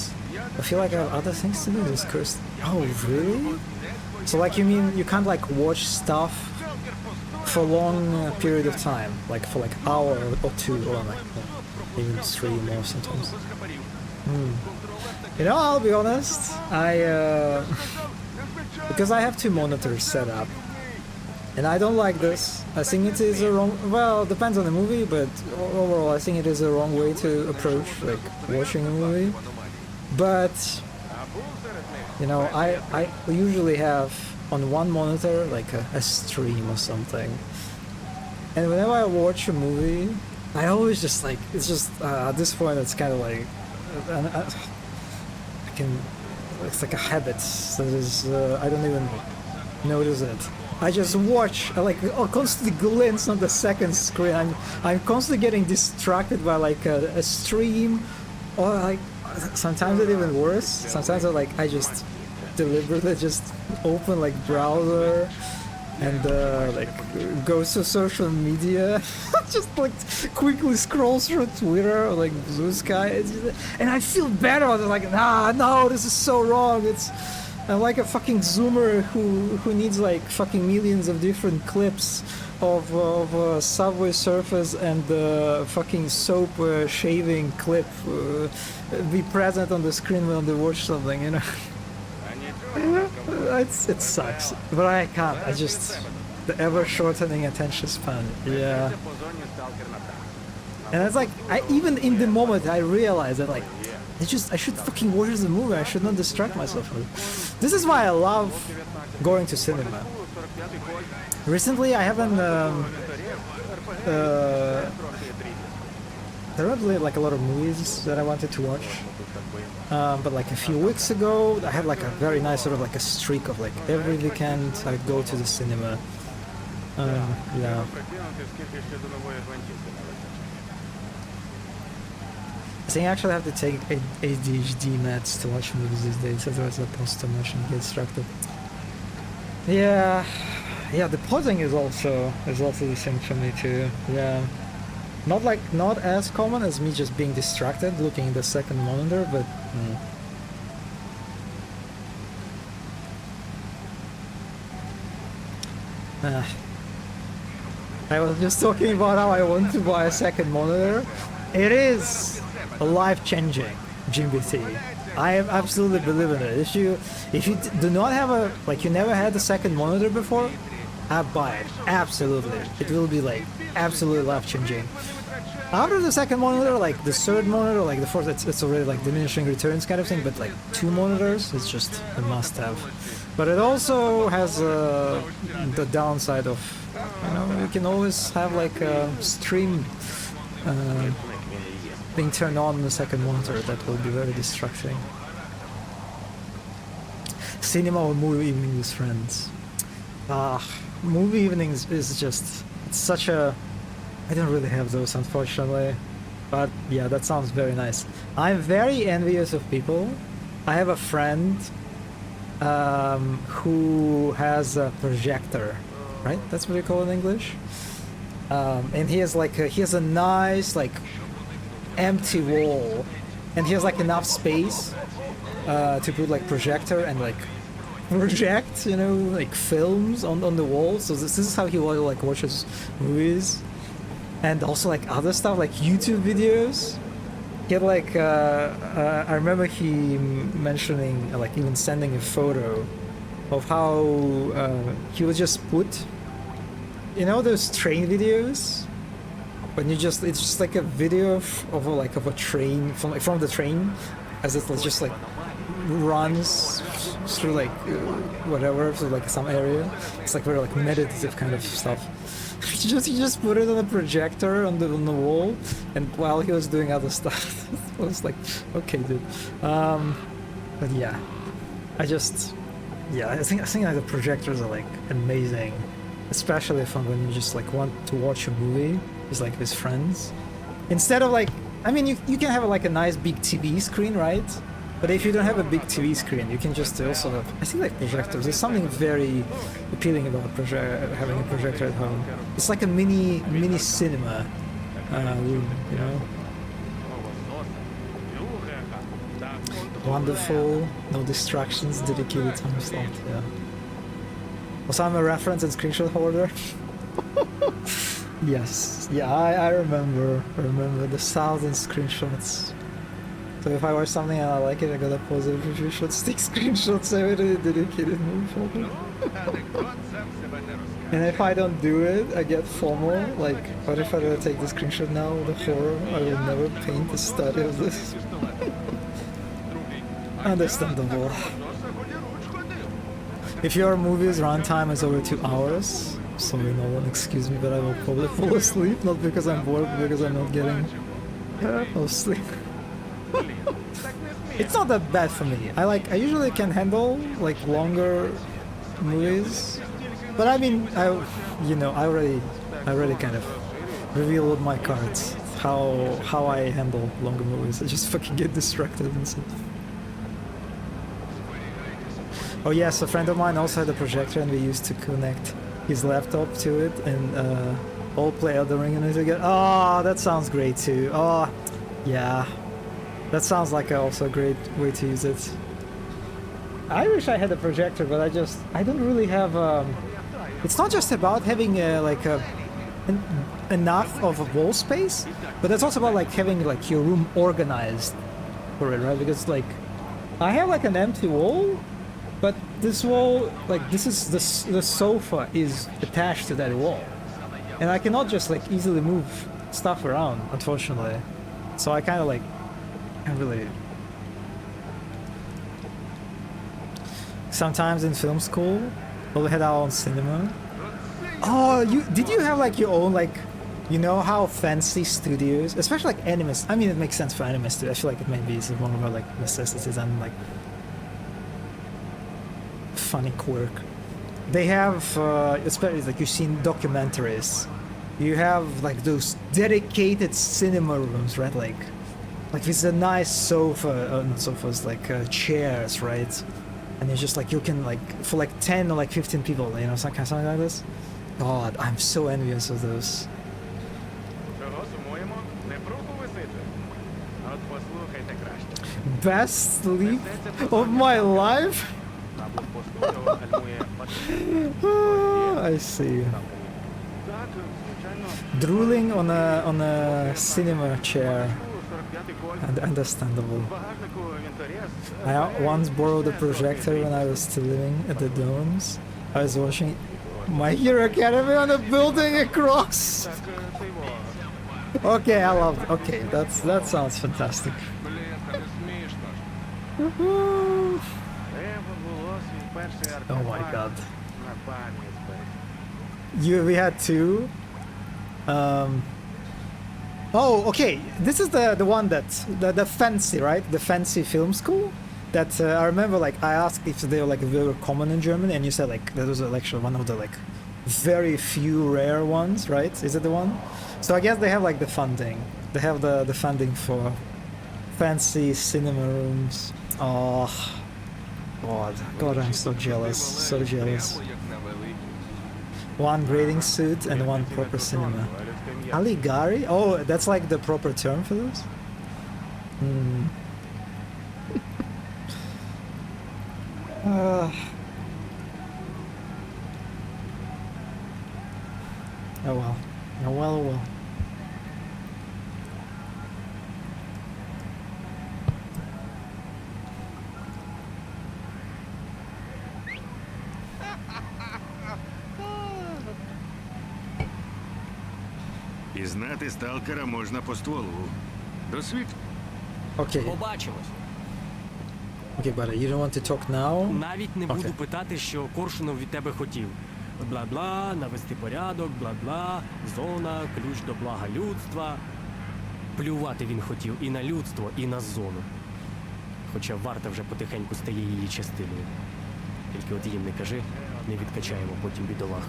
Speaker 5: I feel like I have other things to do. This cursed. Oh, really? So like you mean you can't like watch stuff for a long period of time, like for like hour or two, or like even 3 more sometimes. You know, I'll be honest. Because I have 2 monitors set up, and I don't like this. I think it is a wrong. Well, it depends on the movie, but overall, I think it is a wrong way to approach like watching a movie. But you know, I usually have on one monitor like a stream or something, and whenever I watch a movie, I always just like it's just at this point it's kind of like I can. It's like a habit that is I don't even notice it. I just watch. I like I'll constantly glance on the second screen. I'm constantly getting distracted by like a stream, or like sometimes it's even worse. Sometimes I just deliberately just open like browser and like goes to social media, just like quickly scrolls through Twitter or like Blue Sky, and I feel bad about it. Like, nah, no, this is so wrong. I'm like a fucking zoomer who needs like fucking millions of different clips of Subway Surfers and the fucking soap shaving clip be present on the screen when they watch something, you know. It sucks, but I can't. I just the ever shortening attention span. Yeah. And it's like even in the moment I realize that like I should fucking watch the movie. I should not distract myself from it. This is why I love going to cinema. Recently I haven't there aren't really like a lot of movies that I wanted to watch. But like a few weeks ago, I had like a very nice sort of like a streak of like every weekend I'd go to the cinema. Yeah. I think I actually have to take ADHD meds to watch movies these days, otherwise I pause too much and get distracted. Yeah, the pausing is also the thing for me too. Yeah. Not as common as me just being distracted looking at the second monitor, but I was just talking about how I want to buy a second monitor. It is life-changing, GBT. I absolutely believe in it. If you do not have you never had a second monitor before, I'd buy it. Absolutely. It will be like absolutely life-changing. After the second monitor, like the third monitor, like the fourth, it's already like diminishing returns kind of thing, but like 2 monitors, it's just a must-have. But it also has the downside of, you know, you can always have like a stream being turned on the second monitor. That will be very distracting. Cinema or movie evening with friends. Movie evenings is just, it's such a, I don't really have those unfortunately. But yeah, that sounds very nice. I'm very envious of people. I have a friend who has a projector, right? That's what you call it in English. And he has like he has a nice like empty wall, and he has like enough space to put like projector and like project, you know, like films on the wall. So this is how he like watches movies, and also like other stuff like YouTube videos. He had like I remember he mentioning like even sending a photo of how he would just put, you know, those train videos when you just, it's just like a video of a train from the train as it just like runs through like whatever, through like some area. It's like very like meditative kind of stuff. He just put it on a projector on the wall, and while he was doing other stuff, I was like, okay, dude. But yeah, I think like the projectors are like amazing, especially when you just like want to watch a movie with like with friends. Instead of like, I mean, you can have like a nice big TV screen, right? But if you don't have a big TV screen, you can just also have, I think like projectors. There's something very appealing about having a projector at home. It's like a mini cinema room, you know? Wonderful, no distractions, dedicated time slot, yeah. Also, I'm a reference and screenshot holder. Yes, yeah, I remember the 1,000 screenshots. So if I watch something and I like it, I gotta pause it, review shot, stick screenshots, save it in a dedicated movie folder. And if I don't do it, I get FOMO, like, what if I don't take the screenshot now, the horror, I will never paint a study of this. Understandable. If your movie's runtime is over 2 hours, sorry, no one excuse me, but I will probably fall asleep, not because I'm bored, but because I'm not getting no sleep. It's not that bad for me. I usually can handle like longer movies, but I mean, I already kind of revealed my cards how I handle longer movies. I just fucking get distracted and stuff. Oh yes, a friend of mine also had a projector, and we used to connect his laptop to it and all play Elden Ring and together. Oh, that sounds great too. Oh, yeah. That sounds like also a great way to use it. I wish I had a projector, but I don't really have. It's not just about having enough of a wall space, but it's also about like having like your room organized for it, right? Because like I have like an empty wall, but this wall, like this is the sofa is attached to that wall, and I cannot just like easily move stuff around, unfortunately. So I kind of like. Sometimes in film school, we had our own cinema. Oh, did you have like your own, like, you know how fancy studios, especially like animes, I mean it makes sense for animes too, I feel like it maybe is one of our like necessities and like funny quirk. They have, especially like you've seen documentaries, you have like those dedicated cinema rooms, right? Like it's a nice sofa, sofas, like chairs, right? And it's just like you can like for like 10 or like 15 people, you know, something like this. God, I'm so envious of those. Best sleep of my life? I see. Drooling on a cinema chair. Understandable. I once borrowed a projector when I was still living at the Domes. I was watching My Hero Academia on a building across. Okay, I love it. Okay, that sounds fantastic. Oh my god. We had two. Oh, okay. This is the one that the fancy, right? The fancy film school. That I remember, like I asked if they were like very common in Germany, and you said like that was actually one of the like very few rare ones, right? Is it the one? So I guess they have like the funding. They have the funding for fancy cinema rooms. Oh, God, I'm so jealous, so jealous. One grading suit and one proper cinema. Caligari? Oh, that's like the proper term for this? Hmm. Oh well. Oh well, oh well.
Speaker 17: Пізнати сталкера можна по стволу. Досвід.
Speaker 5: Okay.
Speaker 12: Побачимось.
Speaker 5: Okay, buddy, you don't want to talk now?
Speaker 18: Навіть не буду питати, що Коршунов від тебе хотів. Бла-бла, навести порядок, бла-бла, зона, ключ до блага людства. Плювати він хотів і на людство, і на зону. Хоча варта вже потихеньку стає її частиною. Тільки от їм не кажи, не відкачаємо потім бідолах.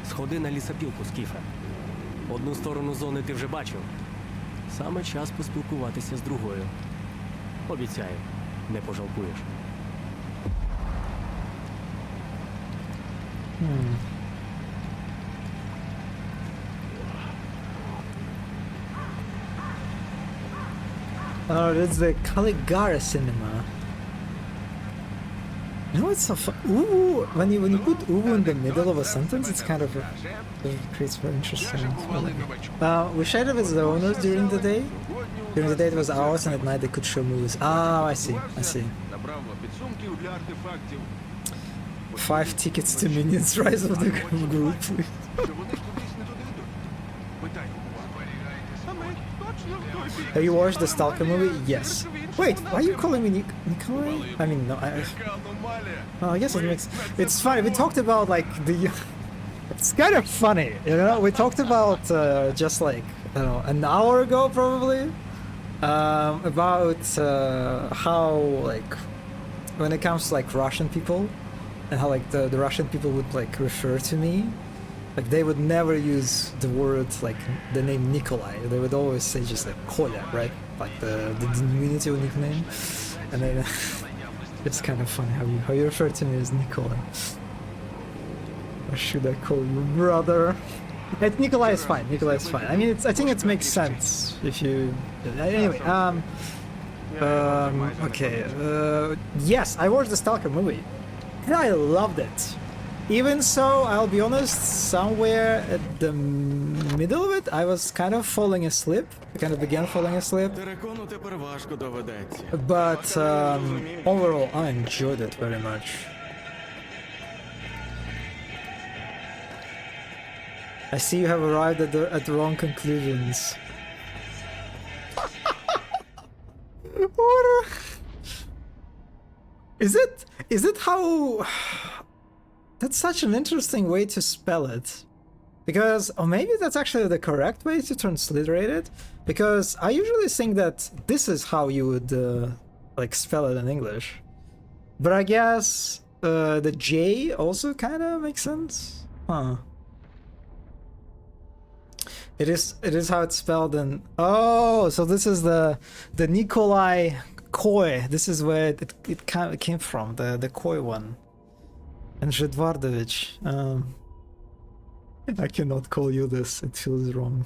Speaker 18: Сходи на лісопілку, Скіфе. Одну сторону зони ти вже бачив. Саме час поспілкуватися з другою. Обіцяю, не пожалкуєш.
Speaker 5: Oh, it's the Caligari cinema. You know, it's so fun. Ooh, when you put ooh in the middle of a sentence, it's kind of it creates very interesting. We shared it with the owners during the day. During the day it was ours, and at night they could show movies. Ah, I see. I see. 5 tickets to Minions: Rise of the Group. Have you watched the Stalker movie? Yes. Wait, why are you calling me Nikolai? I mean, no, I guess it makes... It's funny, we talked about, like, the... It's kind of funny, you know? We talked about, just, like, I don't know, an hour ago, probably, about how, like, when it comes to, like, Russian people, and how, like, the Russian people would, like, refer to me. Like, they would never use the word, like, the name Nikolai. They would always say just, like, Kolya, right? Like, the diminutive nickname. And then, it's kind of funny how you refer to me as Nikolai. Or should I call you brother? Nikolai is fine, Nikolai is fine. I mean, I think it makes sense if you... Anyway, okay. Yes, I watched the Stalker movie. And I loved it. Even so, I'll be honest, somewhere at the middle of it, I was kind of falling asleep. I kind of began falling asleep. But overall, I enjoyed it very much. I see you have arrived at the wrong conclusions. What? Is it how... That's such an interesting way to spell it. Because, or maybe that's actually the correct way to transliterate it. Because I usually think that this is how you would, like, spell it in English. But I guess the J also kind of makes sense. Huh. It is how it's spelled in... Oh, so this is the Nikolai Koi. This is where it kind of came from, the Koi one. And Zhedvardovich, I cannot call you this, it feels wrong.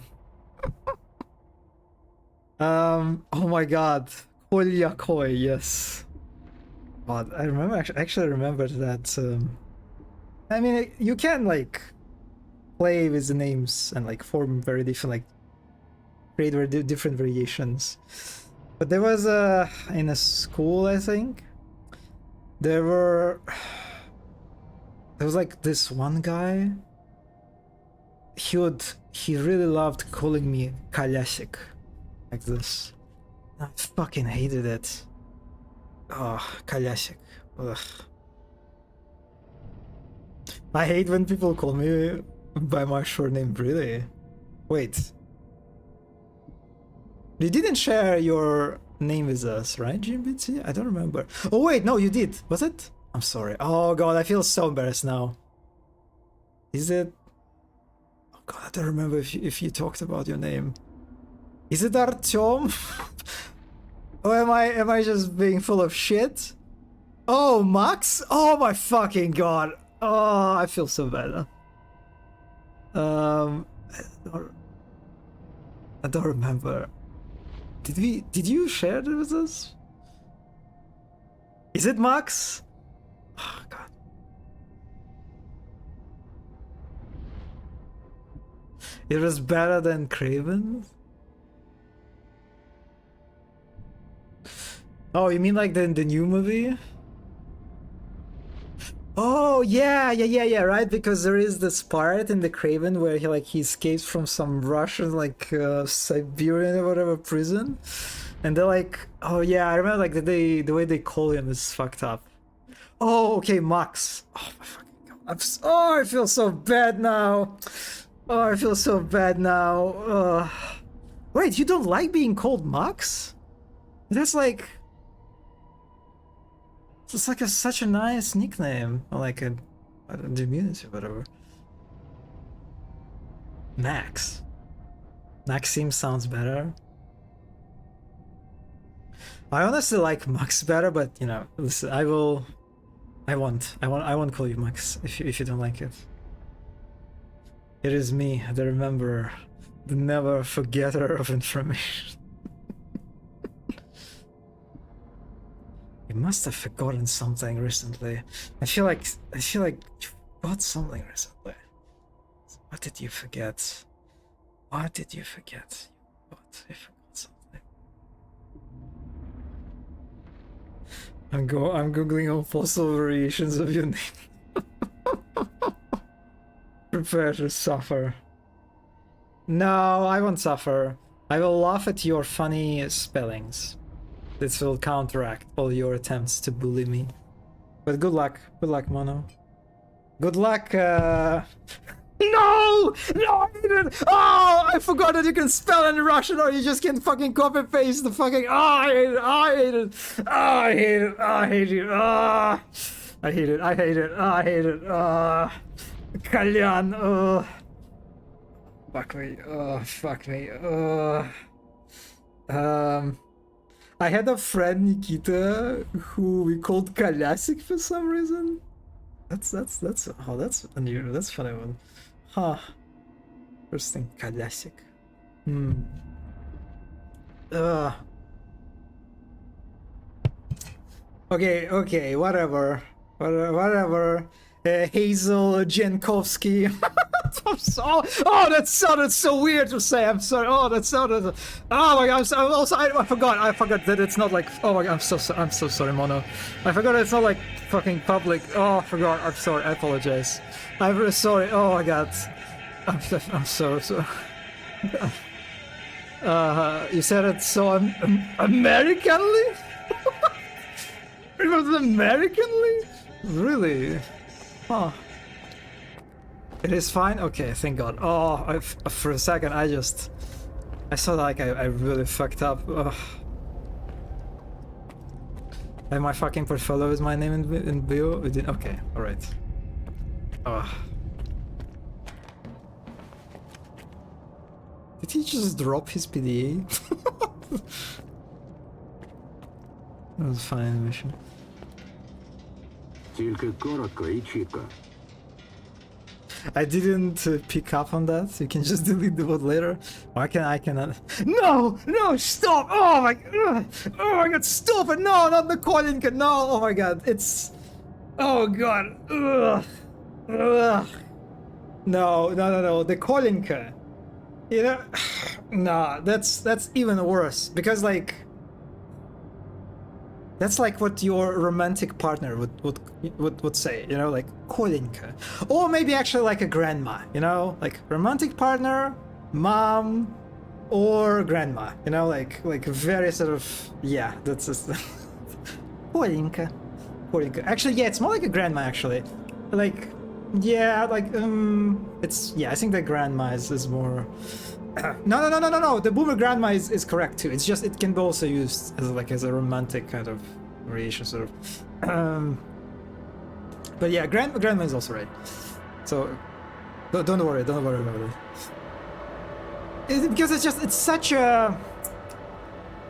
Speaker 5: Oh my god, Kolya Koi, yes. God, I remember, actually remember that, I mean, you can, like, play with the names and, like, form very different, like, create very different variations. But there was, in a school, I think, there was like this one guy, he really loved calling me Kalyasik, like this. I fucking hated it. Oh, Kalyasik. Ugh. I hate when people call me by my short name, really. Wait. You didn't share your name with us, right, GMBT? I don't remember. Oh wait, no, you did. Was it? I'm sorry. Oh god, I feel so embarrassed now. Is it? Oh God, I don't remember if you talked about your name. Is it Artyom? Or am I just being full of shit? Oh, Max? Oh my fucking God! Oh, I feel so bad. I don't remember. Did you share it with us? Is it Max? Oh God. It was better than Craven? Oh, you mean like the new movie? Oh yeah, right. Because there is this part in the Craven where he escapes from some Russian Siberian or whatever prison, and they're like, oh yeah, I remember like the way they call him is fucked up. Oh okay, Max. Oh my fucking God. Oh, I feel so bad now. Oh, I feel so bad now. Wait, you don't like being called Max? That's like. It's like such a nice nickname, or like a community or whatever. Max. Maxim sounds better. I honestly like Max better, but you know, listen, I won't call you Max if you don't like it. It is me, the rememberer, the never forgetter of information. You must have forgotten something recently. I feel like you forgot something recently. What did you forget? What did you forget? You forgot something. I'm googling all possible variations of your name. Prepare to suffer. No, I won't suffer. I will laugh at your funny spellings. This will counteract all your attempts to bully me. But good luck, Mono. Good luck, No! No, I didn't! Oh, I forgot that you can spell in Russian, or you just can fucking copy paste the fucking. Oh, I hate it! Oh, I hate it! Oh, I hate it! Oh, I hate you! Oh, I hate it! I hate it! Oh, I hate it! Oh, Kalyan! Oh, fuck me! Oh, fuck me! Oh, I had a friend Nikita who we called Kalasik for some reason. That's a new, that's a funny one. Huh. First thing, Kalasik. Okay, whatever. Hazel Jankowski. Oh, that sounded so weird to say. I'm sorry. Oh, that sounded. Oh my God. I forgot that it's not like. Oh my God. I'm so sorry, Mono. I forgot it's not like fucking public. Oh, I forgot. I'm sorry. I apologize. I'm really sorry. Oh my God. I'm so. You said it so Americanly. It was Americanly. Really? Huh. It is fine? Okay, thank God. Oh, for a second I saw like I really fucked up. Ugh. I have my fucking portfolio with my name in bio? Okay, alright. Did he just drop his PDA? That was a fine animation.
Speaker 3: Тільки коротко і чітко.
Speaker 5: I didn't pick up on that. You can just delete the word later. Or I cannot. No, stop! Oh my God, stop it! No, not the Kolinka. No, oh my God, it's. Oh God. Ugh. No, the Kolinka. You know, nah, that's even worse because like. That's like what your romantic partner would say, you know, like Kolinka. Or maybe actually like a grandma, you know, like romantic partner, mom, or grandma, you know, like very sort of, yeah, that's just Kolinka. Actually, yeah, it's more like a grandma actually. Like, yeah, like, it's, yeah, I think the grandma is more. No. The boomer grandma is correct too. It's just it can be also used as a romantic kind of variation, sort of. But yeah, grandma is also right. So, Don't worry. Because it's such a...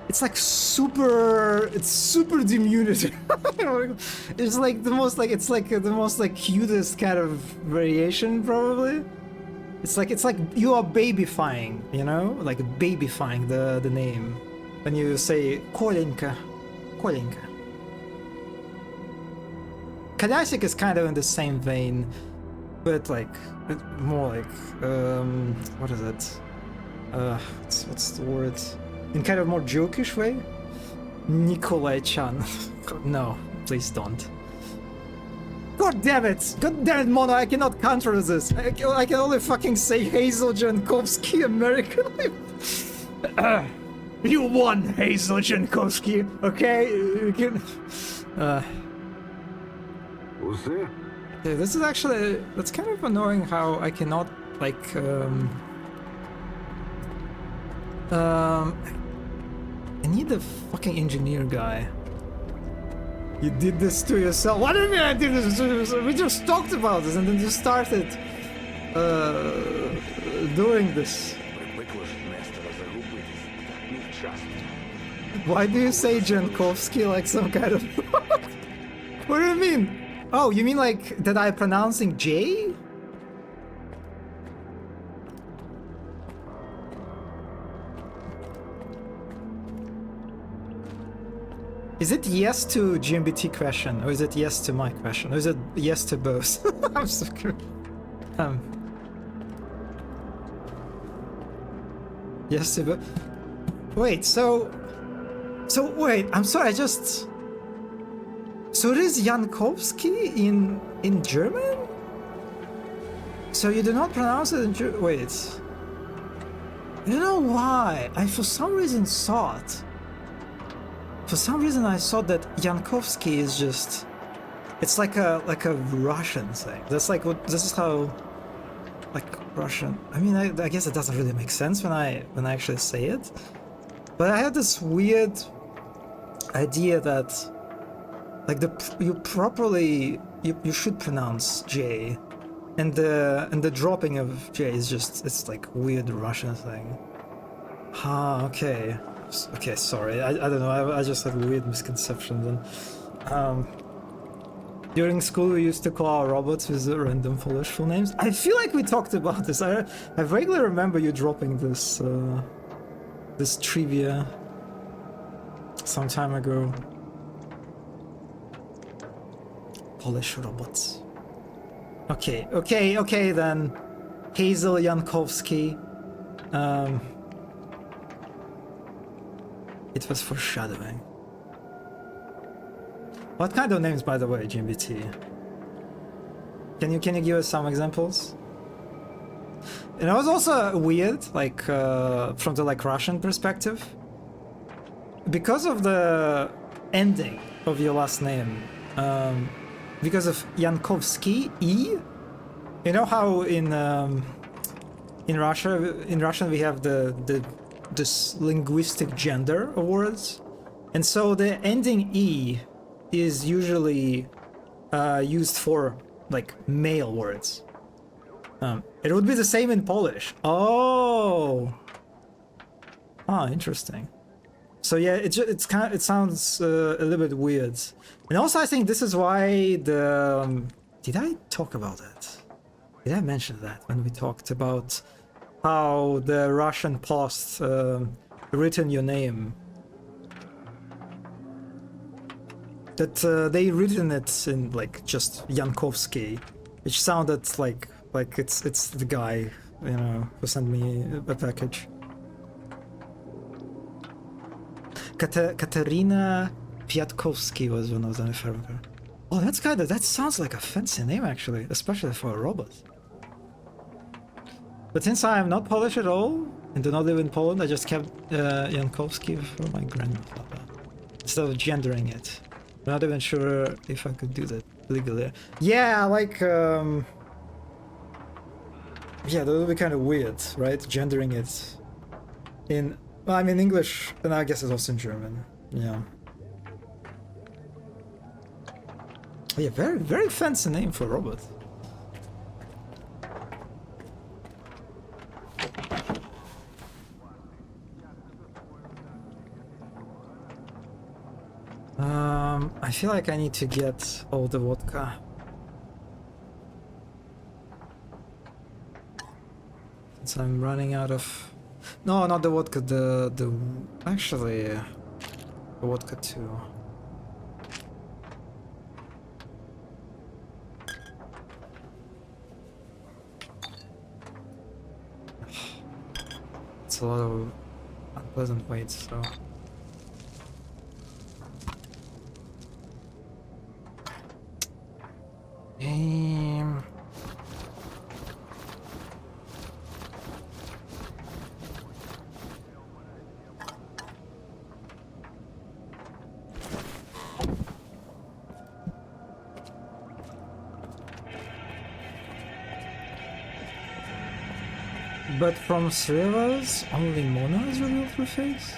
Speaker 5: It's like super diminutive. It's like the most cutest kind of variation probably. It's like you are babyfying, you know? Like babyfying the name. When you say Kolenka. Kalyasik is kind of in the same vein, but like more like what is it? What's the word? In kind of more jokish way? Nikolai-chan. No, please don't. God damn it, Mono, I cannot counter this. I can only fucking say Hazel Jankowski American. You won, Hazel Jankowski, okay? You can...
Speaker 3: Усе?
Speaker 5: Yeah, this is actually... That's kind of annoying how I cannot, like, I need the fucking engineer guy. You did this to yourself. What do you mean I did this to yourself? We just talked about this and then you started doing this. Why do you say Jankowski like some kind of... What do you mean? Oh, you mean like that I'm pronouncing J? Is it yes to GMBT question, or is it yes to my question, or is it yes to both? I'm so curious. Yes to both. Wait, so wait, I'm sorry, I just... So it is Jankowski in German? So you do not pronounce it in German? Wait. I don't know why. I for some reason thought... For some reason I thought that Jankowski is just... It's like a Russian thing. That's like what... This is how... Like Russian... I mean, I guess it doesn't really make sense when I actually say it. But I had this weird idea that... Like you should pronounce J, and the dropping of J is just, it's like weird Russian thing. Okay, sorry, I don't know, I just had weird misconceptions. And during school we used to call our robots with random Polish full names. I feel like we talked about this. I vaguely remember you dropping this this trivia some time ago. Polish robots. Okay then. Hazel Jankowski. It was foreshadowing. What kind of names, by the way, GMBT? Can you give us some examples? And it was also weird, like from the Russian perspective, because of the ending of your last name. Because of Jankowski, E. You know how in Russian we have this linguistic gender of words, and so the ending E is usually used for like male words. It would be the same in Polish. Oh, interesting. So yeah, it sounds a little bit weird. And also I think this is why the... Did I talk about that? Did I mention that when we talked about how the Russian post written your name? That they written it in like just Jankowski, which sounded like it's the guy, you know, who sent me a package. Katerina Piatkowski was one of them, if I remember. Oh, that sounds like a fancy name actually, especially for a robot. But since I am not Polish at all and do not live in Poland, I just kept Jankowski for my grandfather instead of gendering it. I'm not even sure if I could do that legally. Yeah, like yeah, that would be kind of weird, right? Gendering it in... Well, I mean English, and I guess it's also in German. Yeah. Yeah, very, very fancy name for a robot. feel like I need to get all the vodka. Since I'm running out of... No, not the vodka, the... Actually, the vodka too. It's a lot of unpleasant waits, so... But from Srivas, only Mona is revealed her face?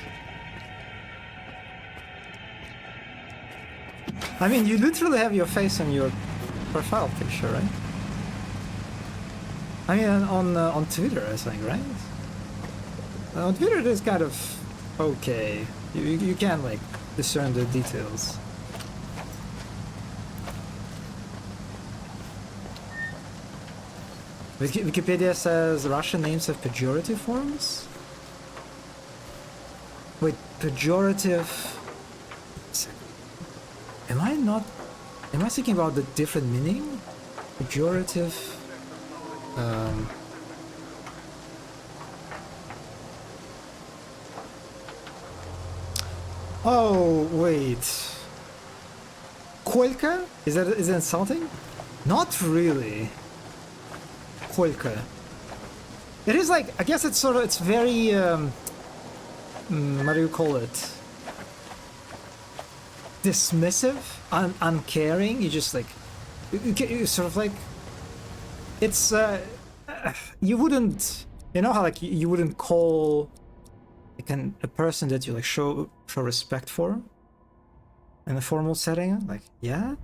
Speaker 5: I mean, you literally have your face on your profile picture, right? I mean, on Twitter, I think, right? On Twitter, it is kind of okay. You can like discern the details. Wikipedia says Russian names have pejorative forms. Wait, pejorative. Am I thinking about the different meaning? Pejorative. Oh wait. Kolka? Is that insulting? Not really. Kolka. It is like, I guess it's sort of, it's very what do you call it? Dismissive, uncaring. You just like, you sort of like, it's you wouldn't, you know how like you wouldn't call like a person that you like show respect for in a formal setting, like, yeah,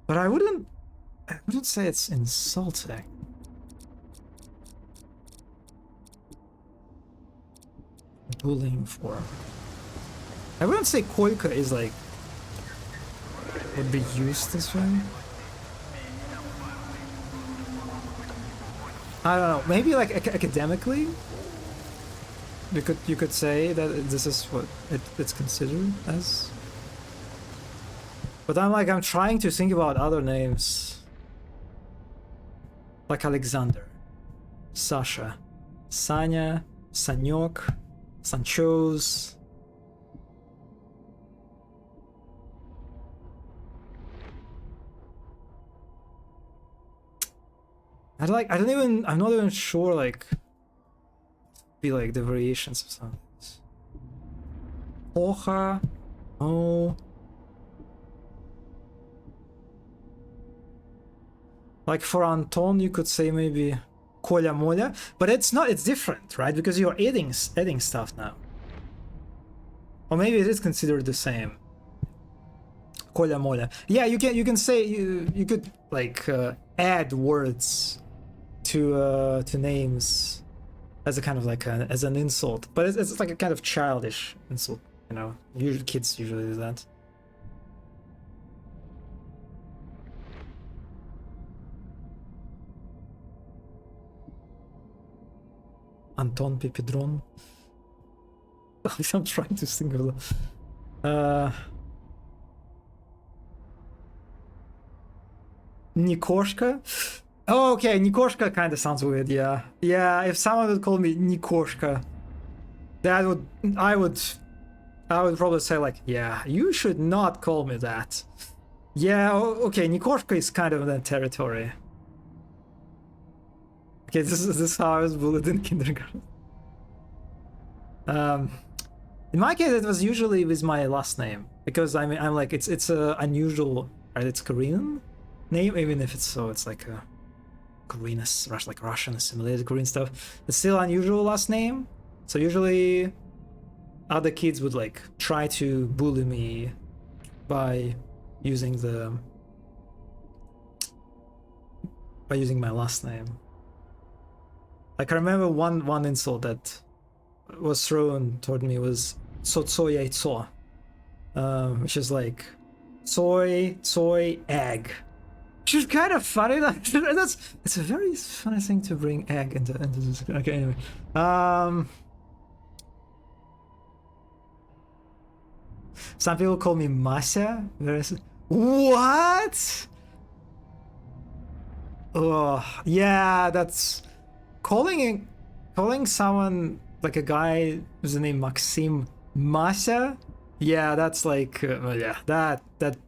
Speaker 5: but I wouldn't say it's insulting. Bullying form. I wouldn't say koika is like would be used this way. I don't know. Maybe like academically, you could say that this is what it's considered as. But I'm trying to think about other names, like Alexander, Sasha, Sanya, Sanyok, Sanchos. I'm not even sure like be like the variations of some of these. Hoja, oh. Like for Anton, you could say maybe Kolya Molya, but it's different, right? Because you're adding stuff now. Or maybe it is considered the same. Kolya Molya. Yeah, you can say you could like add words to names as a kind of like as an insult, but it's like a kind of childish insult, you know. Usually kids usually do that. Anton Pipidron. I'm trying to think of the... Nikoshka? Oh, okay, Nikoshka kind of sounds weird, yeah. Yeah, if someone would call me Nikoshka, I would probably say like, yeah, you should not call me that. Yeah, okay, Nikoshka is kind of in that territory. Okay, this is how I was bullied in kindergarten. In my case, it was usually with my last name, because I'm like it's unusual, right? It's Korean name, even if it's like a Korean, like Russian assimilated Korean stuff. It's still unusual last name, so usually other kids would like try to bully me by using my last name. Like I remember one insult that was thrown toward me was "Sotso Yaitso," which is like soy, egg. Which is kind of funny. It's a very funny thing to bring egg into this. Okay, anyway. Some people call me Masya. What? Oh, yeah, that's calling someone like a guy whose name Maxim Masya. Yeah, that's like yeah, that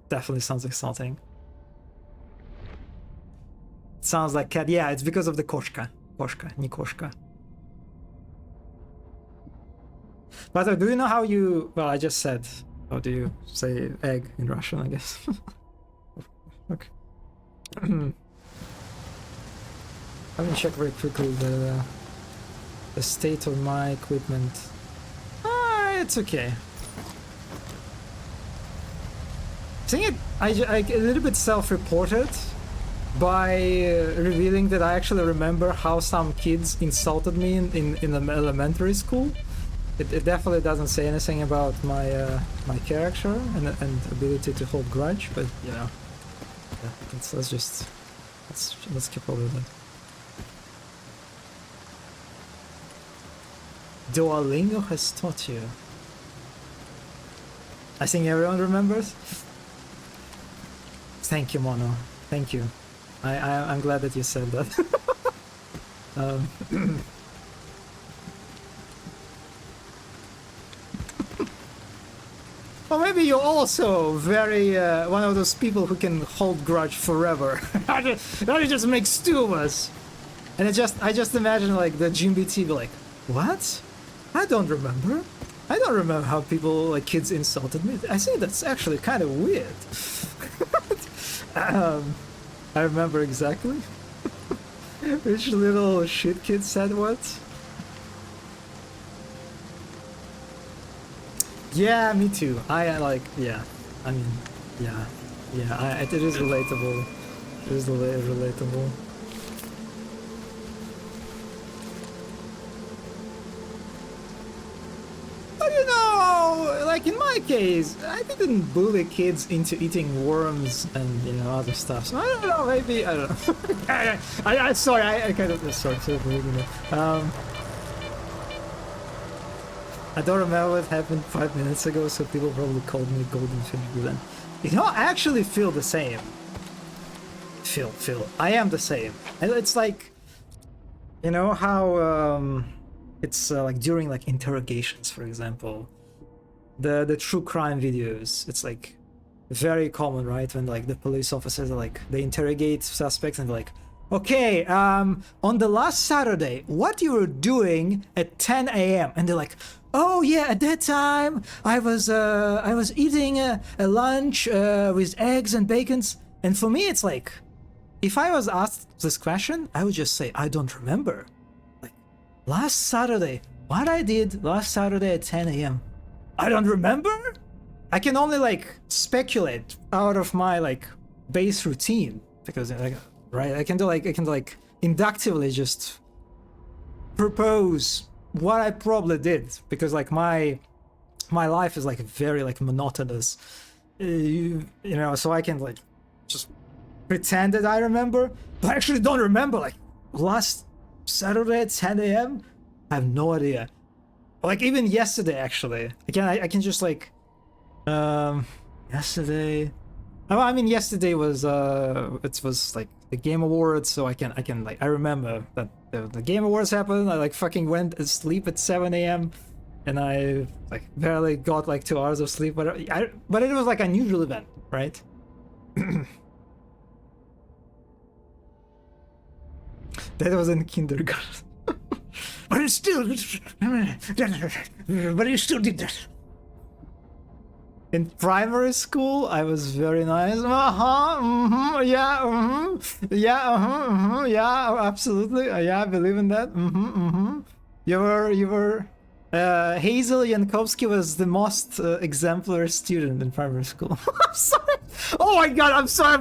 Speaker 5: definitely sounds like something. Sounds like cat. Yeah, it's because of the koshka. Koshka, Nikoshka. But do you know how you... Well, I just said, how do you say egg in Russian, I guess? Okay. Let me check very quickly the state of my equipment. It's okay. I think I a little bit self-reported by revealing that I actually remember how some kids insulted me in elementary school. It definitely doesn't say anything about my my character and ability to hold grudge, but you know, yeah, let's keep over that. Duolingo has taught you. I think everyone remembers. Thank you, Mono. Thank you. I'm glad that you said that. Or maybe you're also very one of those people who can hold grudge forever. That just makes two of us. And I just imagine like the GMBT be like, what? I don't remember. I don't remember how people, like kids, insulted me. I think that's actually kind of weird. I remember exactly. Which little shit kid said what? Yeah, me too. I like, yeah. I mean, yeah. It is relatable. It is relatable. But you know, like in my case, I didn't bully kids into eating worms and, you know, other stuff. So I don't know, maybe, I don't know. Sorry, I kind of, sorry, I don't remember what happened 5 minutes ago, so people probably called me Golden Finger then. You know, I actually feel the same. Phil. I am the same. And it's like, you know how it's like during like interrogations, for example, the true crime videos. It's like very common, right? When like the police officers are like, they interrogate suspects and they're like, okay, on the last Saturday, what you were doing at 10 a.m. And they're like, oh yeah, at that time I was eating a lunch with eggs and bacons. And for me, it's like, if I was asked this question, I would just say, I don't remember. Like, last Saturday, what I did last Saturday at 10 a.m. I don't remember? I can only like speculate out of my like base routine because like, right, I can inductively just propose what I probably did because like my life is like very like monotonous, you know, so I can like just pretend that I remember, but I actually don't remember. Like last Saturday at 10 a.m. I have no idea. Like even yesterday, actually. Again, I can just like yesterday. I mean, yesterday was it was like the Game Awards, so I can like I remember that the Game Awards happened. I like fucking went to sleep at 7 a.m. and I like barely got like 2 hours of sleep, but it was like an unusual event, right? That was in kindergarten. But you still did that. In primary school, I was very nice. Yeah, absolutely. Yeah, I believe in that. You were. Hazel Yankowski was the most exemplary student in primary school. I'm sorry. Oh my god, I'm sorry.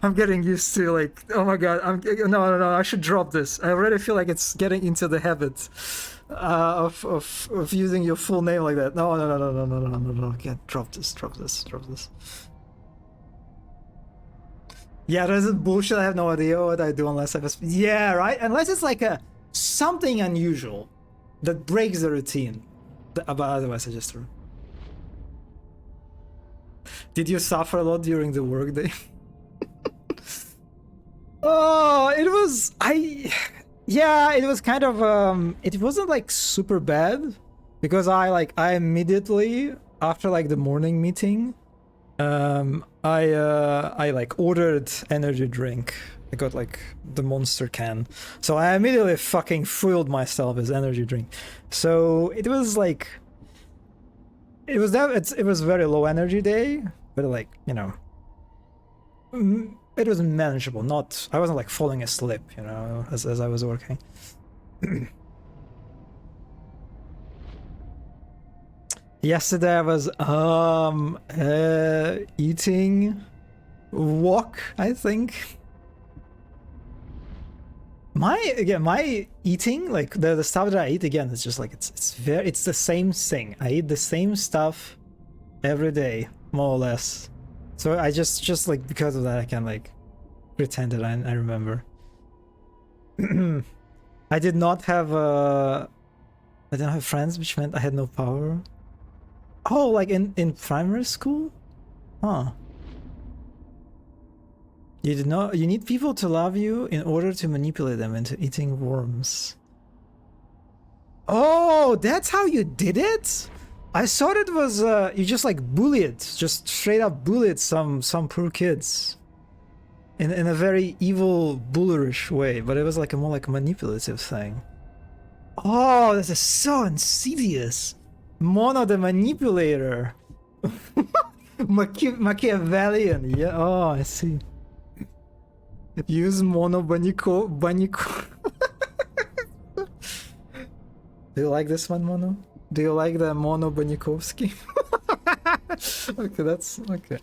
Speaker 5: I'm getting used to like. Oh my god. No. I should drop this. I already feel like it's getting into the habit of using your full name like that. No. Can't drop this. Yeah, there's a bullshit. I have no idea what I do unless I was. Yeah, right. Unless it's like a something unusual that breaks the routine. But otherwise, I just. Did you suffer a lot during the workday? Oh, it was. Yeah, it was kind of. It wasn't like super bad because I immediately after like the morning meeting. I like ordered energy drink. I got like the Monster can. So I immediately fucking fueled myself with energy drink. So it was like it was very low energy day, but like, you know, it was manageable. I wasn't like falling asleep, you know, as I was working. Yesterday I was eating wok, I think. My eating, like the stuff that I eat again, it's just like it's the same thing. I eat the same stuff every day, more or less. So I just like because of that I can like pretend that I remember. I didn't have friends, which meant I had no power. Oh, like in primary school? Huh. You need people to love you in order to manipulate them into eating worms. Oh, that's how you did it? I thought it was you just like bullied, just straight up bullied some poor kids. In a very evil, bullerish way, but it was like a more like manipulative thing. Oh, this is so insidious. Mono the manipulator. Machiavellian. Yeah. Oh, I see. Use Mono Baniko. Do you like this one, Mono? Do you like the Mono Banikovsky? Okay, that's okay.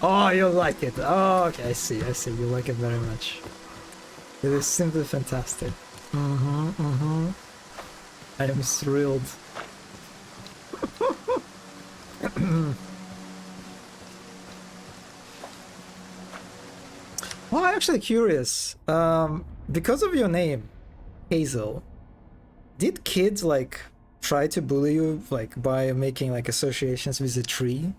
Speaker 5: Oh, you like it. Oh, okay. I see. You like it very much. It is simply fantastic. I am thrilled. Well, I'm actually curious. Because of your name, Hazel, did kids like try to bully you like by making like associations with a tree?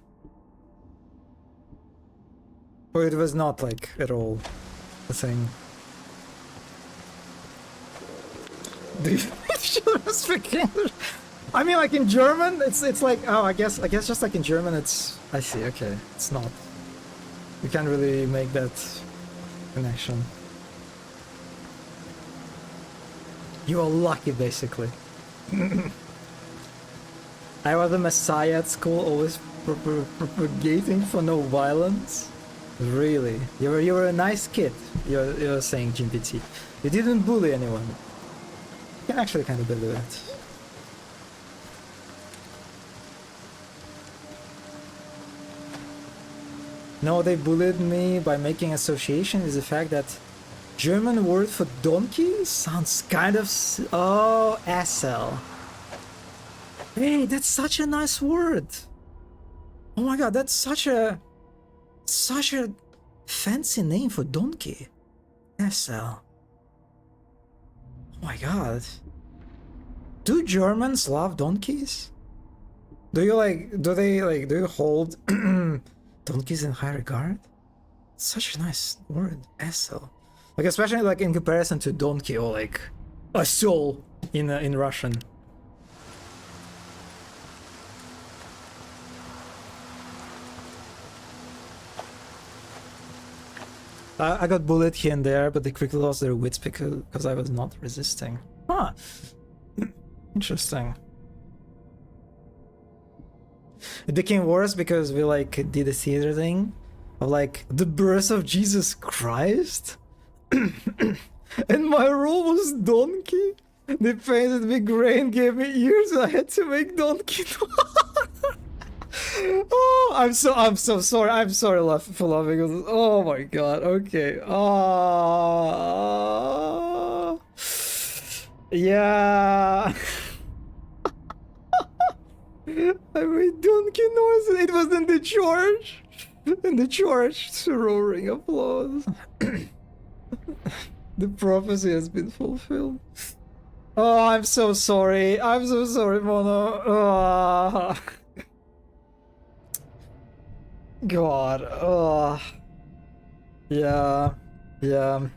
Speaker 5: Or it was not like at all a thing? Do you speak English? I mean, like in German, it's like, oh, I guess just like in German, it's, I see. Okay, it's not. You can't really make that connection. You are lucky, basically. I was a messiah at school, always propagating for no violence. Really, you were a nice kid. You're saying, GPT. You didn't bully anyone. I can actually kind of believe it. No, they bullied me by making association with the fact that German word for donkey sounds kind of... Oh, assel. Hey, that's such a nice word. Oh my god, that's such a fancy name for donkey. Assel. Oh my god. Do Germans love donkeys? Do you hold donkeys in high regard? Such a nice word, assel. Like especially like in comparison to donkey or like осел in Russian. I got bullied here and there, but they quickly lost their wits because I was not resisting. Huh. Interesting. It became worse because we like did a theater thing of like the birth of Jesus Christ. And my role was donkey. They painted me gray and gave me ears and I had to make donkey. Oh, I'm so sorry. I'm sorry for laughing. Oh my god. Okay. Yeah. I made donkey noises. It was in the church. In the church, roaring applause. The prophecy has been fulfilled. Oh, I'm so sorry. I'm so sorry, Mono. Oh. God. Oh. Yeah. Yeah.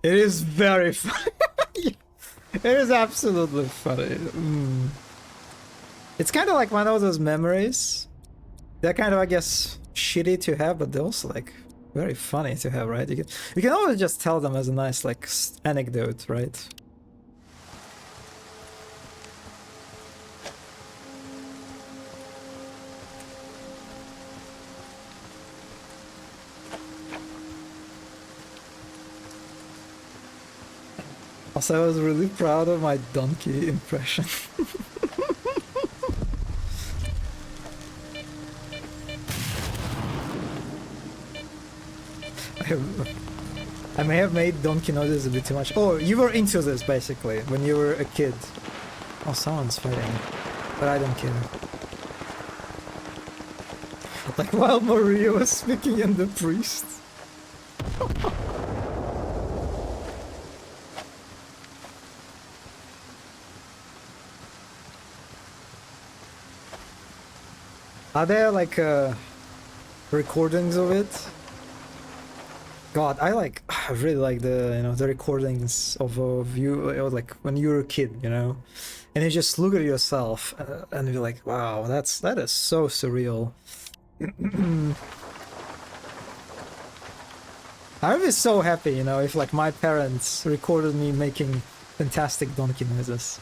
Speaker 5: It is very funny. It is absolutely funny. It's kind of like one of those memories. They're kind of, I guess, shitty to have, but they're also like very funny to have, right? You can always just tell them as a nice like anecdote, right? Also, I was really proud of my donkey impression. I may have made donkey noises a bit too much. Oh, you were into this basically when you were a kid. Oh, someone's fighting, but I don't care. Like while Maria was speaking and the priest. Are there like recordings of it? God, I really like the the recordings of you like when you were a kid, and you just look at yourself and you're like, wow, that is so surreal. I would be so happy, if like my parents recorded me making fantastic donkey noises.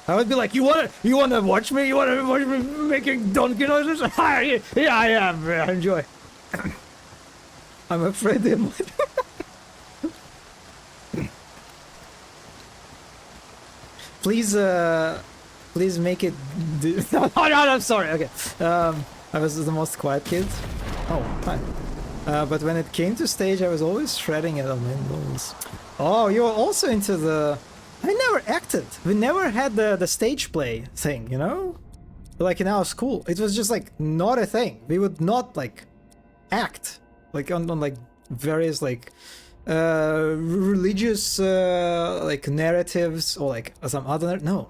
Speaker 5: I would be like, you wanna watch me? You wanna watch me making donkey noises? Yeah, I am. Enjoy. I'm afraid they might. Please make it. No, I'm sorry. Okay. I was the most quiet kid. Oh, hi. But when it came to stage, I was always shredding it on main balls. Oh, you were also into the. I never acted. We never had the stage play thing, Like in our school, it was just like not a thing. We would not like act like on like various like religious like narratives or like some other. No,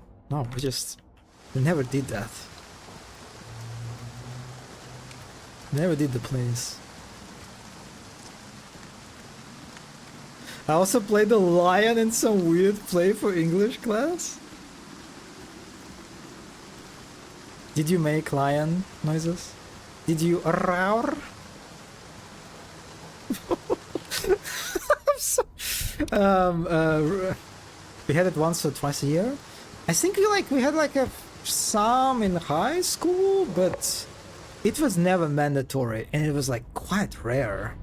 Speaker 5: we never did that. Never did the plays. I also played the lion in some weird play for English class. Did you make lion noises? Did you roar? We had it once or twice a year. I think we had like some in high school, but it was never mandatory and it was like quite rare.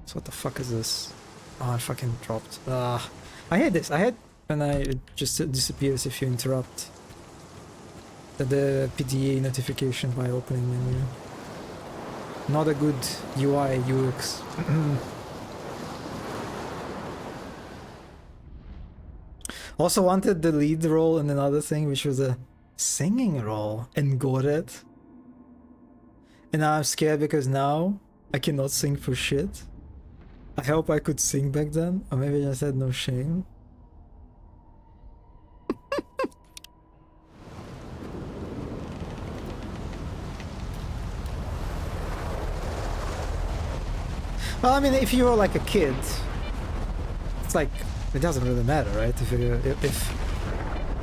Speaker 5: So what the fuck is this? Oh, I fucking dropped. I hate this. I hate when it just disappears if you interrupt the PDA notification by opening menu. Not a good UI UX. Also wanted the lead role in another thing, which was a singing role, and got it. And now I'm scared because now I cannot sing for shit. I hope I could sing back then, or maybe I just had no shame. Well, I mean, if you were like a kid, it's like, it doesn't really matter, right? If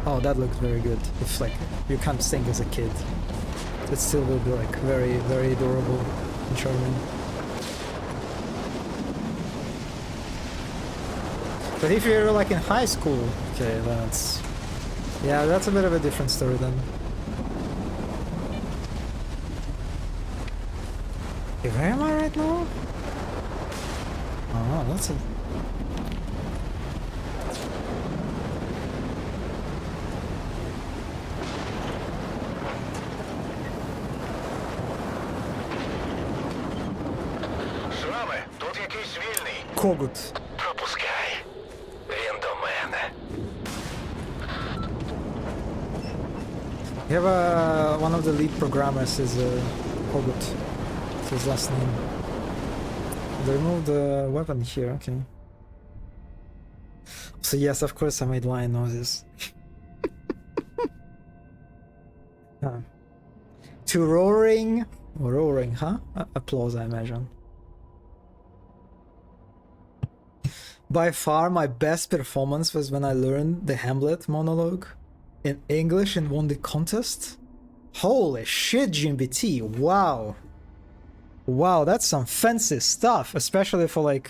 Speaker 5: oh, that looks very good. If like, you can't sing as a kid, it still will be like very, very adorable and charming. But if you're like in high school, okay, that's... Yeah, that's a bit of a different story then. Okay, where am I right now? Oh, that's a...
Speaker 6: Шрами, тут якийсь вільний.
Speaker 5: Kogut.
Speaker 11: Пропускай. Він до мене.
Speaker 5: You have one of the lead programmers is Kogut. It's his last name. They removed the weapon here, okay. So yes, of course I made lion noises. To roaring, huh? Applause, I imagine. By far, my best performance was when I learned the Hamlet monologue in English and won the contest. Holy shit, GMBT! Wow, wow, that's some fancy stuff, especially for like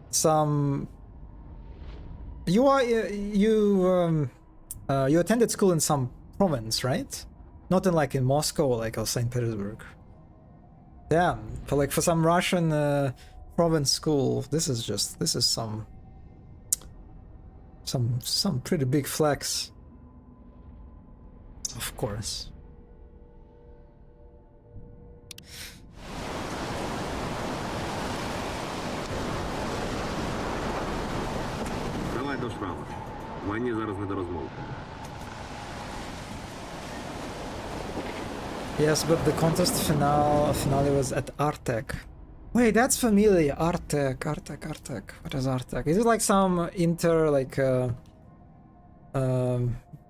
Speaker 5: some. You attended school in some province, right? Not in like in Moscow or like St. Petersburg. Damn, for some Russian province school, this is some pretty big flex. Of course.
Speaker 13: Давай до шрама. Мені зараз не до розмов.
Speaker 5: Yes, but the contest finale was at Artec. Wait, that's familiar. Artec. What is Artec? Is it like some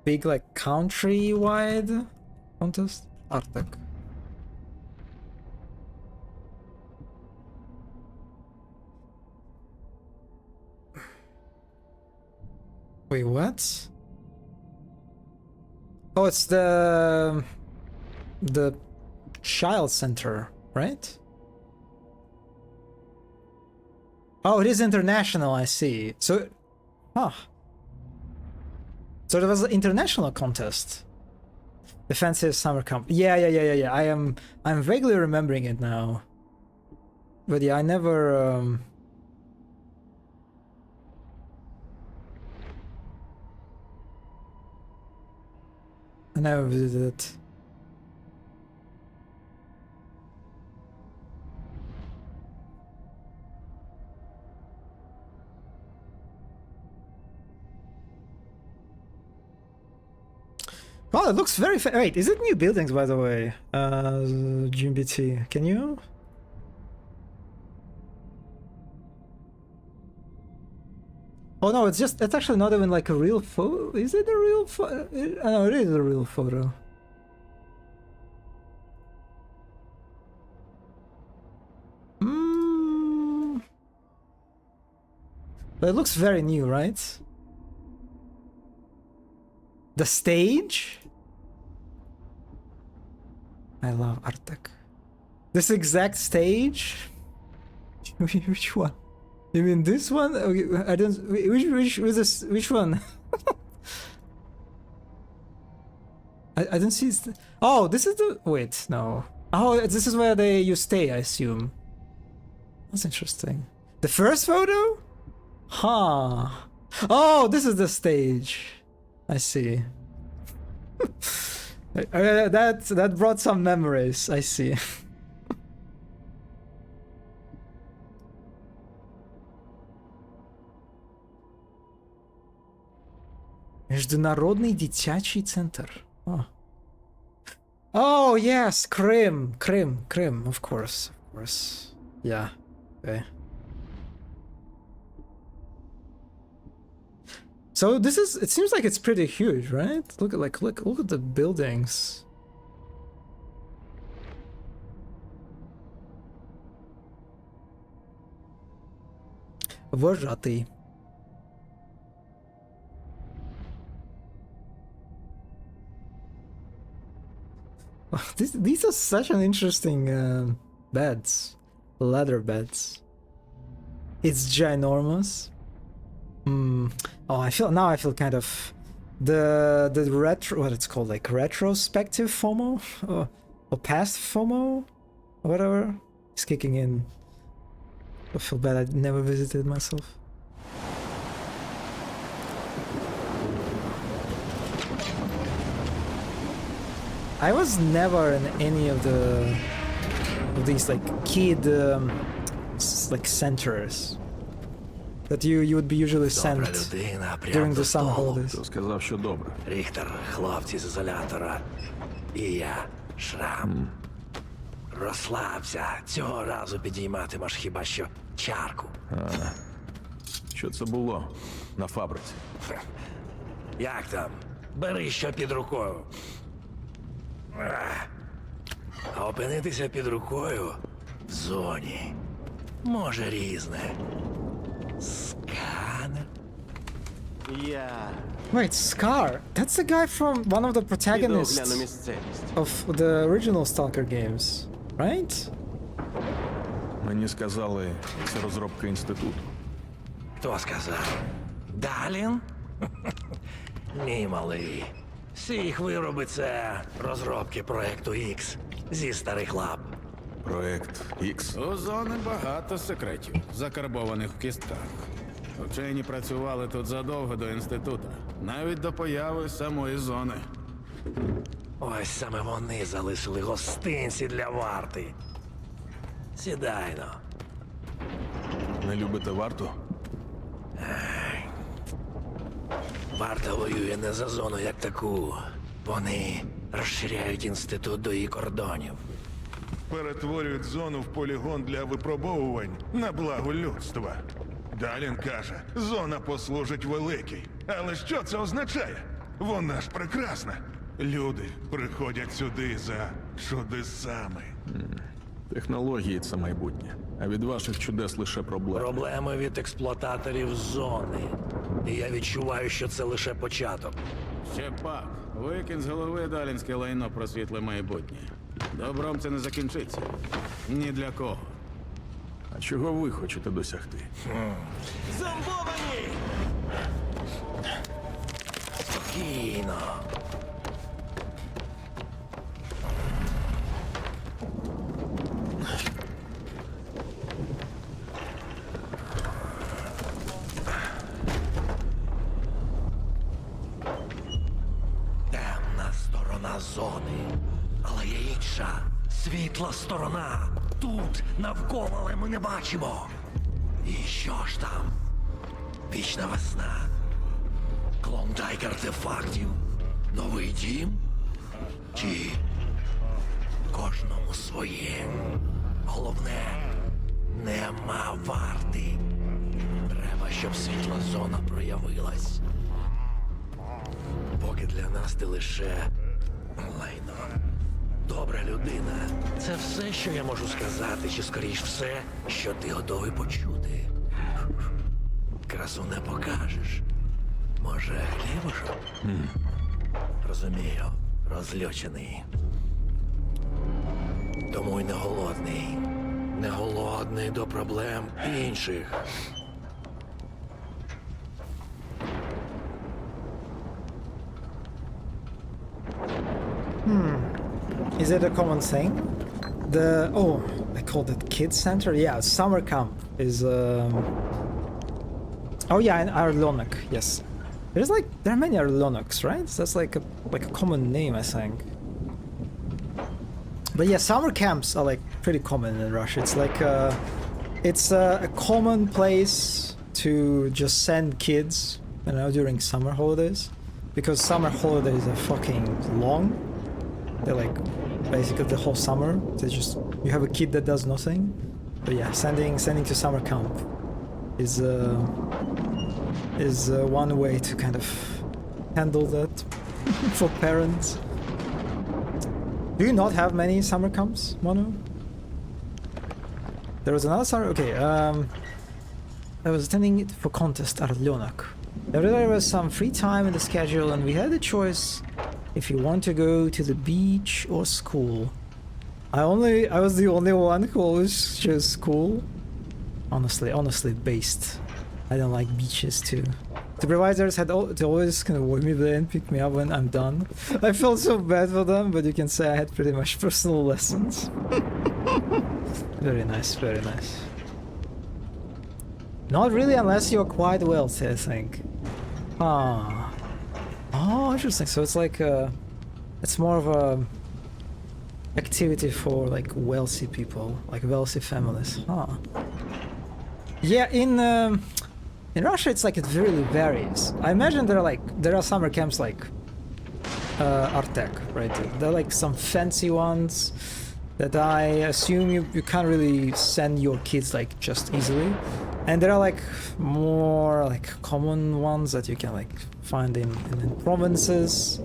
Speaker 5: big like country-wide contest? Artec. Wait, what? Oh, it's the child center, right? Oh, it is international, I see. So, so there was an international contest. The fanciest summer camp. Yeah. I'm vaguely remembering it now. But yeah, I never visited it. Oh, it looks very wait, is it new buildings, by the way? GMBT, can you? Oh no, it's actually not even like a real photo. Is it a real photo? No, it is a real photo. But it looks very new, right? The stage? I love Artec. This exact stage? Which one? You mean this one? Okay, I don't. Which one? I don't see. Oh, this is the. Wait, no. Oh, this is where you stay, I assume. That's interesting. The first photo? Huh. Oh, this is the stage. I see. That brought some memories. I see. Международный дитячий центр. Oh yes, Krim, of course. Yeah. Okay. So this is. It seems like it's pretty huge, right? Look at the buildings. Вожатый. These are such an interesting beds, leather beds. It's ginormous. Oh, I feel kind of the retro, what it's called, like retrospective FOMO or past FOMO or whatever is kicking in. I feel bad I never visited myself. I was never in any of these like kid like centers. that you would be usually sent
Speaker 6: людина, прям
Speaker 5: during
Speaker 6: до
Speaker 5: the summer
Speaker 6: столу.
Speaker 5: holidays.
Speaker 10: То сказав, що добре.
Speaker 6: Ріхтер, хлопці з ізолятора. І я, Шрам. Розслабся. Цього разу підійматимеш хіба що чарку.
Speaker 10: Що це було на фабриці?
Speaker 6: Як там? Бери що під рукою. А опинитися під рукою в зоні може різне. Сканер.
Speaker 5: Wait, Scar? That's the guy from one of the protagonists of the original Stalker games, right?
Speaker 10: Мені сказали, це розробка інституту.
Speaker 6: Хто сказав? Далін? Ні, малий. Всі їх вироби це розробки проекту X зі старих лап.
Speaker 10: Проект X.
Speaker 19: У зони багато секретів, закарбованих в кістках. Вчені працювали тут задовго до інституту, навіть до появи самої зони.
Speaker 6: Ось саме вони залишили гостинці для варти. Сідайно.
Speaker 10: Не любите варту?
Speaker 6: Варта воює не за зону як таку. Вони розширяють інститут до її кордонів.
Speaker 1: Перетворюють зону в полігон для випробовувань на благо людства. Далін каже, зона послужить великій. Але що це означає? Вона ж прекрасна. Люди приходять сюди за чудесами.
Speaker 10: Технології це майбутнє. А від ваших чудес лише проблеми.
Speaker 6: Проблеми від експлуататорів зони. І я відчуваю, що це лише початок.
Speaker 19: Ще пак, викинь з голови далінське лайно про світле майбутнє. Добром це не закінчиться. Ні для кого.
Speaker 10: А чого ви хочете досягти?
Speaker 6: Зомбовані! Спокійно. Темна сторона зони. Але є інша. Світла сторона. Тут, навколо, але ми не бачимо. І що ж там? Вічна весна. Клондайк артефактів. Новий дім? Чи кожному своє? Головне, нема варти. Треба, щоб світла зона проявилась. Поки для нас ти лише лайно. Добра людина. Це все, що я можу сказати, чи скоріш все, що ти готовий почути. Красу не покажеш. Може, хлібушок? Розумію, розлючений. Тому й не голодний. Не голодний до проблем інших.
Speaker 5: Is it a common thing? I called it kids center. Yeah, summer camp is. Oh yeah, in Arlonok. Yes, there are many Arlonoks, right? That's like a common name, I think. But yeah, summer camps are like pretty common in Russia. It's like it's a common place to just send kids, you know, during summer holidays, because summer holidays are fucking long. They're like basically the whole summer. You have a kid that does nothing. But yeah, sending to summer camp is one way to kind of handle that for parents. Do you not have many summer camps, Mono? There was another summer. Okay, I was attending it for contest at Leonak. There was some free time in the schedule, and we had the choice if you want to go to the beach or school. I was the only one who always chose school. Honestly, based. I don't like beaches too. Supervisors had to always kind of wait me there and pick me up when I'm done. I felt so bad for them, but you can say I had pretty much personal lessons. Very nice, very nice. Not really unless you're quite wealthy, I think. Oh, interesting. So it's like it's more of a activity for like wealthy people, like wealthy families. Yeah, in In Russia, it's like it really varies. I imagine there are summer camps like Artek, right? There are like some fancy ones that I assume you can't really send your kids like just easily. And there are like more like common ones that you can like find in provinces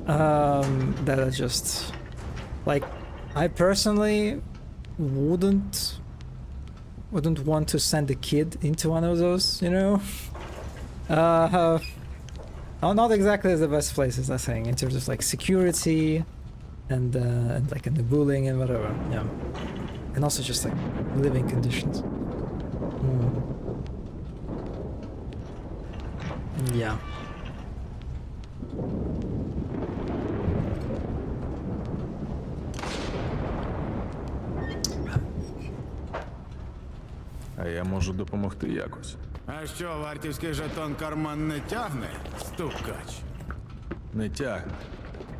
Speaker 5: that are just like, I personally wouldn't want to send a kid into one of those, you know. Not exactly the best places, I think, in terms of like security and like in the bullying and whatever. Yeah, and also just like living conditions. Yeah.
Speaker 10: А я можу допомогти якось.
Speaker 19: А що, вартівський жетон карман не тягне? Стукач.
Speaker 10: Не тягне.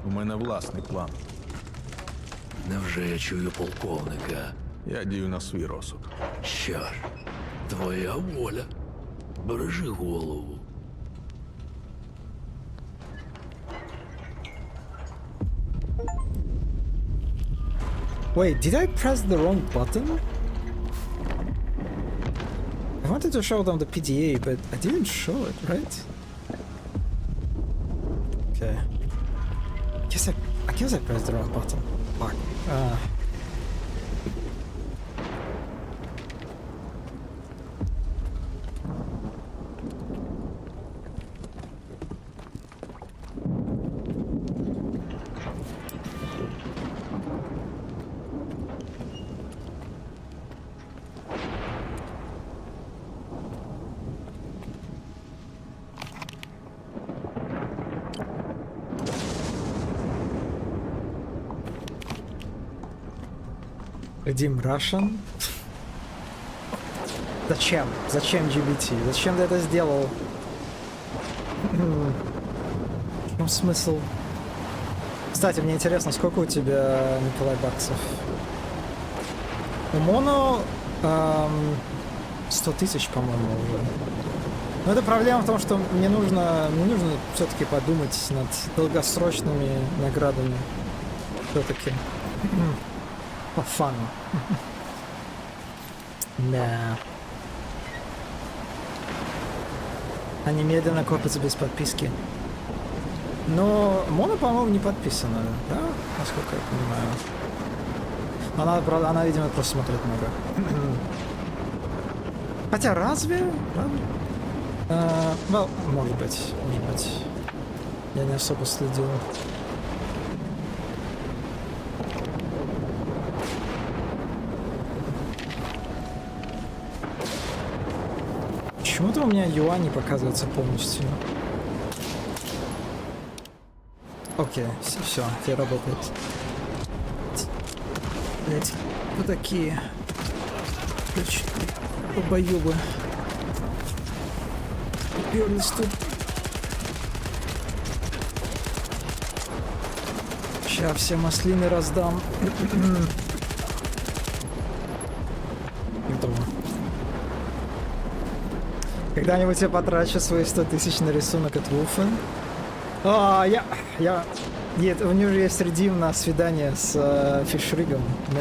Speaker 10: У мене власний план.
Speaker 20: Невже я чую полковника?
Speaker 10: Я дію на свій розсуд.
Speaker 20: Що ж, твоя воля. Бережи голову.
Speaker 5: Wait, did I press the wrong button? I wanted to show them the PDA, but I didn't show it, right? Okay. I guess I pressed the wrong button. Fuck. Redeem Russian? Зачем? Зачем GBT? Зачем ты это сделал? В чем смысл? Кстати, мне интересно, сколько у тебя, Николай, баксов? У Моно 100 тысяч, по-моему, уже. Но это проблема в том, что мне нужно все-таки подумать над долгосрочными наградами. Все-таки. По фану. Да. Они медленно копятся без подписки. Но Моно, по-моему, не подписана, да? Насколько я понимаю. Она, видимо, просто смотрит много. Хотя разве? Ну, может быть. Я не особо следил. Почему-то у меня юань не показывается полностью. Окей, все, теперь работает. Блять, кто такие? Обоюбы. Уперлись тут. Сейчас все маслины раздам. Готово. Когда-нибудь я потрачу свои 100 тысяч на рисунок от Вулфа. Нет, у него же есть редим на свидание с Фишригом на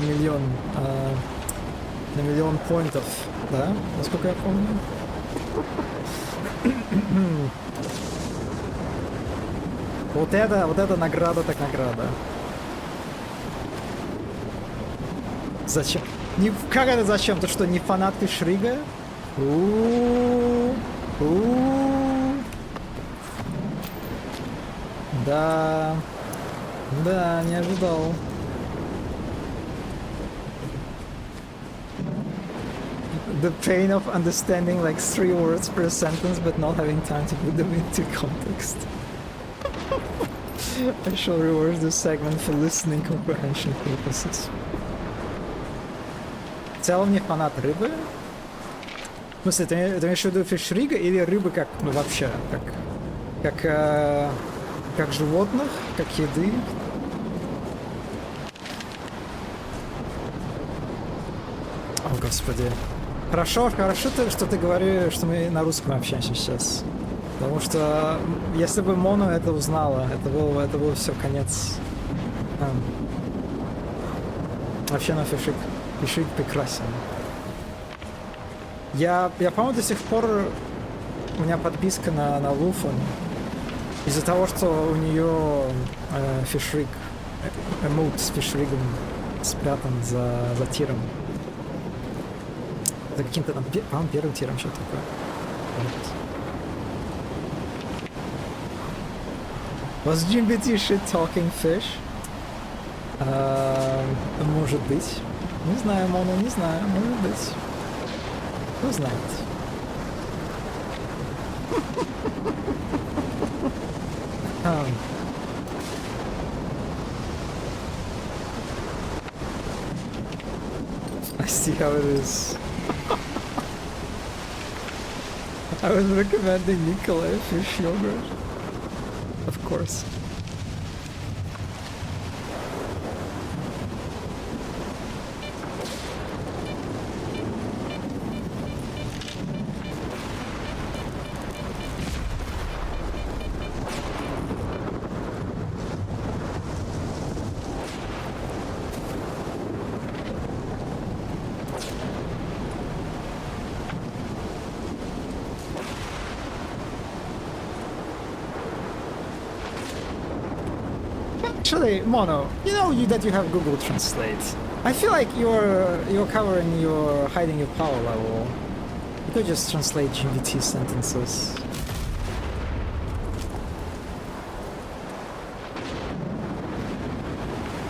Speaker 5: миллион поинтов, да? Насколько я помню. Вот это награда так награда. Зачем? Как это зачем? Ты что, не фанат Фишрига? Да, не ожидал. The pain of understanding like 3 words per sentence but not having time to put them into context. I shall reverse this segment for listening comprehension purposes. В целом не фанат рыбы? В смысле, ты имеешь в виду фишрига или рыбы как, ну вообще, как животных, как еды? О, господи. Хорошо, что ты говоришь, что мы на русском общаемся сейчас. Потому что если бы Моно это узнала, это был все конец. Вообще, ну, фишик прекрасен. Я по-моему, до сих пор у меня подписка на Луфан. Из-за того, что у нее фишриг, эмоут с фишригом спрятан за тиром. За каким-то там, по-моему, первым тиром, что-то такое. Вот. Was GBT shit talking fish? Может быть. Не знаю, Моно, не знаю, может быть. Кто знает. I see how it is. I was recommending Nikolai fish yogurt. Of course. Actually, Mono, you know that you have Google Translate. I feel like you're covering hiding your power level. You could just translate GBT sentences.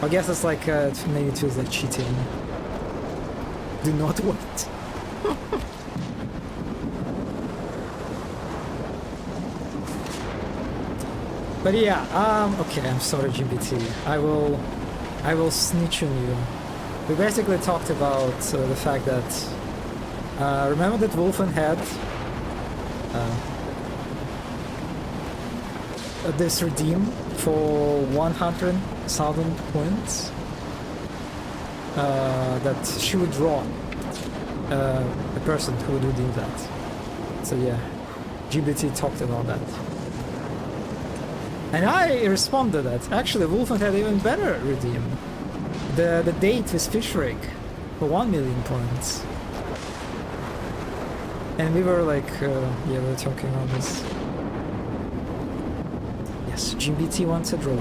Speaker 5: I guess it's like maybe it feels like cheating. Do not wait. But yeah, okay, I'm sorry, GBT. I will snitch on you. We basically talked about the fact that remember that Wolfen had this redeem for 100,000 points that she would draw the person who would do that. So yeah, GBT talked about that. And I responded that actually Wolfen had even better redeem. The date with Fishrig for 1 million points. And we were like, yeah, we were talking about this. Yes, GBT wants a drone.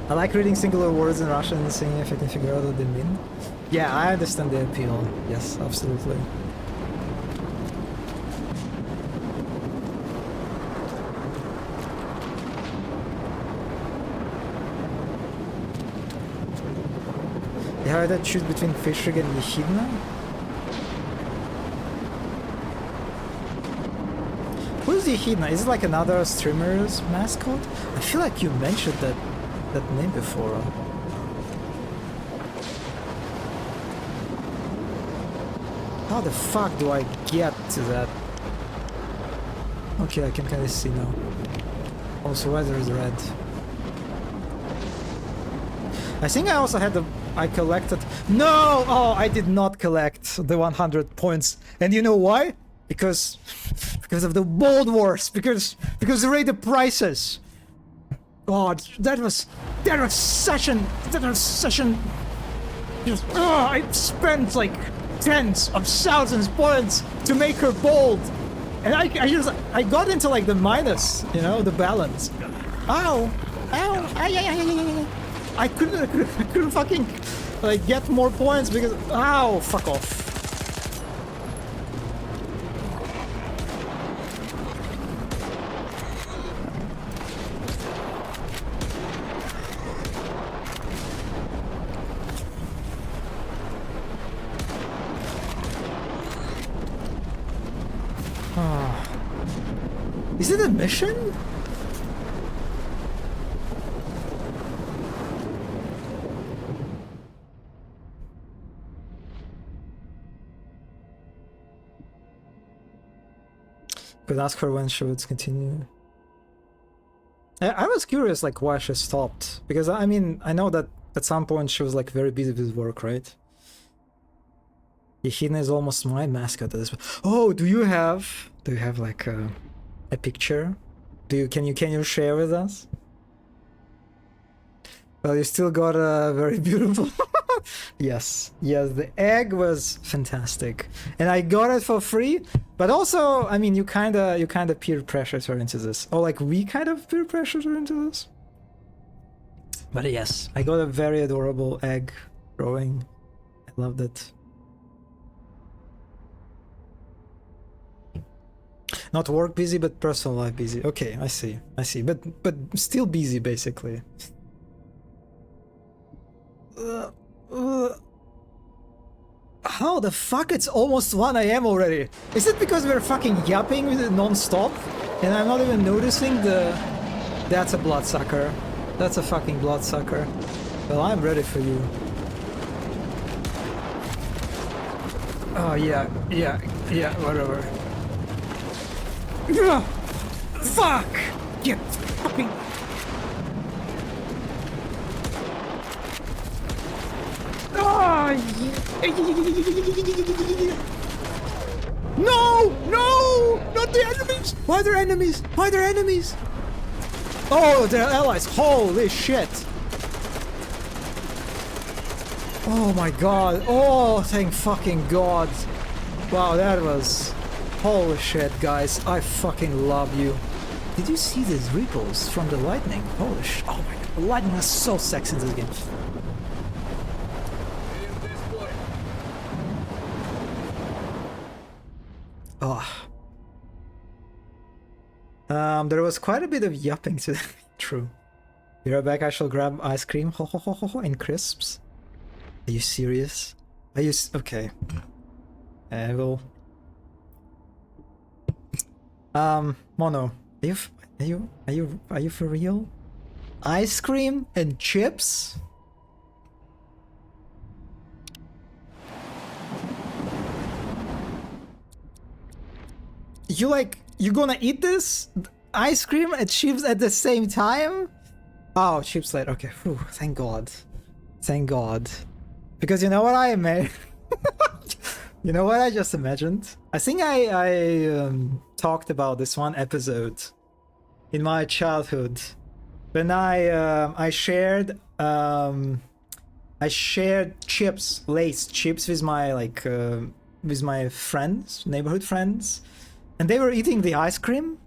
Speaker 5: I like reading singular words in Russian and seeing if I can figure out what they mean. Yeah, I understand the appeal. Yes, absolutely. You have to choose between Fishrig and Yechidna? Who's Yechidna? Is it like another streamer's mascot? I feel like you mentioned that name before. How the fuck do I get to that? Okay, I can kind of see now. Also, weather is red. I think I also had I collected... No! Oh, I did not collect the 100 points. And you know why? Because of the Bold Wars. Because they raised the prices. God, that was such an... Just, I spent like tens of thousands of points to make her bold. And I got into like the minus, you know, the balance. Ow! Ow! Ay. I couldn't fucking like get more points because ow, fuck off. Is it a mission? Could ask her when she would continue. I was curious, like, why she stopped. Because, I mean, I know that at some point she was, like, very busy with work, right? Yehina is almost my mascot at this point. Oh, do you have like a picture? Can you share with us? Well, you still got a very beautiful. Yes, the egg was fantastic, and I got it for free. But also, I mean, you kind of peer pressured her into this, or like we kind of peer pressured her into this. But yes, I got a very adorable egg drawing. I loved it. Not work busy, but personal life busy. Okay, I see. But still busy, basically. How the fuck? It's almost 1 AM already. Is it because we're fucking yapping non-stop? And I'm not even noticing the... That's a bloodsucker. That's a fucking bloodsucker. Well, I'm ready for you. Oh, yeah, whatever. Ugh! Fuck! Get fucking... Oh, No! Not the enemies! Why are there enemies? Oh, they're allies. Holy shit! Oh my god. Oh, thank fucking god. Wow, that was... Holy shit, guys. I fucking love you. Did you see these ripples from the lightning? Holy shit. Oh my god. The lightning is so sexy in this game. Oh. There was quite a bit of yapping today. True. Be right back, I shall grab ice cream. Ho ho ho ho ho, and crisps. Are you serious? Are you okay? I will. Mono, are you for real? Ice cream and chips? You gonna eat this? Ice cream and chips at the same time? Oh, chips later. Okay, whew, thank god. Thank god. Because you know what I imagined? You know what I just imagined? I think I talked about this one episode in my childhood when I shared chips, Lay's chips with my friends, neighborhood friends, and they were eating the ice cream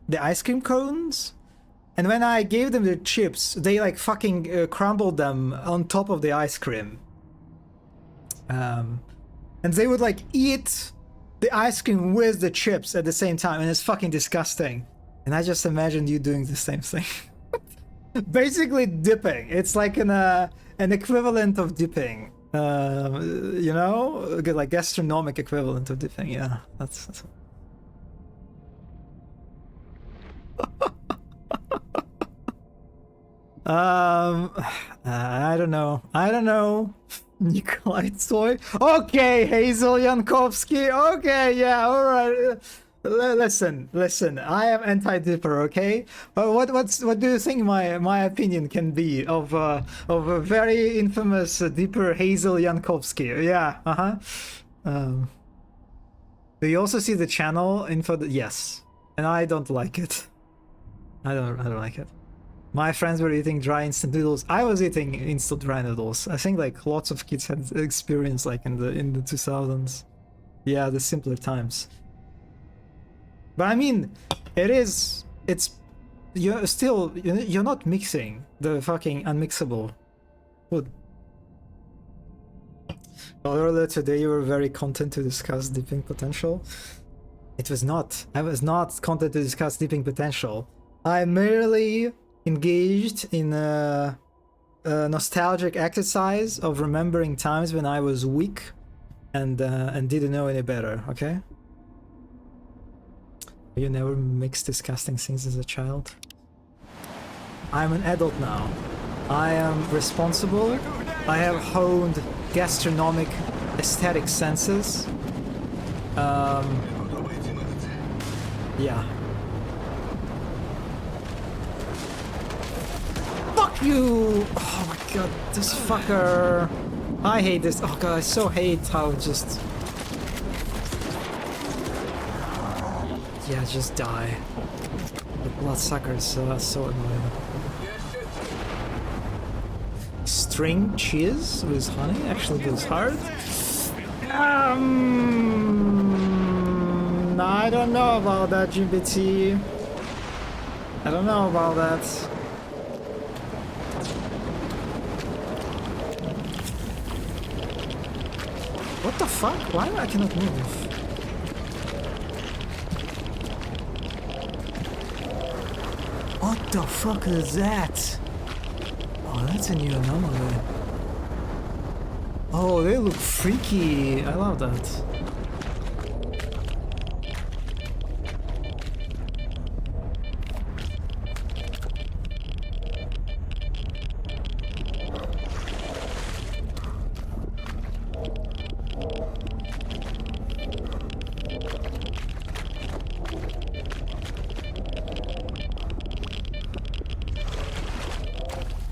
Speaker 5: cones. And when I gave them the chips, they like fucking crumbled them on top of the ice cream. And they would like eat the ice cream with the chips at the same time, and it's fucking disgusting. And I just imagined you doing the same thing. Basically dipping. It's like an equivalent of dipping. You know? Like gastronomic equivalent of dipping, yeah. That's... I don't know. Nikolai Toy. Okay, Hazel Yankovsky. Okay, yeah, alright. Listen. I am anti-dipper, okay? But what do you think my opinion can be of a very infamous dipper, Hazel Yankovsky? Yeah, do you also see the channel info? Yes, and I don't like it. I don't like it. My friends were eating dry instant noodles. I was eating instant dry noodles. I think like lots of kids had experience like in the 2000s. Yeah, the simpler times. But I mean, you're not mixing the fucking unmixable food. Well, earlier today you were very content to discuss dipping potential. It was not. I was not content to discuss dipping potential. I merely engaged in a nostalgic exercise of remembering times when I was weak and didn't know any better, okay? You never mixed disgusting things as a child? I'm an adult now. I am responsible. I have honed gastronomic aesthetic senses. Yeah. Fuck you! Oh my god, this fucker. I hate this. Oh god, I so hate how just... Yeah, just die. The bloodsucker is so annoying. String cheese with honey actually goes hard. I don't know about that, GPT. I don't know about that. What the fuck? Why I cannot move? What the fuck is that? Oh, that's a new anomaly. Oh, they look freaky. I love that.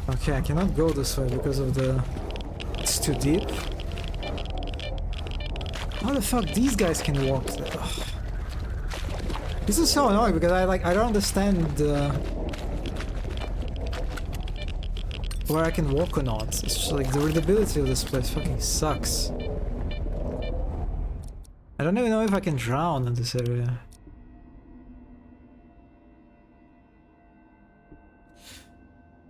Speaker 5: Okay, I cannot go this way because of the... It's too deep. How the fuck these guys can walk? Ugh. This is so annoying because I don't understand where I can walk or not. It's just like the readability of this place fucking sucks. I don't even know if I can drown in this area.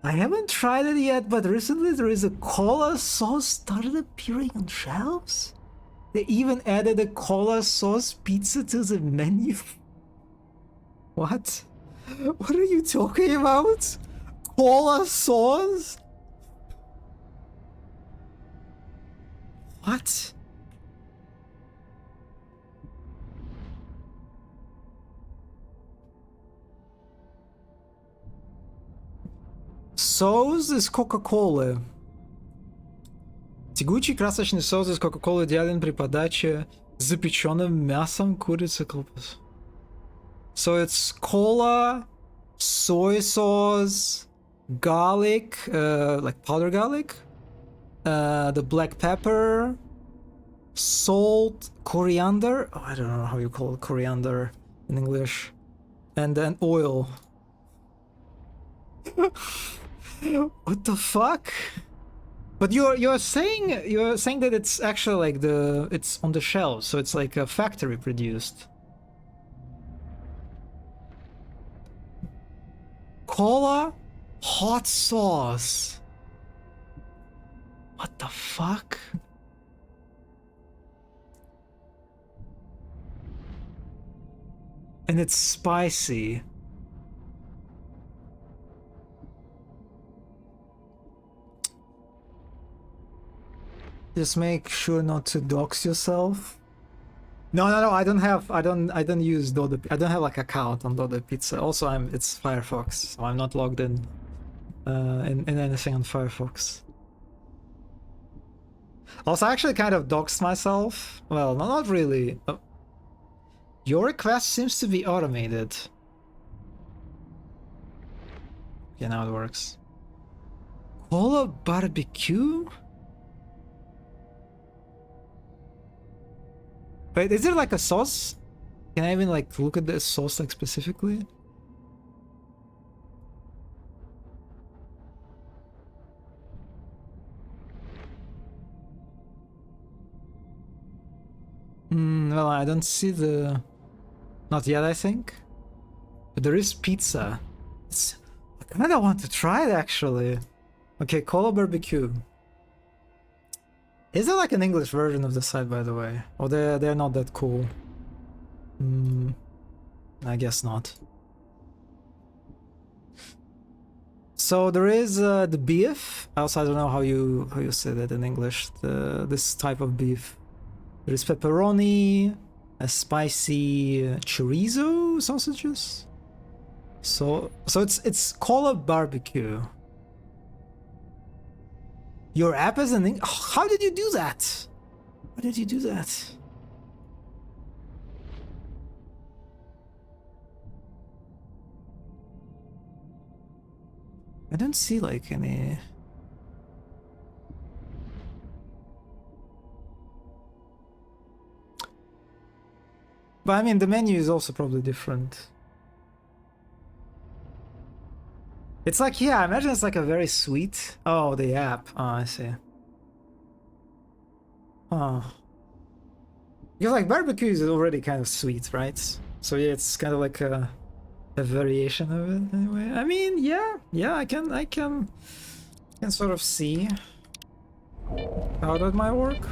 Speaker 5: I haven't tried it yet, but recently there is a cola sauce started appearing on shelves. They even added a cola sauce pizza to the menu. What? What are you talking about? Cola sauce? What? Соус из Кока-Колы. Тягучий красочный соус из Кока-Колы идеален при подаче с запеченным мясом курицы колбасы. So it's cola, soy sauce, garlic, like powder garlic, the black pepper, salt, coriander. Oh, I don't know how you call it coriander in English, and then oil. What the fuck? But you're saying that it's actually like it's on the shelf, so it's like a factory produced. Cola hot sauce. What the fuck? And it's spicy. Just make sure not to dox yourself. No, I don't use Dodo. I don't have like account on Dodo Pizza. Also, it's Firefox, so I'm not logged in anything on Firefox. Also, I actually kind of doxed myself. Well, not really. Oh. Your request seems to be automated. Yeah, now it works. Cola barbecue? Wait, is there like a sauce? Can I even like look at the sauce like specifically? Well, I don't see the... Not yet, I think. But there is pizza. I kind of want to try it, actually. Okay, Cola Barbecue. Is there like an English version of the site, by the way? Or they're not that cool? I guess not. So there is the beef. Also, I don't know how you say that in English. This type of beef. There is pepperoni, a spicy chorizo sausages. So it's Cola Barbecue. Your app is an how did you do that? How did you do that? I don't see like any... But I mean, the menu is also probably different. It's like, yeah, I imagine it's like a very sweet... Oh, the app. Oh, I see. Oh. Because like barbecue is already kind of sweet, right? So yeah, it's kind of like a variation of it anyway. I mean, yeah, I can sort of see how that might work.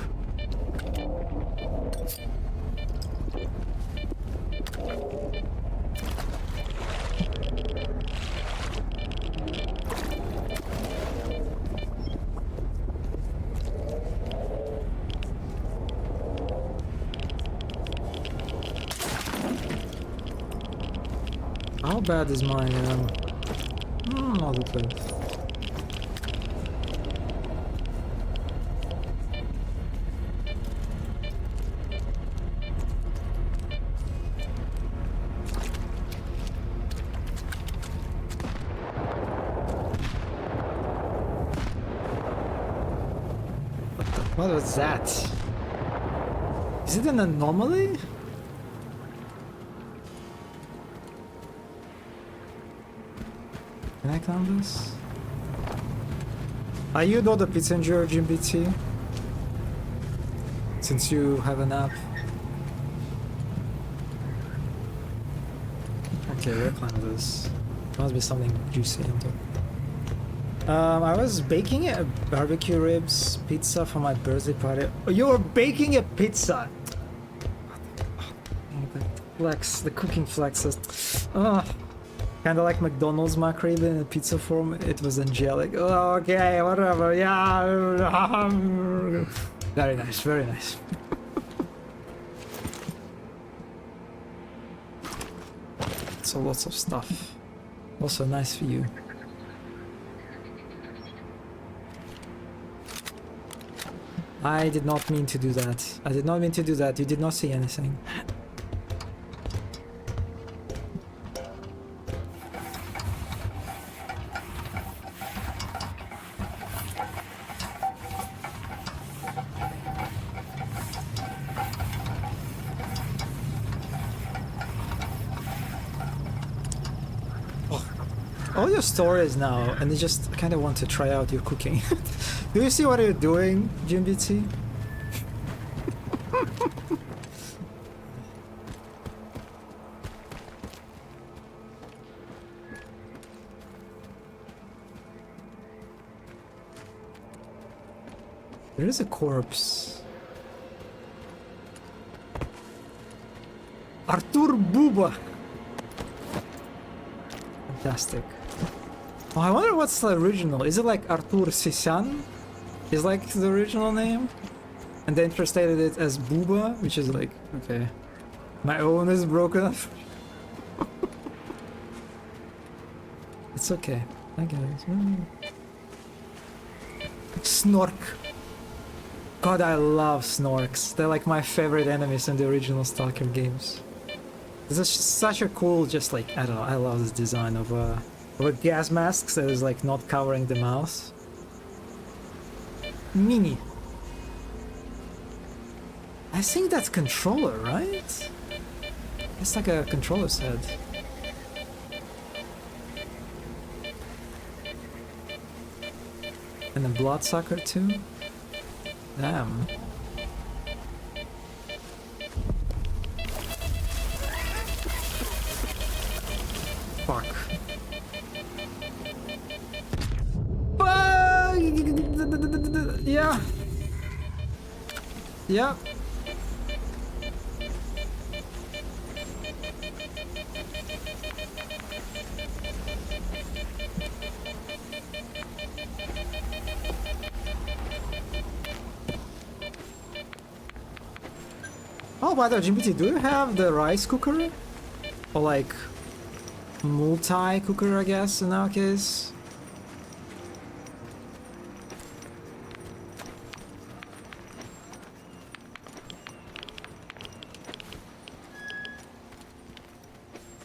Speaker 5: How bad is my not that bad. What was that? Is it an anomaly? Can I climb this? Are you not a pizza enjoyer, Jim BT? Since you have an app. Okay, we'll climb this. Must be something juicy into it. I was baking a barbecue ribs pizza for my birthday party. Oh, you're baking a pizza! Oh, the flex, the cooking flexes. Ugh. Kinda like McDonald's McRib in a pizza form. It was angelic. Oh, okay, whatever, yeah. Very nice, very nice. So lots of stuff. Also nice for you. I did not mean to do that. I did not mean to do that. You did not see anything. All your stories now, and you just kind of want to try out your cooking. Do you see what you're doing, Jim BT? There is a corpse. Artur Buba! Fantastic. Oh, I wonder what's the original. Is it like Artur Sisyan? Is like the original name? And they translated it as Buba, which is like, okay. My own is broken. It's okay. I get it. Snork. God, I love Snorks. They're like my favorite enemies in the original Stalker games. This is such a cool, just like, I don't know, I love this design of a gas mask that is like not covering the mouth. Mini. I think that's controller, right? It's like a controller's head. And a bloodsucker too? Damn. Fuck. Yeah. Yeah. Oh, by the way, GPT, do you have the rice cooker? Or like multi-cooker, I guess, in our case?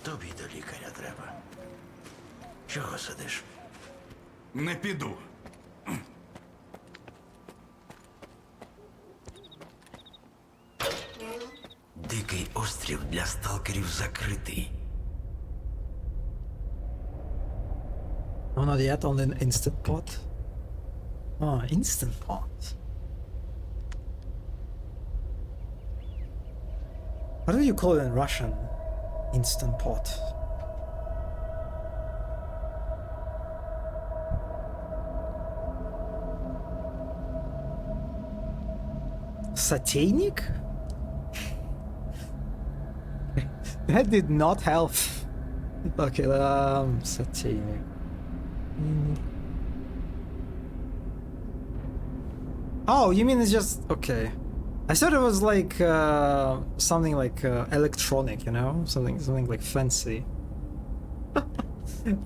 Speaker 15: Тобі до лікаря треба. Чого сидиш?
Speaker 17: Не піду.
Speaker 15: Дикий острів.
Speaker 20: острів для сталкерів закритий.
Speaker 5: Oh, not yet, only an instant pot. Oh, instant pot. What do you call it in Russian? Instant pot. Satanic? That did not help. Okay, satanic. Oh, you mean it's just okay? I thought it was like something like electronic, you know, something like fancy.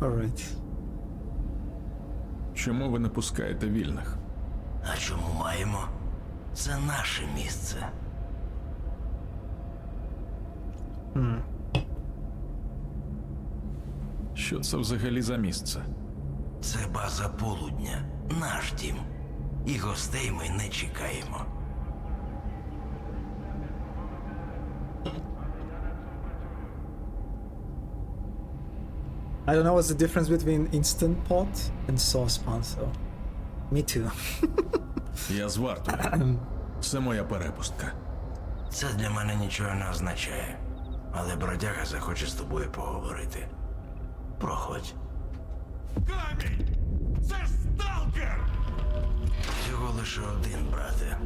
Speaker 5: All right.
Speaker 10: Чому ви не пускаєте вільних?
Speaker 20: А чому маємо? Це наше місце.
Speaker 10: Що це взагалі за місце?
Speaker 20: Це база полудня, наш дім. І гостей ми не чекаємо.
Speaker 5: I don't know what's the difference between instant pot and sauce pan, so me too.
Speaker 10: Я з Вартою. Це моя перепустка.
Speaker 20: Це для мене нічого не означає. Але бродяга захоче з тобою поговорити. Проходь.
Speaker 7: Камінь! Це ж сталкер!
Speaker 20: Всього лише один, брате.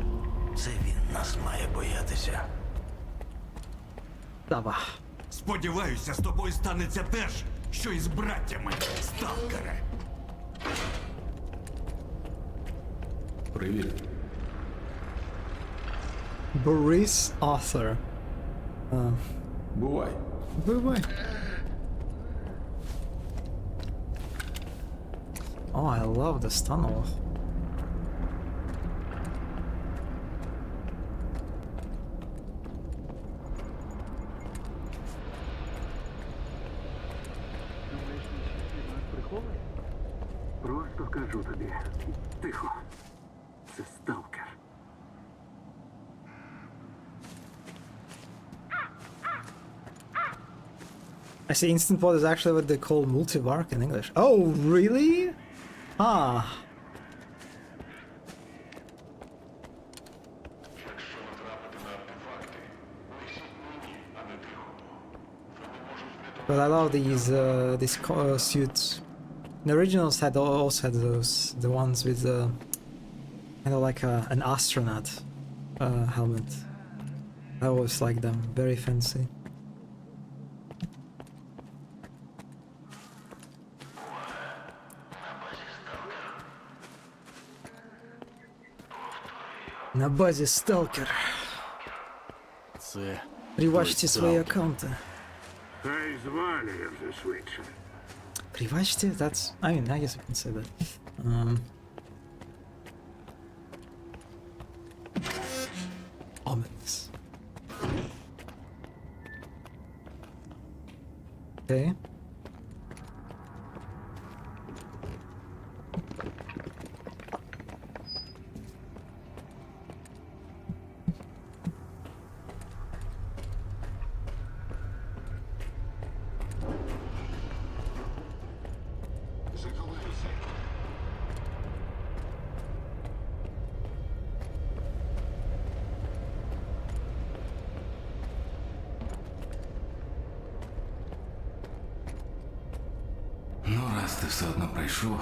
Speaker 20: Це він нас має боятися.
Speaker 5: Давай.
Speaker 17: Сподіваюся, з тобою станеться те ж, що і з браттями, сталкери.
Speaker 10: Привіт.
Speaker 5: Boris Arthur.
Speaker 10: Бувай.
Speaker 5: Бывай. Oh, I love this tunnel.
Speaker 13: Просто кажу тобі. Тихо. Це сталкер.
Speaker 5: I see instant pot is actually what they call multivark in English. Oh, really? Ah. But I love these suits. The originals had also had those, the ones with kind of like an astronaut helmet. I always like them, very fancy. На базе Stalker.
Speaker 19: Це
Speaker 5: Привачте свои аккаунты.
Speaker 13: Хай звалює вже швидше.
Speaker 5: Привачте? That's... I mean, I guess I can say that. Ominous. Okay.
Speaker 11: Ну, раз ти все одно прийшов.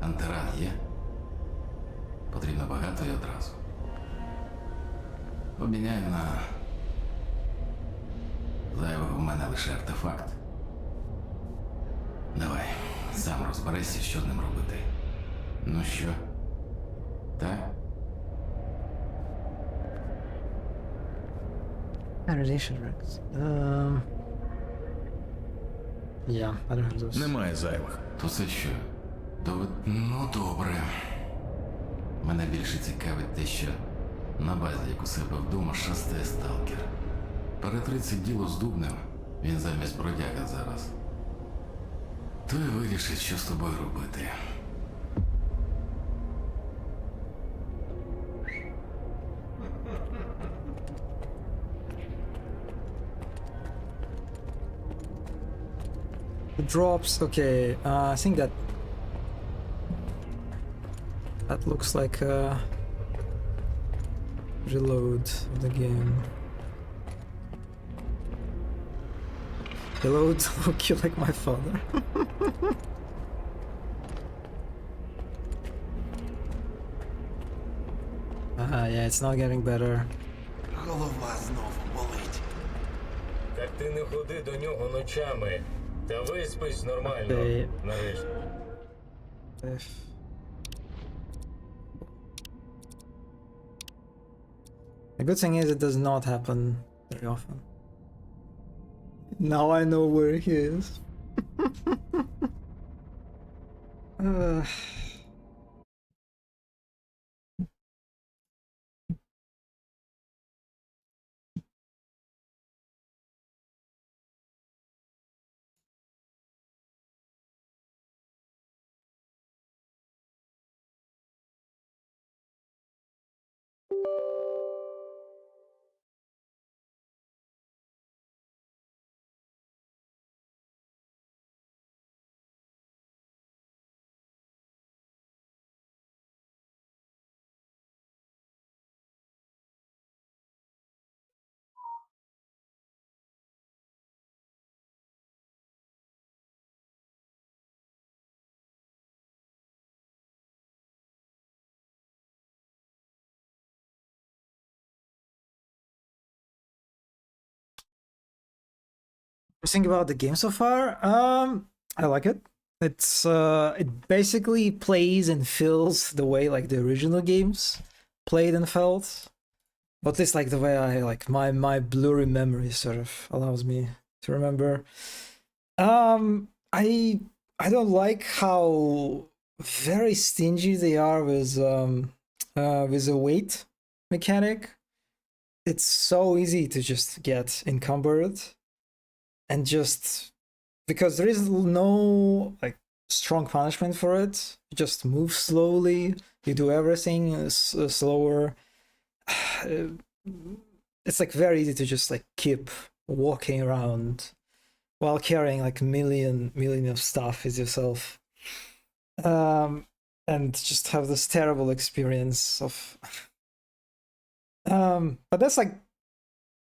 Speaker 11: Антиран є? Потрібно багато і одразу. Обміняю на... Зайвого в мене лише артефакт. Давай, сам розберися, що з ним робити. Ну що? Так?
Speaker 5: Radiation Rex. Yeah, I don't have those.
Speaker 10: Немає зайвих.
Speaker 11: То це що? Ну, добре. Мене більше цікавить те, що на базі, як у себе вдома, шастає сталкер. Перетриться діло з Дубнем, він замість бродяга зараз. Той вирішить, що з тобою робити.
Speaker 5: The drops, okay, I think that looks like a reload of the game. Reload look you like my father. Yeah, it's not getting better.
Speaker 17: Голова знову болить.
Speaker 21: Так ти не ходи до нього ночами. Та виспись нормально.
Speaker 5: Okay.
Speaker 21: Нарешті.
Speaker 5: The good thing is it does not happen very often. Now I know where he is. Think about the game so far. I like it. It's it basically plays and feels the way like the original games played and felt, but at least like the way I like my blurry memory sort of allows me to remember. I don't like how very stingy they are with the weight mechanic. It's so easy to just get encumbered. And just because there is no like strong punishment for it, you just move slowly, you do everything slower. It's like very easy to just like keep walking around while carrying like million of stuff with yourself, and just have this terrible experience of but that's like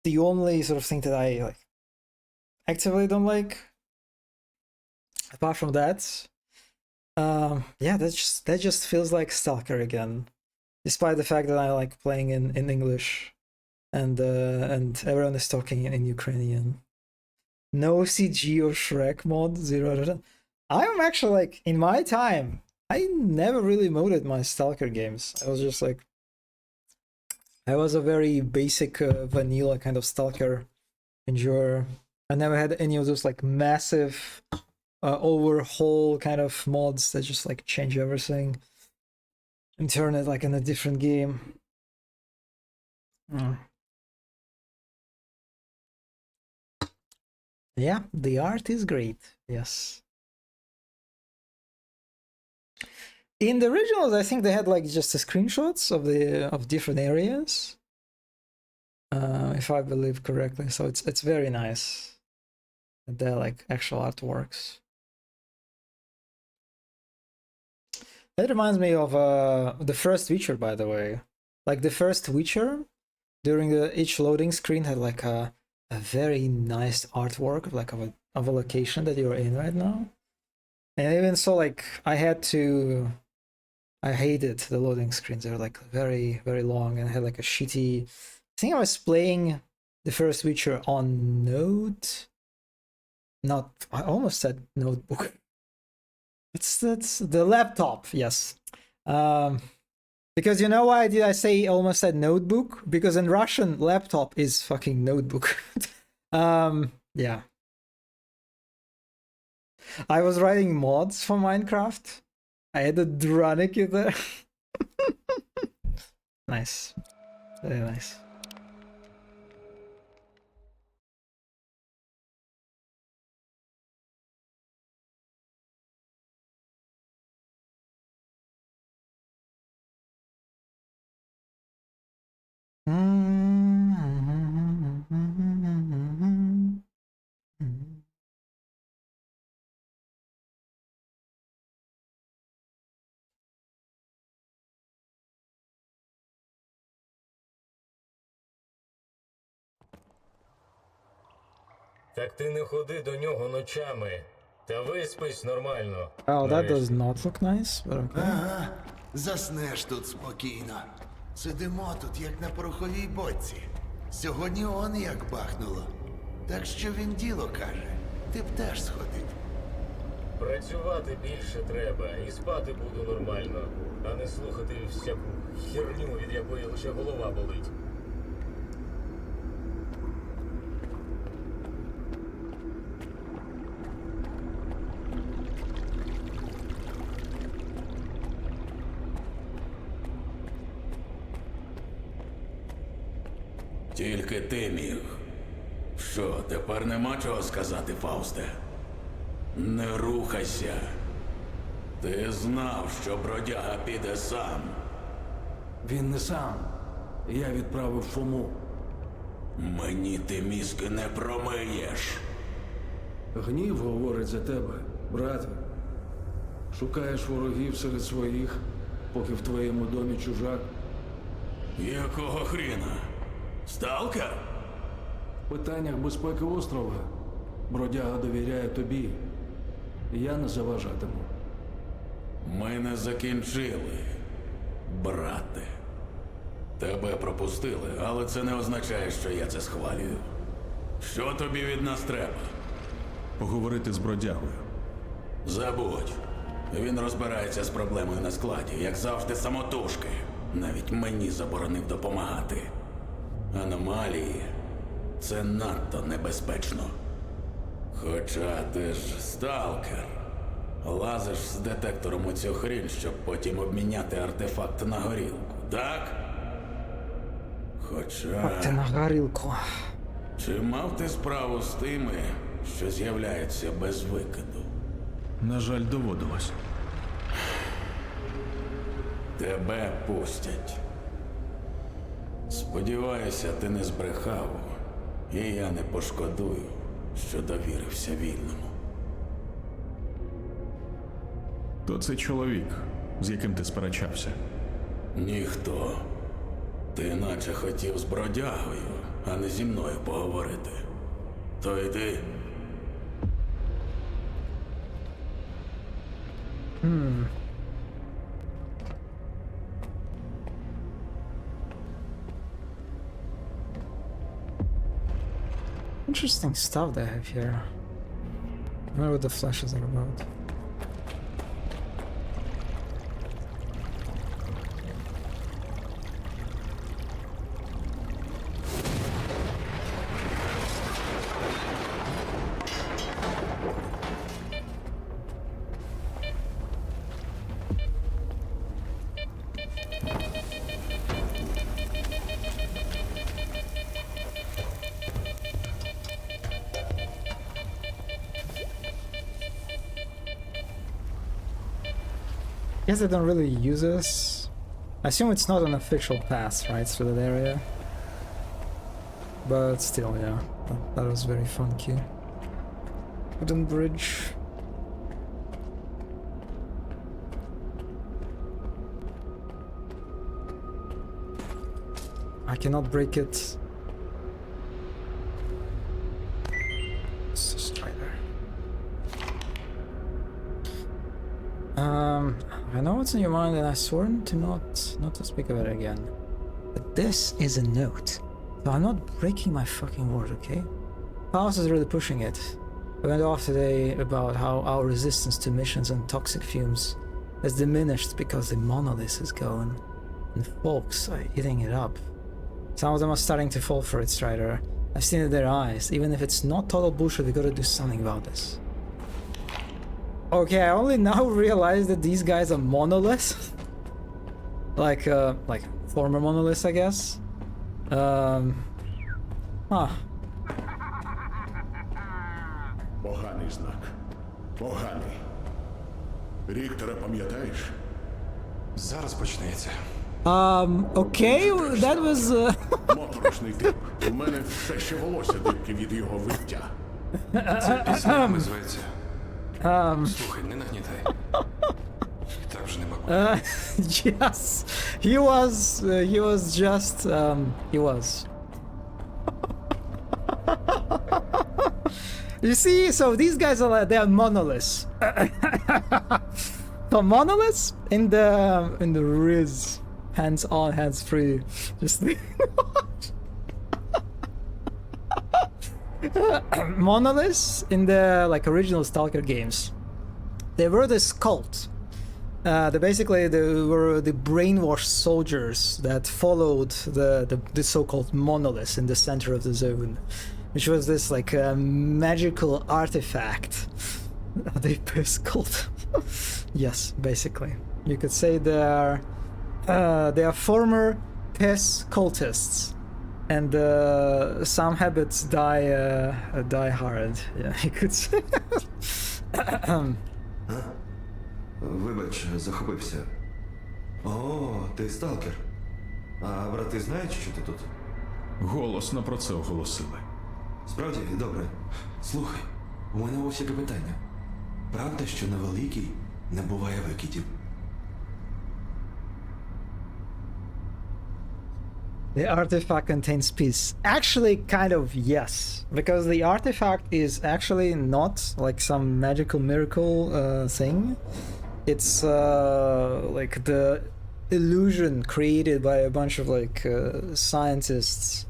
Speaker 5: the only sort of thing that I like actively don't like. Apart from that, yeah, that just feels like Stalker again, despite the fact that I like playing in English, and everyone is talking in Ukrainian. No CG or Shrek mod, 0. I'm actually like, in my time, I never really modded my Stalker games. I was just like, I was a very basic vanilla kind of Stalker enjoyer. I never had any of those like massive overhaul kind of mods that just like change everything and turn it like in a different game. Yeah, the art is great. Yes. In the originals, I think they had like just the screenshots of different areas, if I believe correctly. So it's very nice. They're like actual artworks. That reminds me of the first Witcher, by the way. Like the first Witcher, during each loading screen had like a very nice artwork of like of a location that you're in right now. And even so, like I hated the loading screens. They're like very long and had like a shitty. I think I was playing the first Witcher on Note. I almost said notebook. That's the laptop, yes. Because you know why did I say almost said notebook? Because in Russian, laptop is fucking notebook. Yeah. I was writing mods for Minecraft. I had a Dranik there. Nice. Very nice.
Speaker 21: Так ти не ходи до нього ночами. Та виспись нормально.
Speaker 5: Oh, that
Speaker 21: Нарешті.
Speaker 5: does not look nice, but okay.
Speaker 8: Ага, заснеш тут спокійно. Сидимо тут, як на пороховій бочці. Сьогодні он як бахнуло. Так що він діло каже. Ти б теж сходив.
Speaker 21: Працювати більше треба і спати буду нормально, а не слухати всяку херню, від якої лише голова болить.
Speaker 11: Тільки ти міг. Що, тепер нема чого сказати, Фаусте? Не рухайся. Ти знав, що бродяга піде сам.
Speaker 12: Він не сам. Я відправив Фому.
Speaker 11: Мені ти мізки не промиєш.
Speaker 12: Гнів говорить за тебе, брате. Шукаєш ворогів серед своїх, поки в твоєму домі чужак.
Speaker 11: Якого хріна? Сталкер?
Speaker 12: В питаннях безпеки острова бродяга довіряє тобі. Я не заважатиму.
Speaker 11: Ми не закінчили, брате. Тебе пропустили, але це не означає, що я це схвалюю. Що тобі від нас треба?
Speaker 10: Поговорити з бродягою.
Speaker 11: Забудь. Він розбирається з проблемою на складі, як завжди, самотужки. Навіть мені заборонив допомагати. Аномалії – це надто небезпечно. Хоча ти ж сталкер. Лазиш з детектором у цю хрінь, щоб потім обміняти артефакт на горілку, так? Хоча...
Speaker 5: Ти на горілку.
Speaker 11: Чи мав ти справу з тими, що з'являються без викиду?
Speaker 10: На жаль, доводилось.
Speaker 11: Тебе пустять. Сподіваюся, ти не збрехав, і я не пошкодую, що довірився вільному.
Speaker 10: То це чоловік, з яким ти сперечався.
Speaker 11: Ніхто. Ти наче хотів з бродягою, а не зі мною поговорити. То йди.
Speaker 5: Interesting stuff they have here. I wonder what the flashes are about. Guess they don't really use this. I assume it's not an official pass, right, through that area. But still, yeah, that was very funky. Wooden bridge. I cannot break it. Let's just try there. I know what's in your mind, and I sworn to not to speak of it again. But this is a note, so I'm not breaking my fucking word, okay? Faust is really pushing it. I went off today about how our resistance to missions and toxic fumes has diminished because the monolith is going, and folks are eating it up. Some of them are starting to fall for it, Strider. I've seen it in their eyes. Even if it's not total bullshit, we gotta do something about this. Okay, I only now realize that these guys are monoliths. like former monoliths, I guess. Huh.
Speaker 15: Поганий знак. Поганий. Ріктора пам'ятаєш?
Speaker 2: Зараз почнеться.
Speaker 5: Okay, that was...
Speaker 15: Моторошний тип. У мене все ще волосся дибки від його виття.
Speaker 2: Це піснями зветься. Слухай, не нагнітай. Так вже не бабусь.
Speaker 5: Yes, he was just, he was. You see, so these guys are like, they are monoliths. So monoliths in the Riz, hands on, hands free. Just monoliths in the like original Stalker games. They were this cult. They were the brainwashed soldiers that followed the so-called monoliths in the center of the zone, which was this like magical artifact. They piss cult. Yes, basically, you could say they are former piss cultists, and some habits die hard. Yeah, you could say.
Speaker 6: Вибач, захопився. О, ти сталкер. А брати знають, що ти тут?
Speaker 10: Голосно про це оголосили.
Speaker 6: Справді, добре. Слухай, у мене ось яке питання. Правда, що на великій не буває викидів?
Speaker 5: The artifact contains peace. Actually, kind of yes, because the artifact is actually not like some magical miracle thing. It's like the illusion created by a bunch of like scientists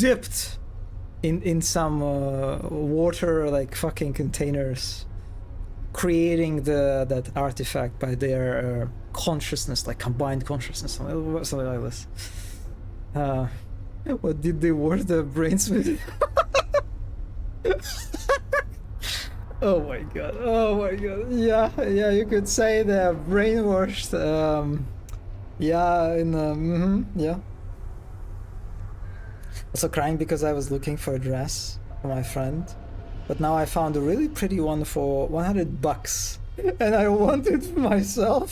Speaker 5: dipped in some water like fucking containers, creating that artifact by their consciousness, like combined consciousness, something like this. What did they wash their brains with? Oh my god, oh my god. Yeah, you could say they're brainwashed. Yeah. Also crying because I was looking for a dress for my friend, but now I found a really pretty one for $100 and I want it for myself.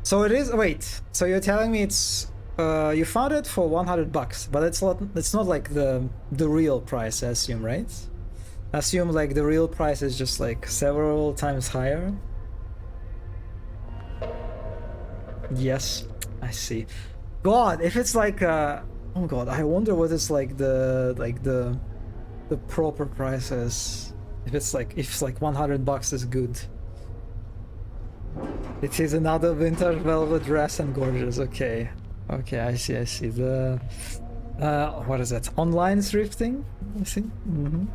Speaker 5: So it is, wait, so you're telling me it's you found it for $100, but it's not like the real price, I assume, right? I assume like the real price is just like several times higher. Yes, I see. God, if it's like oh god, I wonder what it's like the proper price is. If it's like $100 is good. It is another winter velvet dress and gorgeous. Okay, I see. The what is that? Online thrifting, I see. Mm-hmm.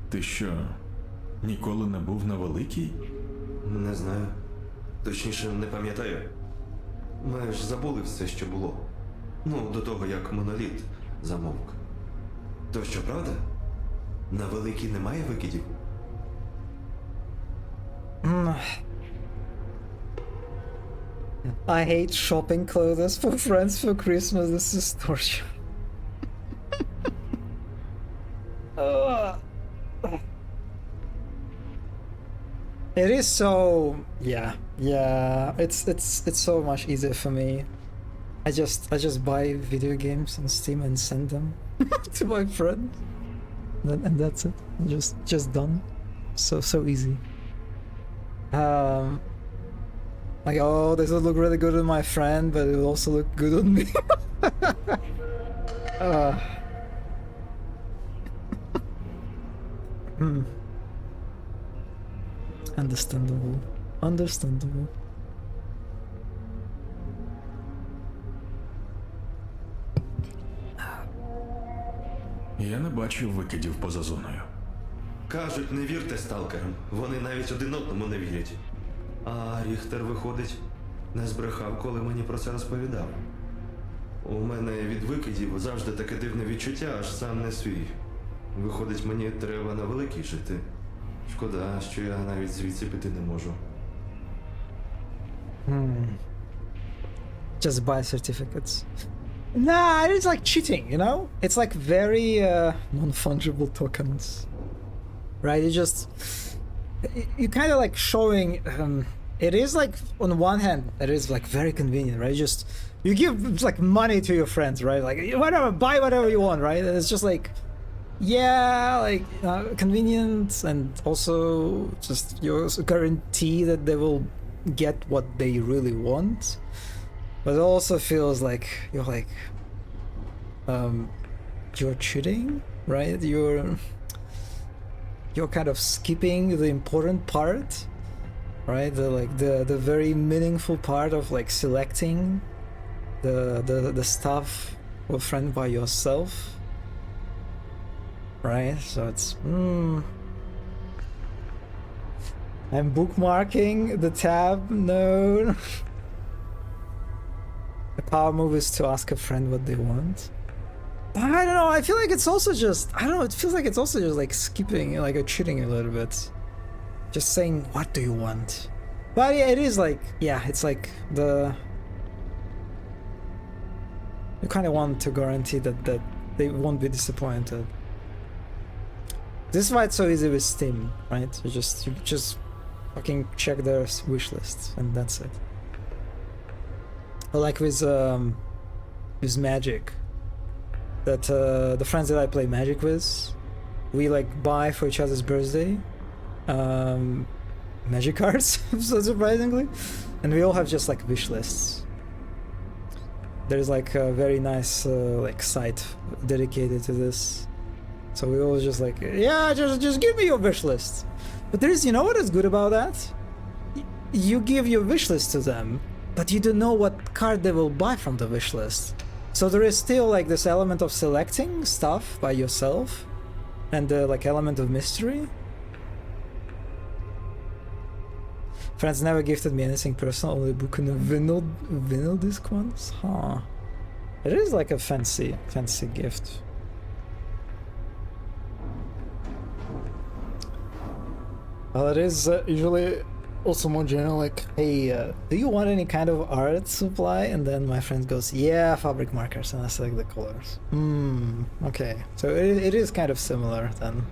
Speaker 10: Ти що, ніколи не був на великій?
Speaker 6: Не знаю. Точніше, не пам'ятаю. Ми ж забули все, що було. Ну, до того, як моноліт замовк. То що, правда? На великій немає викидів?
Speaker 5: I hate shopping clothes for friends for Christmas. This is torture. It is so yeah. It's so much easier for me. I just buy video games on Steam and send them to my friends, and that's it. Just done. So easy. Like, oh, this will look really good on my friend, but it will also look good on me. Understandable.
Speaker 10: Я не бачив викидів поза зоною.
Speaker 6: Кажуть, не вірте сталкерам. Вони навіть один одному не вірять. А Ріхтер, виходить, не збрехав, коли мені про це розповідав. У мене від викидів завжди таке дивне відчуття, аж сам не свій. Виходить, мені треба на великій жити. Шкода, що я навіть звідси піти не можу.
Speaker 5: Just buy certificates. Nah, it's like cheating, you know? It's like very non-fungible tokens. Right? You kind of like showing it is like, on one hand, it is like very convenient, right? You give like money to your friends, right? Like whatever, buy whatever you want, right? And it's just like, yeah, like convenient, and also just you guarantee that they will get what they really want, but it also feels like you're cheating, right? You're kind of skipping the important part, right? The very meaningful part of like selecting the stuff for friend by yourself, right? So it's I'm bookmarking the tab. No. The power move is to ask a friend what they want. But I don't know, I feel like it's also just, I don't know, it feels like it's also just like skipping, like cheating a little bit. Just saying, what do you want? But yeah, it is like, yeah, it's like you kind of want to guarantee that they won't be disappointed. This is why it's so easy with Steam, right? You just fucking check their wish list and that's it. Or like with Magic, that the friends that I play Magic with, we like buy for each other's birthday Magic cards, so surprisingly, and we all have just like wish lists. There's like a very nice like site dedicated to this, so we always just like, yeah, just give me your wish list. But there's, you know what is good about that? You give your wish list to them, but you don't know what card they will buy from the wish list. So there is still like this element of selecting stuff by yourself, and the like element of mystery. Friends never gifted me anything personal, only book and a vinyl disc once. Huh. It is like a fancy gift. Well, it is usually also more general, like, hey, do you want any kind of art supply? And then my friend goes, yeah, fabric markers, and I select the colors. Okay. So it is kind of similar then.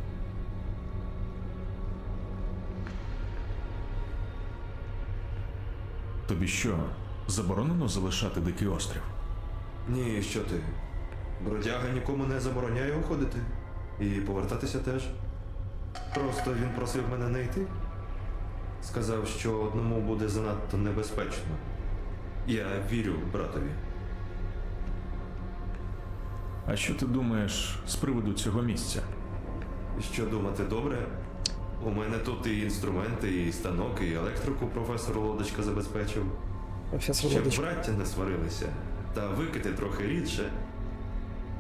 Speaker 10: Тобі що, заборонено залишати Дикий острів?
Speaker 2: Ні, що ти? Бродяга нікому не забороняє уходити. І повертатися теж. Просто він просив мене не йти. Сказав, що одному буде занадто небезпечно. Я вірю братові.
Speaker 10: А що ти думаєш з приводу цього місця?
Speaker 2: Що думати, добре? У мене тут і інструменти, і станок, і електрику професор Лодочка забезпечив.
Speaker 5: Професор
Speaker 2: Щоб
Speaker 5: Лодочка.
Speaker 2: браття не сварилися. Та викити трохи рідше.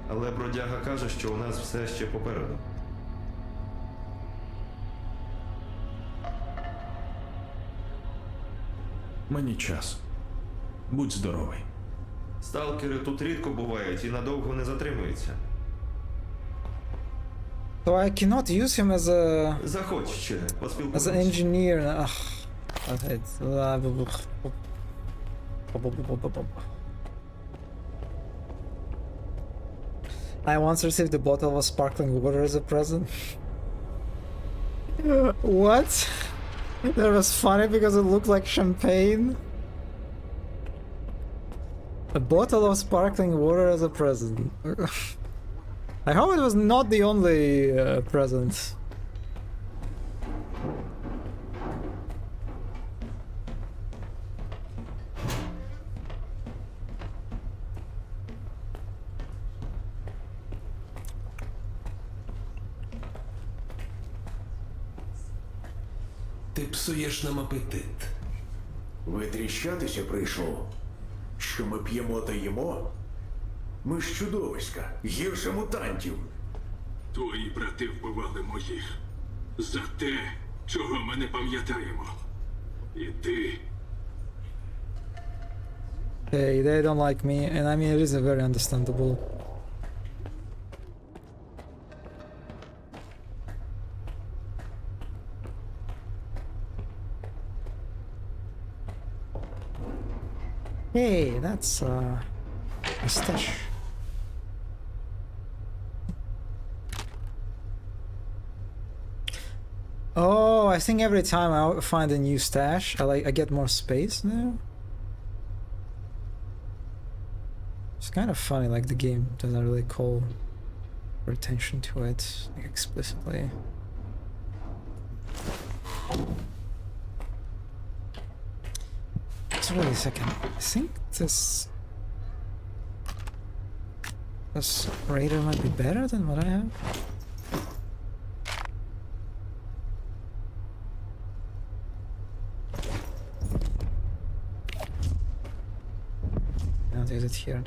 Speaker 2: Але бродяга каже, що у нас все ще попереду.
Speaker 10: Мені час. Будь здоровий.
Speaker 2: Сталкери тут рідко бувають і надовго не затримуються.
Speaker 5: So I cannot use him as a...
Speaker 2: Заходь ще,
Speaker 5: As an
Speaker 2: поспілкуємося.
Speaker 5: engineer. I once received a bottle of sparkling water as a present. What? That was funny because it looked like champagne. A bottle of sparkling water as a present. I hope it was not the only present.
Speaker 7: Ти псуєш нам апетит.
Speaker 15: Витріщатися прийшов, що ми п'ємо та їмо? Ми ж чудовиська, гірше мутантів.
Speaker 3: Твої брати вбивали моїх. За те, чого ми не пам'ятаємо. І ти...
Speaker 5: Hey, they don't like me, and I mean it is a very understandable. Hey, that's a stash. Oh, I think every time I find a new stash, I get more space now. It's kind of funny, like the game doesn't really call for attention to it like, explicitly. So wait a second. I think this Raider might be better than what I have. I'll use it here.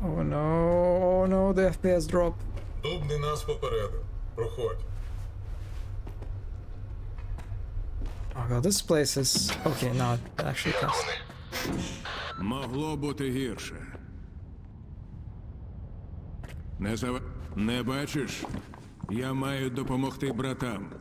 Speaker 5: Oh no, oh no, the FPS drop.
Speaker 4: Дубний нас попередив. Проходь.
Speaker 5: Oh god, this place is... Okay, now it actually counts.
Speaker 19: Могло бути гірше. Не бачиш? Я маю допомогти братам.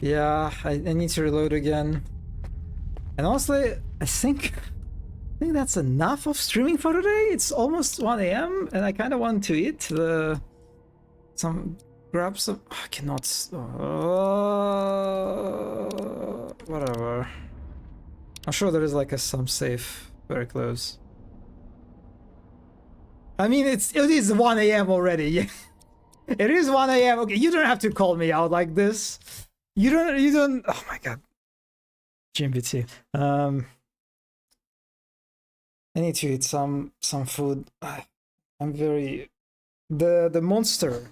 Speaker 5: Yeah, I need to reload again. And honestly, I think that's enough of streaming for today. It's almost 1 a.m. and I kind of want to eat grab some. I cannot. Whatever. I'm sure there is like some safe very close. I mean, it is 1 a.m. already. Yeah, it is 1 a.m. Okay, you don't have to call me out like this. You don't. Oh my god. GMBT. I need to eat some food. I'm very. The monster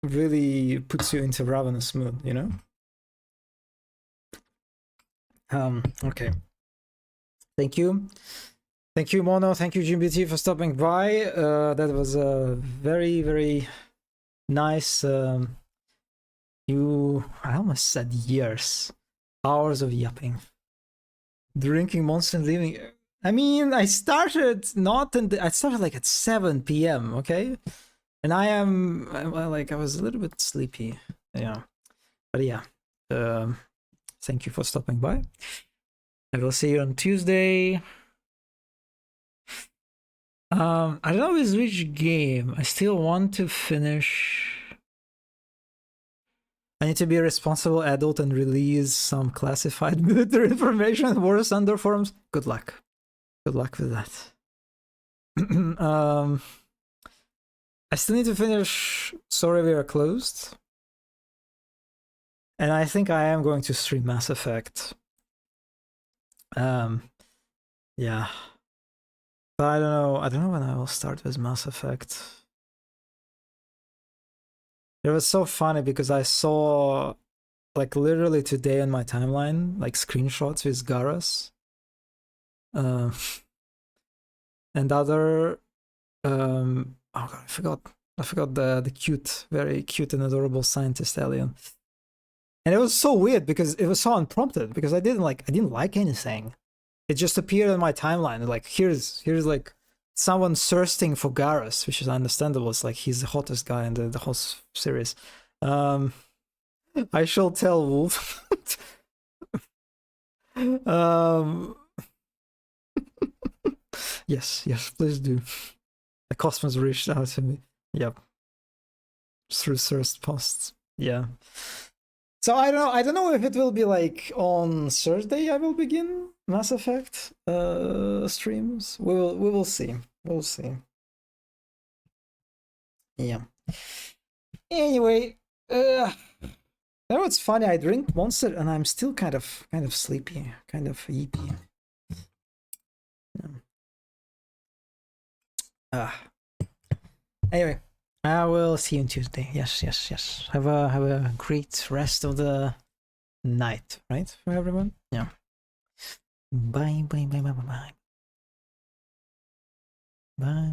Speaker 5: really puts you into ravenous mood, you know? Okay. Thank you. Thank you, Mono. Thank you, GMBT, for stopping by. That was a very, very nice. I almost said years. Hours of yapping. Drinking Monster and leaving. I mean, I started like at 7 p.m. Okay, and I was a little bit sleepy. Yeah, but yeah. Thank you for stopping by. I will see you on Tuesday. I don't know which game. I still want to finish. I need to be a responsible adult and release some classified military information on War Thunder forums. Good luck. Good luck with that. I still need to finish Sorry We Are Closed. And I think I am going to stream Mass Effect. Yeah. But I don't know when I will start with Mass Effect. It was so funny because I saw, like, literally today on my timeline, like, screenshots with Garrus. And other, oh god, I forgot the cute, very cute and adorable scientist alien. And it was so weird because it was so unprompted because I didn't like anything. It just appeared on my timeline. Like, here's like someone thirsting for Garrus, which is understandable. It's like he's the hottest guy in the whole series. I shall tell Wolf. Yes, please do. The Cosmos reached out to me. Yep. Through thirst posts. Yeah. So I don't know if it will be like on Thursday I will begin Mass Effect streams. We will see. We'll see. Yeah. Anyway, you know what's funny? I drink Monster and I'm still kind of sleepy, kind of yeepy. Anyway, I will see you on Tuesday. Yes. Have a great rest of the night, right, for everyone? Yeah. Bye. Bye.